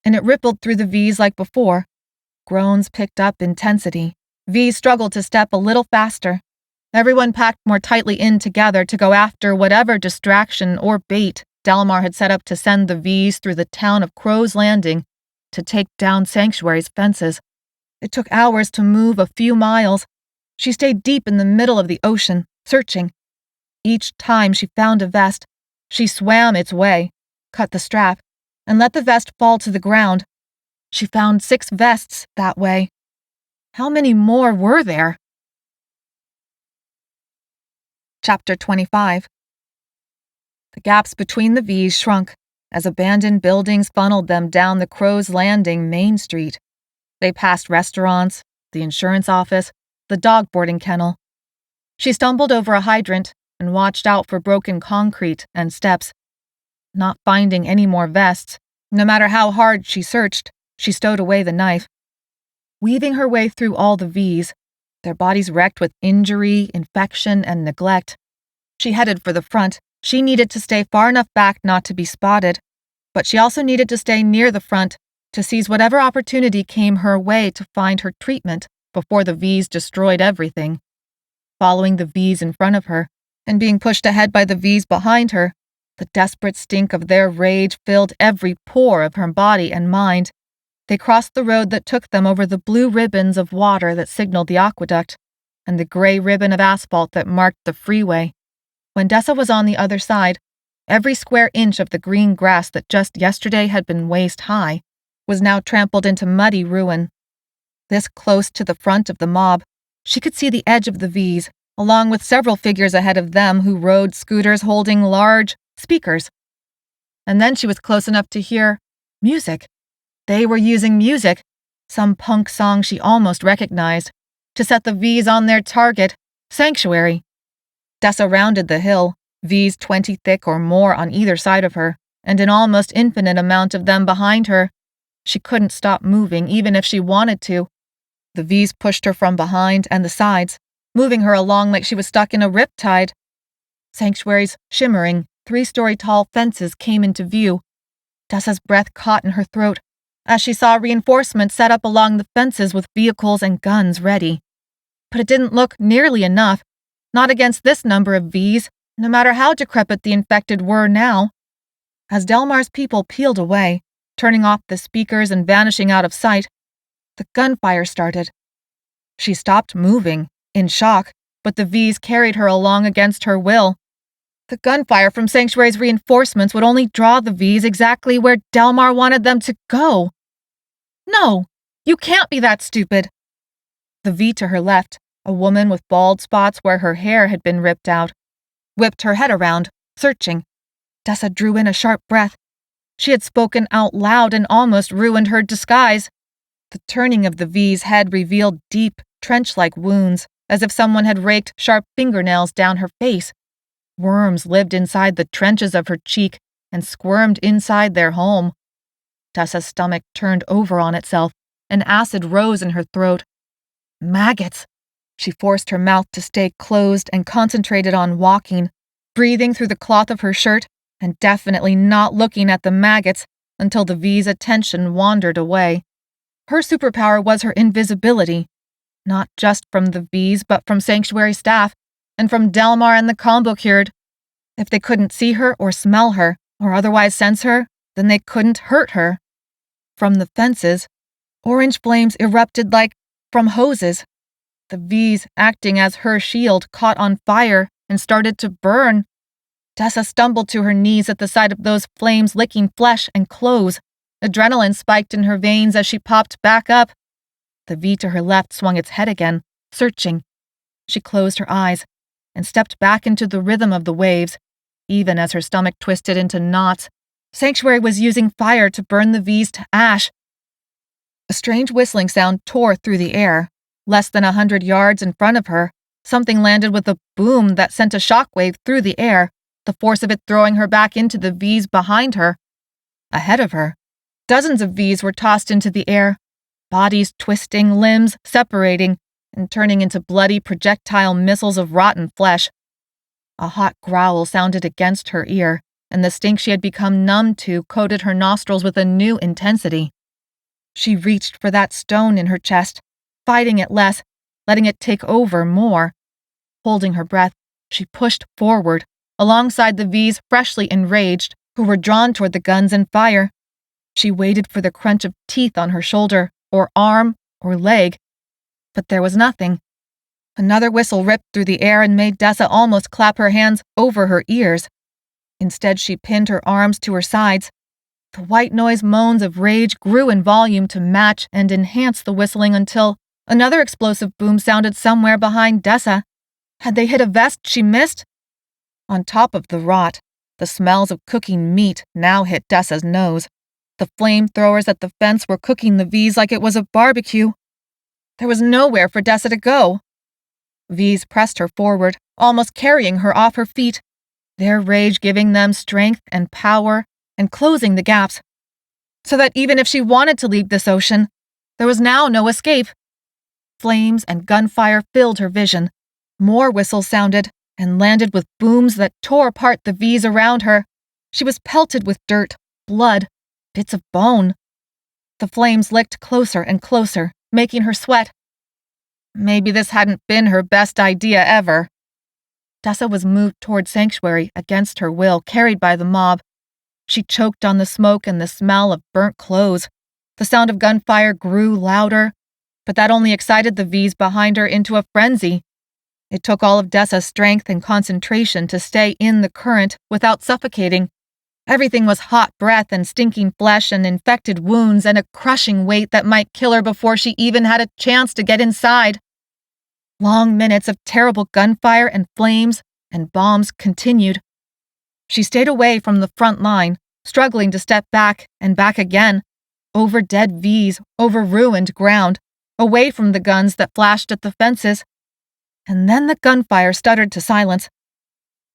and it rippled through the V's like before. Groans picked up intensity. V's struggled to step a little faster. Everyone packed more tightly in together to go after whatever distraction or bait Delmar had set up to send the V's through the town of Crow's Landing to take down Sanctuary's fences. It took hours to move a few miles. She stayed deep in the middle of the ocean, searching. Each time she found a vest, she swam its way, cut the strap, and let the vest fall to the ground. She found 6 vests that way. How many more were there? Chapter 25. The gaps between the V's shrunk as abandoned buildings funneled them down the Crow's Landing main street. They passed restaurants, the insurance office, the dog boarding kennel. She stumbled over a hydrant and watched out for broken concrete and steps. Not finding any more vests, no matter how hard she searched, she stowed away the knife. Weaving her way through all the V's, their bodies wrecked with injury, infection, and neglect. She headed for the front. She needed to stay far enough back not to be spotted, but she also needed to stay near the front to seize whatever opportunity came her way to find her treatment before the V's destroyed everything. Following the V's in front of her, and being pushed ahead by the V's behind her, the desperate stink of their rage filled every pore of her body and mind. They crossed the road that took them over the blue ribbons of water that signaled the aqueduct, and the gray ribbon of asphalt that marked the freeway. When Dessa was on the other side, every square inch of the green grass that just yesterday had been waist-high was now trampled into muddy ruin. This close to the front of the mob, she could see the edge of the V's, along with several figures ahead of them who rode scooters holding large speakers. And then she was close enough to hear music. They were using music, some punk song she almost recognized, to set the V's on their target, Sanctuary. Dessa rounded the hill, V's 20 thick or more on either side of her, and an almost infinite amount of them behind her. She couldn't stop moving, even if she wanted to. The V's pushed her from behind and the sides, moving her along like she was stuck in a riptide. Sanctuary's shimmering, 3-story-tall fences came into view. Dessa's breath caught in her throat as she saw reinforcements set up along the fences with vehicles and guns ready. But it didn't look nearly enough, not against this number of V's, no matter how decrepit the infected were now. As Delmar's people peeled away, turning off the speakers and vanishing out of sight, the gunfire started. She stopped moving, in shock, but the V's carried her along against her will. The gunfire from Sanctuary's reinforcements would only draw the V's exactly where Delmar wanted them to go. No, you can't be that stupid. The V to her left, A woman with bald spots where her hair had been ripped out, whipped her head around, searching. Dessa drew in a sharp breath. She had spoken out loud and almost ruined her disguise. The turning of the V's head revealed deep, trench-like wounds, as if someone had raked sharp fingernails down her face. Worms lived inside the trenches of her cheek and squirmed inside their home. Dessa's stomach turned over on itself, and acid rose in her throat. Maggots! She forced her mouth to stay closed and concentrated on walking, breathing through the cloth of her shirt and definitely not looking at the maggots until the V's attention wandered away. Her superpower was her invisibility, not just from the V's but from Sanctuary staff and from Delmar and the combo cured. If they couldn't see her or smell her or otherwise sense her, then they couldn't hurt her. From the fences, orange flames erupted like from hoses. The V's, acting as her shield, caught on fire and started to burn. Dessa stumbled to her knees at the sight of those flames licking flesh and clothes. Adrenaline spiked in her veins as she popped back up. The V to her left swung its head again, searching. She closed her eyes and stepped back into the rhythm of the waves, even as her stomach twisted into knots. Sanctuary was using fire to burn the V's to ash. A strange whistling sound tore through the air. Less than 100 yards in front of her, something landed with a boom that sent a shockwave through the air, the force of it throwing her back into the V's behind her. Ahead of her, dozens of V's were tossed into the air, bodies twisting, limbs separating, and turning into bloody projectile missiles of rotten flesh. A hot growl sounded against her ear, and the stink she had become numb to coated her nostrils with a new intensity. She reached for that stone in her chest, fighting it less, letting it take over more. Holding her breath, she pushed forward, alongside the V's freshly enraged, who were drawn toward the guns and fire. She waited for the crunch of teeth on her shoulder, or arm, or leg, but there was nothing. Another whistle ripped through the air and made Dessa almost clap her hands over her ears. Instead, she pinned her arms to her sides. The white noise moans of rage grew in volume to match and enhance the whistling until another explosive boom sounded somewhere behind Dessa. Had they hit a vest she missed? On top of the rot, the smells of cooking meat now hit Dessa's nose. The flamethrowers at the fence were cooking the V's like it was a barbecue. There was nowhere for Dessa to go. V's pressed her forward, almost carrying her off her feet, their rage giving them strength and power and closing the gaps, so that even if she wanted to leave this ocean, there was now no escape. Flames and gunfire filled her vision. More whistles sounded and landed with booms that tore apart the V's around her. She was pelted with dirt, blood, bits of bone. The flames licked closer and closer, making her sweat. Maybe this hadn't been her best idea ever. Dessa was moved toward Sanctuary against her will, carried by the mob. She choked on the smoke and the smell of burnt clothes. The sound of gunfire grew louder, but that only excited the V's behind her into a frenzy. It took all of Dessa's strength and concentration to stay in the current without suffocating. Everything was hot breath and stinking flesh and infected wounds and a crushing weight that might kill her before she even had a chance to get inside. Long minutes of terrible gunfire and flames and bombs continued. She stayed away from the front line, struggling to step back and back again, over dead V's, over ruined ground, away from the guns that flashed at the fences. And then the gunfire stuttered to silence,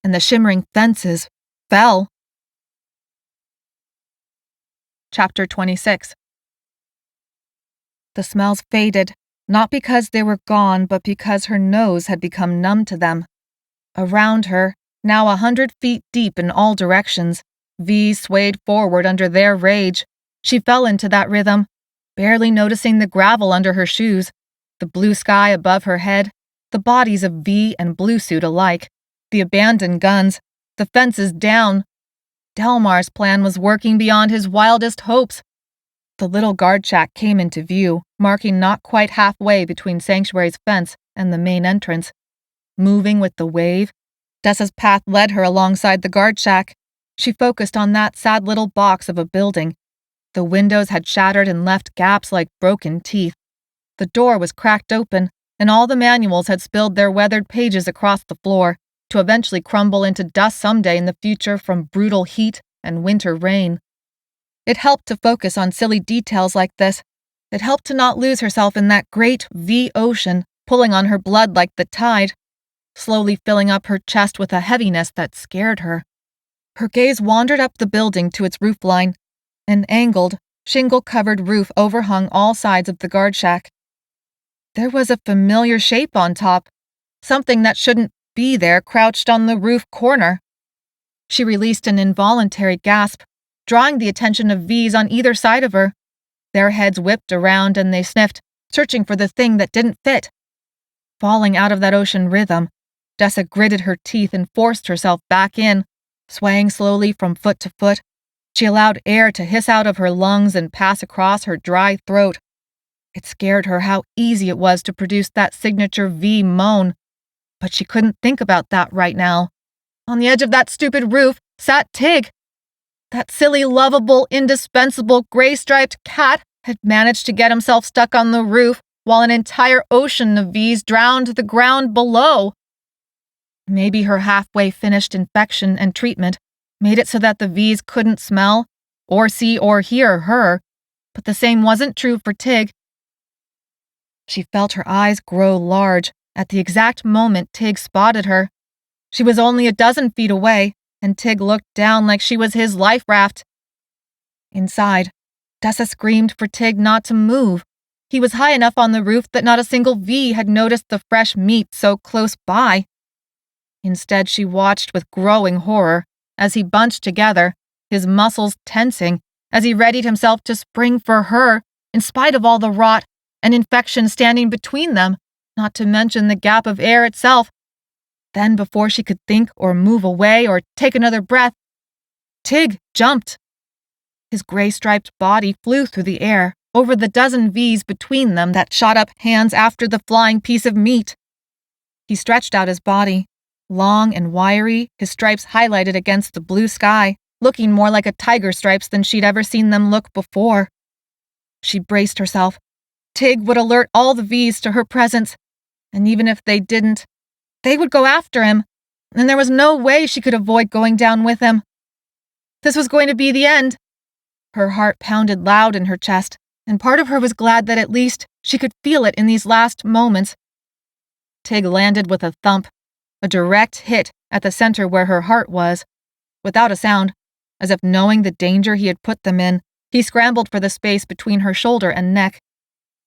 and the shimmering fences fell. Chapter 26. The smells faded, not because they were gone, but because her nose had become numb to them. Around her, now 100 feet deep in all directions, V's swayed forward under their rage. She fell into that rhythm, barely noticing the gravel under her shoes, the blue sky above her head, the bodies of V and Blue Suit alike, the abandoned guns, the fences down. Delmar's plan was working beyond his wildest hopes. The little guard shack came into view, marking not quite halfway between Sanctuary's fence and the main entrance. Moving with the wave, Dessa's path led her alongside the guard shack. She focused on that sad little box of a building. The windows had shattered and left gaps like broken teeth. The door was cracked open, and all the manuals had spilled their weathered pages across the floor, to eventually crumble into dust someday in the future from brutal heat and winter rain. It helped to focus on silly details like this. It helped to not lose herself in that great V ocean, pulling on her blood like the tide, slowly filling up her chest with a heaviness that scared her. Her gaze wandered up the building to its roofline. An angled, shingle-covered roof overhung all sides of the guard shack. There was a familiar shape on top, something that shouldn't be there crouched on the roof corner. She released an involuntary gasp, drawing the attention of V's on either side of her. Their heads whipped around and they sniffed, searching for the thing that didn't fit. Falling out of that ocean rhythm, Dessa gritted her teeth and forced herself back in, swaying slowly from foot to foot. She allowed air to hiss out of her lungs and pass across her dry throat. It scared her how easy it was to produce that signature V moan, but she couldn't think about that right now. On the edge of that stupid roof sat Tig. That silly, lovable, indispensable, gray-striped cat had managed to get himself stuck on the roof while an entire ocean of V's drowned the ground below. Maybe her halfway finished infection and treatment made it so that the V's couldn't smell or see or hear her, but the same wasn't true for Tig. She felt her eyes grow large at the exact moment Tig spotted her. She was only a dozen feet away, and Tig looked down like she was his life raft. Inside, Dessa screamed for Tig not to move. He was high enough on the roof that not a single V had noticed the fresh meat so close by. Instead, she watched with growing horror as he bunched together, his muscles tensing as he readied himself to spring for her, in spite of all the rot and infection standing between them, not to mention the gap of air itself. Then, before she could think or move away or take another breath, Tig jumped. His gray-striped body flew through the air, over the dozen V's between them that shot up hands after the flying piece of meat. He stretched out his body, long and wiry, his stripes highlighted against the blue sky, looking more like a tiger's stripes than she'd ever seen them look before. She braced herself. Tig would alert all the V's to her presence, and even if they didn't, they would go after him, and there was no way she could avoid going down with him. This was going to be the end. Her heart pounded loud in her chest, and part of her was glad that at least she could feel it in these last moments. Tig landed with a thump, a direct hit at the center where her heart was. Without a sound, as if knowing the danger he had put them in, he scrambled for the space between her shoulder and neck.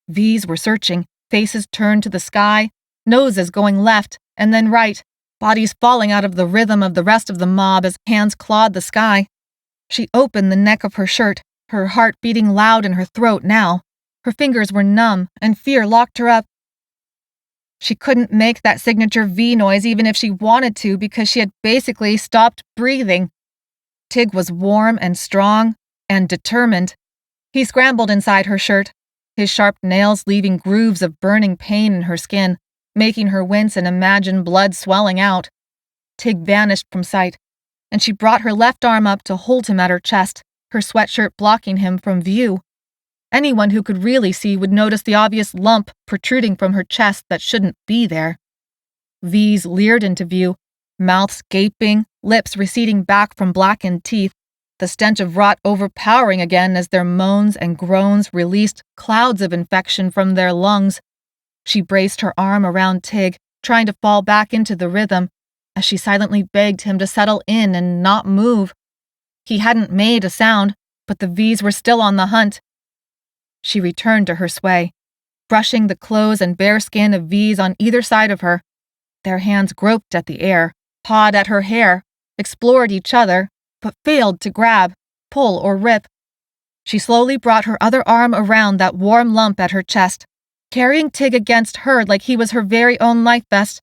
V's were searching, faces turned to the sky, noses going left and then right, bodies falling out of the rhythm of the rest of the mob as hands clawed the sky. She opened the neck of her shirt, her heart beating loud in her throat now. Her fingers were numb, and fear locked her up. She couldn't make that signature V noise even if she wanted to because she had basically stopped breathing. Tig was warm and strong and determined. He scrambled inside her shirt, his sharp nails leaving grooves of burning pain in her skin, making her wince and imagine blood swelling out. Tig vanished from sight, and she brought her left arm up to hold him at her chest, her sweatshirt blocking him from view. Anyone who could really see would notice the obvious lump protruding from her chest that shouldn't be there. V's leered into view, mouths gaping, lips receding back from blackened teeth, the stench of rot overpowering again as their moans and groans released clouds of infection from their lungs. She braced her arm around Tig, trying to fall back into the rhythm, as she silently begged him to settle in and not move. He hadn't made a sound, but the V's were still on the hunt. She returned to her sway, brushing the clothes and bare skin of V's on either side of her. Their hands groped at the air, pawed at her hair, explored each other, but failed to grab, pull, or rip. She slowly brought her other arm around that warm lump at her chest, carrying Tig against her like he was her very own life vest,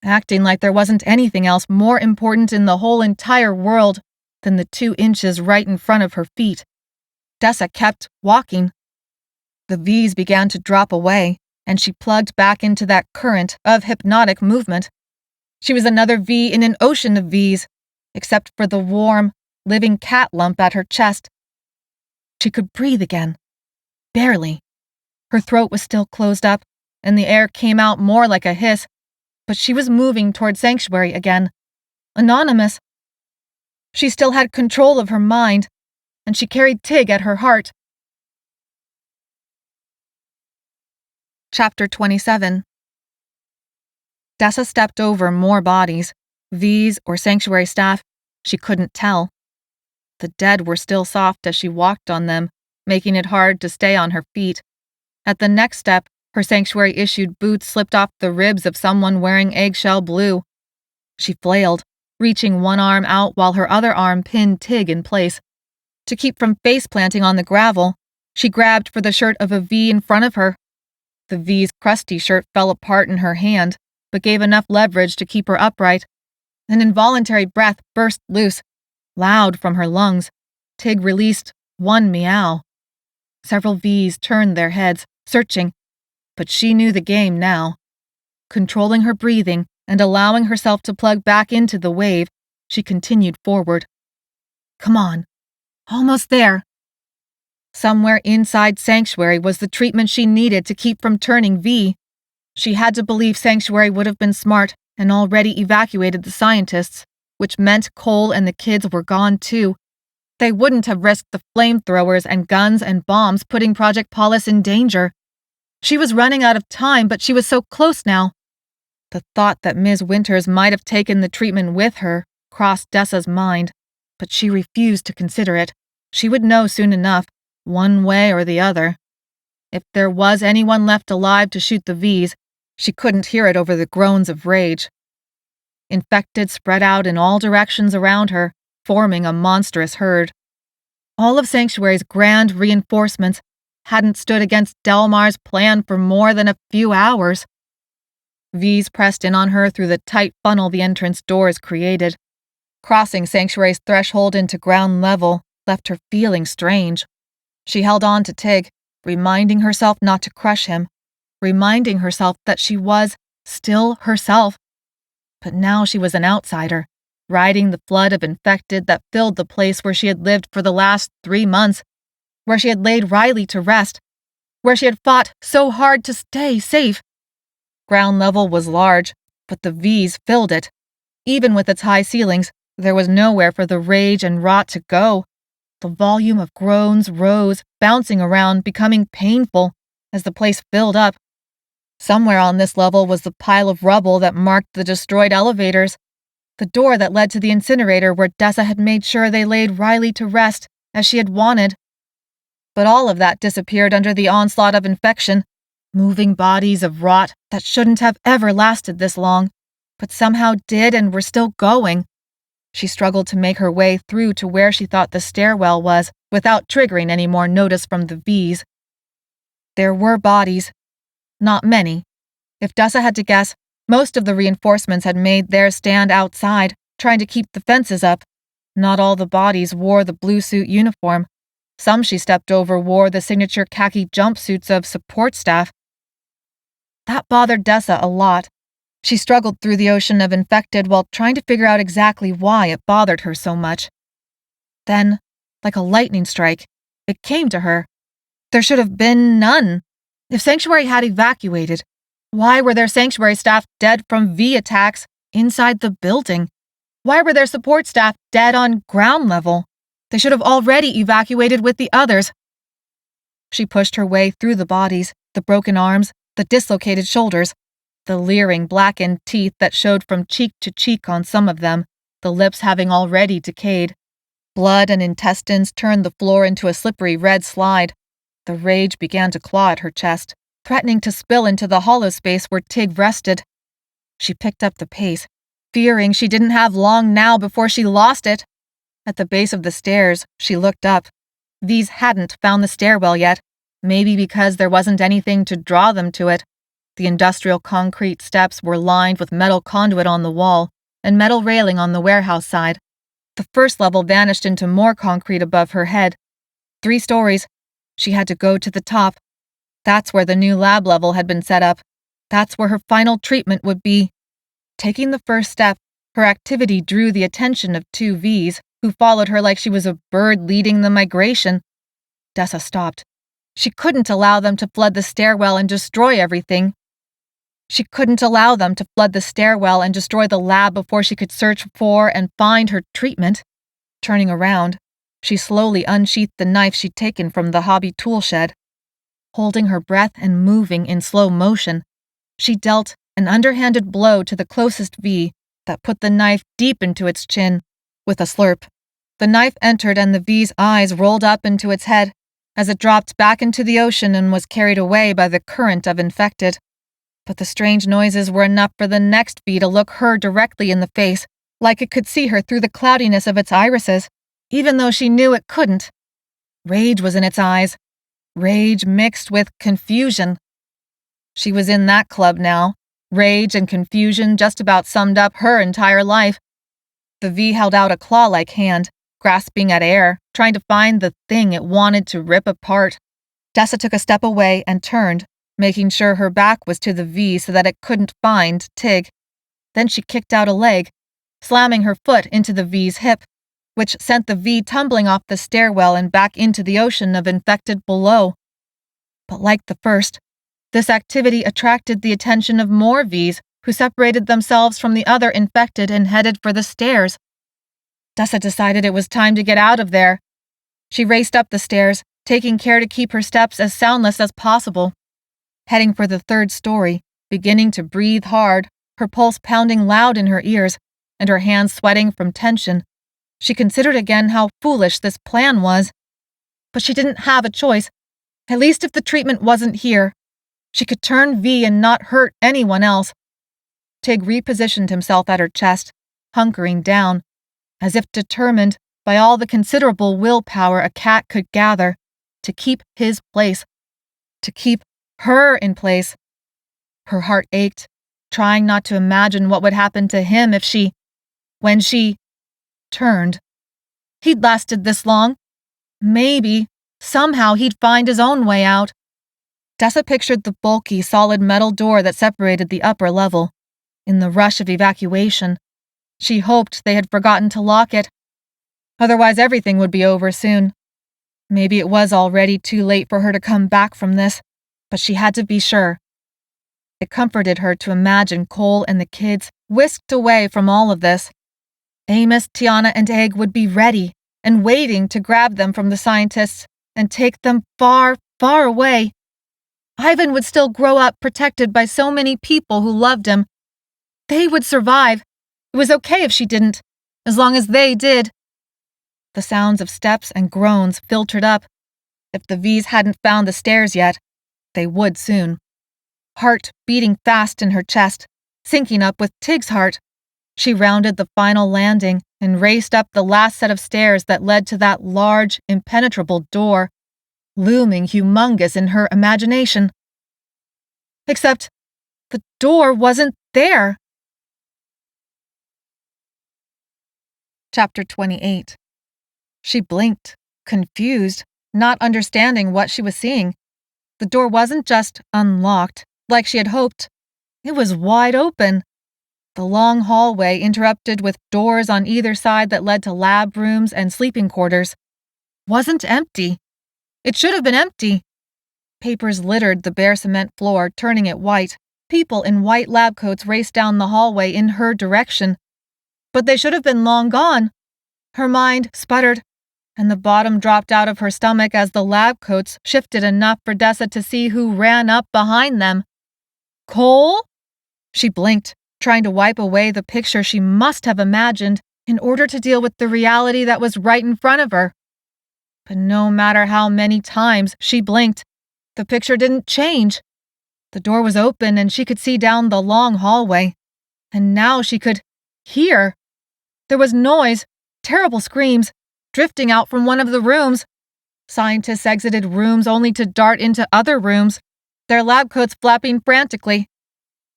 acting like there wasn't anything else more important in the whole entire world than the 2 inches right in front of her feet. Dessa kept walking. The V's began to drop away, and she plugged back into that current of hypnotic movement. She was another V in an ocean of V's, except for the warm, living cat lump at her chest. She could breathe again. Barely. Her throat was still closed up, and the air came out more like a hiss, but she was moving toward Sanctuary again. Anonymous. She still had control of her mind, and she carried Tig at her heart. Chapter 27. Dessa stepped over more bodies, V's or Sanctuary staff, she couldn't tell. The dead were still soft as she walked on them, making it hard to stay on her feet. At the next step, her Sanctuary-issued boots slipped off the ribs of someone wearing eggshell blue. She flailed, reaching one arm out while her other arm pinned Tig in place. To keep from face-planting on the gravel, she grabbed for the shirt of a V in front of her. The V's crusty shirt fell apart in her hand, but gave enough leverage to keep her upright. An involuntary breath burst loose, loud from her lungs. Tig released one meow. Several V's turned their heads, searching, but she knew the game now. Controlling her breathing and allowing herself to plug back into the wave, she continued forward. Come on. Almost there. Somewhere inside Sanctuary was the treatment she needed to keep from turning V. She had to believe Sanctuary would have been smart and already evacuated the scientists, which meant Cole and the kids were gone too. They wouldn't have risked the flamethrowers and guns and bombs putting Project Paulus in danger. She was running out of time, but she was so close now. The thought that Ms. Winters might have taken the treatment with her crossed Dessa's mind, but she refused to consider it. She would know soon enough, one way or the other. If there was anyone left alive to shoot the V's, she couldn't hear it over the groans of rage. Infected spread out in all directions around her, forming a monstrous herd. All of Sanctuary's grand reinforcements hadn't stood against Delmar's plan for more than a few hours. V's pressed in on her through the tight funnel the entrance doors created. Crossing Sanctuary's threshold into ground level left her feeling strange. She held on to Tig, reminding herself not to crush him, reminding herself that she was still herself. But now she was an outsider, riding the flood of infected that filled the place where she had lived for the last 3 months, where she had laid Riley to rest, where she had fought so hard to stay safe. Ground level was large, but the V's filled it. Even with its high ceilings, there was nowhere for the rage and rot to go. The volume of groans rose, bouncing around, becoming painful as the place filled up. Somewhere on this level was the pile of rubble that marked the destroyed elevators, the door that led to the incinerator where Dessa had made sure they laid Riley to rest as she had wanted. But all of that disappeared under the onslaught of infection, moving bodies of rot that shouldn't have ever lasted this long, but somehow did and were still going. She struggled to make her way through to where she thought the stairwell was without triggering any more notice from the V's. There were bodies. Not many. If Dessa had to guess, most of the reinforcements had made theirs stand outside, trying to keep the fences up. Not all the bodies wore the blue suit uniform. Some she stepped over wore the signature khaki jumpsuits of support staff. That bothered Dessa a lot. She struggled through the ocean of infected while trying to figure out exactly why it bothered her so much. Then, like a lightning strike, it came to her. There should have been none. If Sanctuary had evacuated, why were their Sanctuary staff dead from V attacks inside the building? Why were their support staff dead on ground level? They should have already evacuated with the others. She pushed her way through the bodies, the broken arms, the dislocated shoulders, the leering blackened teeth that showed from cheek to cheek on some of them, the lips having already decayed. Blood and intestines turned the floor into a slippery red slide. The rage began to claw at her chest, threatening to spill into the hollow space where Tig rested. She picked up the pace, fearing she didn't have long now before she lost it. At the base of the stairs, she looked up. These hadn't found the stairwell yet, maybe because there wasn't anything to draw them to it. The industrial concrete steps were lined with metal conduit on the wall and metal railing on the warehouse side. The first level vanished into more concrete above her head. 3 stories. She had to go to the top. That's where the new lab level had been set up. That's where her final treatment would be. Taking the first step, her activity drew the attention of 2 V's, who followed her like she was a bird leading the migration. Dessa stopped. She couldn't allow them to flood the stairwell and destroy everything, She couldn't allow them to flood the stairwell and destroy the lab before she could search for and find her treatment. Turning around, she slowly unsheathed the knife she'd taken from the hobby tool shed. Holding her breath and moving in slow motion, she dealt an underhanded blow to the closest V that put the knife deep into its chin. With a slurp, the knife entered and the V's eyes rolled up into its head as it dropped back into the ocean and was carried away by the current of infected. But the strange noises were enough for the next V to look her directly in the face, like it could see her through the cloudiness of its irises, even though she knew it couldn't. Rage was in its eyes, rage mixed with confusion. She was in that club now. Rage and confusion just about summed up her entire life. The V held out a claw-like hand, grasping at air, trying to find the thing it wanted to rip apart. Dessa took a step away and turned, making sure her back was to the V so that it couldn't find Tig. Then she kicked out a leg, slamming her foot into the V's hip, which sent the V tumbling off the stairwell and back into the ocean of infected below. But like the first, this activity attracted the attention of more Vs who separated themselves from the other infected and headed for the stairs. Dessa decided it was time to get out of there. She raced up the stairs, taking care to keep her steps as soundless as possible. Heading for the third story, beginning to breathe hard, her pulse pounding loud in her ears, and her hands sweating from tension, she considered again how foolish this plan was. But she didn't have a choice, at least if the treatment wasn't here. She could turn V and not hurt anyone else. Tig repositioned himself at her chest, hunkering down, as if determined, by all the considerable willpower a cat could gather, to keep his place, to keep her in place. Her heart ached, trying not to imagine what would happen to him when she turned. He'd lasted this long. Maybe, somehow he'd find his own way out. Dessa pictured the bulky, solid metal door that separated the upper level. In the rush of evacuation, she hoped they had forgotten to lock it. Otherwise, everything would be over soon. Maybe it was already too late for her to come back from this, but she had to be sure. It comforted her to imagine Cole and the kids whisked away from all of this. Amos, Tiana, and Egg would be ready and waiting to grab them from the scientists and take them far, far away. Ivan would still grow up protected by so many people who loved him. They would survive. It was okay if she didn't, as long as they did. The sounds of steps and groans filtered up. If the V's hadn't found the stairs yet, they would soon. Heart beating fast in her chest, syncing up with Tig's heart. She rounded the final landing and raced up the last set of stairs that led to that large, impenetrable door, looming humongous in her imagination. Except the door wasn't there. Chapter 28. She blinked, confused, not understanding what she was seeing. The door wasn't just unlocked, like she had hoped. It was wide open. The long hallway interrupted with doors on either side that led to lab rooms and sleeping quarters. Wasn't empty. It should have been empty. Papers littered the bare cement floor, turning it white. People in white lab coats raced down the hallway in her direction. But they should have been long gone. Her mind sputtered, and the bottom dropped out of her stomach as the lab coats shifted enough for Dessa to see who ran up behind them. Cole? She blinked, trying to wipe away the picture she must have imagined in order to deal with the reality that was right in front of her. But no matter how many times she blinked, the picture didn't change. The door was open and she could see down the long hallway. And now she could hear. There was noise, terrible screams, drifting out from one of the rooms. Scientists exited rooms only to dart into other rooms, their lab coats flapping frantically.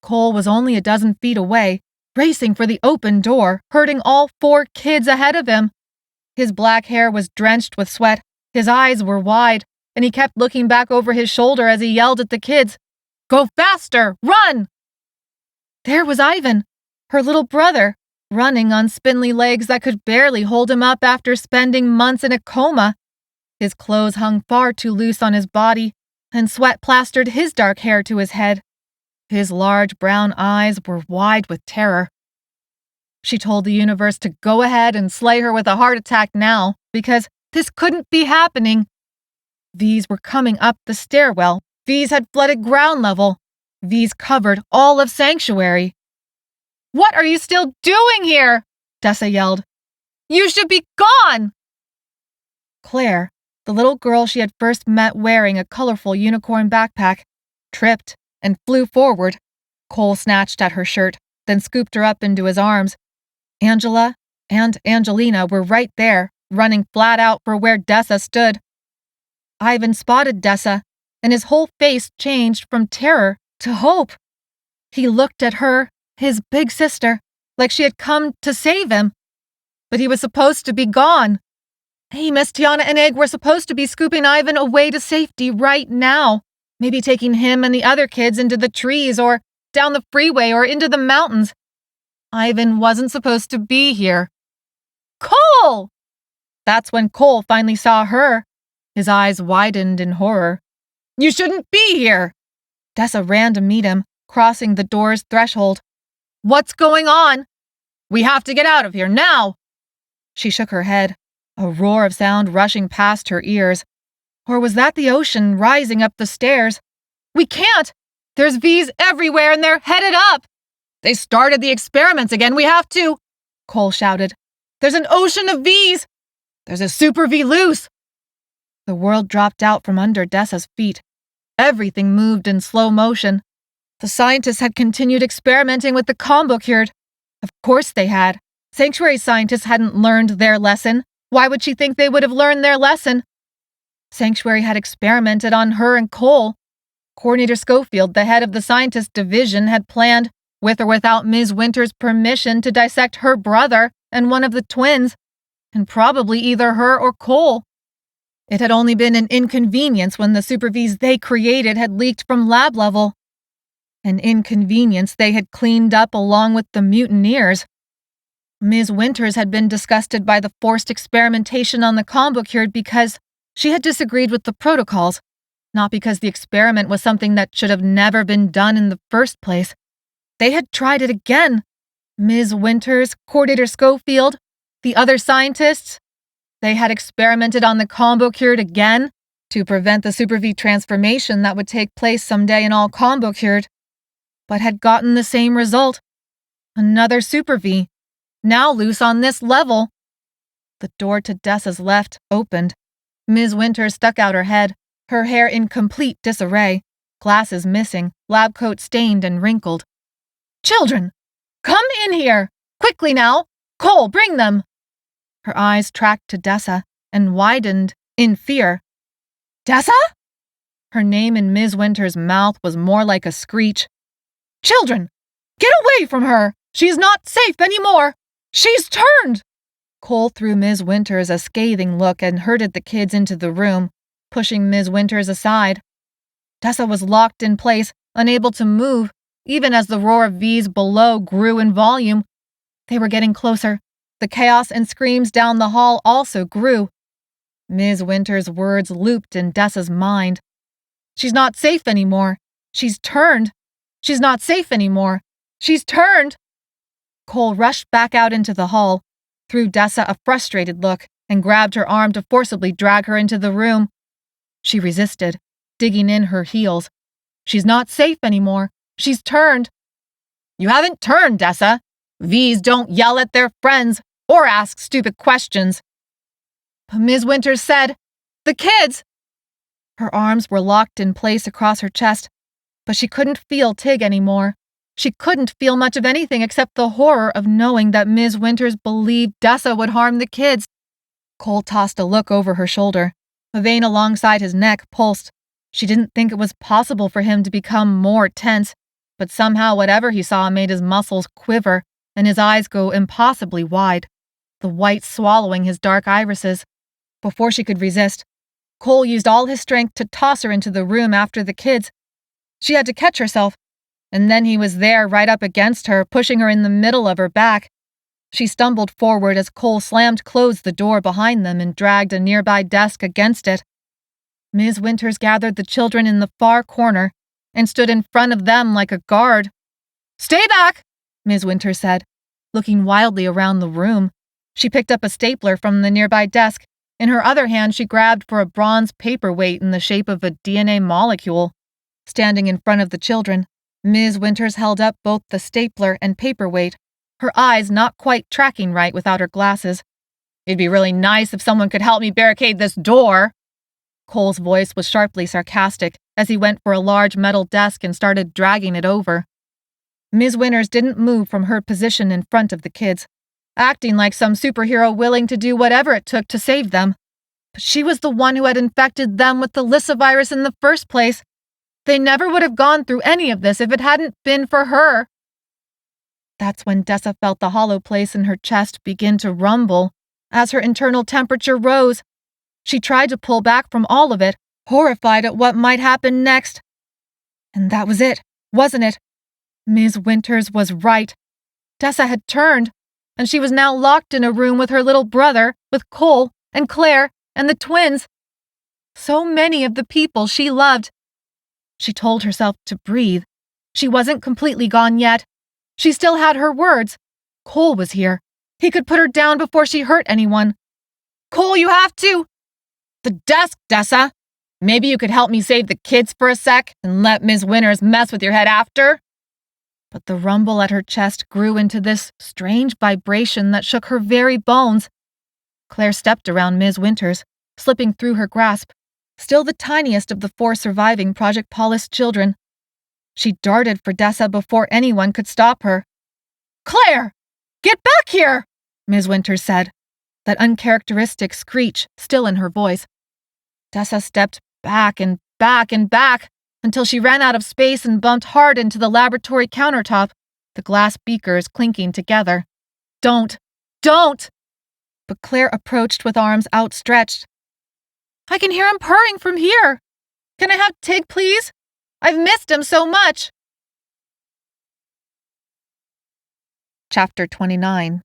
Cole was only a dozen feet away, racing for the open door, hurting all 4 kids ahead of him. His black hair was drenched with sweat, his eyes were wide, and he kept looking back over his shoulder as he yelled at the kids, "Go faster! Run!" There was Ivan, her little brother, running on spindly legs that could barely hold him up after spending months in a coma. His clothes hung far too loose on his body, and sweat plastered his dark hair to his head. His large brown eyes were wide with terror. She told the universe to go ahead and slay her with a heart attack now, because this couldn't be happening. V's were coming up the stairwell. V's had flooded ground level. V's covered all of Sanctuary. "What are you still doing here?" Dessa yelled. "You should be gone!" Claire, the little girl she had first met wearing a colorful unicorn backpack, tripped and flew forward. Cole snatched at her shirt, then scooped her up into his arms. Angela and Angelina were right there, running flat out for where Dessa stood. Ivan spotted Dessa, and his whole face changed from terror to hope. He looked at her, his big sister, like she had come to save him. But he was supposed to be gone. Amos, Tiana, and Egg were supposed to be scooping Ivan away to safety right now, maybe taking him and the other kids into the trees or down the freeway or into the mountains. Ivan wasn't supposed to be here. "Cole!" That's when Cole finally saw her. His eyes widened in horror. "You shouldn't be here!" Dessa ran to meet him, crossing the door's threshold. "What's going on? We have to get out of here now!" She shook her head, a roar of sound rushing past her ears. Or was that the ocean rising up the stairs? "We can't! There's V's everywhere and they're headed up! They started the experiments again, we have to!" Cole shouted. "There's an ocean of V's! There's a super V loose!" The world dropped out from under Dessa's feet. Everything moved in slow motion. The scientists had continued experimenting with the combo cured. Of course they had. Sanctuary scientists hadn't learned their lesson. Why would she think they would have learned their lesson? Sanctuary had experimented on her and Cole. Coordinator Schofield, the head of the scientist division, had planned, with or without Ms. Winter's permission, to dissect her brother and one of the twins, and probably either her or Cole. It had only been an inconvenience when the Super Vs they created had leaked from lab level. An inconvenience they had cleaned up along with the mutineers. Ms. Winters had been disgusted by the forced experimentation on the combo cured because she had disagreed with the protocols, not because the experiment was something that should have never been done in the first place. They had tried it again. Ms. Winters, Coordinator Schofield, the other scientists. They had experimented on the combo cured again to prevent the Super V transformation that would take place someday in all combo cured, but had gotten the same result. Another Super V, now loose on this level. The door to Dessa's left opened. Ms. Winters stuck out her head, her hair in complete disarray, glasses missing, lab coat stained and wrinkled. "Children! Come in here! Quickly now! Cole, bring them!" Her eyes tracked to Dessa and widened in fear. "Dessa?" Her name in Ms. Winter's mouth was more like a screech. "Children! Get away from her! She's not safe anymore! She's turned!" Cole threw Ms. Winters a scathing look and herded the kids into the room, pushing Ms. Winters aside. Dessa was locked in place, unable to move, even as the roar of V's below grew in volume. They were getting closer. The chaos and screams down the hall also grew. Ms. Winters' words looped in Dessa's mind. "She's not safe anymore. She's turned. She's not safe anymore. She's turned." Cole rushed back out into the hall, threw Dessa a frustrated look, and grabbed her arm to forcibly drag her into the room. She resisted, digging in her heels. "She's not safe anymore. She's turned." "You haven't turned, Dessa. V's don't yell at their friends or ask stupid questions." But Ms. Winters said, "The kids!" Her arms were locked in place across her chest, but she couldn't feel Tig anymore. She couldn't feel much of anything except the horror of knowing that Ms. Winters believed Dessa would harm the kids. Cole tossed a look over her shoulder. A vein alongside his neck pulsed. She didn't think it was possible for him to become more tense, but somehow whatever he saw made his muscles quiver and his eyes go impossibly wide, the white swallowing his dark irises. Before she could resist, Cole used all his strength to toss her into the room after the kids. She had to catch herself, and then he was there right up against her, pushing her in the middle of her back. She stumbled forward as Cole slammed closed the door behind them and dragged a nearby desk against it. Ms. Winters gathered the children in the far corner, and stood in front of them like a guard. "Stay back," Ms. Winters said, looking wildly around the room. She picked up a stapler from the nearby desk. In her other hand, she grabbed for a bronze paperweight in the shape of a DNA molecule. Standing in front of the children, Ms. Winters held up both the stapler and paperweight, her eyes not quite tracking right without her glasses. "It'd be really nice if someone could help me barricade this door." Cole's voice was sharply sarcastic as he went for a large metal desk and started dragging it over. Ms. Winters didn't move from her position in front of the kids, acting like some superhero willing to do whatever it took to save them. But she was the one who had infected them with the Lissa virus in the first place. They never would have gone through any of this if it hadn't been for her. That's when Dessa felt the hollow place in her chest begin to rumble as her internal temperature rose. She tried to pull back from all of it, horrified at what might happen next. And that was it, wasn't it? Ms. Winters was right. Dessa had turned, and she was now locked in a room with her little brother, with Cole and Claire and the twins. So many of the people she loved. She told herself to breathe. She wasn't completely gone yet. She still had her words. Cole was here. He could put her down before she hurt anyone. "Cole, you have to—" "The desk, Dessa. Maybe you could help me save the kids for a sec and let Ms. Winters mess with your head after?" But the rumble at her chest grew into this strange vibration that shook her very bones. Claire stepped around Ms. Winters, slipping through her grasp, still the tiniest of the 4 surviving Project Paulus children. She darted for Dessa before anyone could stop her. "Claire! Get back here!" Ms. Winters said, that uncharacteristic screech still in her voice. Dessa stepped back and back and back until she ran out of space and bumped hard into the laboratory countertop, the glass beakers clinking together. Don't! But Claire approached with arms outstretched. "I can hear him purring from here. Can I have Tig, please? I've missed him so much." Chapter 29.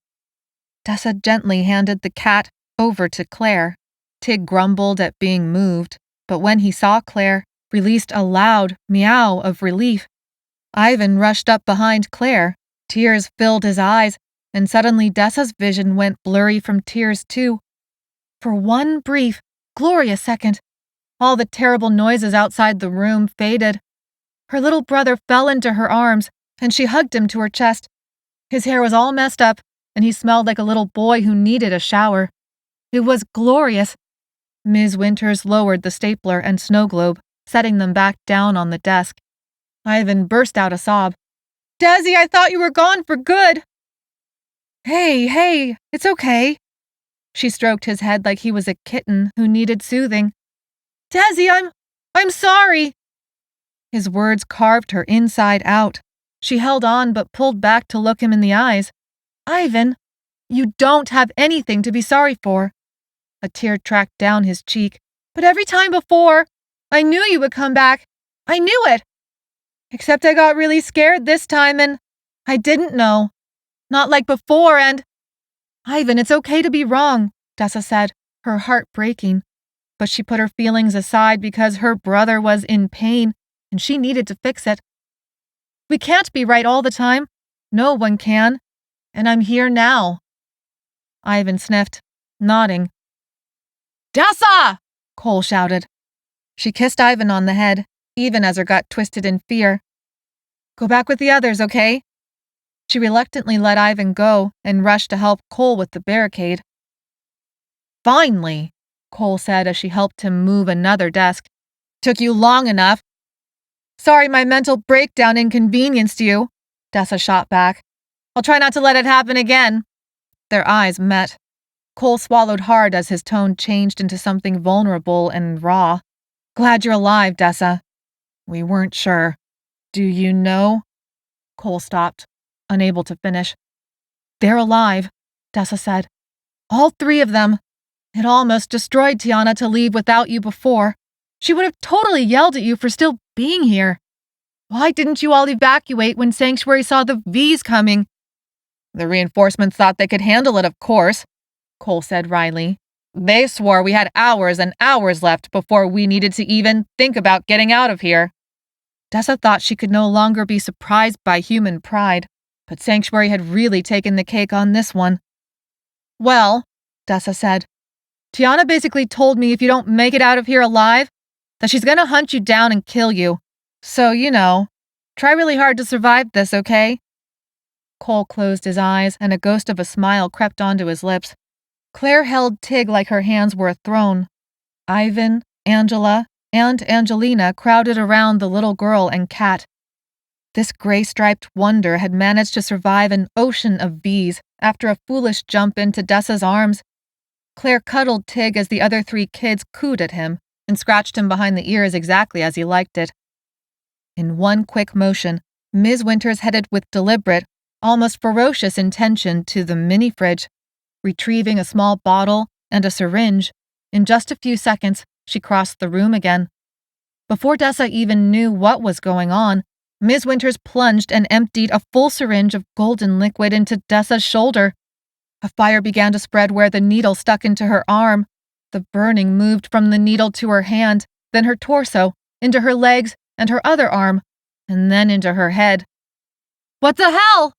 Dessa gently handed the cat over to Claire. Tig grumbled at being moved, but when he saw Claire, released a loud meow of relief. Ivan rushed up behind Claire. Tears filled his eyes, and suddenly Dessa's vision went blurry from tears too. For one brief, glorious second, all the terrible noises outside the room faded. Her little brother fell into her arms, and she hugged him to her chest. His hair was all messed up, and he smelled like a little boy who needed a shower. It was glorious. Ms. Winters lowered the stapler and snow globe, setting them back down on the desk. Ivan burst out a sob. "Desi, I thought you were gone for good." Hey, it's okay." She stroked his head like he was a kitten who needed soothing. "Desi, I'm sorry." His words carved her inside out. She held on but pulled back to look him in the eyes. "Ivan, you don't have anything to be sorry for." A tear tracked down his cheek. "But every time before, I knew you would come back. I knew it. Except I got really scared this time and I didn't know. Not like before and—" "Ivan, it's okay to be wrong," Dessa said, her heart breaking. But she put her feelings aside because her brother was in pain and she needed to fix it. "We can't be right all the time. No one can. And I'm here now." Ivan sniffed, nodding. "Dessa!" Cole shouted. She kissed Ivan on the head, even as her gut twisted in fear. "Go back with the others, okay?" She reluctantly let Ivan go and rushed to help Cole with the barricade. "Finally," Cole said as she helped him move another desk. "Took you long enough." "Sorry my mental breakdown inconvenienced you," Dessa shot back. "I'll try not to let it happen again." Their eyes met. Cole swallowed hard as his tone changed into something vulnerable and raw. "Glad you're alive, Dessa." "We weren't sure. Do you know?" Cole stopped, unable to finish. "They're alive," Dessa said. "All 3 of them. It almost destroyed Tiana to leave without you before. She would have totally yelled at you for still being here. Why didn't you all evacuate when Sanctuary saw the V's coming?" "The reinforcements thought they could handle it, of course," Cole said wryly. "They swore we had hours and hours left before we needed to even think about getting out of here." Dessa thought she could no longer be surprised by human pride, but Sanctuary had really taken the cake on this one. "Well," Dessa said, "Tiana basically told me if you don't make it out of here alive, that she's gonna hunt you down and kill you. So, try really hard to survive this, okay?" Cole closed his eyes, and a ghost of a smile crept onto his lips. Claire held Tig like her hands were a throne. Ivan, Angela, and Angelina crowded around the little girl and cat. This gray-striped wonder had managed to survive an ocean of bees after a foolish jump into Dessa's arms. Claire cuddled Tig as the other 3 kids cooed at him and scratched him behind the ears exactly as he liked it. In one quick motion, Ms. Winters headed with deliberate, almost ferocious intention to the mini-fridge. Retrieving a small bottle and a syringe, in just a few seconds, she crossed the room again. Before Dessa even knew what was going on, Ms. Winters plunged and emptied a full syringe of golden liquid into Dessa's shoulder. A fire began to spread where the needle stuck into her arm. The burning moved from the needle to her hand, then her torso, into her legs and her other arm, and then into her head. "What the hell?"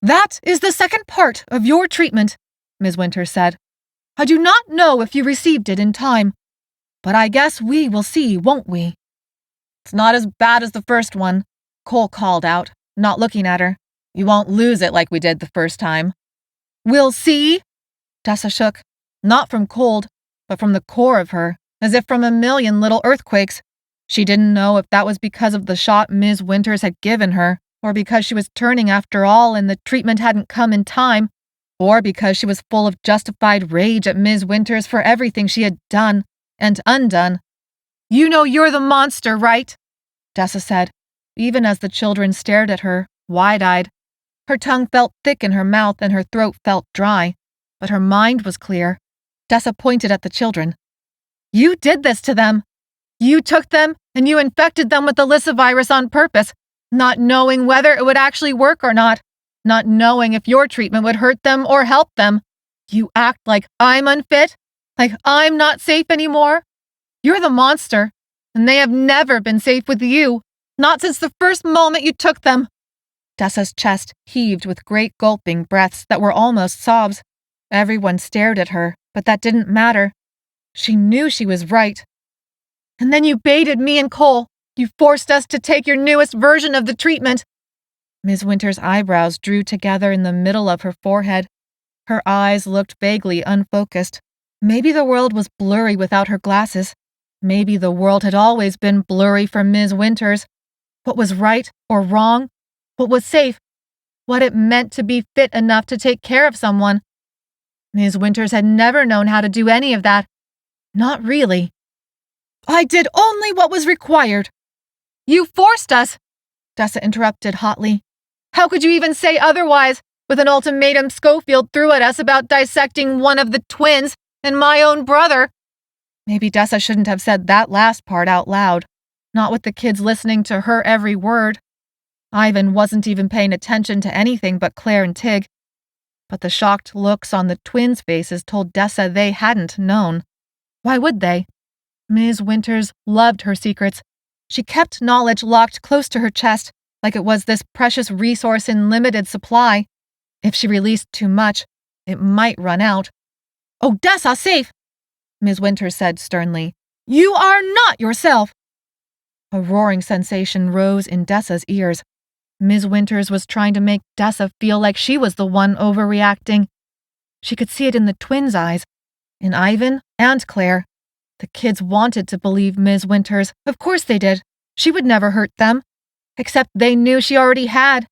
"That is the second part of your treatment," Ms. Winters said. "I do not know if you received it in time, but I guess we will see, won't we?" "It's not as bad as the first one," Cole called out, not looking at her. "You won't lose it like we did the first time." "We'll see?" Dessa shook, not from cold, but from the core of her, as if from a million little earthquakes. She didn't know if that was because of the shot Ms. Winters had given her, or because she was turning after all and the treatment hadn't come in time, or because she was full of justified rage at Ms. Winters for everything she had done and undone. "You know you're the monster, right?" Dessa said, even as the children stared at her, wide-eyed. Her tongue felt thick in her mouth and her throat felt dry, but her mind was clear. Dessa pointed at the children. "You did this to them. You took them and you infected them with the Lissa virus on purpose, not knowing whether it would actually work or not. Not knowing if your treatment would hurt them or help them. You act like I'm unfit, like I'm not safe anymore. You're the monster, and they have never been safe with you, not since the first moment you took them." Dessa's chest heaved with great gulping breaths that were almost sobs. Everyone stared at her, but that didn't matter. She knew she was right. "And then you baited me and Cole. You forced us to take your newest version of the treatment." Ms. Winters' eyebrows drew together in the middle of her forehead. Her eyes looked vaguely unfocused. Maybe the world was blurry without her glasses. Maybe the world had always been blurry for Ms. Winters. What was right or wrong? What was safe? What it meant to be fit enough to take care of someone? Ms. Winters had never known how to do any of that. Not really. "I did only what was required." "You forced us," Dessa interrupted hotly. "How could you even say otherwise, with an ultimatum Schofield threw at us about dissecting one of the twins and my own brother?" Maybe Dessa shouldn't have said that last part out loud, not with the kids listening to her every word. Ivan wasn't even paying attention to anything but Claire and Tig. But the shocked looks on the twins' faces told Dessa they hadn't known. Why would they? Ms. Winters loved her secrets. She kept knowledge locked close to her chest, like it was this precious resource in limited supply. If she released too much, it might run out. "Oh, Dessa, safe!" Ms. Winters said sternly. "You are not yourself!" A roaring sensation rose in Dessa's ears. Ms. Winters was trying to make Dessa feel like she was the one overreacting. She could see it in the twins' eyes, in Ivan and Claire. The kids wanted to believe Ms. Winters. Of course they did. She would never hurt them. Except they knew she already had.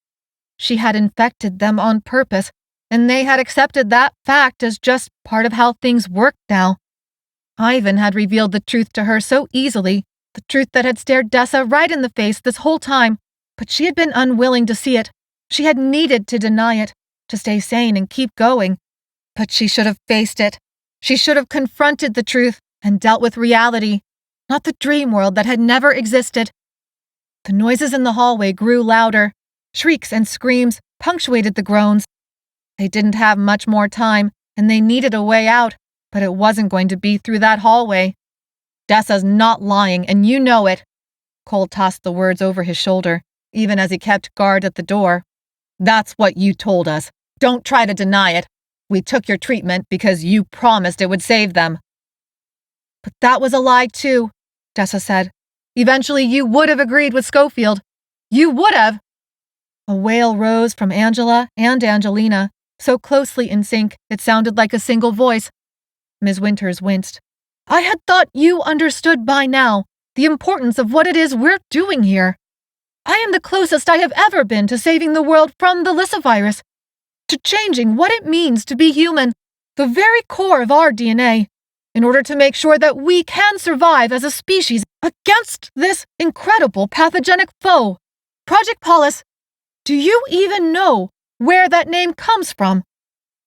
She had infected them on purpose, and they had accepted that fact as just part of how things worked now. Ivan had revealed the truth to her so easily, the truth that had stared Dessa right in the face this whole time, but she had been unwilling to see it. She had needed to deny it, to stay sane and keep going. But she should have faced it. She should have confronted the truth and dealt with reality, not the dream world that had never existed. The noises in the hallway grew louder. Shrieks and screams punctuated the groans. They didn't have much more time, and they needed a way out, but it wasn't going to be through that hallway. "Dessa's not lying, and you know it." Cole tossed the words over his shoulder, even as he kept guard at the door. That's what you told us. Don't try to deny it. We took your treatment because you promised it would save them. But that was a lie too, Dessa said. Eventually you would have agreed with Schofield. You would have. A wail rose from Angela and Angelina, so closely in sync it sounded like a single voice. Ms. Winters winced. I had thought you understood by now the importance of what it is we're doing here. I am the closest I have ever been to saving the world from the Lissa virus, to changing what it means to be human, the very core of our DNA, in order to make sure that we can survive as a species against this incredible pathogenic foe. Project Polis, do you even know where that name comes from?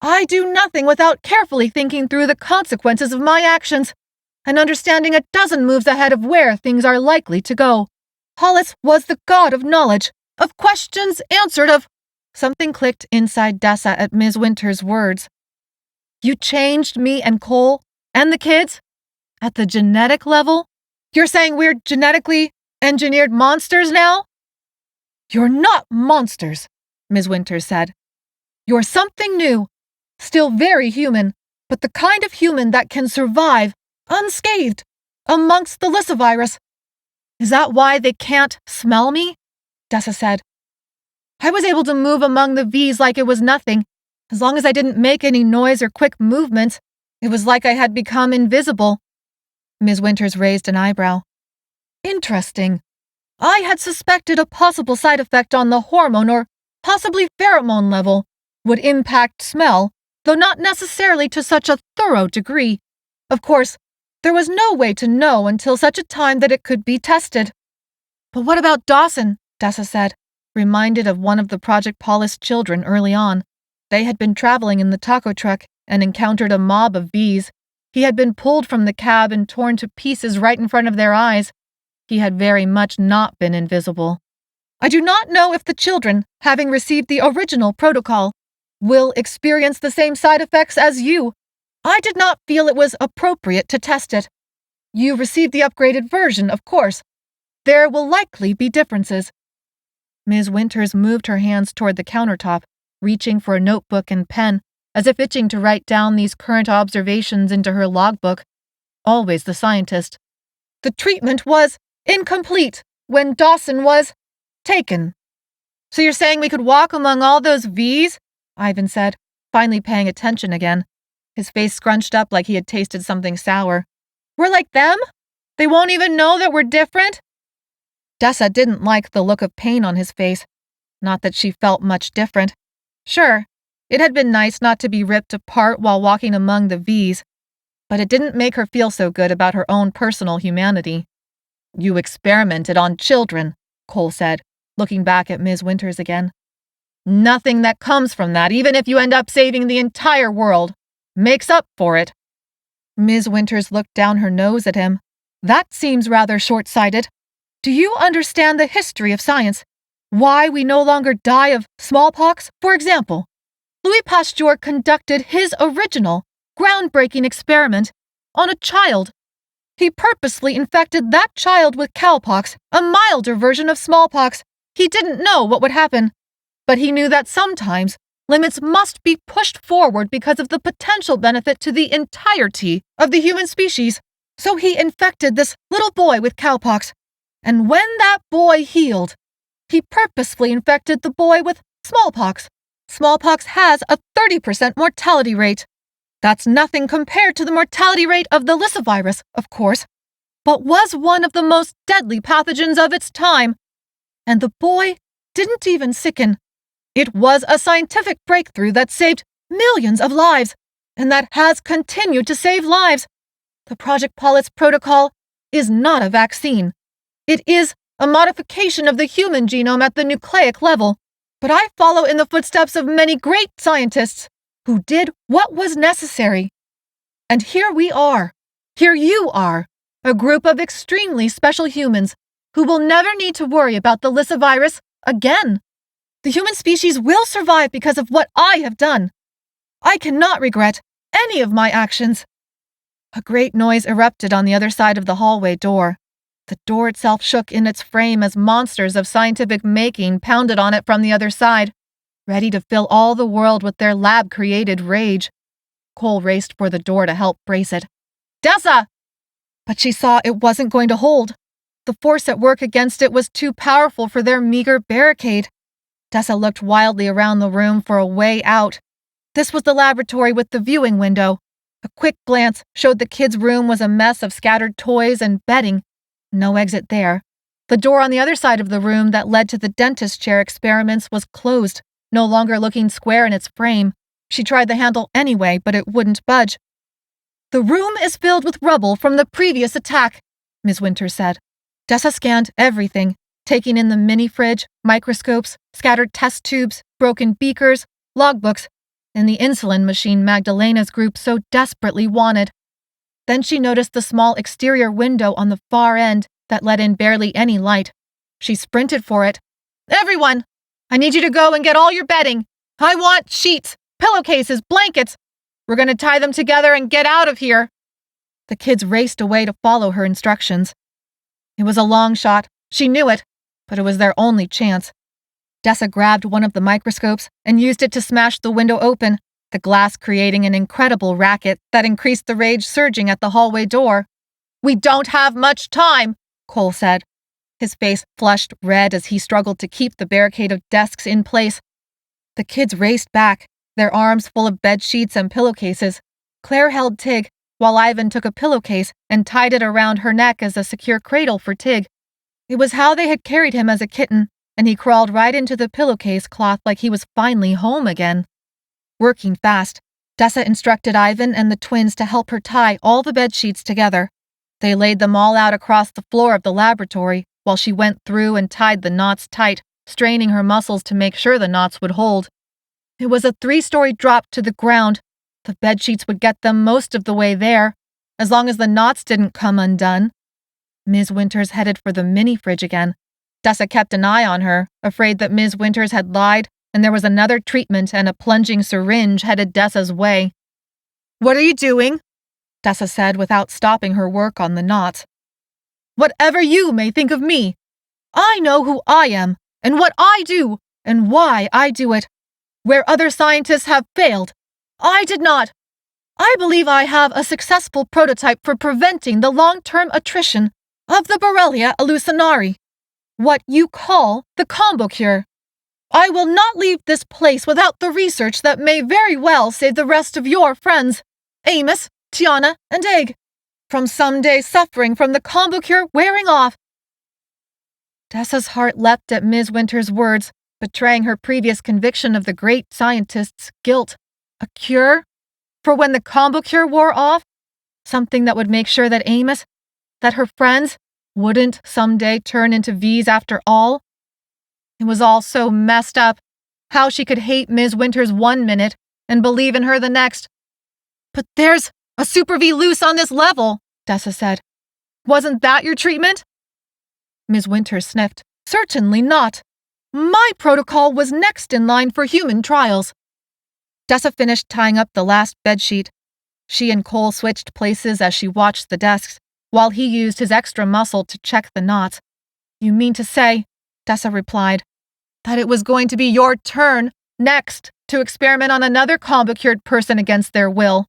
I do nothing without carefully thinking through the consequences of my actions and understanding a dozen moves ahead of where things are likely to go. Hollis was the god of knowledge, of questions answered, of... Something clicked inside Dessa at Ms. Winters' words. You changed me and Cole and the kids? At the genetic level? You're saying we're genetically engineered monsters now? You're not monsters, Ms. Winters said. You're something new, still very human, but the kind of human that can survive unscathed amongst the Lissa virus. Is that why they can't smell me? Dessa said. I was able to move among the V's like it was nothing. As long as I didn't make any noise or quick movements, it was like I had become invisible. Ms. Winters raised an eyebrow. Interesting. I had suspected a possible side effect on the hormone or possibly pheromone level would impact smell, though not necessarily to such a thorough degree. Of course, there was no way to know until such a time that it could be tested. But what about Dawson? Dessa said, reminded of one of the Project Polis children early on. They had been traveling in the taco truck and encountered a mob of bees. He had been pulled from the cab and torn to pieces right in front of their eyes. He had very much not been invisible. I do not know if the children, having received the original protocol, will experience the same side effects as you. I did not feel it was appropriate to test it. You received the upgraded version, of course. There will likely be differences. Ms. Winters moved her hands toward the countertop, reaching for a notebook and pen, as if itching to write down these current observations into her logbook. Always the scientist. The treatment was incomplete when Dawson was taken. So you're saying we could walk among all those V's? Ivan said, finally paying attention again. His face scrunched up like he had tasted something sour. We're like them? They won't even know that we're different? Dessa didn't like the look of pain on his face. Not that she felt much different. Sure, it had been nice not to be ripped apart while walking among the V's, but it didn't make her feel so good about her own personal humanity. You experimented on children, Cole said, looking back at Ms. Winters again. Nothing that comes from that, even if you end up saving the entire world, makes up for it. Ms. Winters looked down her nose at him. That seems rather short-sighted. Do you understand the history of science? Why we no longer die of smallpox, for example? Louis Pasteur conducted his original, groundbreaking experiment on a child. He purposely infected that child with cowpox, a milder version of smallpox. He didn't know what would happen, but he knew that sometimes limits must be pushed forward because of the potential benefit to the entirety of the human species. So he infected this little boy with cowpox. And when that boy healed, he purposefully infected the boy with smallpox. Smallpox has a 30% mortality rate. That's nothing compared to the mortality rate of the Lissa virus, of course, but was one of the most deadly pathogens of its time. And the boy didn't even sicken. It was a scientific breakthrough that saved millions of lives, and that has continued to save lives. The Project Polis protocol is not a vaccine. It is a modification of the human genome at the nucleic level, but I follow in the footsteps of many great scientists who did what was necessary. And here we are, here you are, a group of extremely special humans who will never need to worry about the Lissa virus again. The human species will survive because of what I have done. I cannot regret any of my actions. A great noise erupted on the other side of the hallway door. The door itself shook in its frame as monsters of scientific making pounded on it from the other side, ready to fill all the world with their lab-created rage. Cole raced for the door to help brace it. "Dessa!" But she saw it wasn't going to hold. The force at work against it was too powerful for their meager barricade. Dessa looked wildly around the room for a way out. This was the laboratory with the viewing window. A quick glance showed the kids' room was a mess of scattered toys and bedding. No exit there. The door on the other side of the room that led to the dentist chair experiments was closed, no longer looking square in its frame. She tried the handle anyway, but it wouldn't budge. "The room is filled with rubble from the previous attack," Ms. Winters said. Dessa scanned everything, taking in the mini-fridge, microscopes, scattered test tubes, broken beakers, logbooks, and the insulin machine Magdalena's group so desperately wanted. Then she noticed the small exterior window on the far end that let in barely any light. She sprinted for it. "Everyone! I need you to go and get all your bedding. I want sheets, pillowcases, blankets. We're going to tie them together and get out of here." The kids raced away to follow her instructions. It was a long shot. She knew it, but it was their only chance. Dessa grabbed one of the microscopes and used it to smash the window open, the glass creating an incredible racket that increased the rage surging at the hallway door. "We don't have much time," Cole said. His face flushed red as he struggled to keep the barricade of desks in place. The kids raced back, their arms full of bed sheets and pillowcases. Claire held Tig, while Ivan took a pillowcase and tied it around her neck as a secure cradle for Tig. It was how they had carried him as a kitten, and he crawled right into the pillowcase cloth like he was finally home again. Working fast, Dessa instructed Ivan and the twins to help her tie all the bed sheets together. They laid them all out across the floor of the laboratory while she went through and tied the knots tight, straining her muscles to make sure the knots would hold. It was a 3-story drop to the ground. The bed sheets would get them most of the way there, as long as the knots didn't come undone. Ms. Winters headed for the mini-fridge again. Dessa kept an eye on her, afraid that Ms. Winters had lied and there was another treatment and a plunging syringe headed Dessa's way. "What are you doing?" Dessa said without stopping her work on the knots. "Whatever you may think of me. I know who I am, and what I do, and why I do it. Where other scientists have failed, I did not. I believe I have a successful prototype for preventing the long-term attrition of the Borrelia hallucinari, what you call the combo cure. I will not leave this place without the research that may very well save the rest of your friends, Amos, Tiana, and Egg, from someday suffering from the combo cure wearing off." Dessa's heart leapt at Ms. Winters' words, betraying her previous conviction of the great scientist's guilt. A cure? For when the combo cure wore off? Something that would make sure that Amos, that her friends, wouldn't someday turn into V's after all? It was all so messed up. How she could hate Ms. Winters 1 minute and believe in her the next. "But there's a Super V loose on this level," Dessa said. "Wasn't that your treatment?" Ms. Winters sniffed. "Certainly not. My protocol was next in line for human trials." Dessa finished tying up the last bedsheet. She and Cole switched places as she watched the desks, while he used his extra muscle to check the knots. "You mean to say," Dessa replied, "that it was going to be your turn, next, to experiment on another combo-cured person against their will?"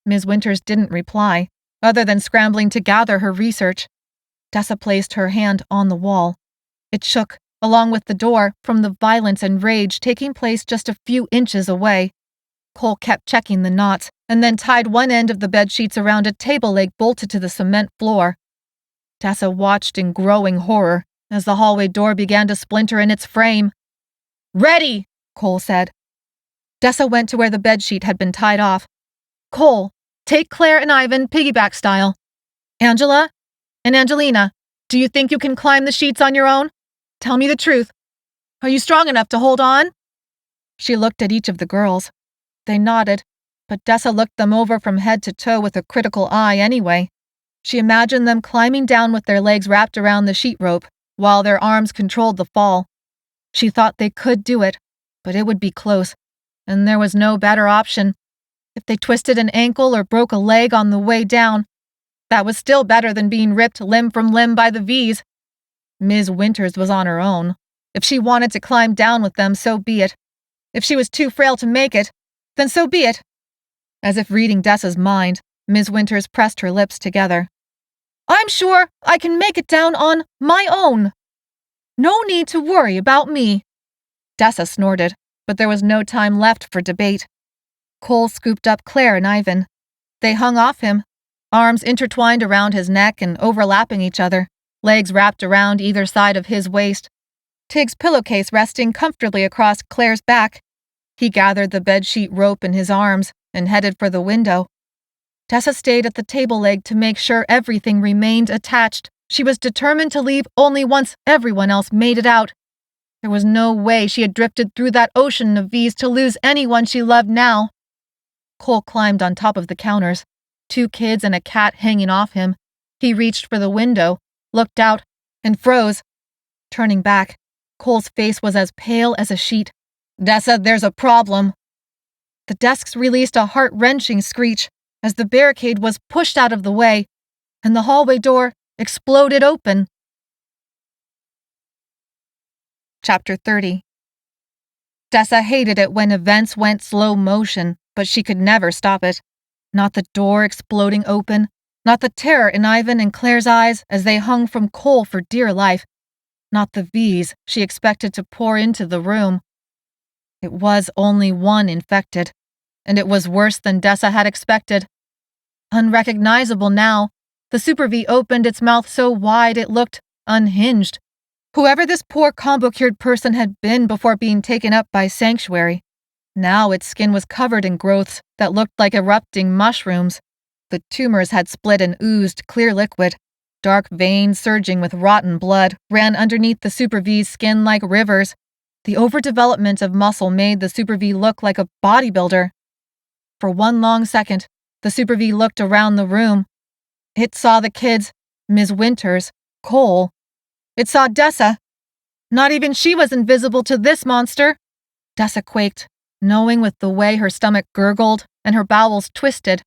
Ms. Winters didn't reply, other than scrambling to gather her research. Dessa placed her hand on the wall. It shook, along with the door, from the violence and rage taking place just a few inches away. Cole kept checking the knots, and then tied one end of the bedsheets around a table leg bolted to the cement floor. Dessa watched in growing horror as the hallway door began to splinter in its frame. "Ready!" Cole said. Dessa went to where the bedsheet had been tied off. "Cole, take Claire and Ivan piggyback style. Angela and Angelina, do you think you can climb the sheets on your own? Tell me the truth. Are you strong enough to hold on?" She looked at each of the girls. They nodded, but Dessa looked them over from head to toe with a critical eye anyway. She imagined them climbing down with their legs wrapped around the sheet rope, while their arms controlled the fall. She thought they could do it, but it would be close, and there was no better option. If they twisted an ankle or broke a leg on the way down, That was still better than being ripped limb from limb by the V's. Ms. Winters was on her own. If she wanted to climb down with them, so be it. If she was too frail to make it, then so be it. As if reading Dessa's mind, Ms. Winters pressed her lips together. I'm sure I can make it down on my own. No need to worry about me. Dessa snorted, but there was no time left for debate. Cole scooped up Claire and Ivan. They hung off him, arms intertwined around his neck and overlapping each other, legs wrapped around either side of his waist. Tig's pillowcase resting comfortably across Claire's back. He gathered the bedsheet rope in his arms and headed for the window. Dessa stayed at the table leg to make sure everything remained attached. She was determined to leave only once everyone else made it out. There was no way she had drifted through that ocean of V's to lose anyone she loved now. Cole climbed on top of the counters, 2 kids and a cat hanging off him. He reached for the window, looked out, and froze. Turning back, Cole's face was as pale as a sheet. Dessa, there's a problem. The desks released a heart-wrenching screech as the barricade was pushed out of the way, and the hallway door exploded open. Chapter 30. Dessa hated it when events went slow motion, but she could never stop it. Not the door exploding open, not the terror in Ivan and Claire's eyes as they hung from Cole for dear life, not the V's she expected to pour into the room. It was only one infected, and it was worse than Dessa had expected. Unrecognizable now, the Super V opened its mouth so wide it looked unhinged. Whoever this poor combo-cured person had been before being taken up by Sanctuary, now its skin was covered in growths that looked like erupting mushrooms. The tumors had split and oozed clear liquid. Dark veins surging with rotten blood ran underneath the Super V's skin like rivers. The overdevelopment of muscle made the Super V look like a bodybuilder. For one long second, the Super V looked around the room. It saw the kids, Ms. Winters, Cole. It saw Dessa. Not even she was invisible to this monster. Dessa quaked, knowing with the way her stomach gurgled and her bowels twisted,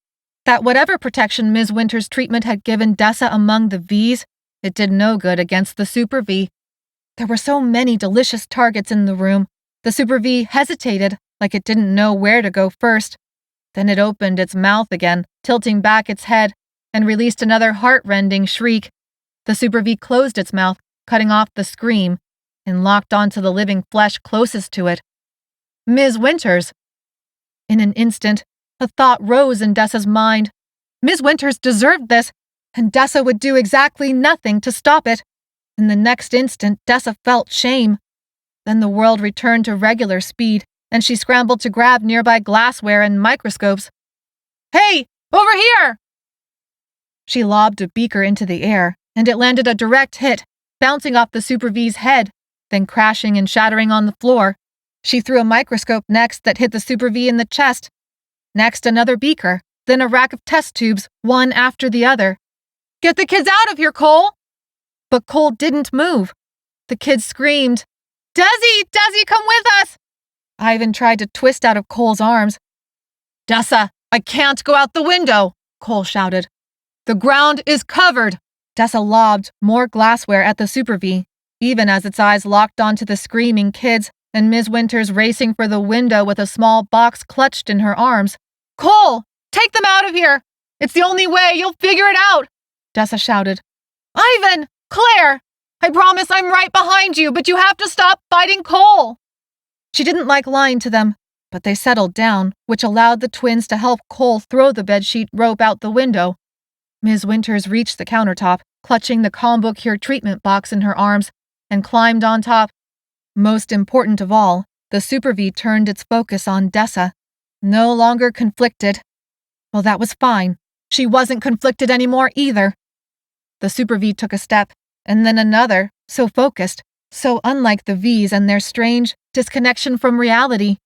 that whatever protection Ms. Winters' treatment had given Dessa among the V's, it did no good against the Super V. There were so many delicious targets in the room, the Super V hesitated like it didn't know where to go first. Then it opened its mouth again, tilting back its head, and released another heart-rending shriek. The Super V closed its mouth, cutting off the scream, and locked onto the living flesh closest to it. Ms. Winters! In an instant, a thought rose in Dessa's mind. Ms. Winters deserved this, and Dessa would do exactly nothing to stop it. In the next instant, Dessa felt shame. Then the world returned to regular speed, and she scrambled to grab nearby glassware and microscopes. Hey, over here! She lobbed a beaker into the air, and it landed a direct hit, bouncing off the Super V's head, then crashing and shattering on the floor. She threw a microscope next that hit the Super V in the chest. Next, another beaker, then a rack of test tubes, one after the other. Get the kids out of here, Cole! But Cole didn't move. The kids screamed, Desi, Desi, come with us! Ivan tried to twist out of Cole's arms. Dessa, I can't go out the window, Cole shouted. The ground is covered. Dessa lobbed more glassware at the Super V, even as its eyes locked onto the screaming kids and Ms. Winters racing for the window with a small box clutched in her arms. Cole, take them out of here! It's the only way, you'll figure it out! Dessa shouted. Ivan! Claire! I promise I'm right behind you, but you have to stop fighting Cole! She didn't like lying to them, but they settled down, which allowed the twins to help Cole throw the bedsheet rope out the window. Ms. Winters reached the countertop, clutching the combo cure treatment box in her arms, and climbed on top. Most important of all, the Super V turned its focus on Dessa, no longer conflicted. Well, that was fine. She wasn't conflicted anymore either. The Super V took a step, and then another, so focused, so unlike the V's and their strange disconnection from reality.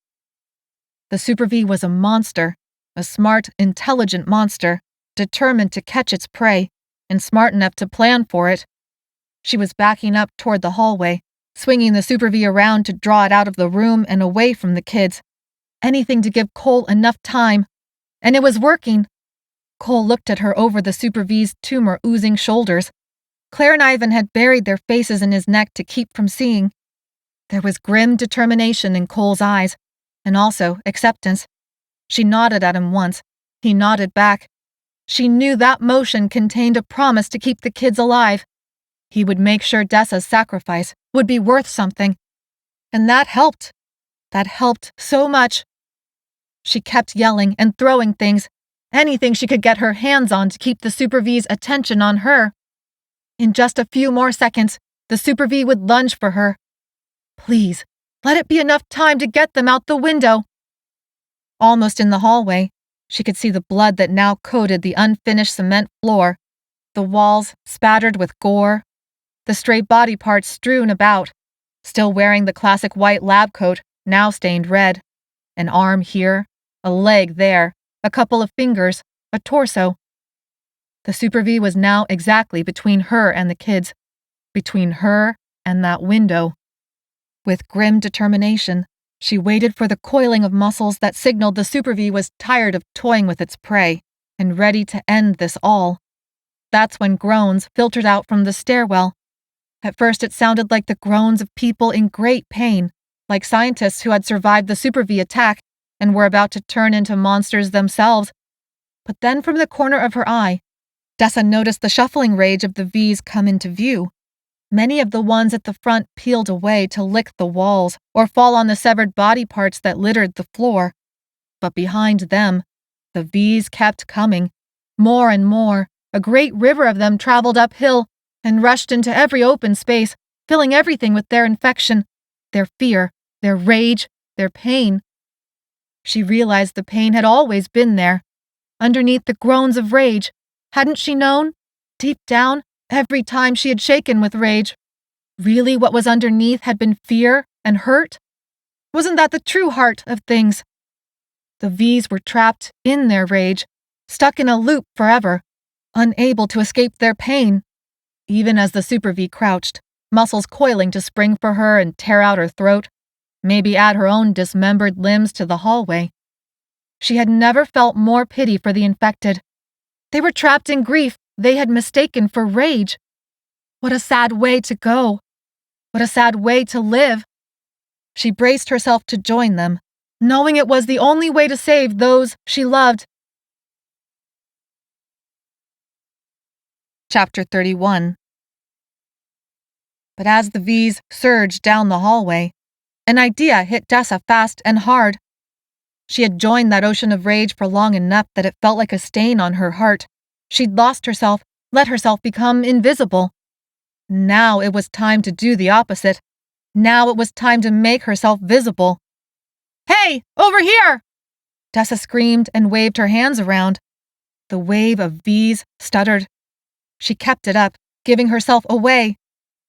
The Super V was a monster, a smart, intelligent monster, determined to catch its prey, and smart enough to plan for it. She was backing up toward the hallway, swinging the Super V around to draw it out of the room and away from the kids. Anything to give Cole enough time. And it was working. Cole looked at her over the Super V's tumor-oozing shoulders. Claire and Ivan had buried their faces in his neck to keep from seeing. There was grim determination in Cole's eyes, and also acceptance. She nodded at him once. He nodded back. She knew that motion contained a promise to keep the kids alive. He would make sure Dessa's sacrifice would be worth something. And that helped. That helped so much. She kept yelling and throwing things, anything she could get her hands on to keep the Super V's attention on her. In just a few more seconds, the Super V would lunge for her. Please, let it be enough time to get them out the window. Almost in the hallway, she could see the blood that now coated the unfinished cement floor, the walls spattered with gore, the stray body parts strewn about, still wearing the classic white lab coat, now stained red. An arm here, a leg there, a couple of fingers, a torso. The Super V was now exactly between her and the kids, between her and that window. With grim determination, she waited for the coiling of muscles that signaled the Super V was tired of toying with its prey and ready to end this all. That's when groans filtered out from the stairwell. At first it sounded like the groans of people in great pain, like scientists who had survived the Super V attack and were about to turn into monsters themselves. But then from the corner of her eye, Dessa noticed the shuffling rage of the V's come into view. Many of the ones at the front peeled away to lick the walls or fall on the severed body parts that littered the floor. But behind them, the V's kept coming. More and more, a great river of them traveled uphill and rushed into every open space, filling everything with their infection, their fear, their rage, their pain. She realized the pain had always been there, underneath the groans of rage. Hadn't she known, deep down, every time she had shaken with rage? Really what was underneath had been fear and hurt? Wasn't that the true heart of things? The V's were trapped in their rage, stuck in a loop forever, unable to escape their pain. Even as the Super V crouched, muscles coiling to spring for her and tear out her throat, maybe add her own dismembered limbs to the hallway. She had never felt more pity for the infected. They were trapped in grief they had mistaken for rage. What a sad way to go. What a sad way to live. She braced herself to join them, knowing it was the only way to save those she loved. Chapter 31. But as the V's surged down the hallway, an idea hit Dessa fast and hard. She had joined that ocean of rage for long enough that it felt like a stain on her heart. She'd lost herself, let herself become invisible. Now it was time to do the opposite. Now it was time to make herself visible. "Hey, over here!" Dessa screamed and waved her hands around. The wave of V's stuttered. She kept it up, giving herself away.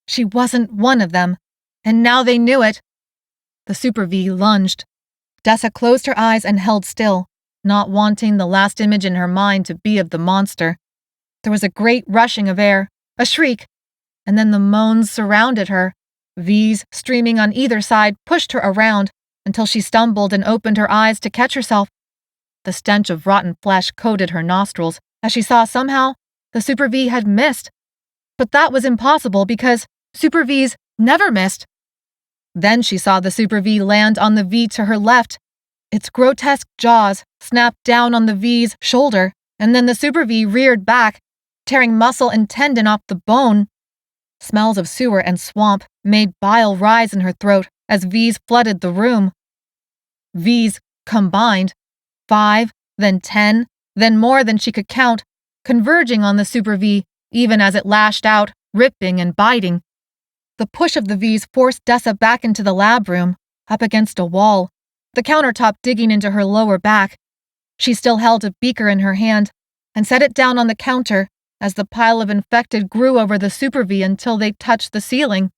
She wasn't one of them, and now they knew it. The Super V lunged. Dessa closed her eyes and held still, not wanting the last image in her mind to be of the monster. There was a great rushing of air, a shriek, and then the moans surrounded her. V's streaming on either side pushed her around until she stumbled and opened her eyes to catch herself. The stench of rotten flesh coated her nostrils as she saw somehow the Super V had missed. But that was impossible because Super V's never missed. Then she saw the Super V land on the V to her left. Its grotesque jaws snapped down on the V's shoulder, and then the Super V reared back, tearing muscle and tendon off the bone. Smells of sewer and swamp made bile rise in her throat as V's flooded the room. V's combined, 5, then 10, then more than she could count, converging on the Super V even as it lashed out, ripping and biting. The push of the V's forced Dessa back into the lab room, up against a wall, the countertop digging into her lower back. She still held a beaker in her hand and set it down on the counter as the pile of infected grew over the Super V until they touched the ceiling.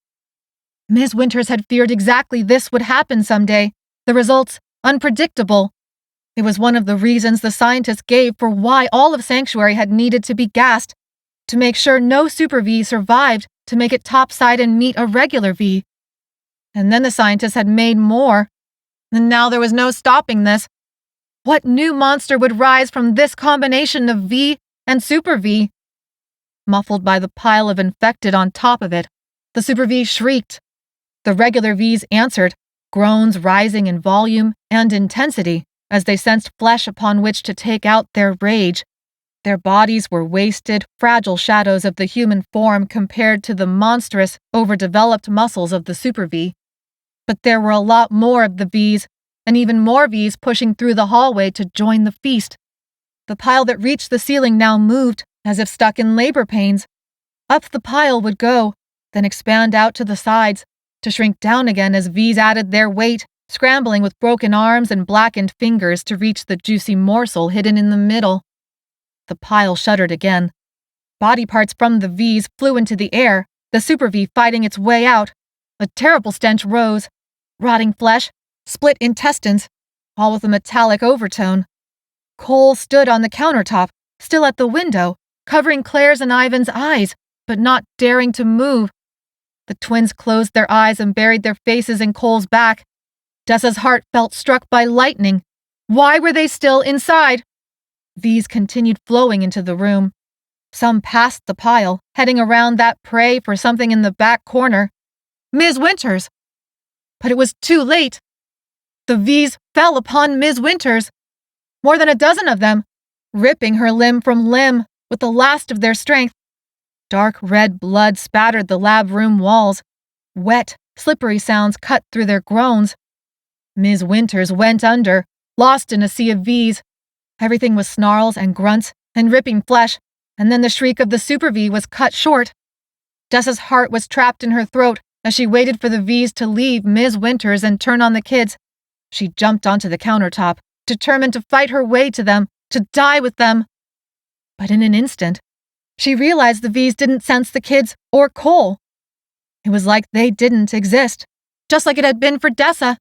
Ms. Winters had feared exactly this would happen someday, the results unpredictable. It was one of the reasons the scientists gave for why all of Sanctuary had needed to be gassed, to make sure no Super V survived to make it topside and meet a regular V. And then the scientists had made more, and now there was no stopping this. What new monster would rise from this combination of V and Super V? Muffled by the pile of infected on top of it, the Super V shrieked. The regular Vs answered, groans rising in volume and intensity as they sensed flesh upon which to take out their rage. Their bodies were wasted, fragile shadows of the human form compared to the monstrous, overdeveloped muscles of the Super V. But there were a lot more of the Vs, and even more Vs pushing through the hallway to join the feast. The pile that reached the ceiling now moved, as if stuck in labor pains. Up the pile would go, then expand out to the sides, to shrink down again as Vs added their weight, scrambling with broken arms and blackened fingers to reach the juicy morsel hidden in the middle. The pile shuddered again. Body parts from the Vs flew into the air, the Super V fighting its way out. A terrible stench rose. Rotting flesh, split intestines, all with a metallic overtone. Cole stood on the countertop, still at the window, covering Claire's and Ivan's eyes, but not daring to move. The twins closed their eyes and buried their faces in Cole's back. Dessa's heart felt struck by lightning. Why were they still inside? These continued flowing into the room. Some passed the pile, heading around that prey for something in the back corner. Ms. Winters! But it was too late. The Vs fell upon Ms. Winters. More than a dozen of them, ripping her limb from limb with the last of their strength. Dark red blood spattered the lab room walls. Wet, slippery sounds cut through their groans. Ms. Winters went under, lost in a sea of Vs. Everything was snarls and grunts and ripping flesh, and then the shriek of the Super V was cut short. Dessa's heart was trapped in her throat as she waited for the Vs to leave Ms. Winters and turn on the kids. She jumped onto the countertop, determined to fight her way to them, to die with them. But in an instant, she realized the Vs didn't sense the kids or Cole. It was like they didn't exist, just like it had been for Dessa.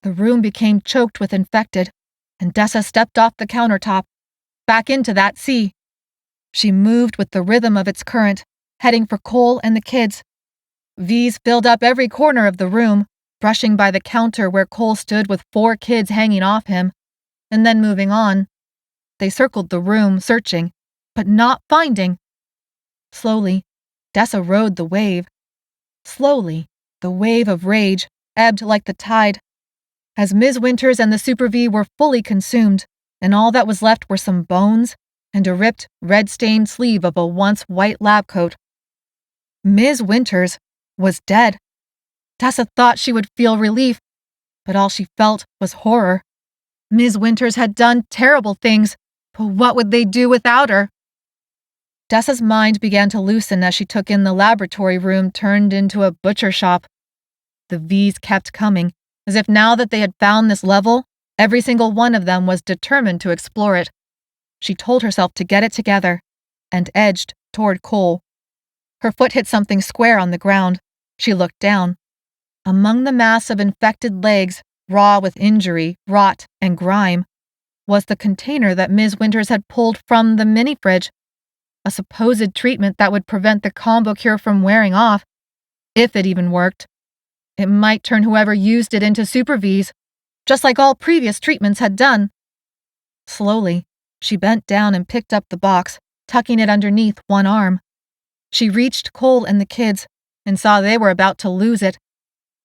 The room became choked with infected, and Dessa stepped off the countertop, back into that sea. She moved with the rhythm of its current, heading for Cole and the kids. Vs filled up every corner of the room, brushing by the counter where Cole stood with 4 kids hanging off him, and then moving on. They circled the room, searching, but not finding. Slowly, Dessa rode the wave. Slowly, the wave of rage ebbed like the tide. As Ms. Winters and the Super V were fully consumed, and all that was left were some bones and a ripped, red-stained sleeve of a once white lab coat. Ms. Winters was dead. Dessa thought she would feel relief, but all she felt was horror. Ms. Winters had done terrible things, but what would they do without her? Dessa's mind began to loosen as she took in the laboratory room turned into a butcher shop. The Vs kept coming, as if now that they had found this level, every single one of them was determined to explore it. She told herself to get it together, and edged toward Cole. Her foot hit something square on the ground. She looked down. Among the mass of infected legs, raw with injury, rot, and grime, was the container that Ms. Winters had pulled from the mini-fridge. A supposed treatment that would prevent the combo cure from wearing off, if it even worked. It might turn whoever used it into Super Vs, just like all previous treatments had done. Slowly, she bent down and picked up the box, tucking it underneath one arm. She reached Cole and the kids, and saw they were about to lose it.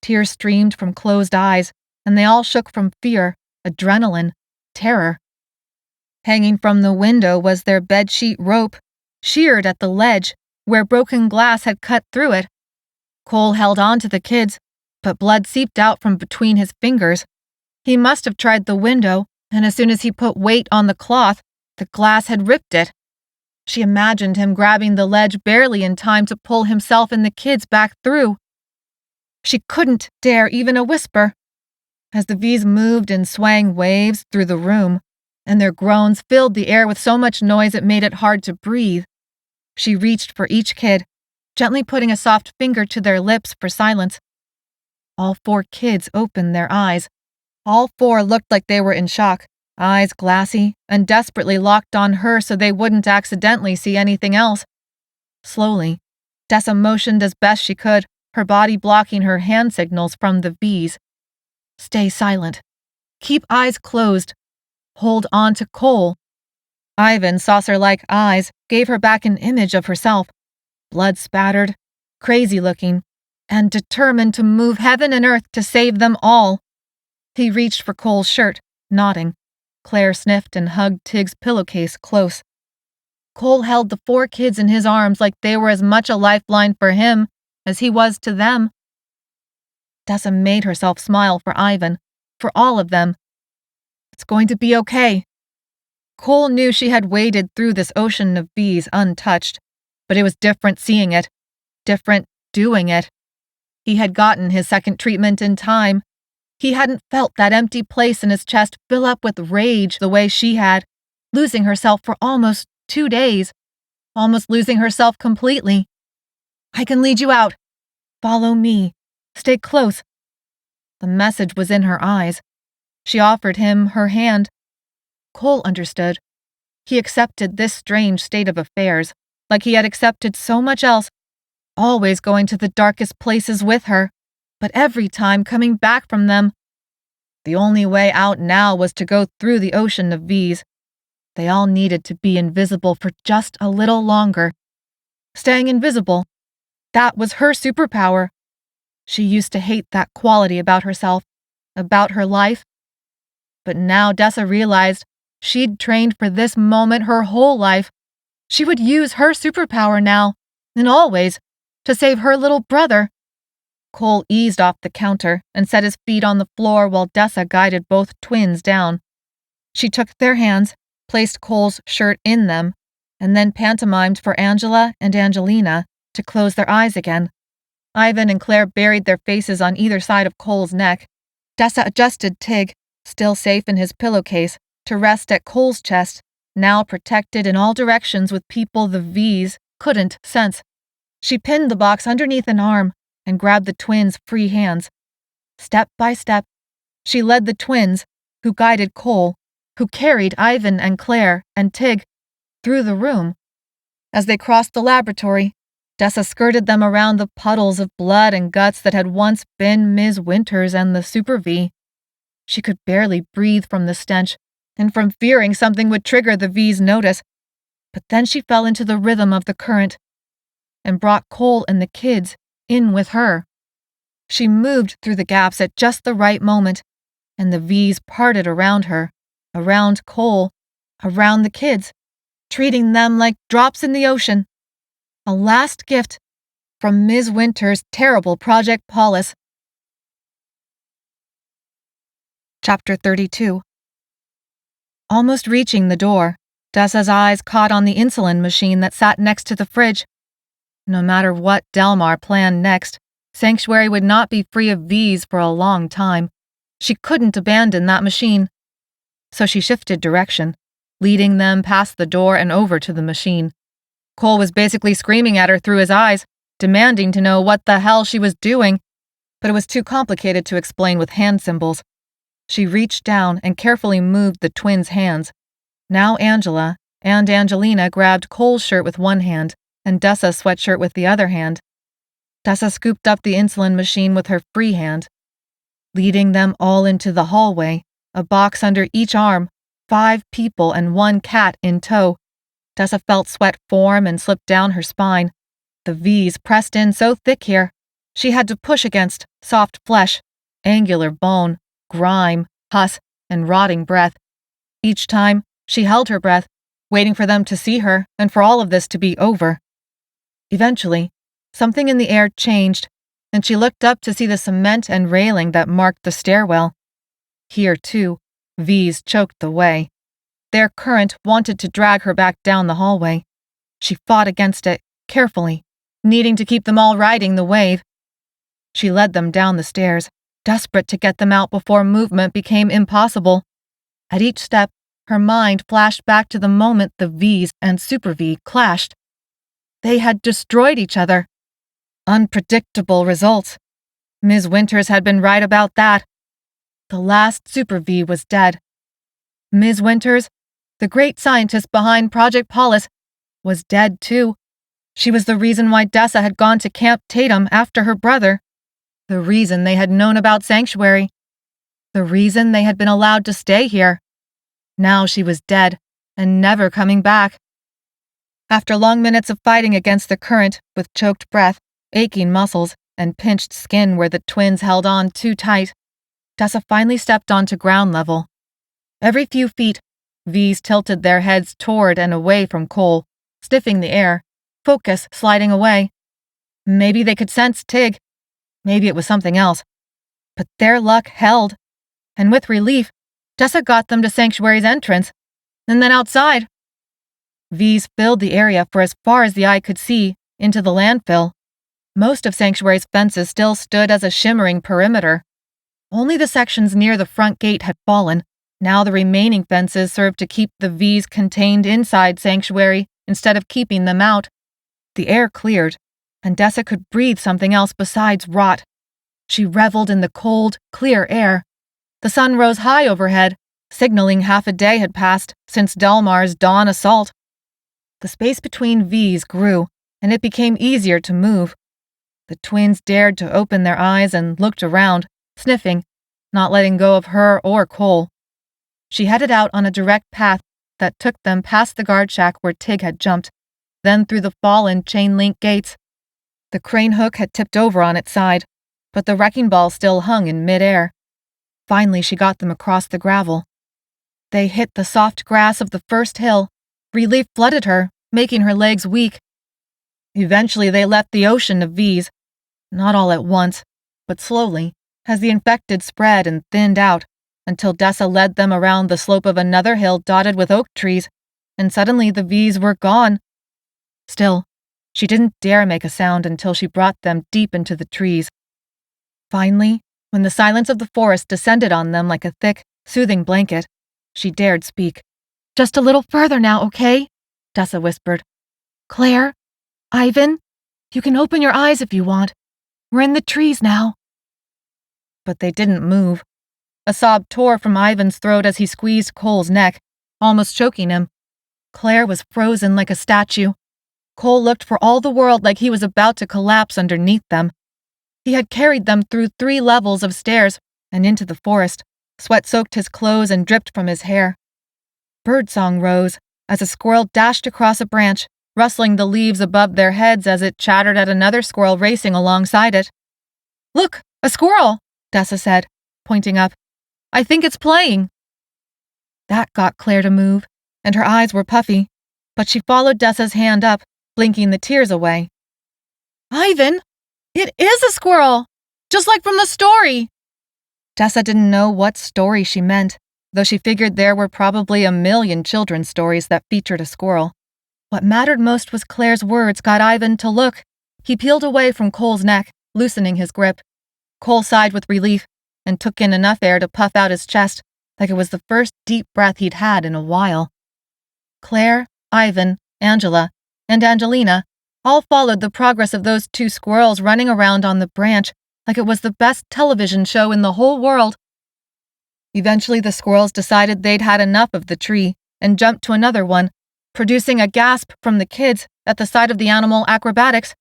Tears streamed from closed eyes, and they all shook from fear, adrenaline, terror. Hanging from the window was their bedsheet rope, sheared at the ledge, where broken glass had cut through it. Cole held on to the kids, but blood seeped out from between his fingers. He must have tried the window, and as soon as he put weight on the cloth, the glass had ripped it. She imagined him grabbing the ledge barely in time to pull himself and the kids back through. She couldn't dare even a whisper. As the Vs moved in swaying waves through the room, and their groans filled the air with so much noise it made it hard to breathe, she reached for each kid, gently putting a soft finger to their lips for silence. All 4 kids opened their eyes. All 4 looked like they were in shock, eyes glassy and desperately locked on her so they wouldn't accidentally see anything else. Slowly, Dessa motioned as best she could, her body blocking her hand signals from the Vs. Stay silent. Keep eyes closed. hold on to Cole. Ivan's saucer-like eyes gave her back an image of herself, blood-spattered, crazy-looking, and determined to move heaven and earth to save them all. He reached for Cole's shirt, nodding. Claire sniffed and hugged Tig's pillowcase close. Cole held the 4 kids in his arms like they were as much a lifeline for him as he was to them. Dessa made herself smile for Ivan, for all of them. It's going to be okay. Cole knew she had waded through this ocean of bees untouched, but it was different seeing it, different doing it. He had gotten his second treatment in time. He hadn't felt that empty place in his chest fill up with rage the way she had, losing herself for almost 2 days, almost losing herself completely. I can lead you out. Follow me. Stay close. The message was in her eyes. She offered him her hand. Cole understood. He accepted this strange state of affairs, like he had accepted so much else, always going to the darkest places with her, but every time coming back from them. The only way out now was to go through the ocean of V's. They all needed to be invisible for just a little longer. Staying invisible, that was her superpower. She used to hate that quality about herself, about her life. But now Dessa realized she'd trained for this moment her whole life. She would use her superpower now, and always, to save her little brother. Cole eased off the counter and set his feet on the floor while Dessa guided both twins down. She took their hands, placed Cole's shirt in them, and then pantomimed for Angela and Angelina to close their eyes again. Ivan and Claire buried their faces on either side of Cole's neck. Dessa adjusted Tig, still safe in his pillowcase, to rest at Cole's chest, now protected in all directions with people the V's couldn't sense. She pinned the box underneath an arm and grabbed the twins' free hands. Step by step, she led the twins, who guided Cole, who carried Ivan and Claire and Tig, through the room. As they crossed the laboratory, Dessa skirted them around the puddles of blood and guts that had once been Ms. Winters and the Super V. She could barely breathe from the stench, and from fearing something would trigger the V's notice. But then she fell into the rhythm of the current, and brought Cole and the kids in with her. She moved through the gaps at just the right moment, and the V's parted around her, around Cole, around the kids, treating them like drops in the ocean. A last gift from Ms. Winter's terrible Project Paulus. Chapter 32. Almost reaching the door, Dessa's eyes caught on the insulin machine that sat next to the fridge. No matter what Delmar planned next, Sanctuary would not be free of V's for a long time. She couldn't abandon that machine. So she shifted direction, leading them past the door and over to the machine. Cole was basically screaming at her through his eyes, demanding to know what the hell she was doing, but it was too complicated to explain with hand symbols. She reached down and carefully moved the twins' hands. Now Angela and Angelina grabbed Cole's shirt with one hand and Dessa's sweatshirt with the other hand. Dessa scooped up the insulin machine with her free hand. Leading them all into the hallway, a box under each arm, 5 people and 1 cat in tow. Dessa felt sweat form and slip down her spine. The V's pressed in so thick here, she had to push against soft flesh, angular bone, grime, pus, and rotting breath. Each time, she held her breath, waiting for them to see her and for all of this to be over. Eventually, something in the air changed, and she looked up to see the cement and railing that marked the stairwell. Here, too, V's choked the way. Their current wanted to drag her back down the hallway. She fought against it, carefully, needing to keep them all riding the wave. She led them down the stairs, desperate to get them out before movement became impossible. At each step, her mind flashed back to the moment the V's and Super V clashed. They had destroyed each other. Unpredictable results. Ms. Winters had been right about that. The last Super V was dead. Ms. Winters, the great scientist behind Project Paulus, was dead too. She was the reason why Dessa had gone to Camp Tatum after her brother. The reason they had known about Sanctuary. The reason they had been allowed to stay here. Now she was dead, and never coming back. After long minutes of fighting against the current, with choked breath, aching muscles, and pinched skin where the twins held on too tight, Dessa finally stepped onto ground level. Every few feet, V's tilted their heads toward and away from Cole, sniffing the air, focus sliding away. Maybe they could sense Tig. Maybe it was something else. But their luck held. And with relief, Dessa got them to Sanctuary's entrance, and then outside. V's filled the area for as far as the eye could see, into the landfill. Most of Sanctuary's fences still stood as a shimmering perimeter. Only the sections near the front gate had fallen. Now the remaining fences served to keep the V's contained inside Sanctuary instead of keeping them out. The air cleared, and Dessa could breathe something else besides rot. She reveled in the cold, clear air. The sun rose high overhead, signaling half a day had passed since Delmar's dawn assault. The space between V's grew, and it became easier to move. The twins dared to open their eyes and looked around, sniffing, not letting go of her or Cole. She headed out on a direct path that took them past the guard shack where Tig had jumped, then through the fallen chain-link gates. The crane hook had tipped over on its side, but the wrecking ball still hung in mid-air. Finally, she got them across the gravel. They hit the soft grass of the first hill. Relief flooded her, making her legs weak. Eventually, they left the ocean of V's. Not all at once, but slowly, as the infected spread and thinned out, until Dessa led them around the slope of another hill dotted with oak trees, and suddenly the V's were gone. Still, she didn't dare make a sound until she brought them deep into the trees. Finally, when the silence of the forest descended on them like a thick, soothing blanket, she dared speak. "Just a little further now, okay?" Dessa whispered. "Claire, Ivan, you can open your eyes if you want. We're in the trees now." But they didn't move. A sob tore from Ivan's throat as he squeezed Cole's neck, almost choking him. Claire was frozen like a statue. Cole looked for all the world like he was about to collapse underneath them. He had carried them through 3 levels of stairs and into the forest. Sweat soaked his clothes and dripped from his hair. Birdsong rose as a squirrel dashed across a branch, rustling the leaves above their heads as it chattered at another squirrel racing alongside it. "Look, a squirrel," Dessa said, pointing up. "I think it's playing." That got Claire to move, and her eyes were puffy, but she followed Dessa's hand up, blinking the tears away. "Ivan, it is a squirrel! Just like from the story!" Dessa didn't know what story she meant, though she figured there were probably a million children's stories that featured a squirrel. What mattered most was Claire's words got Ivan to look. He peeled away from Cole's neck, loosening his grip. Cole sighed with relief and took in enough air to puff out his chest, like it was the first deep breath he'd had in a while. Claire, Ivan, Angela, and Angelina all followed the progress of those 2 squirrels running around on the branch like it was the best television show in the whole world. Eventually, the squirrels decided they'd had enough of the tree and jumped to another one, producing a gasp from the kids at the sight of the animal acrobatics.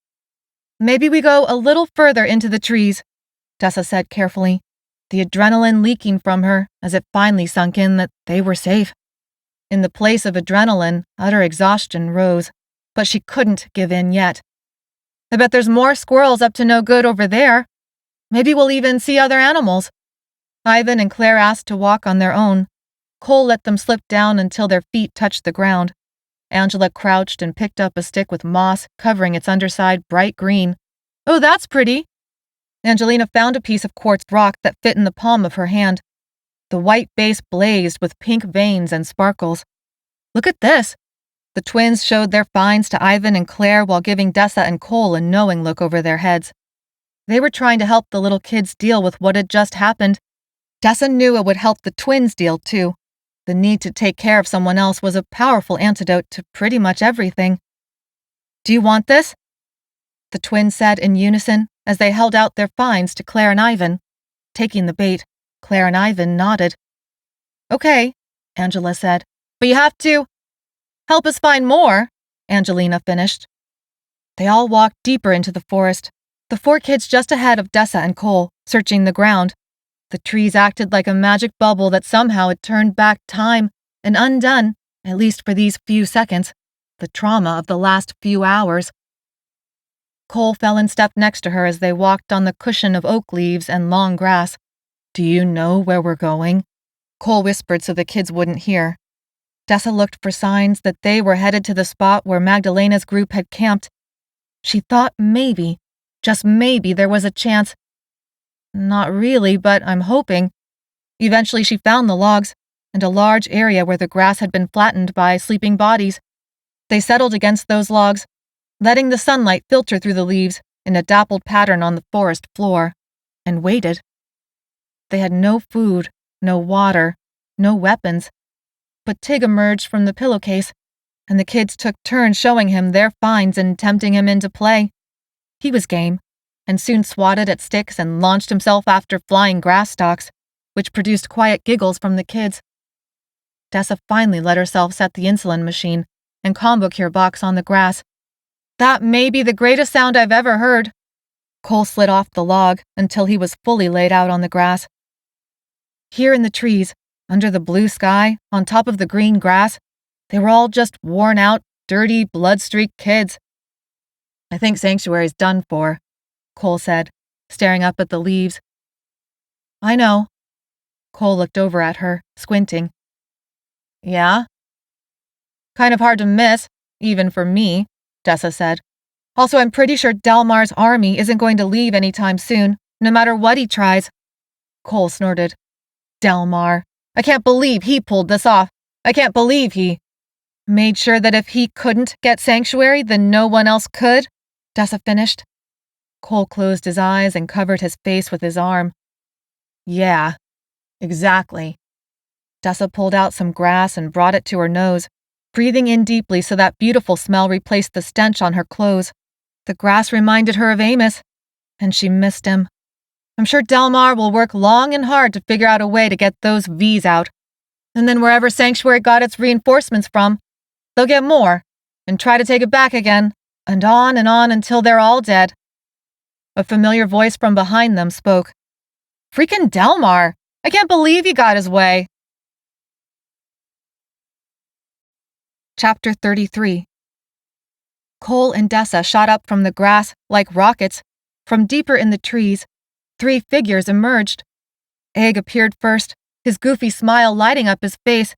"Maybe we go a little further into the trees," Dessa said carefully, the adrenaline leaking from her as it finally sunk in that they were safe. In the place of adrenaline, utter exhaustion rose, but she couldn't give in yet. "I bet there's more squirrels up to no good over there. Maybe we'll even see other animals." Ivan and Claire asked to walk on their own. Cole let them slip down until their feet touched the ground. Angela crouched and picked up a stick with moss covering its underside bright green. "Oh, that's pretty." Angelina found a piece of quartz rock that fit in the palm of her hand. The white base blazed with pink veins and sparkles. "Look at this." The twins showed their finds to Ivan and Claire while giving Dessa and Cole a knowing look over their heads. They were trying to help the little kids deal with what had just happened. Dessa knew it would help the twins deal, too. The need to take care of someone else was a powerful antidote to pretty much everything. "Do you want this?" The twins said in unison as they held out their finds to Claire and Ivan. Taking the bait, Claire and Ivan nodded. "Okay," Angela said, "but you have to help us find more," Angelina finished. They all walked deeper into the forest, the 4 kids just ahead of Dessa and Cole, searching the ground. The trees acted like a magic bubble that somehow had turned back time, and undone, at least for these few seconds, the trauma of the last few hours. Cole fell in step next to her as they walked on the cushion of oak leaves and long grass. "Do you know where we're going?" Cole whispered so the kids wouldn't hear. Dessa looked for signs that they were headed to the spot where Magdalena's group had camped. She thought maybe, just maybe, there was a chance. "Not really, but I'm hoping." Eventually she found the logs and a large area where the grass had been flattened by sleeping bodies. They settled against those logs, letting the sunlight filter through the leaves in a dappled pattern on the forest floor, and waited. They had no food, no water, no weapons, but Tig emerged from the pillowcase, and the kids took turns showing him their finds and tempting him into play. He was game, and soon swatted at sticks and launched himself after flying grass stalks, which produced quiet giggles from the kids. Dessa finally let herself set the insulin machine and combo cure box on the grass. "That may be the greatest sound I've ever heard." Cole slid off the log until he was fully laid out on the grass. Here in the trees, under the blue sky, on top of the green grass, they were all just worn-out, dirty, blood-streaked kids. "I think Sanctuary's done for," Cole said, staring up at the leaves. "I know." Cole looked over at her, squinting. "Yeah?" "Kind of hard to miss, even for me," Dessa said. "Also, I'm pretty sure Delmar's army isn't going to leave anytime soon, no matter what he tries." Cole snorted. "Delmar. I can't believe he pulled this off. I can't believe he made sure that if he couldn't get Sanctuary, then no one else could," Dessa finished. Cole closed his eyes and covered his face with his arm. "Yeah, exactly." Dessa pulled out some grass and brought it to her nose, breathing in deeply so that beautiful smell replaced the stench on her clothes. The grass reminded her of Amos, and she missed him. "I'm sure Delmar will work long and hard to figure out a way to get those V's out. And then wherever Sanctuary got its reinforcements from, they'll get more, and try to take it back again, and on until they're all dead." A familiar voice from behind them spoke. "Freaking Delmar! I can't believe he got his way." Chapter 33. Cole and Dessa shot up from the grass like rockets. From deeper in the trees, 3 figures emerged. Egg appeared first, his goofy smile lighting up his face.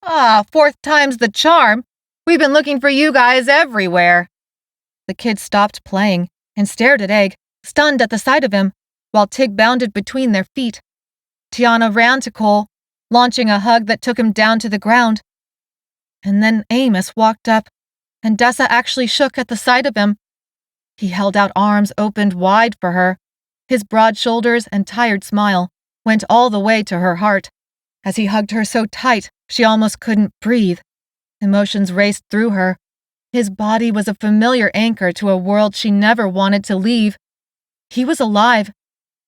"Ah, 4th time's the charm. We've been looking for you guys everywhere." The kids stopped playing and stared at Egg, stunned at the sight of him, while Tig bounded between their feet. Tiana ran to Cole, launching a hug that took him down to the ground. And then Amos walked up, and Dessa actually shook at the sight of him. He held out arms opened wide for her. His broad shoulders and tired smile went all the way to her heart. As he hugged her so tight, she almost couldn't breathe. Emotions raced through her. His body was a familiar anchor to a world she never wanted to leave. He was alive.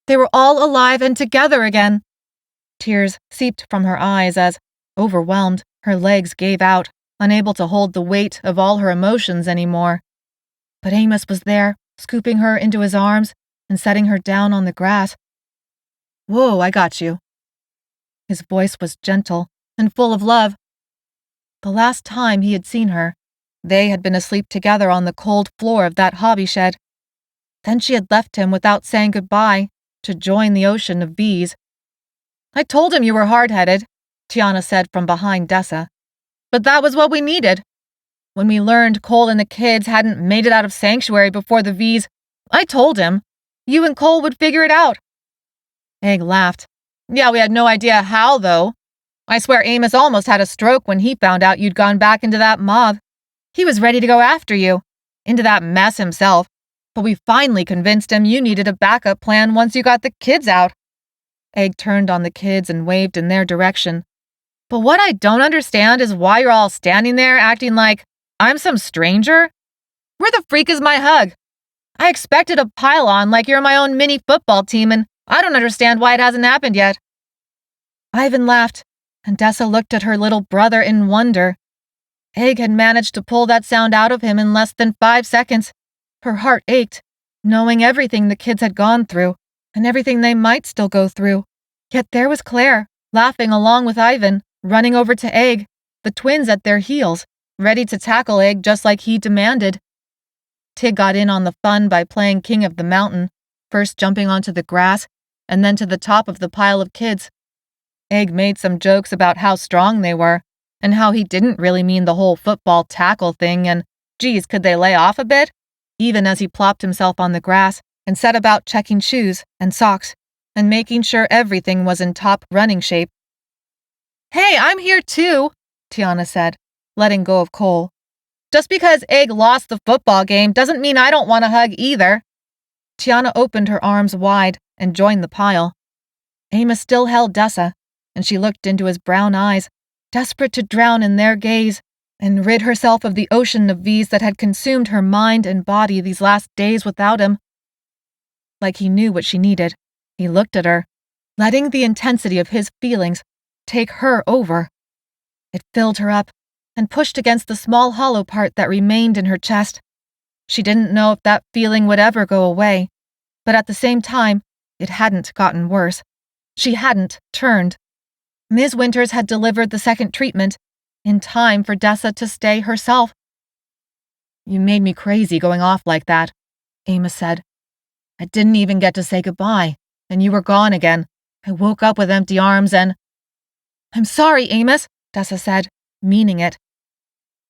They were all alive and together again. Tears seeped from her eyes as, overwhelmed, her legs gave out, unable to hold the weight of all her emotions anymore. But Amos was there, scooping her into his arms and setting her down on the grass. "Whoa, I got you." His voice was gentle and full of love. The last time he had seen her, they had been asleep together on the cold floor of that hobby shed. Then she had left him without saying goodbye to join the ocean of bees. "I told him you were hard-headed," Tiana said from behind Dessa. "But that was what we needed. When we learned Cole and the kids hadn't made it out of Sanctuary before the V's, I told him you and Cole would figure it out." Egg laughed. "Yeah, we had no idea how, though. I swear Amos almost had a stroke when he found out you'd gone back into that mob. He was ready to go after you, into that mess himself, but we finally convinced him you needed a backup plan once you got the kids out." Egg turned on the kids and waved in their direction. "But what I don't understand is why you're all standing there acting like I'm some stranger. Where the freak is my hug? I expected a pile-on like you're my own mini football team, and I don't understand why it hasn't happened yet." Ivan laughed, and Dessa looked at her little brother in wonder. Egg had managed to pull that sound out of him in less than 5 seconds. Her heart ached, knowing everything the kids had gone through, and everything they might still go through. Yet there was Claire, laughing along with Ivan, running over to Egg, the twins at their heels, ready to tackle Egg just like he demanded. Tig got in on the fun by playing king of the mountain, first jumping onto the grass and then to the top of the pile of kids. Egg made some jokes about how strong they were and how he didn't really mean the whole football tackle thing and, geez, could they lay off a bit? Even as he plopped himself on the grass and set about checking shoes and socks and making sure everything was in top running shape. "Hey, I'm here too," Tiana said, letting go of Cole. "Just because Egg lost the football game doesn't mean I don't want a hug either." Tiana opened her arms wide and joined the pile. Amos still held Dessa, and she looked into his brown eyes, desperate to drown in their gaze and rid herself of the ocean of V's that had consumed her mind and body these last days without him. Like he knew what she needed, he looked at her, letting the intensity of his feelings take her over. It filled her up and pushed against the small hollow part that remained in her chest. She didn't know if that feeling would ever go away, but at the same time, it hadn't gotten worse. She hadn't turned. Ms. Winters had delivered the second treatment, in time for Dessa to stay herself. "You made me crazy going off like that," Amos said. "I didn't even get to say goodbye, and you were gone again. I woke up with empty arms and—" "I'm sorry, Amos," Dessa said, meaning it.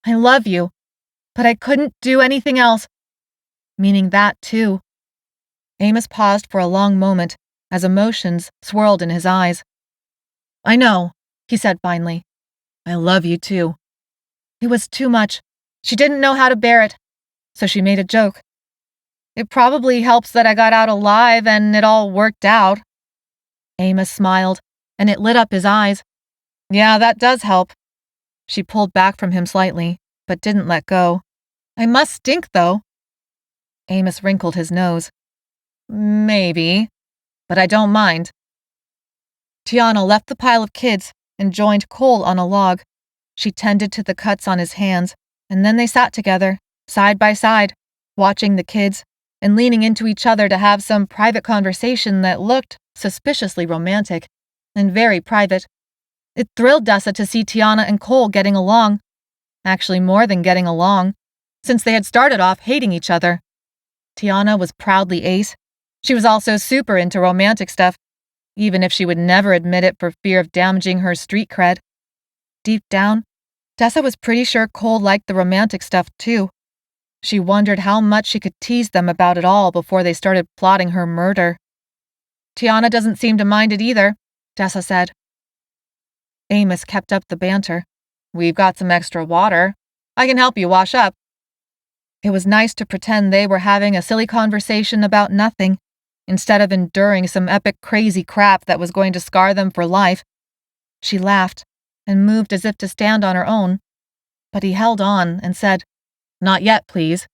"I love you, but I couldn't do anything else." Meaning that, too. Amos paused for a long moment as emotions swirled in his eyes. "I know," he said finally. "I love you too." It was too much. She didn't know how to bear it, so she made a joke. "It probably helps that I got out alive and it all worked out." Amos smiled, and it lit up his eyes. "Yeah, that does help." She pulled back from him slightly, but didn't let go. "I must stink, though." Amos wrinkled his nose. "Maybe, but I don't mind." Tiana left the pile of kids and joined Cole on a log. She tended to the cuts on his hands, and then they sat together, side by side, watching the kids and leaning into each other to have some private conversation that looked suspiciously romantic and very private. It thrilled Dessa to see Tiana and Cole getting along. Actually, more than getting along, since they had started off hating each other. Tiana was proudly ace. She was also super into romantic stuff, even if she would never admit it for fear of damaging her street cred. Deep down, Dessa was pretty sure Cole liked the romantic stuff too. She wondered how much she could tease them about it all before they started plotting her murder. "Tiana doesn't seem to mind it either," Dessa said. Amos kept up the banter. "We've got some extra water. I can help you wash up." It was nice to pretend they were having a silly conversation about nothing, instead of enduring some epic crazy crap that was going to scar them for life. She laughed and moved as if to stand on her own, but he held on and said, "Not yet, please."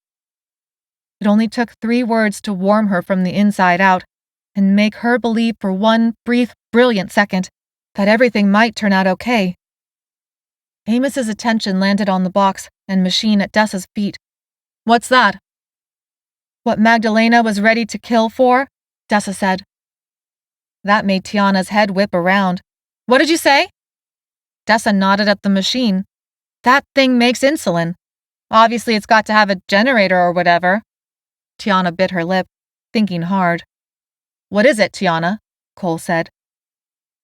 It only took 3 words to warm her from the inside out and make her believe for one brief, brilliant second that everything might turn out okay. Amos's attention landed on the box and machine at Dessa's feet. "What's that?" "What Magdalena was ready to kill for," Dessa said. That made Tiana's head whip around. "What did you say?" Dessa nodded at the machine. "That thing makes insulin. Obviously it's got to have a generator or whatever." Tiana bit her lip, thinking hard. "What is it, Tiana?" Cole said.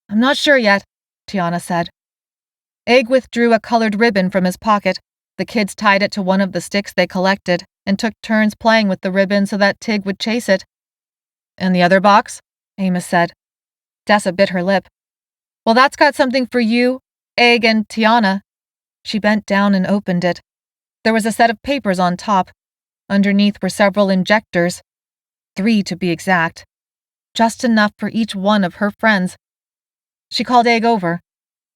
"I'm not sure yet," Tiana said. Egg withdrew a colored ribbon from his pocket. The kids tied it to one of the sticks they collected and took turns playing with the ribbon so that Tig would chase it. "And the other box?" Amos said. Dessa bit her lip. "Well, that's got something for you, Egg, and Tiana." She bent down and opened it. There was a set of papers on top. Underneath were several injectors. 3 to be exact. Just enough for each one of her friends. She called Egg over.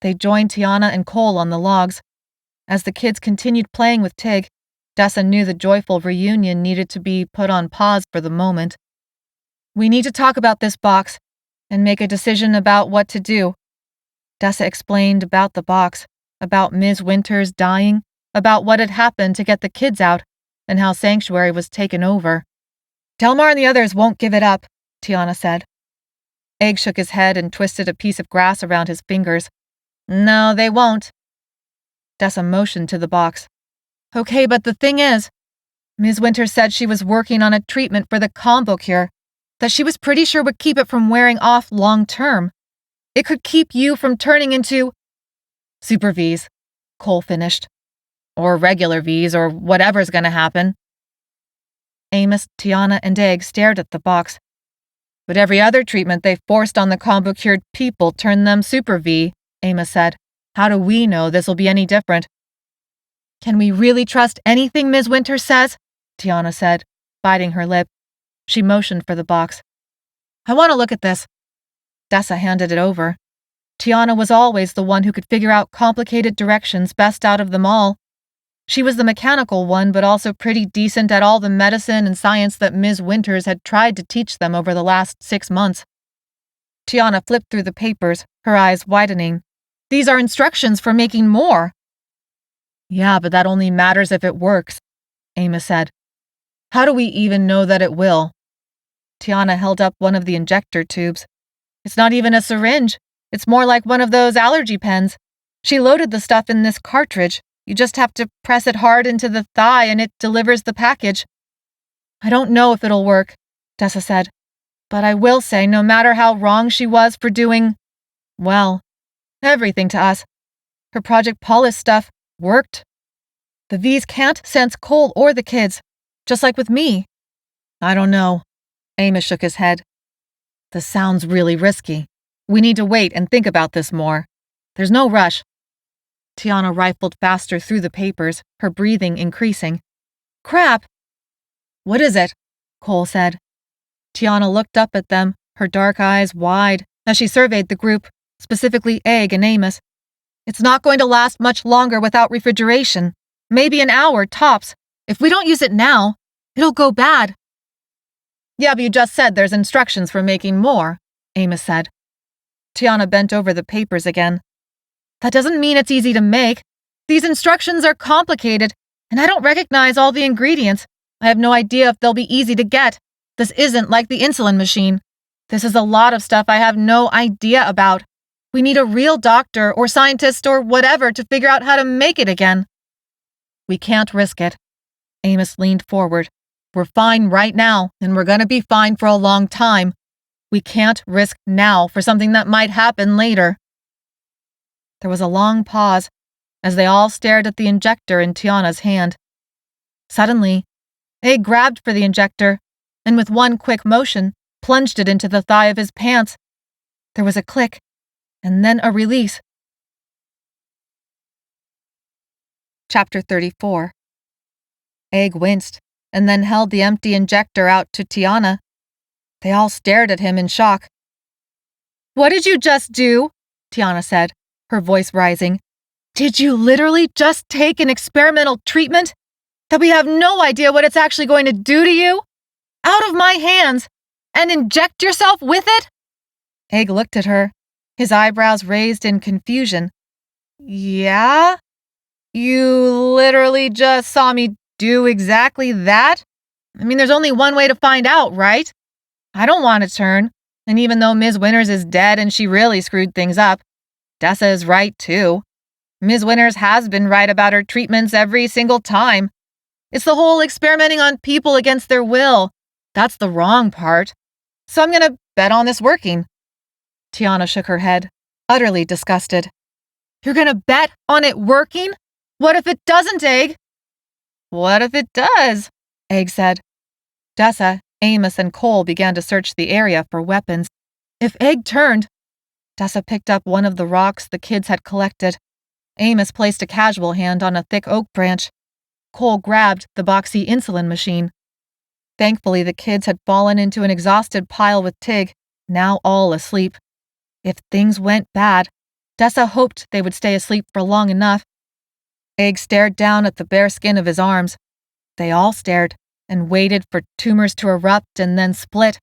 They joined Tiana and Cole on the logs. As the kids continued playing with Tig, Dessa knew the joyful reunion needed to be put on pause for the moment. "We need to talk about this box and make a decision about what to do." Dessa explained about the box, about Ms. Winters dying, about what had happened to get the kids out, and how Sanctuary was taken over. "Delmar and the others won't give it up," Tiana said. Egg shook his head and twisted a piece of grass around his fingers. No, they won't. Dessa motioned to the box. Okay, but the thing is, Ms. Winters said she was working on a treatment for the combo cure that she was pretty sure would keep it from wearing off long term. It could keep you from turning into Super Vs, Cole finished. Or regular Vs, or whatever's gonna happen. Amos, Tiana, and Egg stared at the box. But every other treatment they forced on the combo-cured people turned them Super V, Amos said. How do we know this'll be any different? Can we really trust anything Ms. Winters says? Tiana said, biting her lip. She motioned for the box. I want to look at this. Dessa handed it over. Tiana was always the one who could figure out complicated directions best out of them all. She was the mechanical one, but also pretty decent at all the medicine and science that Ms. Winters had tried to teach them over the last 6 months. Tiana flipped through the papers, her eyes widening. These are instructions for making more. Yeah, but that only matters if it works, Amos said. How do we even know that it will? Tiana held up one of the injector tubes. It's not even a syringe. It's more like one of those allergy pens. She loaded the stuff in this cartridge. You just have to press it hard into the thigh and it delivers the package. I don't know if it'll work, Dessa said. But I will say, no matter how wrong she was for doing, well, everything to us, her Project Paulus stuff worked. The Vs can't sense Cole or the kids, just like with me. I don't know. Amos shook his head. This sounds really risky. We need to wait and think about this more. There's no rush. Tiana rifled faster through the papers, her breathing increasing. Crap! What is it? Cole said. Tiana looked up at them, her dark eyes wide, as she surveyed the group, specifically Egg and Amos. It's not going to last much longer without refrigeration. Maybe an hour, tops. If we don't use it now, it'll go bad. Yeah, but you just said there's instructions for making more, Amos said. Tiana bent over the papers again. That doesn't mean it's easy to make. These instructions are complicated, and I don't recognize all the ingredients. I have no idea if they'll be easy to get. This isn't like the insulin machine. This is a lot of stuff I have no idea about. We need a real doctor or scientist or whatever to figure out how to make it again. We can't risk it. Amos leaned forward. We're fine right now, and we're gonna be fine for a long time. We can't risk now for something that might happen later. There was a long pause as they all stared at the injector in Tiana's hand. Suddenly, Egg grabbed for the injector and with one quick motion plunged it into the thigh of his pants. There was a click and then a release. Chapter 34. Egg winced and then held the empty injector out to Tiana. They all stared at him in shock. What did you just do? Tiana said, her voice rising. Did you literally just take an experimental treatment that we have no idea what it's actually going to do to you? Out of my hands, and inject yourself with it? Egg looked at her, his eyebrows raised in confusion. Yeah? You literally just saw me do exactly that? I mean, there's only one way to find out, right? I don't want to turn, and even though Ms. Winters is dead and she really screwed things up, Dessa is right too. Ms. Winters has been right about her treatments every single time. It's the whole experimenting on people against their will. That's the wrong part. So I'm gonna bet on this working. Tiana shook her head, utterly disgusted. You're gonna bet on it working? What if it doesn't, Egg? What if it does? Egg said. Dessa, Amos, and Cole began to search the area for weapons. If Egg turned, Dessa picked up one of the rocks the kids had collected. Amos placed a casual hand on a thick oak branch. Cole grabbed the boxy insulin machine. Thankfully, the kids had fallen into an exhausted pile with Tig, now all asleep. If things went bad, Dessa hoped they would stay asleep for long enough. Egg stared down at the bare skin of his arms. They all stared and waited for tumors to erupt and then split,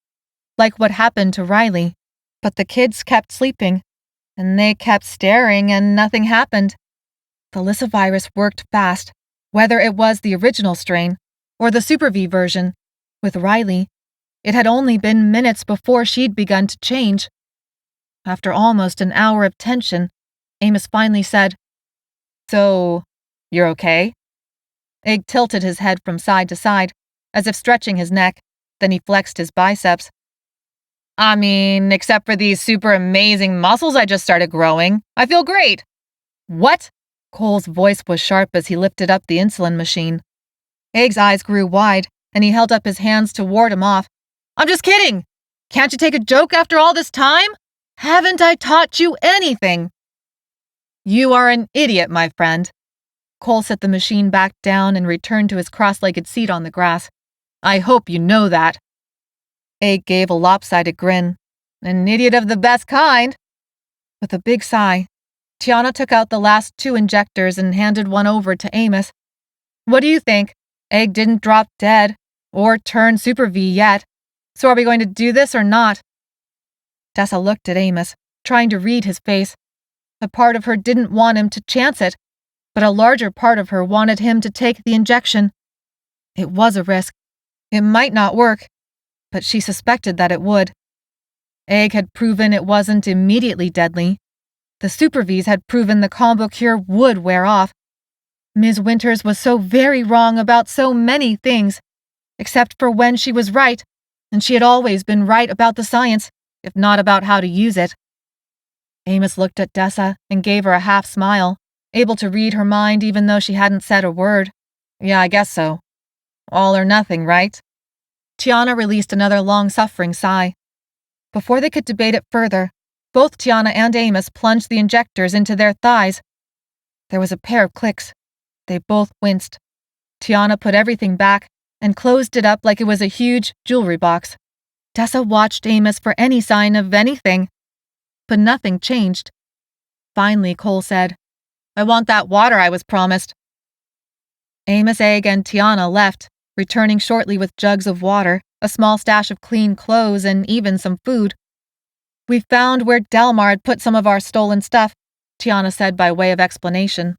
like what happened to Riley. But the kids kept sleeping, and they kept staring and nothing happened. The Lyssa worked fast, whether it was the original strain or the Super V version. With Riley, it had only been minutes before she'd begun to change. After almost an hour of tension, Amos finally said, "So, you're okay?" Egg tilted his head from side to side, as if stretching his neck, then he flexed his biceps. "I mean, except for these super amazing muscles I just started growing, I feel great." "What?" Cole's voice was sharp as he lifted up the insulin machine. Egg's eyes grew wide, and he held up his hands to ward him off. "I'm just kidding! Can't you take a joke after all this time? Haven't I taught you anything?" "You are an idiot, my friend." Cole set the machine back down and returned to his cross-legged seat on the grass. "I hope you know that." Egg gave a lopsided grin. "An idiot of the best kind." With a big sigh, Tiana took out the last 2 injectors and handed one over to Amos. "What do you think? Egg didn't drop dead, or turn Super V yet, so are we going to do this or not?" Dessa looked at Amos, trying to read his face. A part of her didn't want him to chance it, but a larger part of her wanted him to take the injection. It was a risk. It might not work, but she suspected that it would. Egg had proven it wasn't immediately deadly. The Super Vs had proven the combo cure would wear off. Ms. Winters was so very wrong about so many things, except for when she was right, and she had always been right about the science, if not about how to use it. Amos looked at Dessa and gave her a half smile, able to read her mind even though she hadn't said a word. "Yeah, I guess so. All or nothing, right?" Tiana released another long-suffering sigh. Before they could debate it further, both Tiana and Amos plunged the injectors into their thighs. There was a pair of clicks. They both winced. Tiana put everything back and closed it up like it was a huge jewelry box. Dessa watched Amos for any sign of anything, but nothing changed. Finally, Cole said, "I want that water I was promised." Amos, Egg, and Tiana left, returning shortly with jugs of water, a small stash of clean clothes, and even some food. "We found where Delmar had put some of our stolen stuff," Tiana said by way of explanation.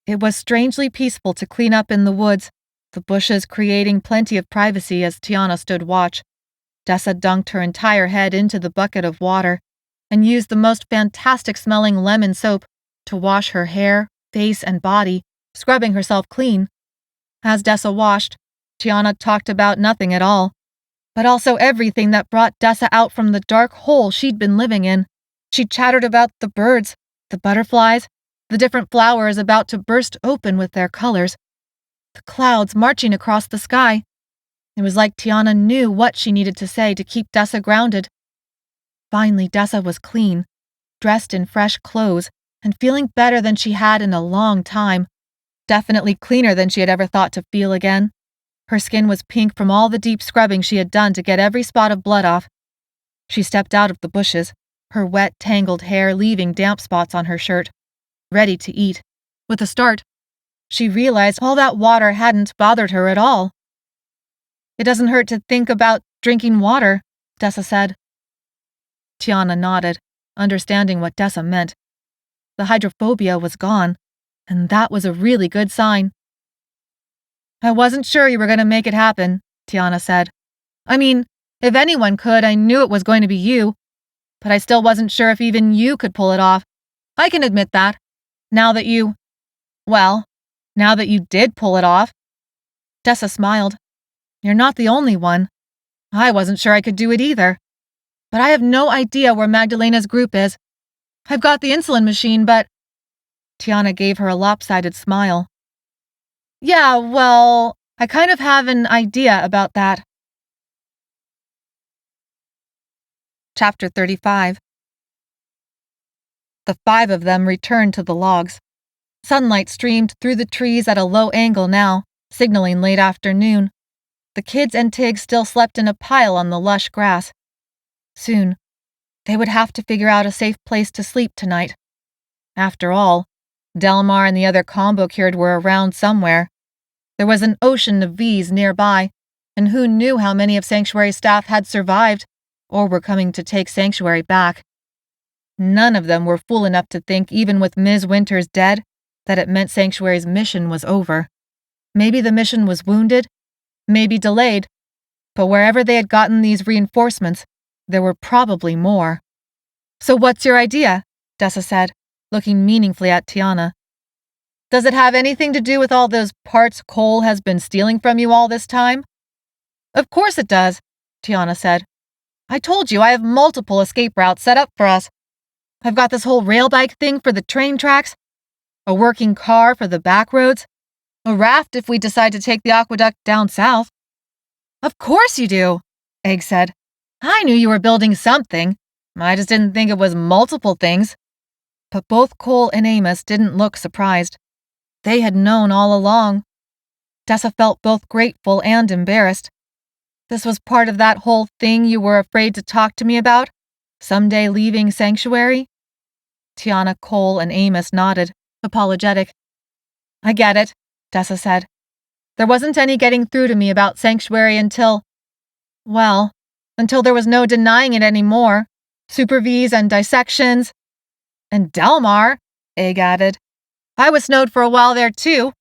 It was strangely peaceful to clean up in the woods, the bushes creating plenty of privacy as Tiana stood watch. Dessa dunked her entire head into the bucket of water and used the most fantastic-smelling lemon soap to wash her hair, face, and body, scrubbing herself clean. As Dessa washed, Tiana talked about nothing at all, but also everything that brought Dessa out from the dark hole she'd been living in. She chattered about the birds, the butterflies, the different flowers about to burst open with their colors, the clouds marching across the sky. It was like Tiana knew what she needed to say to keep Dessa grounded. Finally, Dessa was clean, dressed in fresh clothes, and feeling better than she had in a long time. Definitely cleaner than she had ever thought to feel again. Her skin was pink from all the deep scrubbing she had done to get every spot of blood off. She stepped out of the bushes, her wet, tangled hair leaving damp spots on her shirt, ready to eat. With a start, she realized all that water hadn't bothered her at all. "It doesn't hurt to think about drinking water," Dessa said. Tiana nodded, understanding what Dessa meant. The hydrophobia was gone, and that was a really good sign. "I wasn't sure you were going to make it happen," Tiana said. "I mean, if anyone could, I knew it was going to be you, but I still wasn't sure if even you could pull it off. I can admit that. Now that you did pull it off." Dessa smiled. "You're not the only one. I wasn't sure I could do it either. But I have no idea where Magdalena's group is. I've got the insulin machine, but—" Tiana gave her a lopsided smile. "Yeah, well, I kind of have an idea about that." Chapter 35. The 5 of them returned to the logs. Sunlight streamed through the trees at a low angle now, signaling late afternoon. The kids and Tig still slept in a pile on the lush grass. Soon, they would have to figure out a safe place to sleep tonight. After all, Delmar and the other combo cured were around somewhere. There was an ocean of Vs nearby, and who knew how many of Sanctuary's staff had survived or were coming to take Sanctuary back. None of them were fool enough to think, even with Ms. Winters dead, that it meant Sanctuary's mission was over. Maybe the mission was wounded, maybe delayed, but wherever they had gotten these reinforcements, there were probably more. "So what's your idea?" Dessa said. looking meaningfully at Tiana. Does it have anything to do with all those parts Cole has been stealing from you all this time? Of course it does, Tiana said. I told you I have multiple escape routes set up for us. I've got this whole rail bike thing for the train tracks, a working car for the back roads, a raft if we decide to take the aqueduct down south. Of course you do, Egg said. I knew you were building something. I just didn't think it was multiple things. But both Cole and Amos didn't look surprised. They had known all along. Dessa felt both grateful and embarrassed. This was part of that whole thing you were afraid to talk to me about? Someday leaving Sanctuary? Tiana, Cole, and Amos nodded, apologetic. I get it, Dessa said. There wasn't any getting through to me about Sanctuary until there was no denying it anymore. Super Vs and dissections. And Delmar, Egg added. I was snowed for a while there too.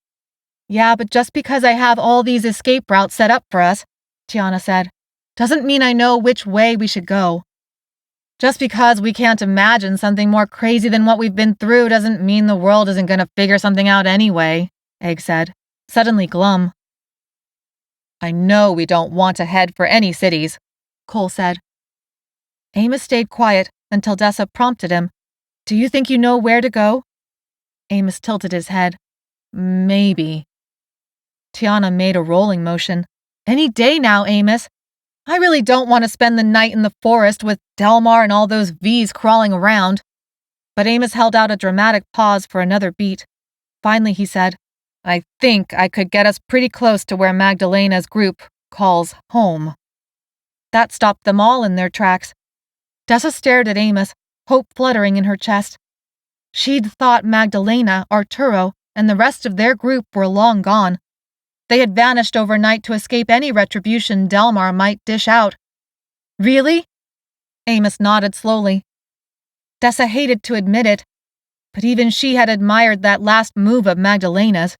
Yeah, but just because I have all these escape routes set up for us, Tiana said, doesn't mean I know which way we should go. Just because we can't imagine something more crazy than what we've been through doesn't mean the world isn't going to figure something out anyway, Egg said, suddenly glum. I know we don't want to head for any cities, Cole said. Amos stayed quiet until Dessa prompted him. Do you think you know where to go? Amos tilted his head. Maybe. Tiana made a rolling motion. Any day now, Amos. I really don't want to spend the night in the forest with Delmar and all those Vs crawling around. But Amos held out a dramatic pause for another beat. Finally, he said, I think I could get us pretty close to where Magdalena's group calls home. That stopped them all in their tracks. Dessa stared at Amos, hope fluttering in her chest. She'd thought Magdalena, Arturo, and the rest of their group were long gone. They had vanished overnight to escape any retribution Delmar might dish out. Really? Amos nodded slowly. Dessa hated to admit it, but even she had admired that last move of Magdalena's.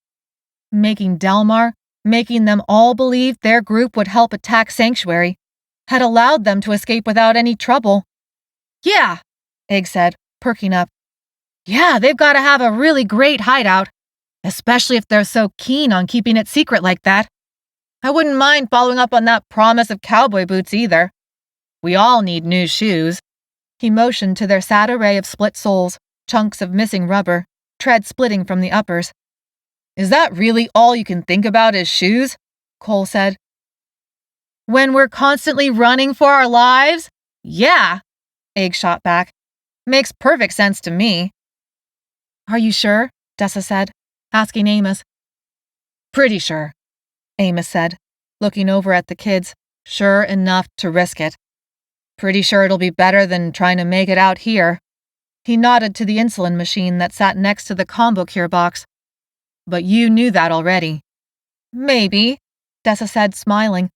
Making Delmar, making them all believe their group would help attack Sanctuary, had allowed them to escape without any trouble. Yeah, Egg said, perking up. Yeah, they've got to have a really great hideout, especially if they're so keen on keeping it secret like that. I wouldn't mind following up on that promise of cowboy boots either. We all need new shoes. He motioned to their sad array of split soles, chunks of missing rubber, tread splitting from the uppers. Is that really all you can think about is shoes? Cole said. When we're constantly running for our lives? Yeah, Egg shot back. Makes perfect sense to me. Are you sure? Dessa said, asking Amos. Pretty sure, Amos said, looking over at the kids, sure enough to risk it. Pretty sure it'll be better than trying to make it out here. He nodded to the insulin machine that sat next to the combo cure box. But you knew that already. Maybe, Dessa said, smiling.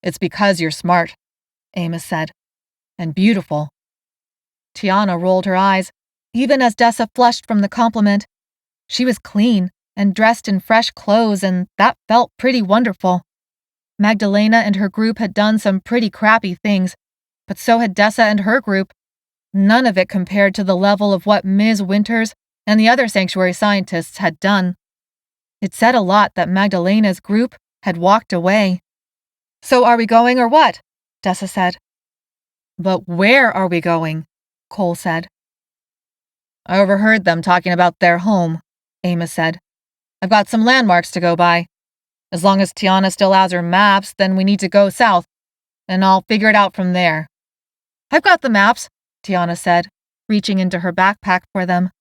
It's because you're smart, Amos said, and beautiful. Tiana rolled her eyes, even as Dessa flushed from the compliment. She was clean and dressed in fresh clothes, and that felt pretty wonderful. Magdalena and her group had done some pretty crappy things, but so had Dessa and her group. None of it compared to the level of what Ms. Winters and the other Sanctuary scientists had done. It said a lot that Magdalena's group had walked away. So are we going or what? Dessa said. But where are we going? Cole said. I overheard them talking about their home, Amos said. I've got some landmarks to go by. As long as Tiana still has her maps, then we need to go south, and I'll figure it out from there. I've got the maps, Tiana said, reaching into her backpack for them.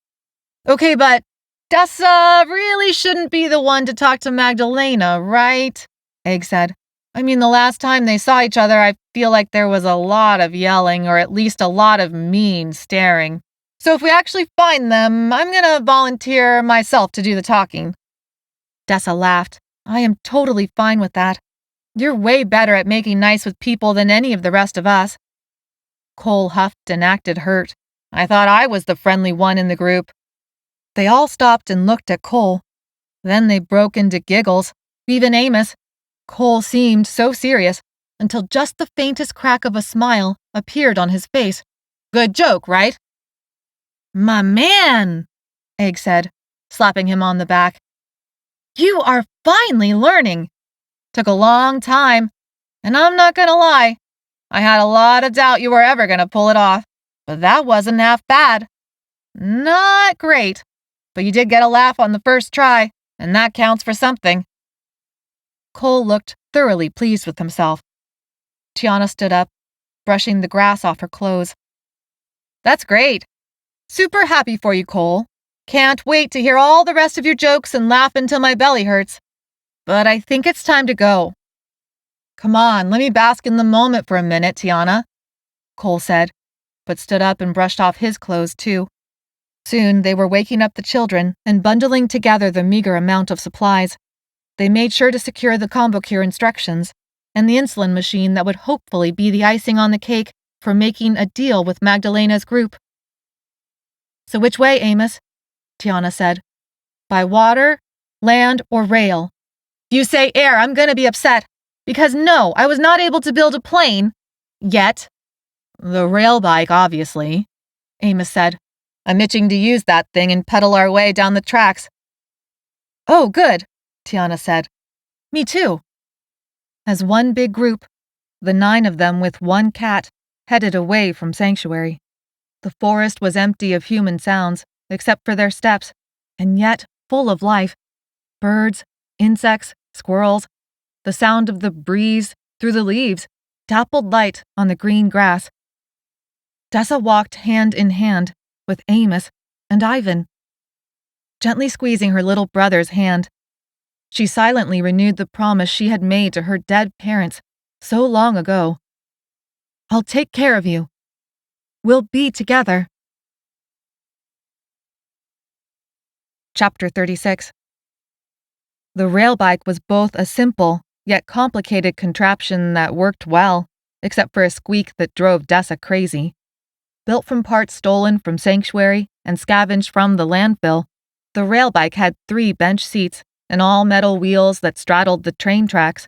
Okay, but Dessa really shouldn't be the one to talk to Magdalena, right? Egg said. I mean, the last time they saw each other, I feel like there was a lot of yelling, or at least a lot of mean staring. So if we actually find them, I'm gonna volunteer myself to do the talking. Dessa laughed. I am totally fine with that. You're way better at making nice with people than any of the rest of us. Cole huffed and acted hurt. I thought I was the friendly one in the group. They all stopped and looked at Cole. Then they broke into giggles, even Amos. Cole seemed so serious until just the faintest crack of a smile appeared on his face. Good joke, right? My man, Egg said, slapping him on the back. You are finally learning. Took a long time, and I'm not gonna lie, I had a lot of doubt you were ever gonna pull it off, but that wasn't half bad. Not great, but you did get a laugh on the first try, and that counts for something. Cole looked thoroughly pleased with himself. Tiana stood up, brushing the grass off her clothes. That's great. Super happy for you, Cole. Can't wait to hear all the rest of your jokes and laugh until my belly hurts. But I think it's time to go. Come on, let me bask in the moment for a minute, Tiana, Cole said, but stood up and brushed off his clothes too. Soon they were waking up the children and bundling together the meager amount of supplies. They made sure to secure the combo cure instructions and the insulin machine that would hopefully be the icing on the cake for making a deal with Magdalena's group. So which way, Amos? Tiana said. By water, land, or rail? If you say air, I'm gonna be upset. Because no, I was not able to build a plane. Yet. The rail bike, obviously, Amos said. I'm itching to use that thing and pedal our way down the tracks. Oh, good, Tiana said. Me too. As one big group, the 9 of them with one cat, headed away from Sanctuary. The forest was empty of human sounds, except for their steps, and yet full of life. Birds, insects, squirrels, the sound of the breeze through the leaves, dappled light on the green grass. Dessa walked hand in hand with Amos and Ivan, gently squeezing her little brother's hand. She silently renewed the promise she had made to her dead parents so long ago. I'll take care of you. We'll be together. Chapter 36. The rail bike was both a simple, yet complicated contraption that worked well, except for a squeak that drove Dessa crazy. Built from parts stolen from Sanctuary and scavenged from the landfill, the rail bike had 3 bench seats and all-metal wheels that straddled the train tracks.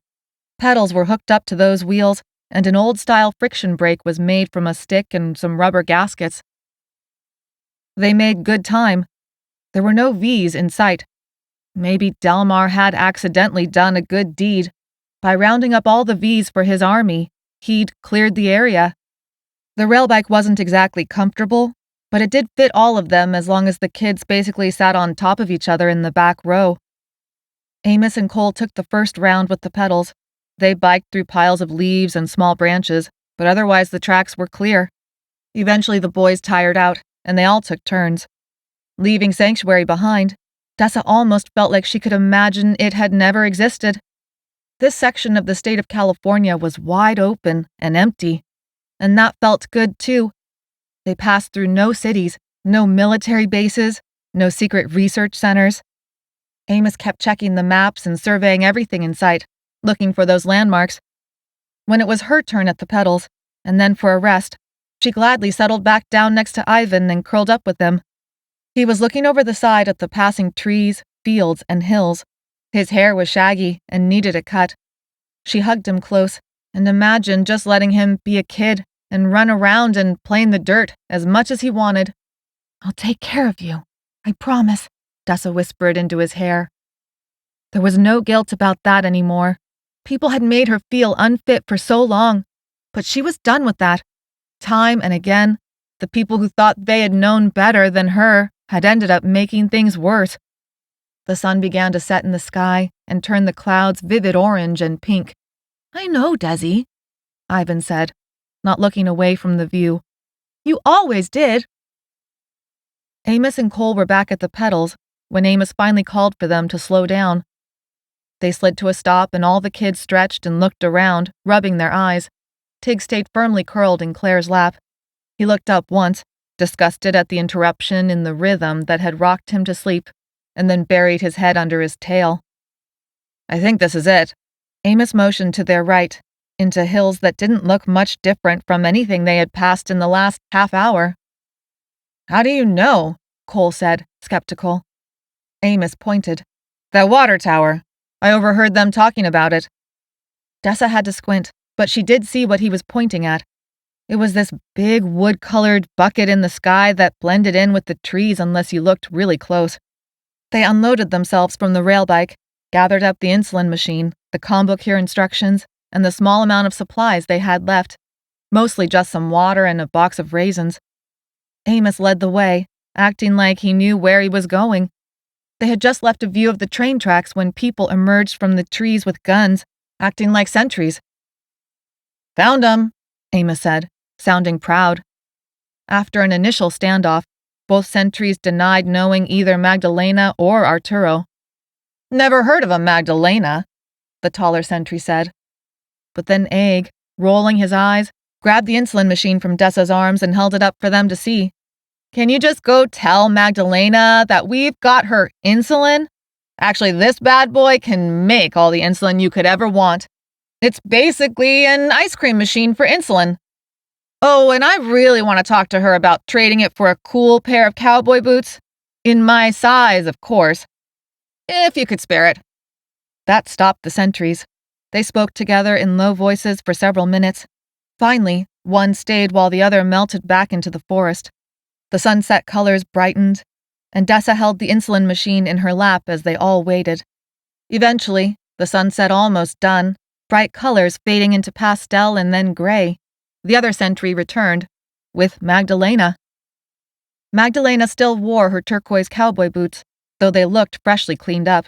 Pedals were hooked up to those wheels, and an old-style friction brake was made from a stick and some rubber gaskets. They made good time. There were no V's in sight. Maybe Delmar had accidentally done a good deed. By rounding up all the V's for his army, he'd cleared the area. The rail bike wasn't exactly comfortable, but it did fit all of them as long as the kids basically sat on top of each other in the back row. Amos and Cole took the first round with the pedals. They biked through piles of leaves and small branches, but otherwise the tracks were clear. Eventually the boys tired out, and they all took turns. Leaving Sanctuary behind, Dessa almost felt like she could imagine it had never existed. This section of the state of California was wide open and empty, and that felt good too. They passed through no cities, no military bases, no secret research centers. Amos kept checking the maps and surveying everything in sight, looking for those landmarks. When it was her turn at the pedals, and then for a rest, she gladly settled back down next to Ivan and curled up with him. He was looking over the side at the passing trees, fields, and hills. His hair was shaggy and needed a cut. She hugged him close and imagined just letting him be a kid and run around and play in the dirt as much as he wanted. I'll take care of you, I promise, Dessa whispered into his hair. There was no guilt about that anymore. People had made her feel unfit for so long, but she was done with that. Time and again, the people who thought they had known better than her had ended up making things worse. The sun began to set in the sky and turn the clouds vivid orange and pink. I know, Desi, Ivan said, not looking away from the view. You always did. Amos and Cole were back at the pedals when Amos finally called for them to slow down. They slid to a stop and all the kids stretched and looked around, rubbing their eyes. Tig stayed firmly curled in Claire's lap. He looked up once, disgusted at the interruption in the rhythm that had rocked him to sleep, and then buried his head under his tail. I think this is it. Amos motioned to their right, into hills that didn't look much different from anything they had passed in the last half hour. How do you know? Cole said, skeptical. Amos pointed. That water tower. I overheard them talking about it. Dessa had to squint, but she did see what he was pointing at. It was this big wood-colored bucket in the sky that blended in with the trees unless you looked really close. They unloaded themselves from the rail bike, gathered up the insulin machine, the combo cure instructions, and the small amount of supplies they had left, mostly just some water and a box of raisins. Amos led the way, acting like he knew where he was going. They had just left a view of the train tracks when people emerged from the trees with guns, acting like sentries. "Found 'em," Amos said, sounding proud. After an initial standoff, both sentries denied knowing either Magdalena or Arturo. "Never heard of a Magdalena," the taller sentry said. But then Egg, rolling his eyes, grabbed the insulin machine from Dessa's arms and held it up for them to see. "Can you just go tell Magdalena that we've got her insulin? Actually, this bad boy can make all the insulin you could ever want. It's basically an ice cream machine for insulin. Oh, and I really want to talk to her about trading it for a cool pair of cowboy boots. In my size, of course. If you could spare it." That stopped the sentries. They spoke together in low voices for several minutes. Finally, one stayed while the other melted back into the forest. The sunset colors brightened, and Dessa held the insulin machine in her lap as they all waited. Eventually, the sunset almost done, bright colors fading into pastel and then gray, the other sentry returned, with Magdalena. Magdalena still wore her turquoise cowboy boots, though they looked freshly cleaned up.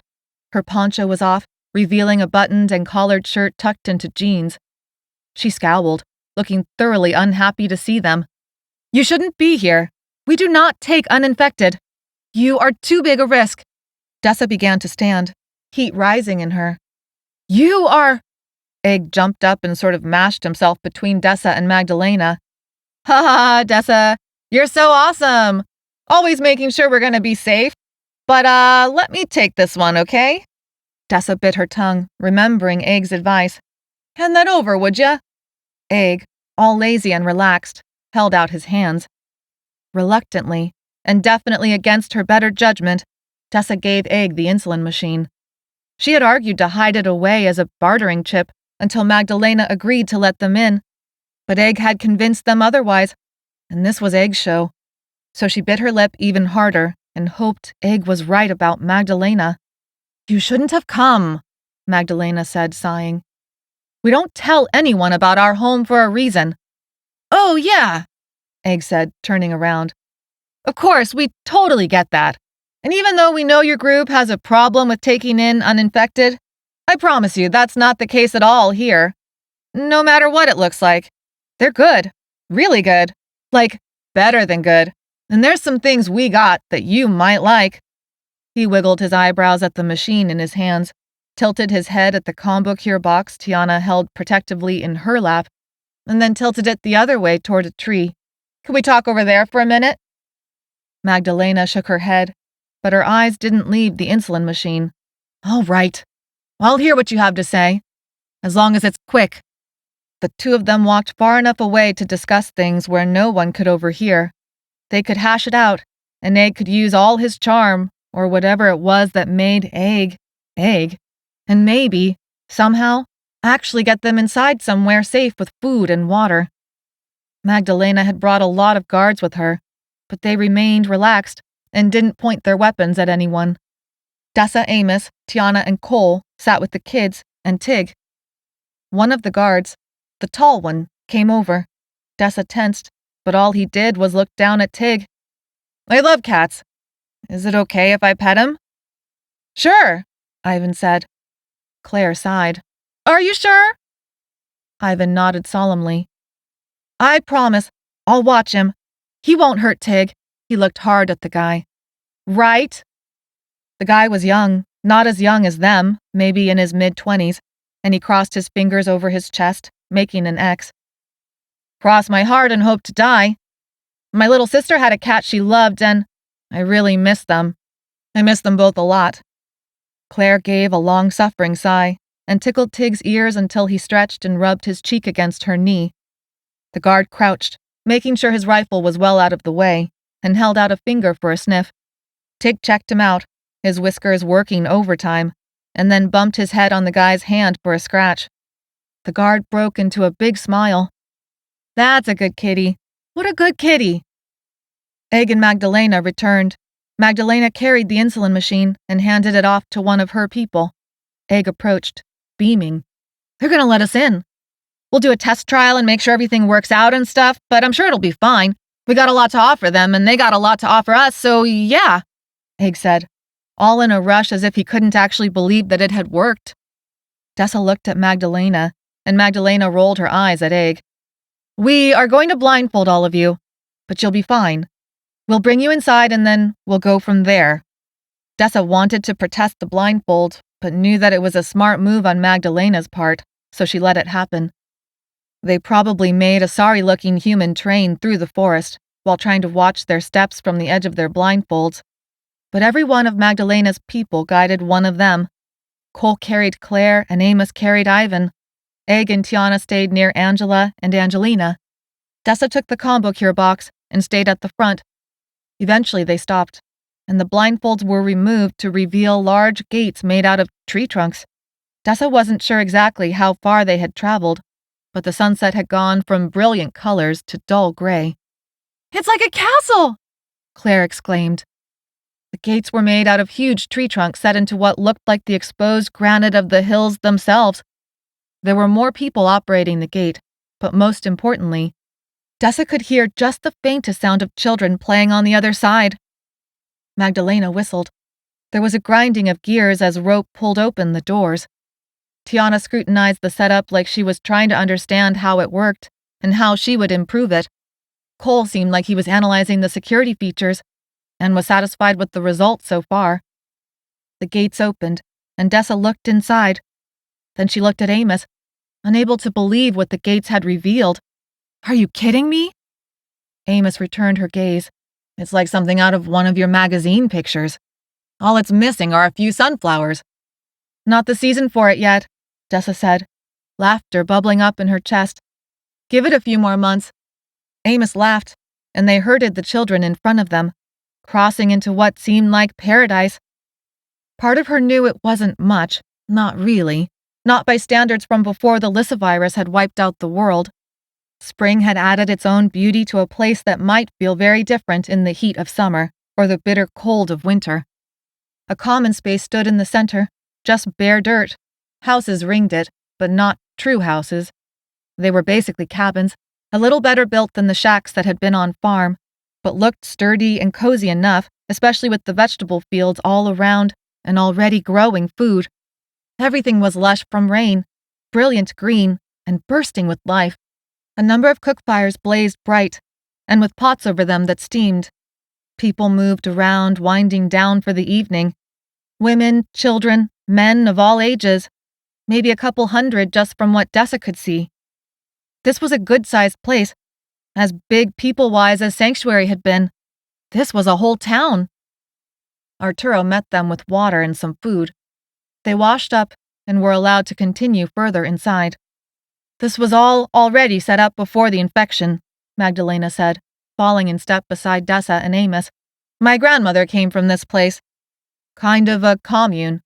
Her poncho was off, revealing a buttoned and collared shirt tucked into jeans. She scowled, looking thoroughly unhappy to see them. "You shouldn't be here. We do not take uninfected. You are too big a risk." Dessa began to stand, heat rising in her. "You are—" Egg jumped up and sort of mashed himself between Dessa and Magdalena. "Ha ha, Dessa, you're so awesome. Always making sure we're gonna be safe. But, let me take this one, okay?" Dessa bit her tongue, remembering Egg's advice. "Hand that over, would ya?" Egg, all lazy and relaxed, held out his hands. Reluctantly, and definitely against her better judgment, Dessa gave Egg the insulin machine. She had argued to hide it away as a bartering chip until Magdalena agreed to let them in, but Egg had convinced them otherwise, and this was Egg's show. So she bit her lip even harder and hoped Egg was right about Magdalena. "You shouldn't have come," Magdalena said, sighing. "We don't tell anyone about our home for a reason." "Oh, yeah," Egg said, turning around. "Of course, we totally get that. And even though we know your group has a problem with taking in uninfected, I promise you that's not the case at all here. No matter what it looks like. They're good. Really good. Like, better than good. And there's some things we got that you might like." He wiggled his eyebrows at the machine in his hands, tilted his head at the combo cure box Tiana held protectively in her lap, and then tilted it the other way toward a tree. "Can we talk over there for a minute?" Magdalena shook her head, but her eyes didn't leave the insulin machine. "All right. I'll hear what you have to say, as long as it's quick." The two of them walked far enough away to discuss things where no one could overhear. They could hash it out, and Egg could use all his charm, or whatever it was that made Egg, Egg, and maybe, somehow, actually get them inside somewhere safe with food and water. Magdalena had brought a lot of guards with her, but they remained relaxed and didn't point their weapons at anyone. Dessa, Amos, Tiana, and Cole sat with the kids and Tig. One of the guards, the tall one, came over. Dessa tensed, but all he did was look down at Tig. "I love cats. Is it okay if I pet him?" "Sure," Ivan said. Claire sighed. "Are you sure?" Ivan nodded solemnly. "I promise. I'll watch him. He won't hurt Tig." He looked hard at the guy. "Right?" The guy was young, not as young as them, maybe in his mid-20s, and he crossed his fingers over his chest, making an X. "Cross my heart and hope to die. My little sister had a cat she loved, and I really miss them. I miss them both a lot." Claire gave a long-suffering sigh and tickled Tig's ears until he stretched and rubbed his cheek against her knee. The guard crouched, making sure his rifle was well out of the way, and held out a finger for a sniff. Tig checked him out, his whiskers working overtime, and then bumped his head on the guy's hand for a scratch. The guard broke into a big smile. That's a good kitty. What a good kitty. Egg and Magdalena returned. Magdalena carried the insulin machine and handed it off to one of her people. Egg approached, beaming. They're gonna let us in. We'll do a test trial and make sure everything works out and stuff, but I'm sure it'll be fine. We got a lot to offer them, and they got a lot to offer us, so yeah, Egg said, all in a rush as if he couldn't actually believe that it had worked. Dessa looked at Magdalena, and Magdalena rolled her eyes at Egg. We are going to blindfold all of you, but you'll be fine. We'll bring you inside and then we'll go from there. Dessa wanted to protest the blindfold, but knew that it was a smart move on Magdalena's part, so she let it happen. They probably made a sorry-looking human train through the forest while trying to watch their steps from the edge of their blindfolds. But every one of Magdalena's people guided one of them. Cole carried Claire and Amos carried Ivan. Egg and Tiana stayed near Angela and Angelina. Dessa took the combo cure box and stayed at the front. Eventually they stopped, and the blindfolds were removed to reveal large gates made out of tree trunks. Dessa wasn't sure exactly how far they had traveled, but the sunset had gone from brilliant colors to dull gray. It's like a castle! Claire exclaimed. The gates were made out of huge tree trunks set into what looked like the exposed granite of the hills themselves. There were more people operating the gate, but most importantly, Dessa could hear just the faintest sound of children playing on the other side. Magdalena whistled. There was a grinding of gears as rope pulled open the doors. Tiana scrutinized the setup like she was trying to understand how it worked and how she would improve it. Cole seemed like he was analyzing the security features and was satisfied with the results so far. The gates opened, and Dessa looked inside. Then she looked at Amos, unable to believe what the gates had revealed. Are you kidding me? Amos returned her gaze. It's like something out of one of your magazine pictures. All it's missing are a few sunflowers. Not the season for it yet, Dessa said, laughter bubbling up in her chest. Give it a few more months. Amos laughed, and they herded the children in front of them, crossing into what seemed like paradise. Part of her knew it wasn't much, not really, not by standards from before the Lyssavirus had wiped out the world. Spring had added its own beauty to a place that might feel very different in the heat of summer or the bitter cold of winter. A common space stood in the center, just bare dirt. Houses ringed it, but not true houses. They were basically cabins, a little better built than the shacks that had been on farm, but looked sturdy and cozy enough, especially with the vegetable fields all around and already growing food. Everything was lush from rain, brilliant green, and bursting with life. A number of cook fires blazed bright, and with pots over them that steamed. People moved around, winding down for the evening. Women, children, men of all ages, maybe a couple hundred just from what Dessa could see. This was a good-sized place, as big people-wise as Sanctuary had been. This was a whole town. Arturo met them with water and some food. They washed up and were allowed to continue further inside. This was all already set up before the infection, Magdalena said, falling in step beside Dessa and Amos. My grandmother came from this place. Kind of a commune.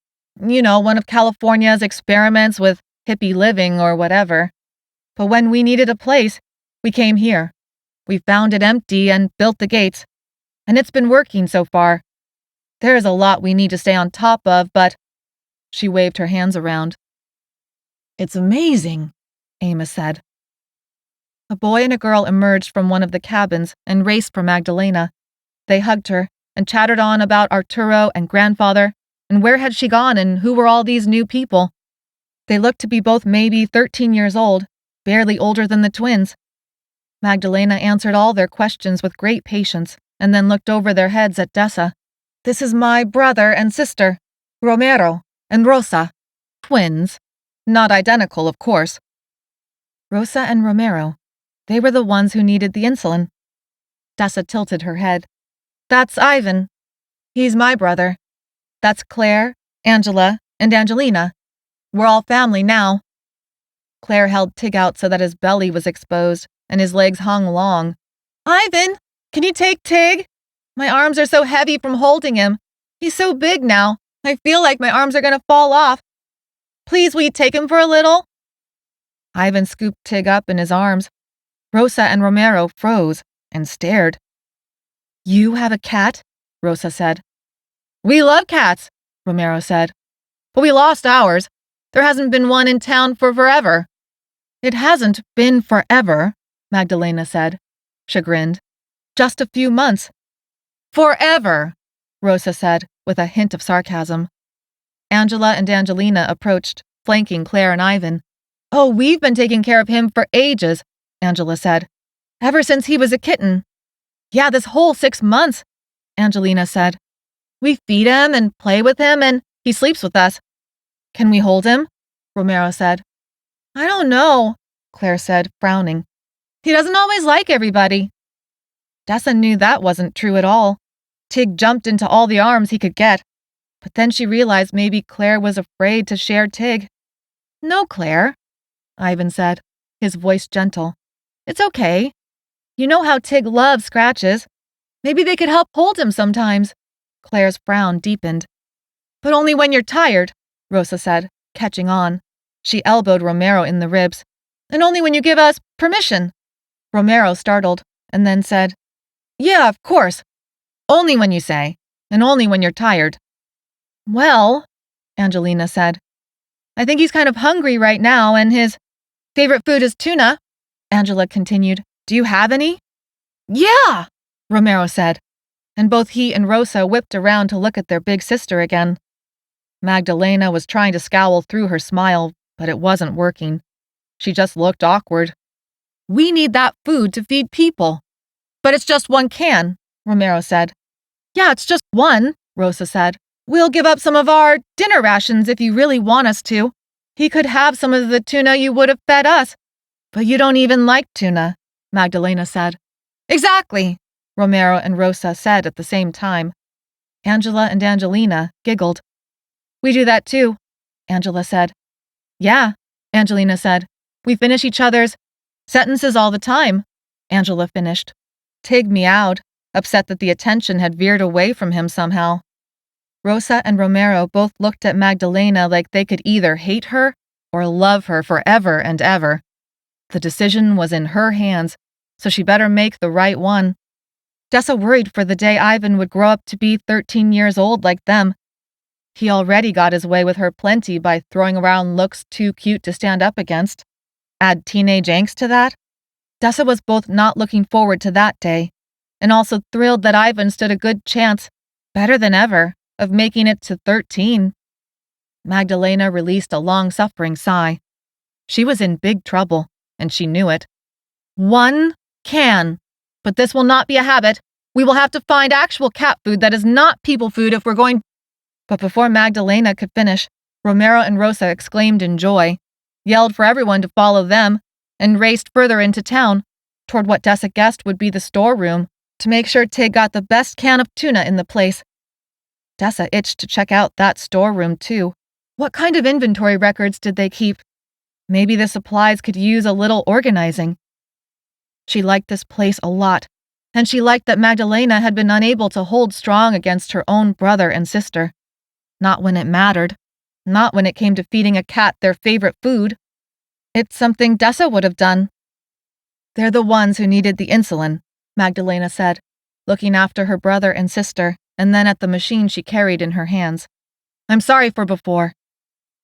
You know, one of California's experiments with hippie living or whatever. But when we needed a place, we came here. We found it empty and built the gates. And it's been working so far. There is a lot we need to stay on top of, but... She waved her hands around. It's amazing, Amos said. A boy and a girl emerged from one of the cabins and raced for Magdalena. They hugged her and chattered on about Arturo and grandfather, and where had she gone and who were all these new people. They looked to be both maybe 13 years old, barely older than the twins. Magdalena answered all their questions with great patience and then looked over their heads at Dessa. This is my brother and sister, Romero and Rosa. Twins. Not identical, of course. Rosa and Romero. They were the ones who needed the insulin. Dessa tilted her head. That's Ivan. He's my brother. That's Claire, Angela, and Angelina. We're all family now. Claire held Tig out so that his belly was exposed and his legs hung long. Ivan, can you take Tig? My arms are so heavy from holding him. He's so big now. I feel like my arms are going to fall off. Please, will you take him for a little? Ivan scooped Tig up in his arms. Rosa and Romero froze and stared. You have a cat? Rosa said. We love cats, Romero said. But we lost ours. There hasn't been one in town for forever. It hasn't been forever, Magdalena said, chagrined. Just a few months. Forever, Rosa said, with a hint of sarcasm. Angela and Angelina approached, flanking Claire and Ivan. Oh, we've been taking care of him for ages, Angela said. Ever since he was a kitten. Yeah, this whole 6 months, Angelina said. We feed him and play with him, and he sleeps with us. Can we hold him? Romero said. I don't know, Claire said, frowning. He doesn't always like everybody. Dessa knew that wasn't true at all. Tig jumped into all the arms he could get, but then she realized maybe Claire was afraid to share Tig. No, Claire, Ivan said, his voice gentle. It's okay. You know how Tig loves scratches. Maybe they could help hold him sometimes. Claire's frown deepened. But only when you're tired, Rosa said, catching on. She elbowed Romero in the ribs. And only when you give us permission. Romero startled, and then said, Yeah, of course. Only when you say, and only when you're tired. Well, Angelina said, I think he's kind of hungry right now, and his favorite food is tuna. Angela continued, Do you have any? Yeah, Romero said, and both he and Rosa whipped around to look at their big sister again. Magdalena was trying to scowl through her smile, but it wasn't working. She just looked awkward. We need that food to feed people. But it's just one can, Romero said. Yeah, it's just one, Rosa said. We'll give up some of our dinner rations if you really want us to. He could have some of the tuna you would have fed us. But you don't even like tuna, Magdalena said. Exactly, Romero and Rosa said at the same time. Angela and Angelina giggled. We do that too, Angela said. Yeah, Angelina said. We finish each other's sentences all the time, Angela finished. Tig meowed, upset that the attention had veered away from him somehow. Rosa and Romero both looked at Magdalena like they could either hate her or love her forever and ever. The decision was in her hands, so she better make the right one. Dessa worried for the day Ivan would grow up to be 13 years old like them. He already got his way with her plenty by throwing around looks too cute to stand up against. Add teenage angst to that? Dessa was both not looking forward to that day, and also thrilled that Ivan stood a good chance, better than ever, of making it to 13. Magdalena released a long-suffering sigh. She was in big trouble, and she knew it. One can. But this will not be a habit. We will have to find actual cat food that is not people food if we're going. But before Magdalena could finish, Romero and Rosa exclaimed in joy, yelled for everyone to follow them, and raced further into town, toward what Dessa guessed would be the storeroom, to make sure Tig got the best can of tuna in the place. Dessa itched to check out that storeroom, too. What kind of inventory records did they keep? Maybe the supplies could use a little organizing. She liked this place a lot, and she liked that Magdalena had been unable to hold strong against her own brother and sister. Not when it mattered. Not when it came to feeding a cat their favorite food. It's something Dessa would have done. They're the ones who needed the insulin, Magdalena said, looking after her brother and sister, and then at the machine she carried in her hands. I'm sorry for before.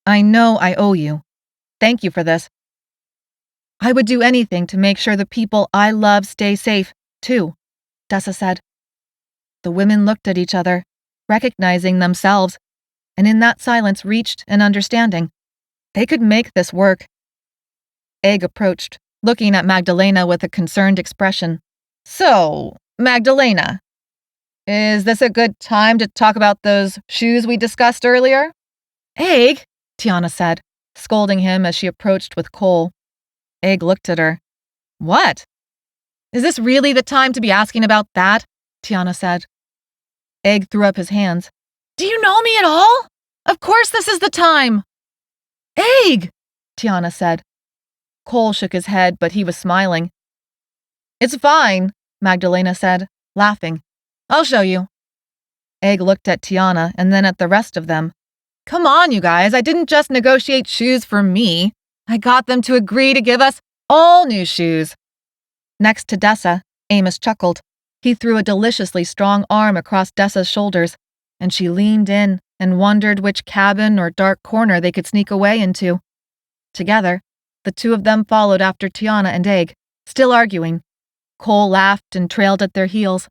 I know I owe you. Thank you for this. I would do anything to make sure the people I love stay safe, too, Dessa said. The women looked at each other, recognizing themselves, and in that silence reached an understanding. They could make this work. Egg approached, looking at Magdalena with a concerned expression. So, Magdalena, is this a good time to talk about those shoes we discussed earlier? Egg, Tiana said, scolding him as she approached with Cole. Egg looked at her. What? Is this really the time to be asking about that? Tiana said. Egg threw up his hands. Do you know me at all? Of course this is the time. Egg, Tiana said. Cole shook his head, but he was smiling. It's fine, Magdalena said, laughing. I'll show you. Egg looked at Tiana and then at the rest of them. Come on, you guys, I didn't just negotiate shoes for me. I got them to agree to give us all new shoes. Next to Dessa, Amos chuckled. He threw a deliciously strong arm across Dessa's shoulders, and she leaned in and wondered which cabin or dark corner they could sneak away into. Together, the two of them followed after Tiana and Egg, still arguing. Cole laughed and trailed at their heels.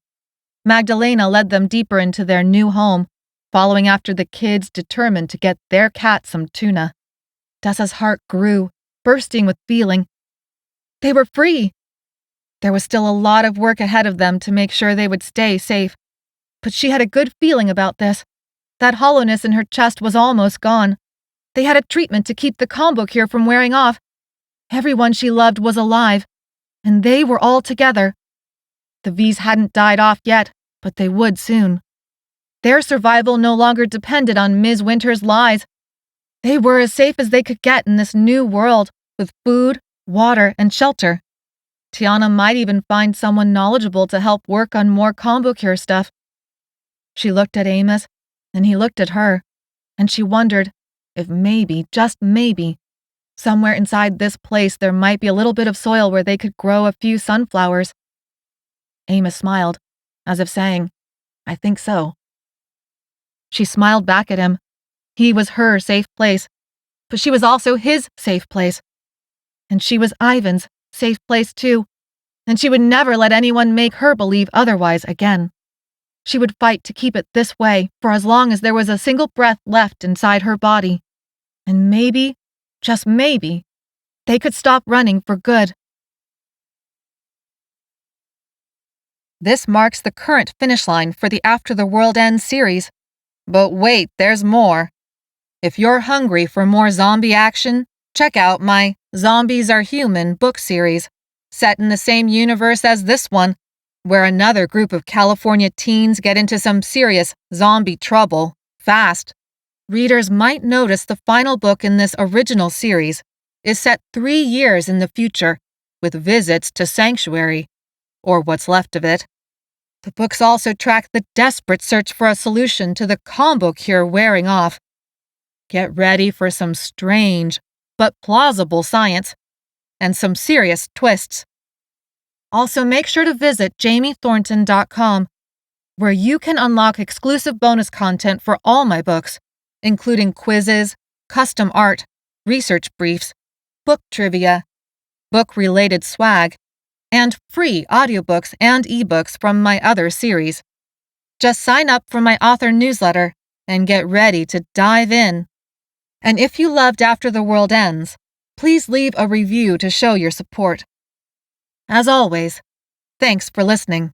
Magdalena led them deeper into their new home, following after the kids determined to get their cat some tuna. Dessa's heart grew, bursting with feeling. They were free! There was still a lot of work ahead of them to make sure they would stay safe, but she had a good feeling about this. That hollowness in her chest was almost gone. They had a treatment to keep the combo cure from wearing off. Everyone she loved was alive, and they were all together. The V's hadn't died off yet, but they would soon. Their survival no longer depended on Ms. Winter's lies. They were as safe as they could get in this new world, with food, water, and shelter. Tiana might even find someone knowledgeable to help work on more combo cure stuff. She looked at Amos, and he looked at her, and she wondered if maybe, just maybe, somewhere inside this place there might be a little bit of soil where they could grow a few sunflowers. Amos smiled, as if saying, "I think so." She smiled back at him. He was her safe place, but she was also his safe place. And she was Ivan's safe place too, and she would never let anyone make her believe otherwise again. She would fight to keep it this way for as long as there was a single breath left inside her body. And maybe, just maybe, they could stop running for good. This marks the current finish line for the After the World Ends series. But wait, there's more. If you're hungry for more zombie action, check out my Zombies Are Human book series, set in the same universe as this one, where another group of California teens get into some serious zombie trouble, fast. Readers might notice the final book in this original series is set 3 years in the future, with visits to Sanctuary, or what's left of it. The books also track the desperate search for a solution to the combo cure wearing off. Get ready for some strange, but plausible science, and some serious twists. Also, make sure to visit jamiethornton.com, where you can unlock exclusive bonus content for all my books, including quizzes, custom art, research briefs, book trivia, book-related swag, and free audiobooks and ebooks from my other series. Just sign up for my author newsletter and get ready to dive in. And if you loved After the World Ends, please leave a review to show your support. As always, thanks for listening.